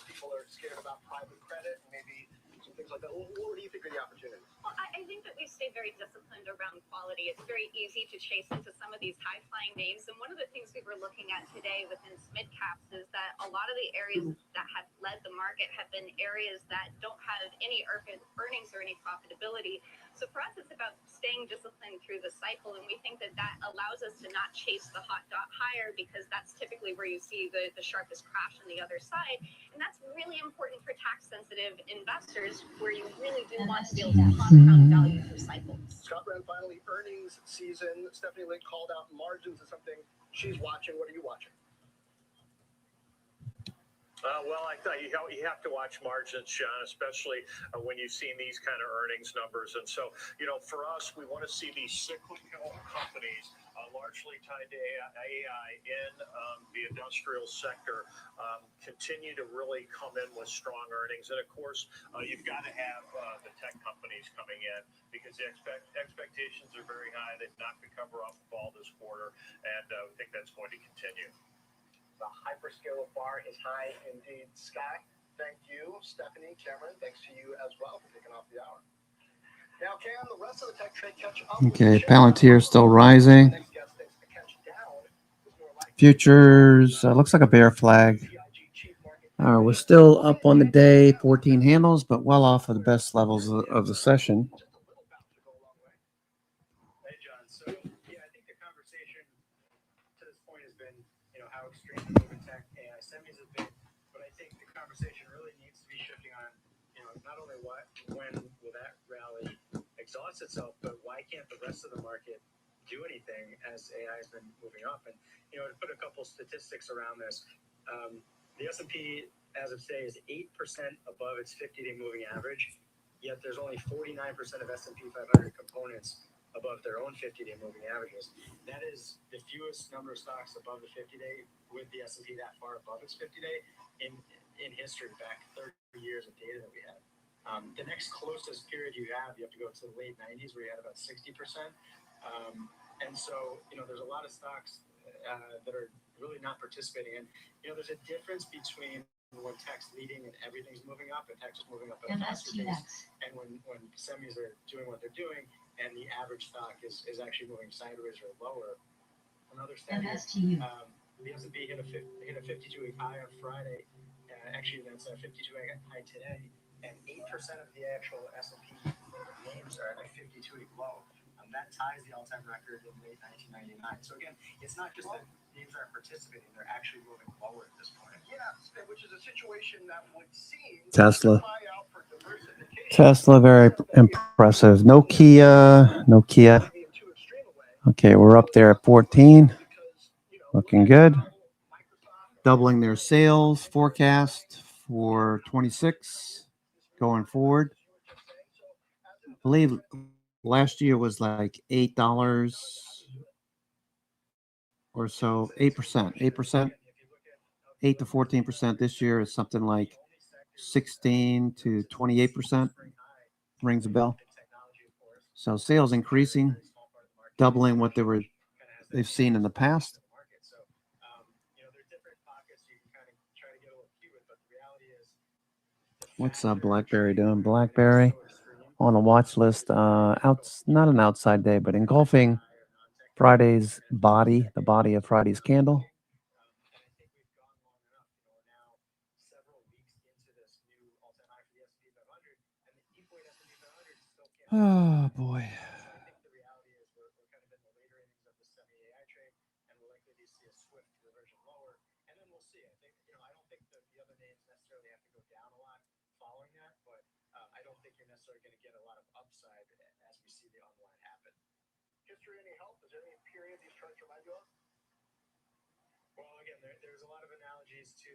people are scared about private credit, maybe some things like that. What do you think are the opportunities? Well, I think that we stay very disciplined around quality. It's very easy to chase into some of these high-flying names. And one of the things we were looking at today within SMID caps is that a lot of the areas that have led the market have been areas that don't have any earnings or any profitability. So for us, it's about staying disciplined through the cycle. And we think that that allows us to not chase the hot dot higher because that's typically where you see the sharpest crash on the other side. And that's really important for tax-sensitive investors where you really do want to be able to compound value through cycles. Scott ran finally earnings season. Stephanie Link called out margins as something she's watching. What are you watching? Well, I thought you have to watch margins, Sean, especially when you've seen these kind of earnings numbers. And so, for us, we want to see these cyclical companies largely tied to AI in the industrial sector continue to really come in with strong earnings. And of course, you've got to have the tech companies coming in because the expectations are very high. They've knocked the cover off the ball this quarter, and we think that's going to continue. The hyperscaler bar is high indeed. Scott, thank you. Stephanie, Cameron, thanks to you as well for kicking off the hour. Now, Cam, the rest of the tech trade catch up. Okay, Palantir still rising. Futures looks like a bear flag. We're still up on the day, 14 handles, but well off of the best levels of the session. Hey, John. So, yeah, I think the conversation to this point has been, how extreme the move in tech AI semis has been, but I think the conversation really needs to be shifting on, not only when will that rally exhaust itself, but why can't the rest of the market do anything as AI has been moving up? And, to put a couple statistics around this, the S&P as of today is 8% above its 50-day moving average, yet there's only 49% of S&P 500 components above their own 50-day moving averages. That is the fewest number of stocks above the 50-day with the S&P that far above its 50-day in history, back 30 years of data that we have. The next closest period you have to go to the late 90s where you had about 60%. And so, there's a lot of stocks that are really not participating. And, there's a difference between when tech's leading and everything's moving up and tech's moving up at a faster pace, and when semis are doing what they're doing and the average stock is actually moving sideways or lower. Another study, the S&P hit a 52-week high on Friday Actually, that's a 52 high today, and 8% of the actual S&P names are at a 52-week low. That ties the all-time record in late 1999. So again, it's not just that names aren't participating; they're actually moving lower at this point. Yeah, which is a situation that would seem Tesla. to cry out for diversification. Tesla, very impressive. Nokia. Okay, we're up there at 14. Looking good. Doubling their sales forecast for 26 going forward. I believe last year was like $8 or so, 8%, 8 to 14%. This year is something like 16 to 28%. Rings a bell. So sales increasing, doubling what they've seen in the past. What's BlackBerry doing? BlackBerry on a watch list. Not an outside day, but engulfing Friday's body, the body of Friday's candle. Oh boy. History any help? Is there any period these charts remind you of? Well, again, there's a lot of analogies to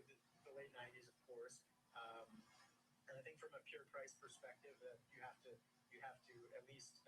the late 90s, of course. And I think from a pure price perspective, that you have to at least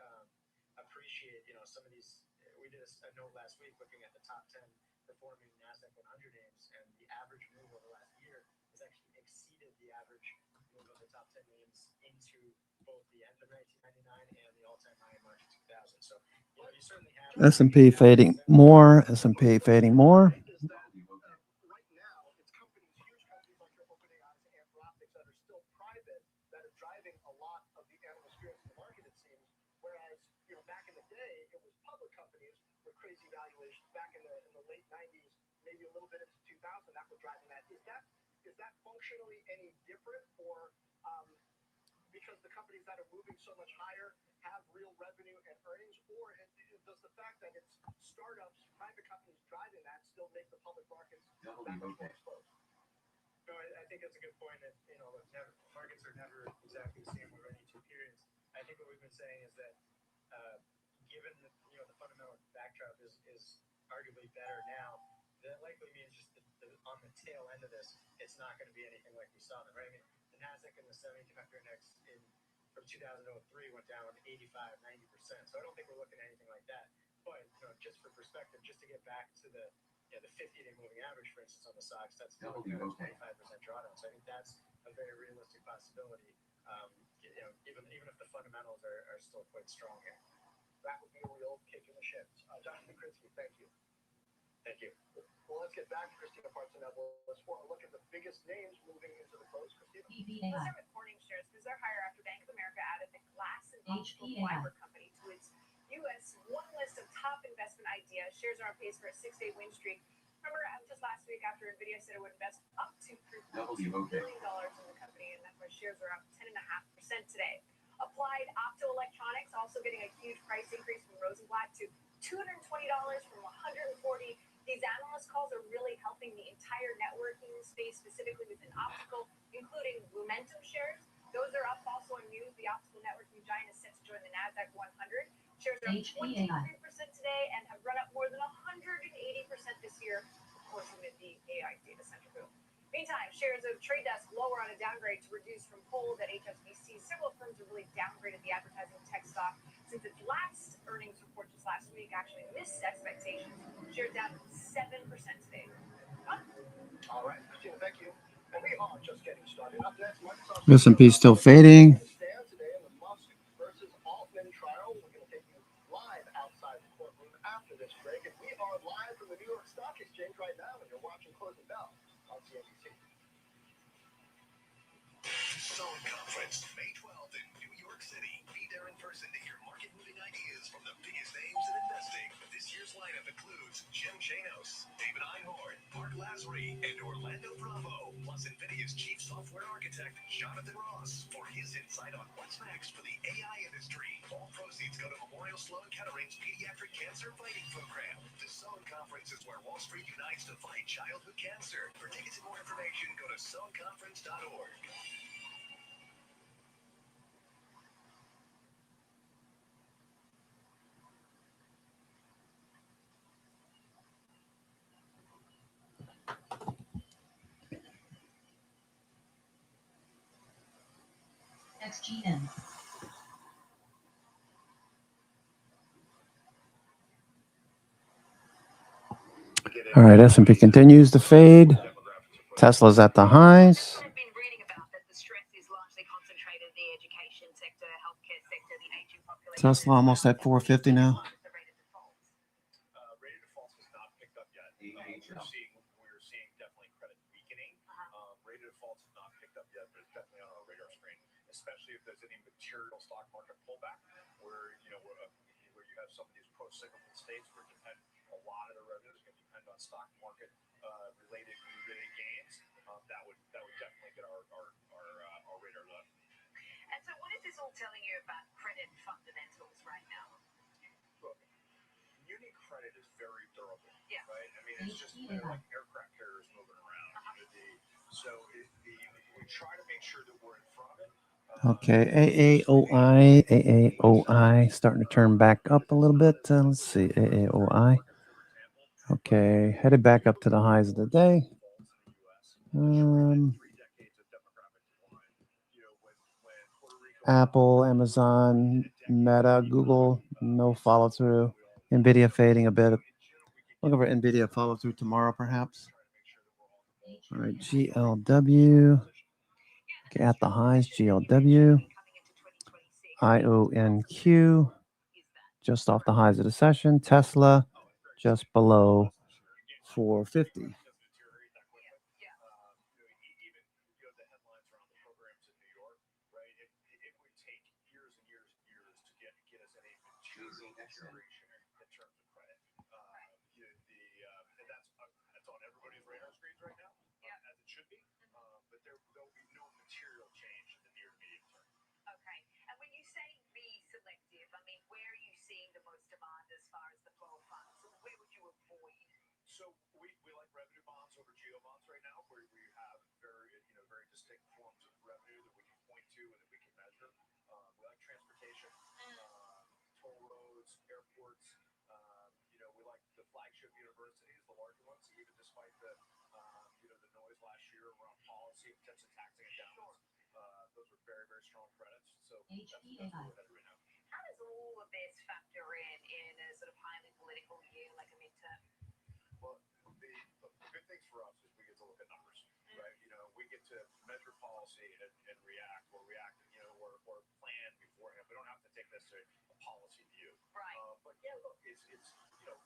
appreciate, some of these. We did a note last week looking at the top 10 performing NASDAQ 100 names, and the average move over the last year has actually exceeded the average move of the top 10 names into both the end of 1999 and the all-time high in March 2000. So, you certainly have S&P fading more. S&P fading more. Right now, it's companies, huge companies like your OpenAI and Anthropic that are still private that are driving a lot of the animal spirits in the market, it seems. Whereas, back in the day, it was public companies with crazy valuations back in the late 90s, maybe a little bit into 2000, that was driving that. Is that functionally any different, or because the companies that are moving so much higher have real revenue and earnings, or does the fact that it's startups, private companies driving that still make the public markets that much more exposed? No, I think that's a good point. That markets are never exactly the same over any two periods. I think what we've been saying is that given the fundamental backdrop is arguably better now, that likely means just on the tail end of this, it's not going to be anything like we saw then, right? I mean, the NASDAQ and the semiconductor index from 2003 went down 85, 90%. So I don't think we're looking at anything like that. But just for perspective, just to get back to the 50-day moving average, for instance, on the stocks, that's looking at a 25% drawdown. So I think that's a very realistic possibility. Even if the fundamentals are still quite strong here. That would be a real kick in the shins. Dr. Krinsky, thank you. Thank you. Well, let's get back to Christina Partsinevelos. Let's look at the biggest names moving into the close. Christina. Let's start with Corning shares because they're higher after Bank of America added the glass and optical fiber company to its U.S. one list of top investment ideas. Shares are on pace for a 6-day win streak. Remember, just last week after NVIDIA said it would invest up to $3.2 billion in the company, and that's why shares are up 10.5% today. Applied Optoelectronics also getting a huge price increase from Rosenblatt to $220 from $140. These analyst calls are really helping the entire networking space, specifically within optical, including Lumentum shares. Those are up also in news. The optical networking giant is set to join the NASDAQ 100. Shares are up 23% today and have run up more than 180% this year, of course, amid the AI data center boom. Meantime, shares of Trade Desk lower on a downgrade to reduce from hold at HSBC. Several firms have really downgraded the advertising tech stock since its last earnings report just last week actually missed expectations. Shares down 7% today. All right, Christina, thank you. And we are just getting started. Up next, Microsoft S&P still fading. Stands today in the Musk versus Altman trial. We're going to take you live outside the courtroom after this break, and we are live from the New York Stock Exchange right now, and you're watching Closing Bell on CNBC. Zone Conference, May 12th in New York City. Be there in person to hear market-moving ideas from the biggest names in investing. This year's lineup includes Jim Chanos, David Einhorn, Mark Lasry, and Orlando Bravo, plus NVIDIA's chief architect Jonathan Ross for his insight on what's next for the AI industry. All proceeds go to Memorial Sloan Kettering's Pediatric Cancer Fighting Program. The Sloan Conference is where Wall Street unites to fight childhood cancer. For tickets and more information, go to sloanconference.org. XGN. All right, S&P continues to fade. Tesla's at the highs. I've been reading about that the stress is largely concentrated in the education sector, healthcare sector, the aging population. Tesla almost at 450 now. Rate of defaults has not picked up yet. We're seeing definitely credit weakening. Rate of defaults has not picked up yet, but it's definitely on our radar screen, especially if there's any material stock market pullback where where you have some of these pro-cyclical states where a lot of the revenue is going to depend on stock market related gains. That would definitely get our radar low. And so, what is this all telling you about credit fundamentals right now? Look, muni credit is very durable, Yeah. right? I mean, it's just like aircraft carriers moving around. We try to make sure that we're in front of it. Okay, AAOI starting to turn back up a little bit. Let's see, AAOI. Okay, headed back up to the highs of the day. Apple, Amazon, Meta, Google, no follow through. Nvidia fading a bit. Looking for Nvidia follow through tomorrow, perhaps. All right, GLW. Okay, at the highs, GLW. IONQ. Just off the highs of the session. Tesla, just below 450. That's on everybody's radar screens right now, as it should be. But there'll be no material change in the near to medium term. Okay. And when you say be selective, I mean, where are you seeing the most demand as far as the flow of funds? Where would you avoid? So we like revenue bonds over geo bonds right now, where we have very distinct forms of revenue that we can point to and that we can measure. We like transportation, toll roads, airports. We like the flagship universities, the larger ones, even despite the noise last year around policy, potential taxing endowments. Those are very, very strong credits. So that's where we're headed right now. How does all of this factor in a sort of highly political year like a midterm? Well, the good things for us is we get to look at numbers, right? We get to measure policy and react or plan beforehand. We don't have to take necessarily a policy view. Right. But yeah, look, it's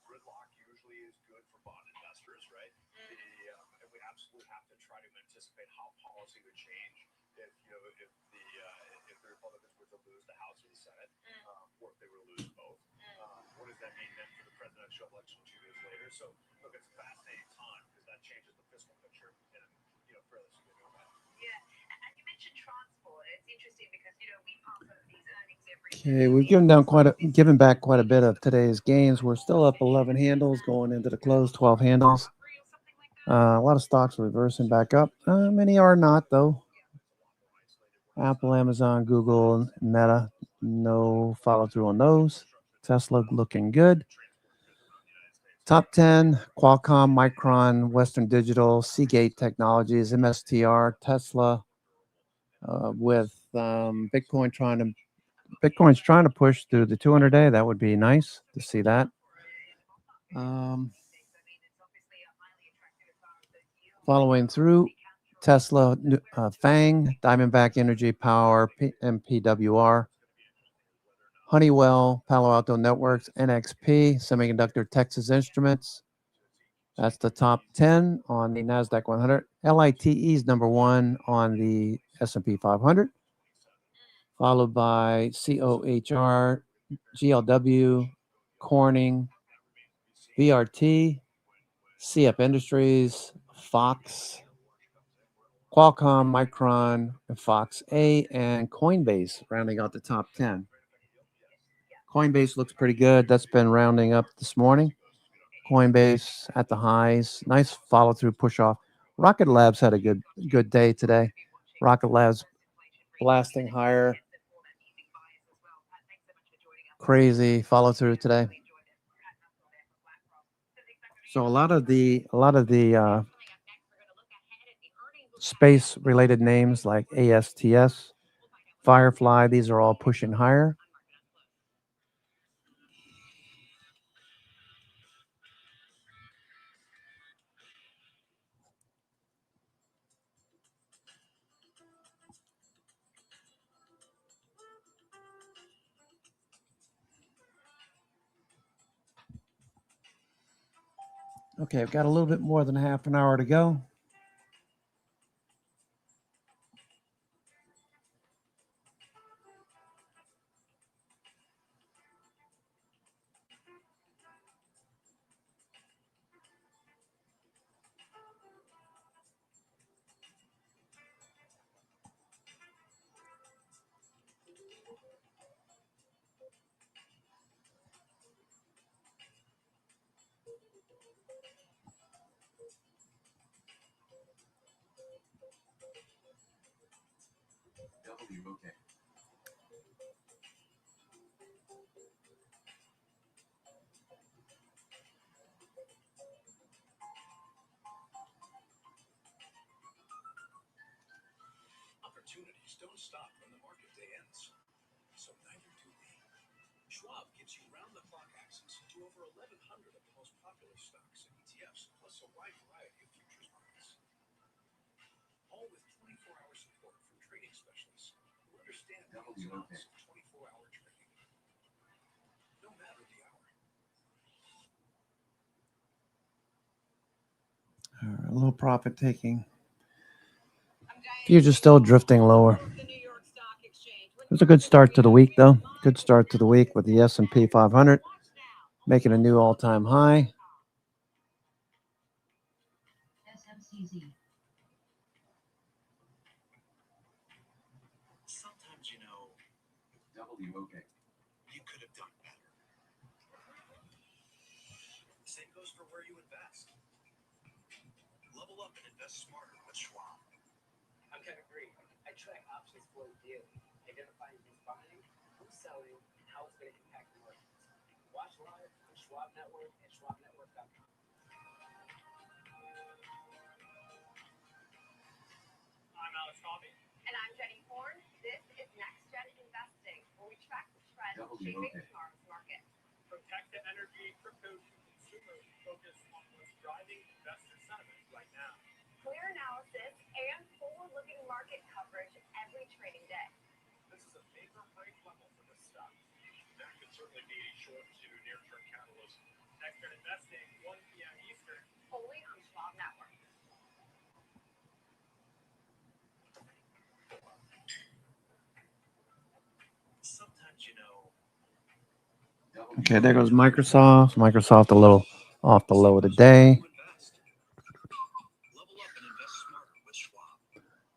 gridlock usually is good for bond investors, right? And we absolutely have to try to anticipate how policy would change if the Republicans were to lose the House or the Senate, or if they were to lose both. What does that mean then for the presidential election 2 years later? So look, it's a fascinating time because that changes the fiscal picture in a fairly significant way. Yeah, and you mentioned transport. It's interesting because we pass over these earnings every Okay, we've given back quite a bit of today's gains. We're still up 11 handles going into the close, 12 handles. A lot of stocks reversing back up. Many are not, though. Apple, Amazon, Google, Meta, no follow through on those. Tesla looking good. Top 10, Qualcomm, Micron, Western Digital, Seagate Technologies, MSTR, Tesla, with Bitcoin's trying to push through the 200-day. That would be nice to see that. Following through, Tesla, FANG, Diamondback Energy, Power, MPWR, Honeywell, Palo Alto Networks, NXP, Semiconductor, Texas Instruments. That's the top 10 on the NASDAQ 100. LITE is number 1 on the S&P 500, followed by COHR, GLW, Corning, VRT, CF Industries, Fox, Qualcomm, Micron, and Fox A, and Coinbase rounding out the top 10. Coinbase looks pretty good. That's been rounding up this morning. Coinbase at the highs. Nice follow through push off. Rocket Labs had a good day today. Rocket Labs blasting higher. Crazy follow through today. So a lot of the space related names like ASTS, Firefly, these are all pushing higher. Okay, I've got a little bit more than half an hour to go. WOK. Opportunities don't stop when the market day ends. So neither do we. Schwab gives you round-the-clock access to over 1,100 of the most popular stocks and ETFs, plus a wide variety of futures markets. All with 24-hour support from trading specialists who understand the ins and outs of 24-hour trading. No matter the hour. All right, a little profit taking. Futures still drifting lower. It was a good start to the week, though. Good start to the week with the S&P 500 making a new all-time high. Sometimes, you know, WOK. you could have done better. The same goes for where you invest. Level up and invest smarter with Schwab. I'm kind of green. I track options flow daily, identifying who's buying, who's selling, and how it's going to impact the markets. Watch live on Schwab Network and SchwabNetwork.com. I'm Alex Coffey. And I'm Jenny Horn. This is Next Gen Investing, where we track the trends shaping tomorrow's market. From tech to energy, crypto to consumers, focus on what's driving investor sentiment right now. Clear analysis and forward-looking market coverage every trading day. This is a favorite price level for this stock. That could certainly be a short to near-term catalyst. Next Gen Investing, 1 p.m. Eastern. Only on Schwab Network. Sometimes, you know. Okay, there goes Microsoft. Microsoft a little off the low of the day.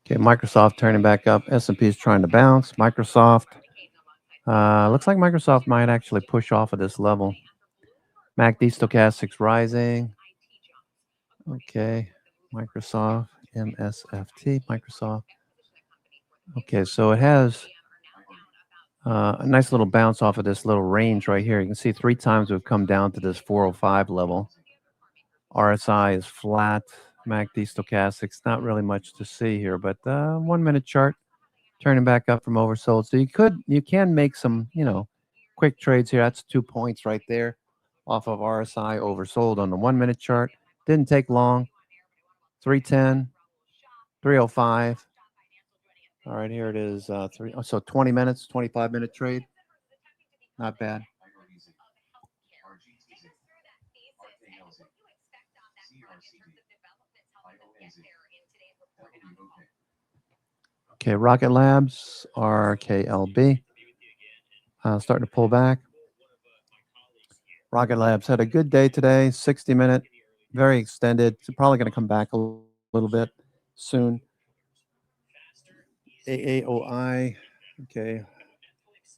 Okay, Microsoft turning back up. S&P is trying to bounce. Microsoft. Looks like Microsoft might actually push off of this level. MACD stochastics rising. Okay, Microsoft, MSFT, Microsoft. Okay, so it has a nice little bounce off of this little range right here. You can see 3 times we've come down to this 405 level. RSI is flat. MACD stochastics, not really much to see here, but 1 minute chart turning back up from oversold. So you can make some, quick trades here. That's 2 points right there off of RSI oversold on the 1 minute chart. Didn't take long. 310, 305. All right, here it is. So 20 minutes, 25-minute trade. Not bad. Okay, Rocket Labs, RKLB, starting to pull back. Rocket Labs had a good day today, 60-minute, very extended. It's probably going to come back a little bit soon. AAOI. Okay.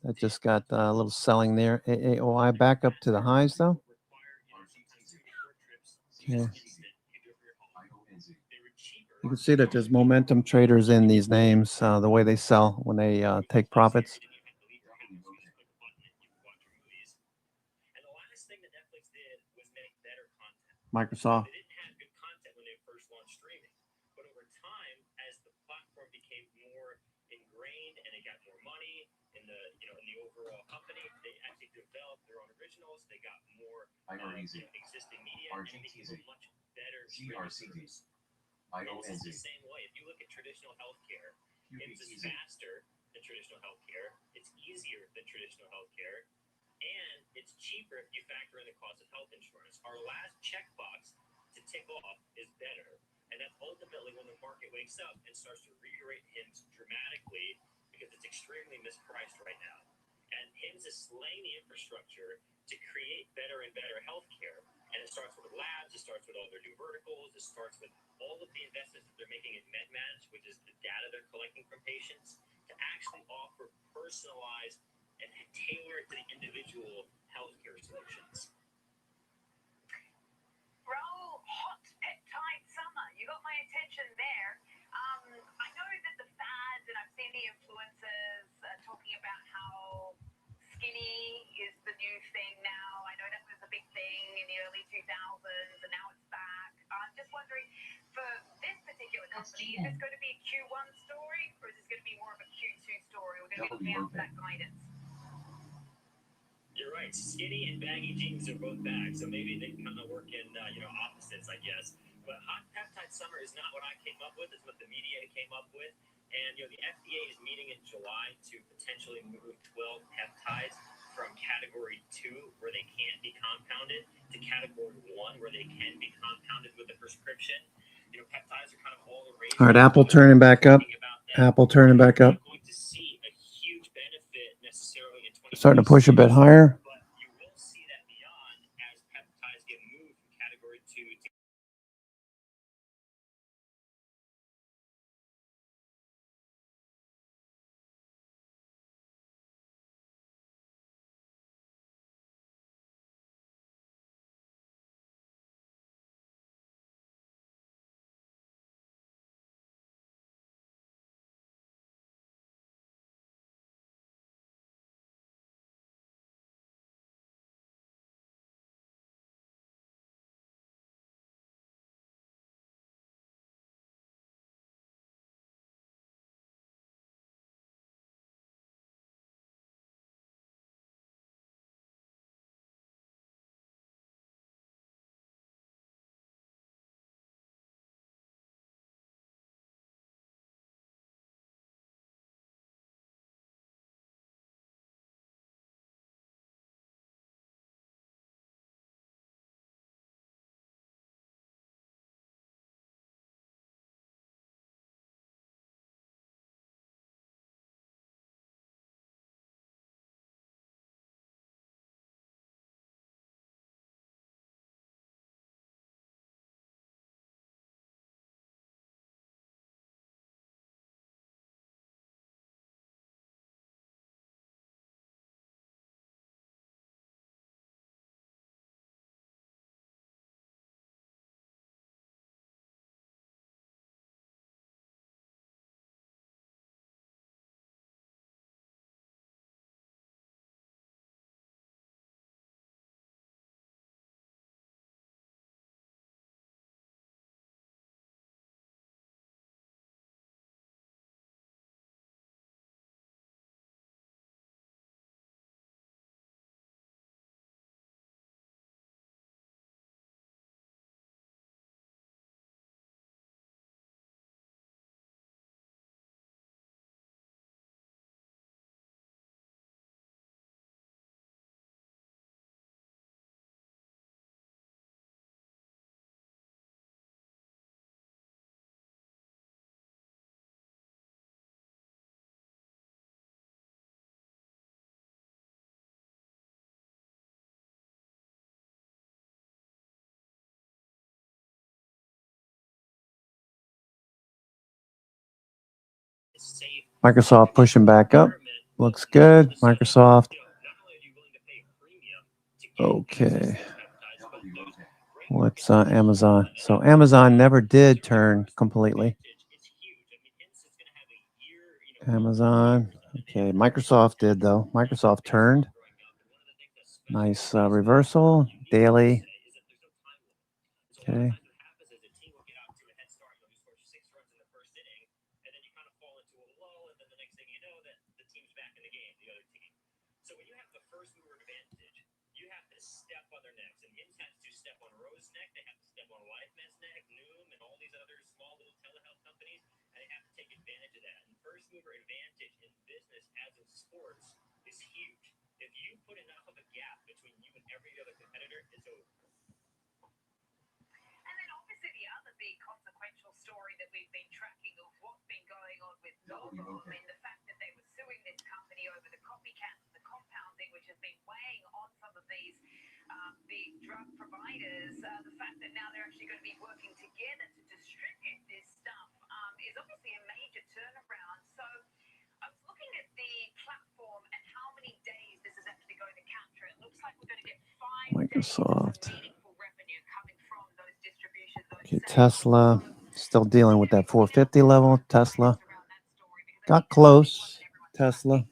That just got a little selling there. AAOI back up to the highs though. Okay. You can see that there's momentum traders in these names, the way they sell when they take profits. And the last thing that Netflix did was make better content. Microsoft. They didn't have good content when they first launched streaming, but over time, as the platform became more ingrained and it got more money in the in the overall company, they actually developed their own originals. They got more existing media, and it became a much better streaming service. And it's the same way. If you look at traditional healthcare, it's faster than traditional healthcare. It's easier than traditional healthcare. And it's cheaper if you factor in the cost of health insurance. Our last checkbox to tick off is better. And that's ultimately when the market wakes up and starts to re-rate HIMSS dramatically because it's extremely mispriced right now. And HIMSS is slaying the infrastructure to create better and better healthcare. And it starts with labs, it starts with all their new verticals, it starts with all of the investments that they're making in MedMatch, which is the data they're collecting from patients, to actually offer personalized and tailored to the individual healthcare solutions. Bro, hot peptide summer. You got my attention there. I know that the fads, and I've seen the influencers talking about how skinny is the new thing now. I know that was a big thing in the early 2000s, and now it's back. I'm just wondering, for this particular company, is this going to be a Q1 story, or is this going to be more of a Q2 story? We're going to be looking out for that guidance. You're right. Skinny and baggy jeans are both back, so maybe they kind of work in opposites, I guess. But hot peptide summer is not what I came up with. It's what the media came up with. And the FDA is meeting in July to potentially move 12 peptides from category 2, where they can't be compounded, to category 1, where they can be compounded with a prescription. Peptides are kind of all the rage. All right, Apple turning back up. Apple turning back up. Going to see a huge benefit necessarily in 2026. Starting to push a bit higher. But you will see that beyond as peptides get moved from category 2 to Microsoft pushing back up. Looks good. Microsoft. Okay. What's Amazon? So Amazon never did turn completely. Amazon. Okay. Microsoft did, though. Microsoft turned. Nice reversal. Daily. Okay. So when you have the first mover advantage, you have to step on their necks. And Hims has to step on Rose's neck. They have to step on LifeMed's neck, Noom, and all these other small little telehealth companies. And they have to take advantage of that. And first mover advantage in business, as in sports, is huge. If you put enough of a gap between you and every other competitor, it's over. And then obviously the other big consequential story that we've been tracking of what's been going on with Novo, and the fact that they were suing this company over the copycats and the compounding, which has been weighing on some of these big drug providers. The fact that now they're actually going to be working together to distribute this stuff is obviously a major turnaround. So I was looking at the platform and how many days this is actually going to capture. It looks like we're going to get 5 Microsoft. days of meaningful revenue coming from those distributions. Okay, Tesla. Still dealing with that 450 level. Tesla. Got close. Tesla.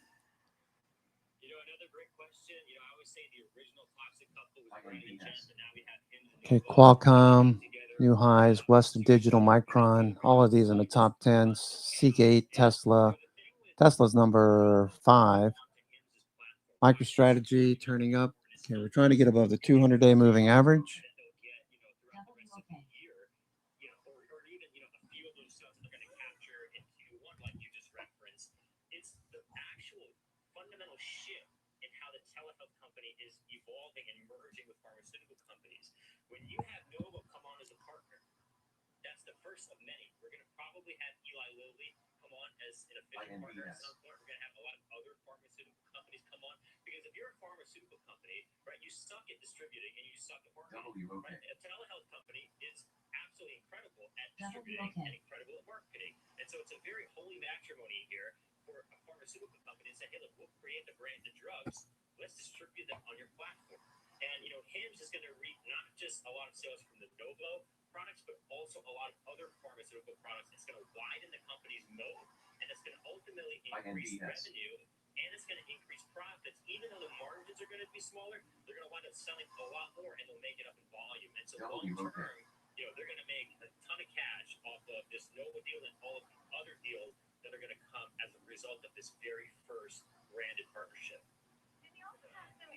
Okay, Qualcomm, new highs, Western Digital, Micron, all of these in the top 10. Seagate, Tesla. Tesla's number 5. MicroStrategy turning up. Okay, we're trying to get above the 200-day moving average. It's the actual fundamental shift in how the telehealth company is evolving and merging with pharmaceutical companies. When you have Novo come on as a partner, that's the first of many. We're going to probably have Eli Lilly come on as an official partner at some point. We're going to have a lot of other pharmaceutical companies come on. Because if you're a pharmaceutical company, right, you suck at distributing and you suck at marketing. Right? A telehealth company is absolutely incredible at distributing and incredible at marketing. And so it's a very holy matrimony here for a pharmaceutical company to say, hey, look, we'll create the branded drugs. Let's distribute them on your platform. And, you know, Hims is going to reap not just a lot of sales from the Novo products, but also a lot of other pharmaceutical products. It's going to widen the company's moat, and it's going to ultimately increase revenue, and it's going to increase profits. Even though the margins are going to be smaller, they're going to wind up selling a lot more, and they'll make it up in volume. And so long term, you know, they're going to make a ton of cash off of this Novo deal and all of the other deals that are going to come as a result of this very first branded partnership.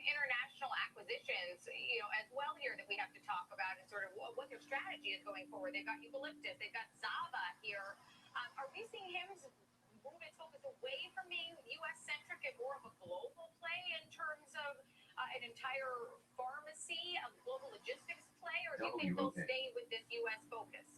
International acquisitions, you know, as well here that we have to talk about and sort of what their strategy is going forward. They've got Eucalyptus, they've got Zava here. Are we seeing him move its focus away from being U.S.-centric and more of a global play in terms of an entire pharmacy, a global logistics play, or do you think they'll stay with this U.S. focus?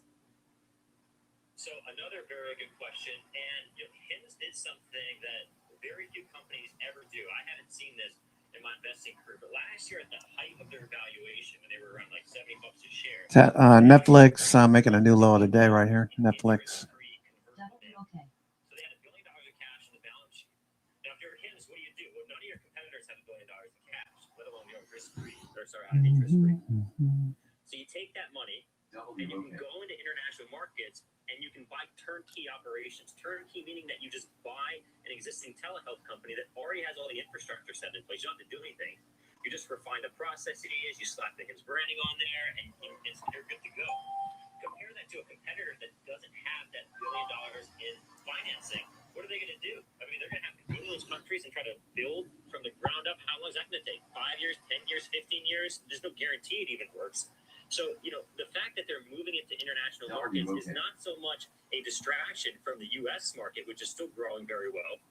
So another very good question, and you know, Hims did something that very few companies ever do. I haven't seen this in my investing career, but last year at the height of their valuation, when they were around like $70 a share, Netflix making a new low of the day right here. Netflix. So they had $1 billion of cash in the balance sheet. Now, if you're Hims, what do? Well, none of your competitors have $1 billion in cash, let alone risk-free, or sorry, interest-free. So you take that money and you can go into international markets and you can buy turnkey operations. Turnkey meaning that you just buy an existing telehealth company that already has all the infrastructure set in place. You don't have to do anything. You just refine the process it is, you slap the Hims branding on there, and you're good to go. Compare that to a competitor that doesn't have that $1 billion in financing. What are they going to do? I mean, they're going to have to go to those countries and try to build from the ground up. How long is that going to take? 5 years, 10 years, 15 years? There's no guarantee it even works. So, you know, the fact that they're moving into international markets is not so much a distraction from the U.S. market, which is still growing very well,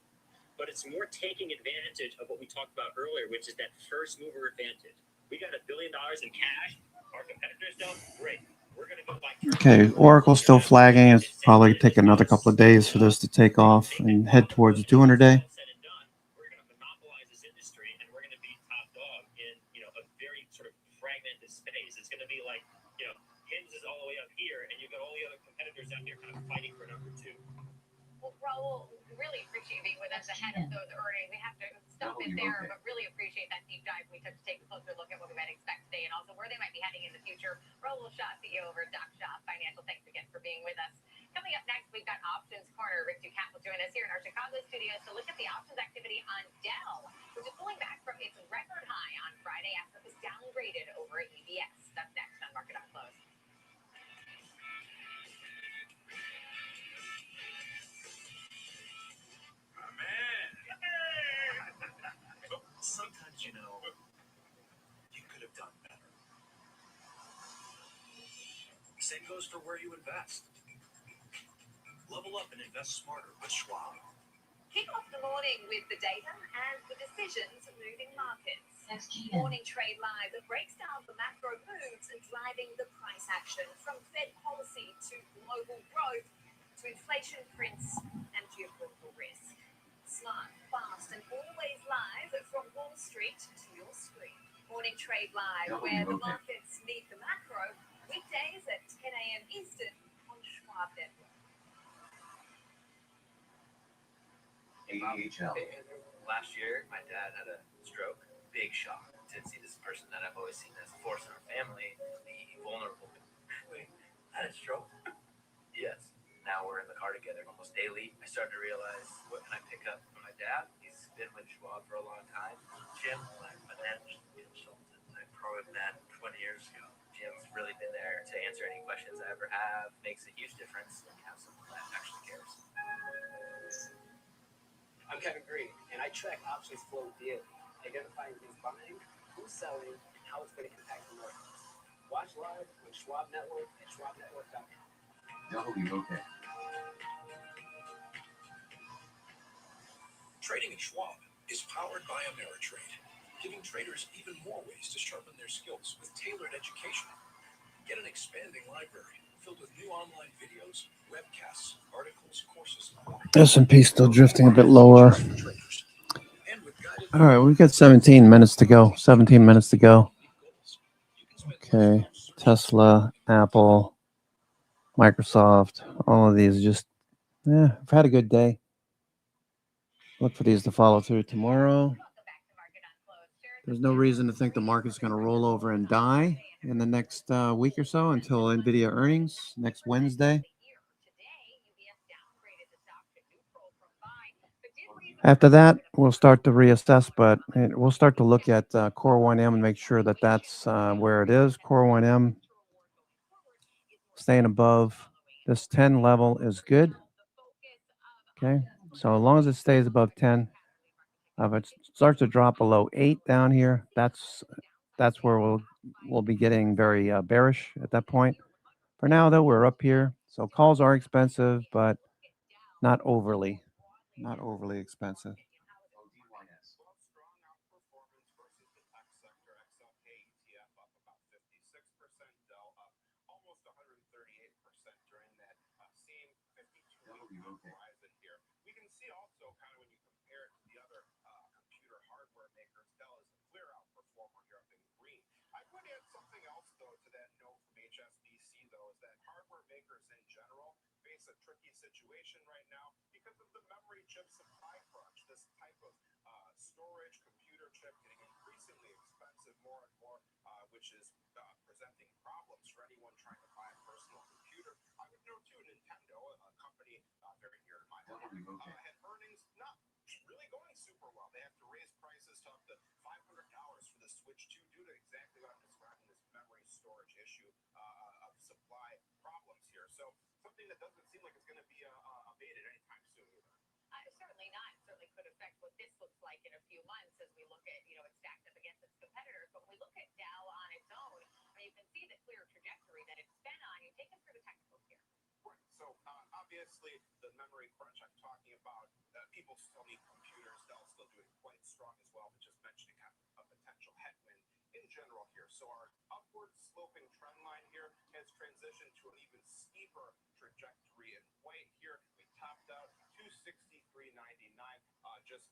but it's more taking advantage of what we talked about earlier, which is that first mover advantage. We got $1 billion in cash. Our competitors don't. Great. We're going to go buy. Okay, Oracle still flagging. It's probably take another couple of days for this to take off and head towards the 200-day. We're going to monopolize this industry, and we're going to be top dog in, you know, a very sort of fragmented space. It's going to be like, you know, Hims is all the way up here, and you've got all the other competitors out there kind of fighting for number 2. Well, Raul, Raul, really appreciate you being with us ahead of those earnings. We have to stop it there, but really appreciate that deep dive we took to take a closer look at what we might expect today and also where they might be heading in the future. Raul Shah, CEO over Doc Shah Financial, thanks again for being with us. Coming up next, we've got Options Corner. Rick Ducat will join us here in our Chicago studios to look at the options activity on Dell, which is pulling back from its record high on Friday after it was downgraded over at EBS. That's next on Market on Close. Sometimes, you know, you could have done better. Same goes for where you invest. Level up and invest smarter with Schwab. Kick off the morning with the data and the decisions moving markets. Morning Trade Live that breaks down the macro moves and driving the price action from Fed policy to global growth to inflation prints and geopolitical risk. Smart, fast, and always live from Wall Street to your screen. Morning Trade Live, where the markets meet the macro, weekdays at 10 a.m. Eastern on Schwab Network. AHL. Last year, my dad had a stroke. Big shock. Didn't see this person that I've always seen as a force in our family, the vulnerable. Wait, had a stroke? Yes. Now we're in the car together almost daily. I started to realize, what can I pick up from my dad? He's been with Schwab for a long time. Jim, my financial consultant, I probably met 20 years ago. Jim's really been there to answer any questions I ever have. Makes a huge difference when you have someone that actually cares. I'm Kevin Green, and I track options flow daily, identifying who's buying, who's selling, and how it's going to impact the markets. Watch live on Schwab Network and SchwabNetwork.com. WOK. Trading at Schwab is powered by Ameritrade, giving traders even more ways to sharpen their skills with tailored education. Get an expanding library filled with new online videos, webcasts, articles, courses, and more. S&P still drifting a bit lower. All right, we've got 17 minutes to go. 17 minutes to go. Okay, Tesla, Apple, Microsoft, all of these just, I've had a good day. Look for these to follow through tomorrow. There's no reason to think the market's going to roll over and die in the next week or so until NVIDIA earnings next Wednesday. After that, we'll start to reassess, but we'll start to look at Core 1M and make sure that that's where it is. Core 1M staying above this 10 level is good. Okay, so as long as it stays above 10, if it starts to drop below 8 down here, that's where we'll be getting very bearish at that point. For now, though, we're up here, so calls are expensive, but not overly expensive. We can see also kind of when you compare it to the other computer hardware makers, Dell is a clear outperformer here up in green. I would add something else though to that note from HSBC though, is that hardware makers in general face a tricky situation right now because of the memory chip supply crunch. This type of storage computer chip getting increasingly expensive more and more, which is presenting problems for anyone trying to buy a personal computer. I would note too, Nintendo, a company very near to my heart, had earnings not really going super well. They have to raise prices to up to $500 for the Switch 2 due to exactly what I'm describing, this memory storage issue of supply problems here. So something that doesn't seem like it's going to be abated anytime soon either. Certainly not. Certainly could affect what this looks like in a few months as we look at, it's stacked up against its competitors. But when we look at Dow on its own, you can see the clear trajectory that it's been on. You take us through the technicals here. Right. So obviously the memory crunch I'm talking about, people still need computers. Dell's still doing quite strong as well, but just mentioning kind of a potential headwind in general here. So our upward sloping trend line here has transitioned to an even steeper trajectory in white here. We topped out 263.99 just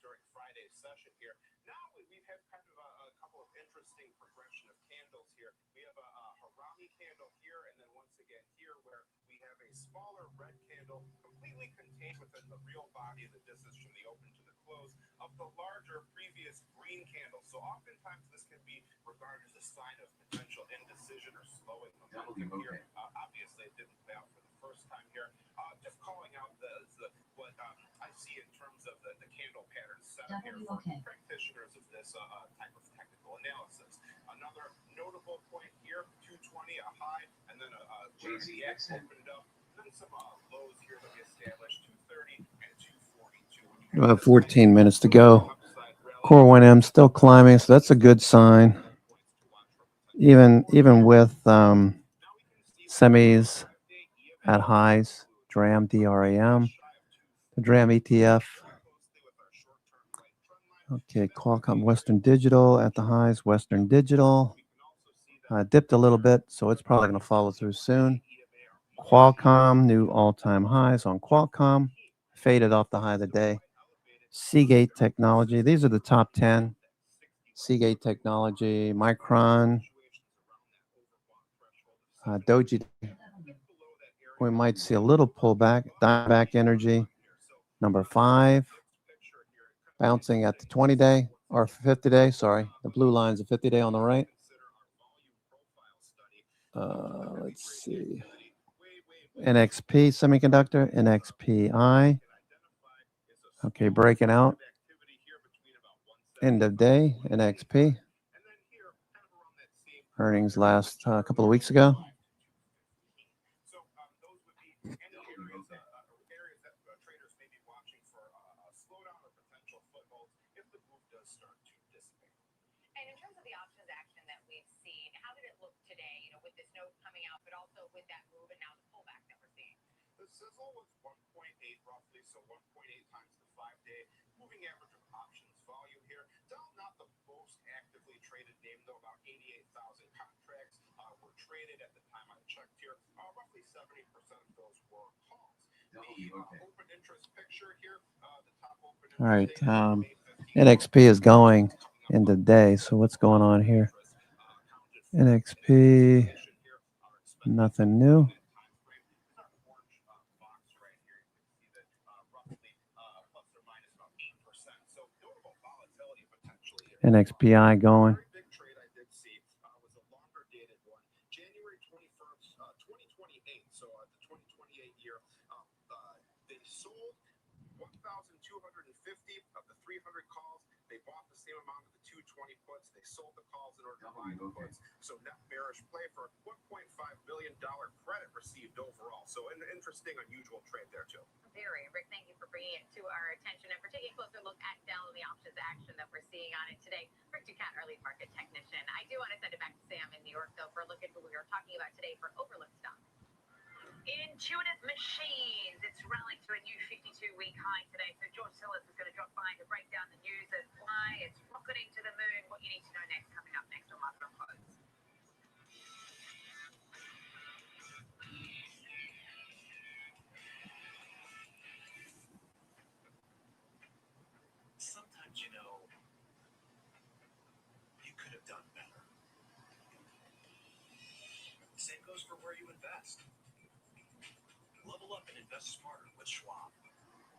during Friday's session here. Now we've had kind of a couple of interesting progression of candles here. We have a Harami candle here, and then once again here where we have a smaller red candle completely only contained within the real body of the distance from the open to the close of the larger previous green candle. So oftentimes this can be regarded as a sign of potential indecision or slowing momentum here. Obviously, it didn't play out for the first time here. Just calling out what I see in terms of the candle pattern setup here for practitioners of this type of technical analysis. Another notable point here, 220, a high, and then where the X opened up, and then some lows here that we established, 230 and 242. We have 14 minutes to go. Core 1M still climbing, so that's a good sign. Even with semis at highs, DRAM, DRAM, the DRAM ETF. Okay, Qualcomm, Western Digital at the highs. Western Digital dipped a little bit, so it's probably going to follow through soon. Qualcomm, new all-time highs on Qualcomm, faded off the high of the day. Seagate Technology, these are the top 10. Seagate Technology, Micron, Doji. We might see a little pullback. Diamondback Energy, number 5, bouncing at the 20-day or 50-day. Sorry, the blue line's the 50-day on the right. Let's see. NXP Semiconductor, NXPI. Okay, breaking out. End of day, NXP. Earnings last a couple of weeks ago. And in terms of the options action that we've seen, how did it look today, with this note coming out, but also with that move and now the pullback that we're seeing? The sizzle was 1.8 roughly, so 1.8 times the 5-day moving average of options volume here. Still not the most actively traded name, though. About 88,000 contracts were traded at the time I checked here. Roughly 70% of those were calls. The open interest picture here, the top open interest. All right, NXP is going in the day. So what's going on here? NXP, nothing new. NXPI going. Big trade I did see was a longer dated one, January 21st, 2028. So the 2028 year, they sold 1,250 of the 300 calls. They bought the same amount of the 220 puts. They sold the calls in order to buy the puts. So net bearish play for $1.5 billion credit received overall. So an interesting, unusual trade there too. Very. Rick, thank you for bringing it to our attention and for taking a closer look at Dell and the options action that we're seeing on it today. Rick Ducat, our lead market technician. I do want to send it back to Sam in New York, though, for a look at what we were talking about today for overlooked stock. Intuitive Machines. It's rallied to a new 52-week high today. So George Sillis is going to drop by to break down the news and why it's rocketing to the moon. What you need to know next, coming up next on Market on Close. Sometimes, you could have done better. Same goes for where you invest. Level up and invest smarter with Schwab.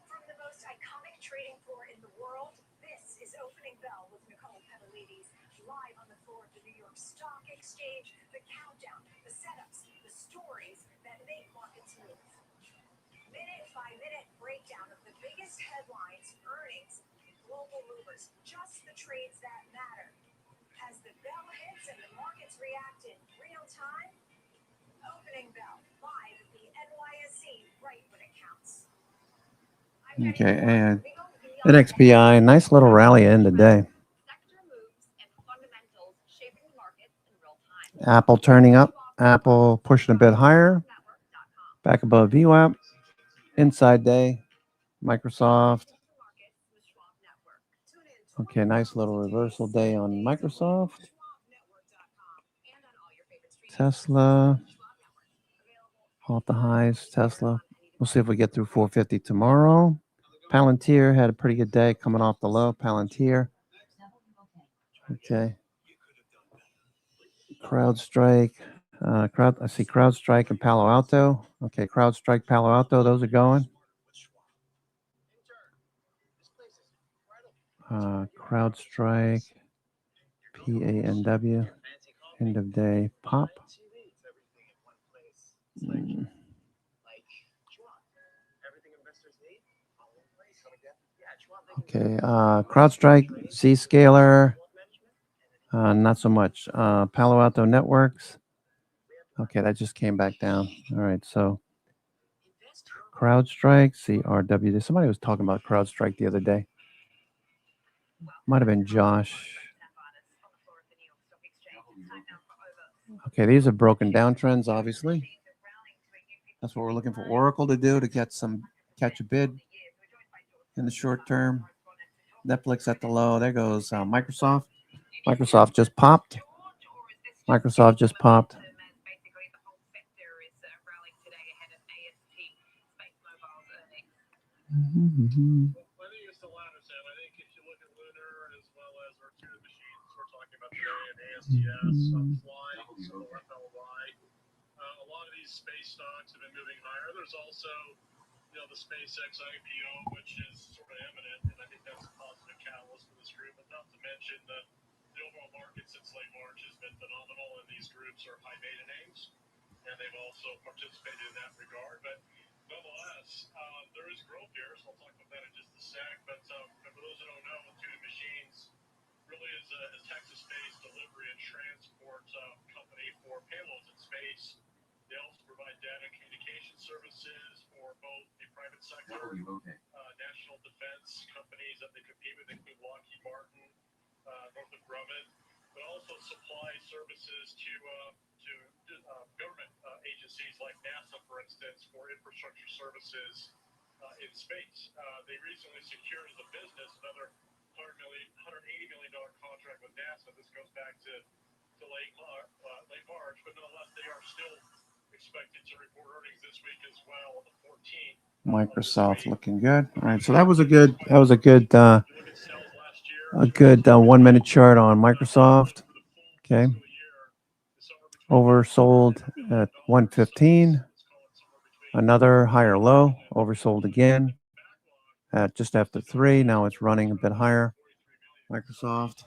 From the most iconic trading floor in the world, this is Opening Bell with Nicole Pedalides, live on the floor of the New York Stock Exchange. The countdown, the setups, the stories that make markets move. Minute-by-minute breakdown of the biggest headlines, earnings, global movers, just the trades that matter. As the bell hits and the markets react in real time, Opening Bell, live at the NYSE, right when it counts. Okay, and NXPI, nice little rally in today. Apple turning up. Apple pushing a bit higher. Back above VWAP. Inside day. Microsoft. Okay, nice little reversal day on Microsoft. Tesla. Off the highs, Tesla. We'll see if we get through 450 tomorrow. Palantir had a pretty good day coming off the low. Palantir. Okay. CrowdStrike. I see CrowdStrike and Palo Alto. Okay, CrowdStrike, Palo Alto, those are going. CrowdStrike, PANW, end of day pop. Okay, CrowdStrike, Zscaler, not so much. Palo Alto Networks. Okay, that just came back down. All right, so CrowdStrike, CRW. Somebody was talking about CrowdStrike the other day. Might have been Josh. Okay, these are broken down trends, obviously. That's what we're looking for Oracle to do to catch a bid in the short term. Netflix at the low. There goes Microsoft. Microsoft just popped. Microsoft just popped. Mm-hmm. I think it's the latter, Sam. I think if you look at Lunar as well as our two machines we're talking about today, and ASTS, Fly, FLY, a lot of these space stocks have been moving higher. There's also, the SpaceX IPO, which is sort of imminent, and I think that's a positive catalyst for this group. But not to mention the overall market since late March has been phenomenal, and these groups are high beta names, and they've also participated in that regard. But nonetheless, there is growth here, so I'll talk about that in just a sec. But for those who don't know, Intuitive Machines really is a Texas-based delivery and transport company for payloads in space. They also provide data and communication services for both the private sector, national defense companies that they compete with, include Lockheed Martin, Northrop Grumman, but also supply services to government agencies like NASA, for instance, for infrastructure services in space. They recently secured as a business another $180 million contract with NASA. This goes back to late March, but nonetheless, they are still expected to report earnings this week as well on the 14th. Microsoft looking good. All right, so that was a good 1 minute chart on Microsoft. Okay. Oversold at 115. Another higher low. Oversold again at just after 3. Now it's running a bit higher. Microsoft.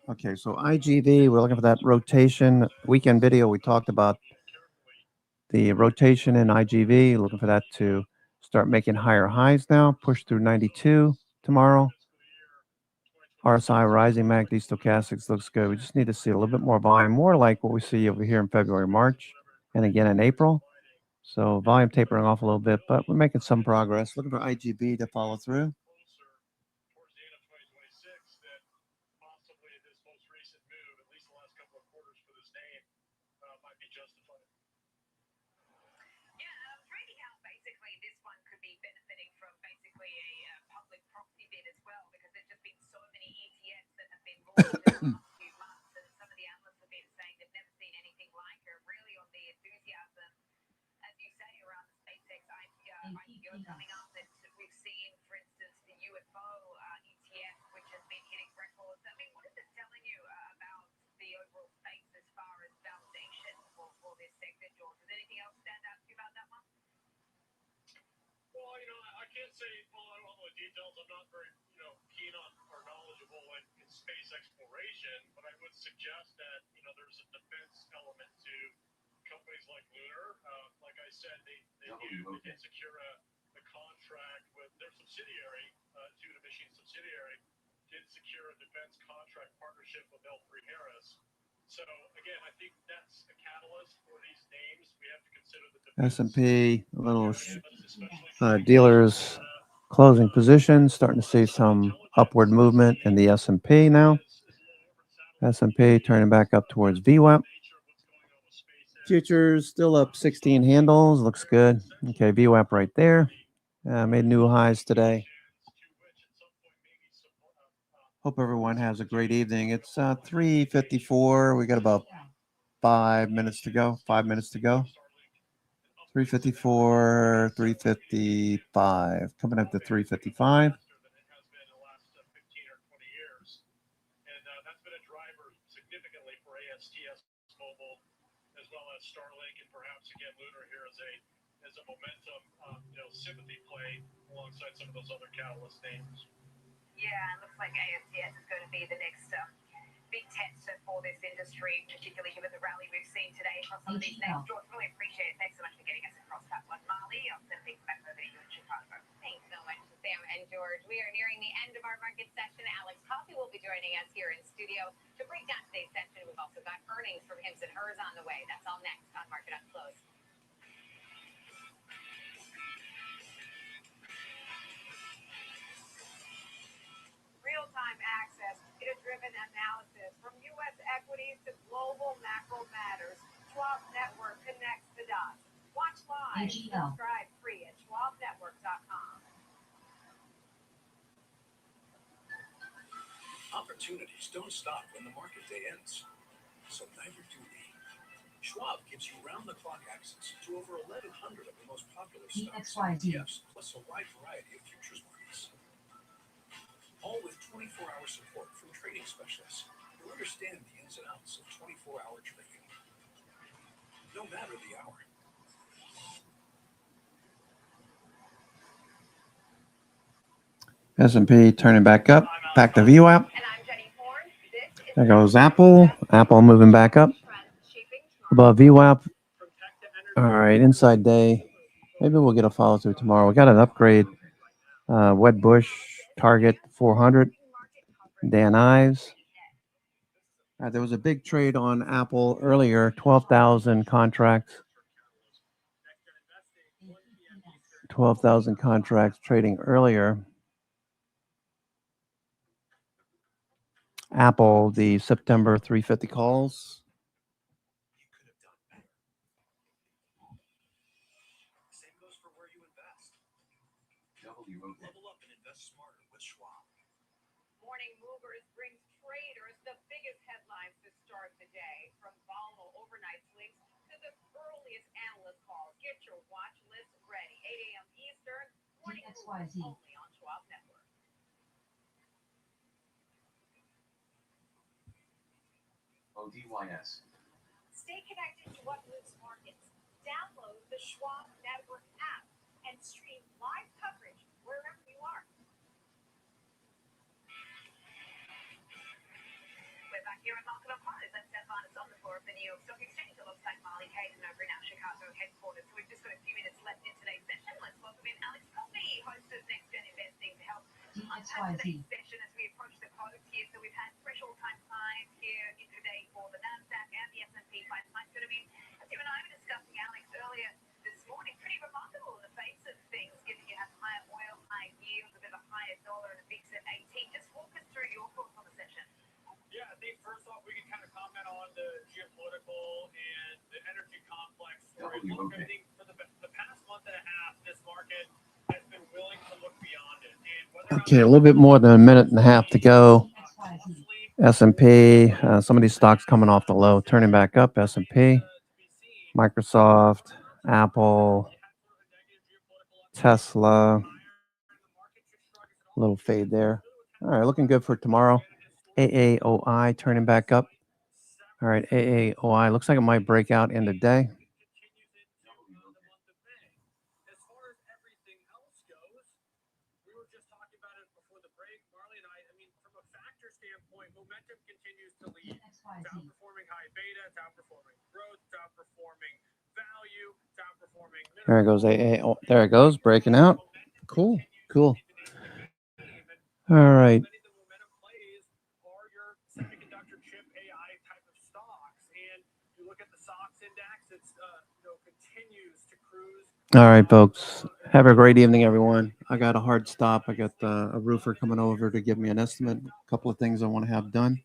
Okay, so IGV, we're looking for that rotation. Weekend video, we talked about the rotation in IGV, looking for that to start making higher highs now, push through 92 tomorrow. RSI, rising MACD stochastics looks good. We just need to see a little bit more volume, more like what we see over here in February, March, and again in April. So volume tapering off a little bit, but we're making some progress. Looking for IGB to follow through. Coming up that we've seen, for instance, the UFO ETF, which has been hitting records. I mean, what is it telling you about the overall space as far as validation for this segment, George? Does anything else stand out to you about that one? Well, I can't say all the details. I'm not very, keen on or knowledgeable in space exploration, but I would suggest that, there's a defense element to companies like Lunar. Like I said, they did secure a contract with their subsidiary, Intuitive Machines subsidiary, did secure a defense contract partnership with L3Harris. So again, I think that's a catalyst for these names. We have to consider the S&P, a little dealers closing positions, starting to see some upward movement in the S&P now. S&P turning back up towards VWAP. Futures still up 16 handles, looks good. Okay, VWAP right there. Made new highs today. Hope everyone has a great evening. It's 3:54. We got about 5 minutes to go. 5 minutes to go. 3:54, 3:55. Coming up to 3:55. Starlink and perhaps again Lunar here as a momentum sympathy play alongside some of those other catalyst names. Yeah, it looks like ASTS is going to be the next big test for this industry, particularly given the rally we've seen today across some of these names. George, really appreciate it. Thanks so much for getting us across that one. Marley, I'll send things back over to you in Chicago. Thanks so much, Sam and George. We are nearing the end of our market session. Alex Coffey will be joining us here in studio to break down today's session. We've also got earnings from Hims and Hers on the way. That's all next on Market on Close. Real-time access, data-driven analysis from U.S. equities to global macro matters. Schwab Network connects the dots. Watch live, subscribe free at schwabnetwork.com. Opportunities don't stop when the market day ends. So neither do we. Schwab gives you round-the-clock access to over 1,100 of the most popular stocks and ETFs, plus a wide variety of futures markets. All with 24-hour support from trading specialists who understand the ins and outs of 24-hour trading. No matter the hour. S&P turning back up, back to VWAP. There goes Apple. Apple moving back up above VWAP. All right, inside day. Maybe we'll get a follow through tomorrow. We got an upgrade. Wedbush target 400. Dan Ives. There was a big trade on Apple earlier, 12,000 contracts. 12,000 contracts trading earlier. Apple, the September 350 calls. Same goes for where you invest. Level up and invest smarter with Schwab. Morning movers brings traders the biggest headlines to start the day, from volatile overnight swings to the earliest analyst calls. Get your watch list ready. 8 a.m. Eastern, morning movers only on Schwab Network. ODYS. Stay connected to what moves markets. Download the Schwab Network app and stream live coverage wherever you are. We're back here at Market on Close. Let's step on. It's on the floor of the New York Stock Exchange. It looks like Marley Hayden over in our Chicago headquarters. So we've just got a few minutes left in today's session. Let's welcome in Alex Coffey, host of Next Gen Investing, to help unpack today's session as we approach the close here. So we've had fresh all-time highs here today for the NASDAQ and the S&P 500. I mean, as you and I were discussing, Alex, earlier this morning, pretty remarkable in the face of things, given you have higher oil, higher yields, a bit of a higher dollar, and a VIX at 18. Just walk us through your thoughts on the session. Yeah, I think first off, we can kind of comment on the geopolitical and the energy complex story. Look, I think for the past month and a half, this market has been willing to look beyond it. And Okay, a little bit more than a minute and a half to go. S&P, some of these stocks coming off the low, turning back up. S&P, Microsoft, Apple, Tesla. A little fade there. All right, looking good for tomorrow. AAOI turning back up. All right, AAOI looks like it might break out in the day. There it goes, AA. There it goes, breaking out. Cool, cool. All right. semiconductor chip AI type of stocks, and you look at the SOX index, it's continues to cruise. All right, folks. Have a great evening, everyone. I got a hard stop. I got a roofer coming over to give me an estimate. A couple of things I want to have done,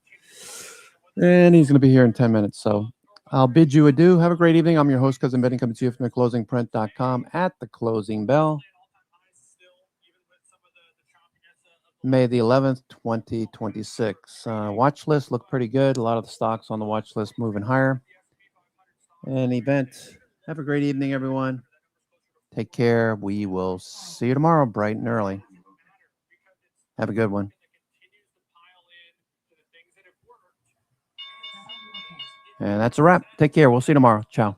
and he's going to be here in 10 minutes. So I'll bid you adieu. Have a great evening. I'm your host, Cousin Betting, coming to you from theclosingprint.com at the closing bell. May the 11th, 2026. Watch list look pretty good. A lot of the stocks on the watch list moving higher. An event. Have a great evening, everyone. Take care. We will see you tomorrow, bright and early. Have a good one. And that's a wrap. Take care. We'll see you tomorrow. Ciao.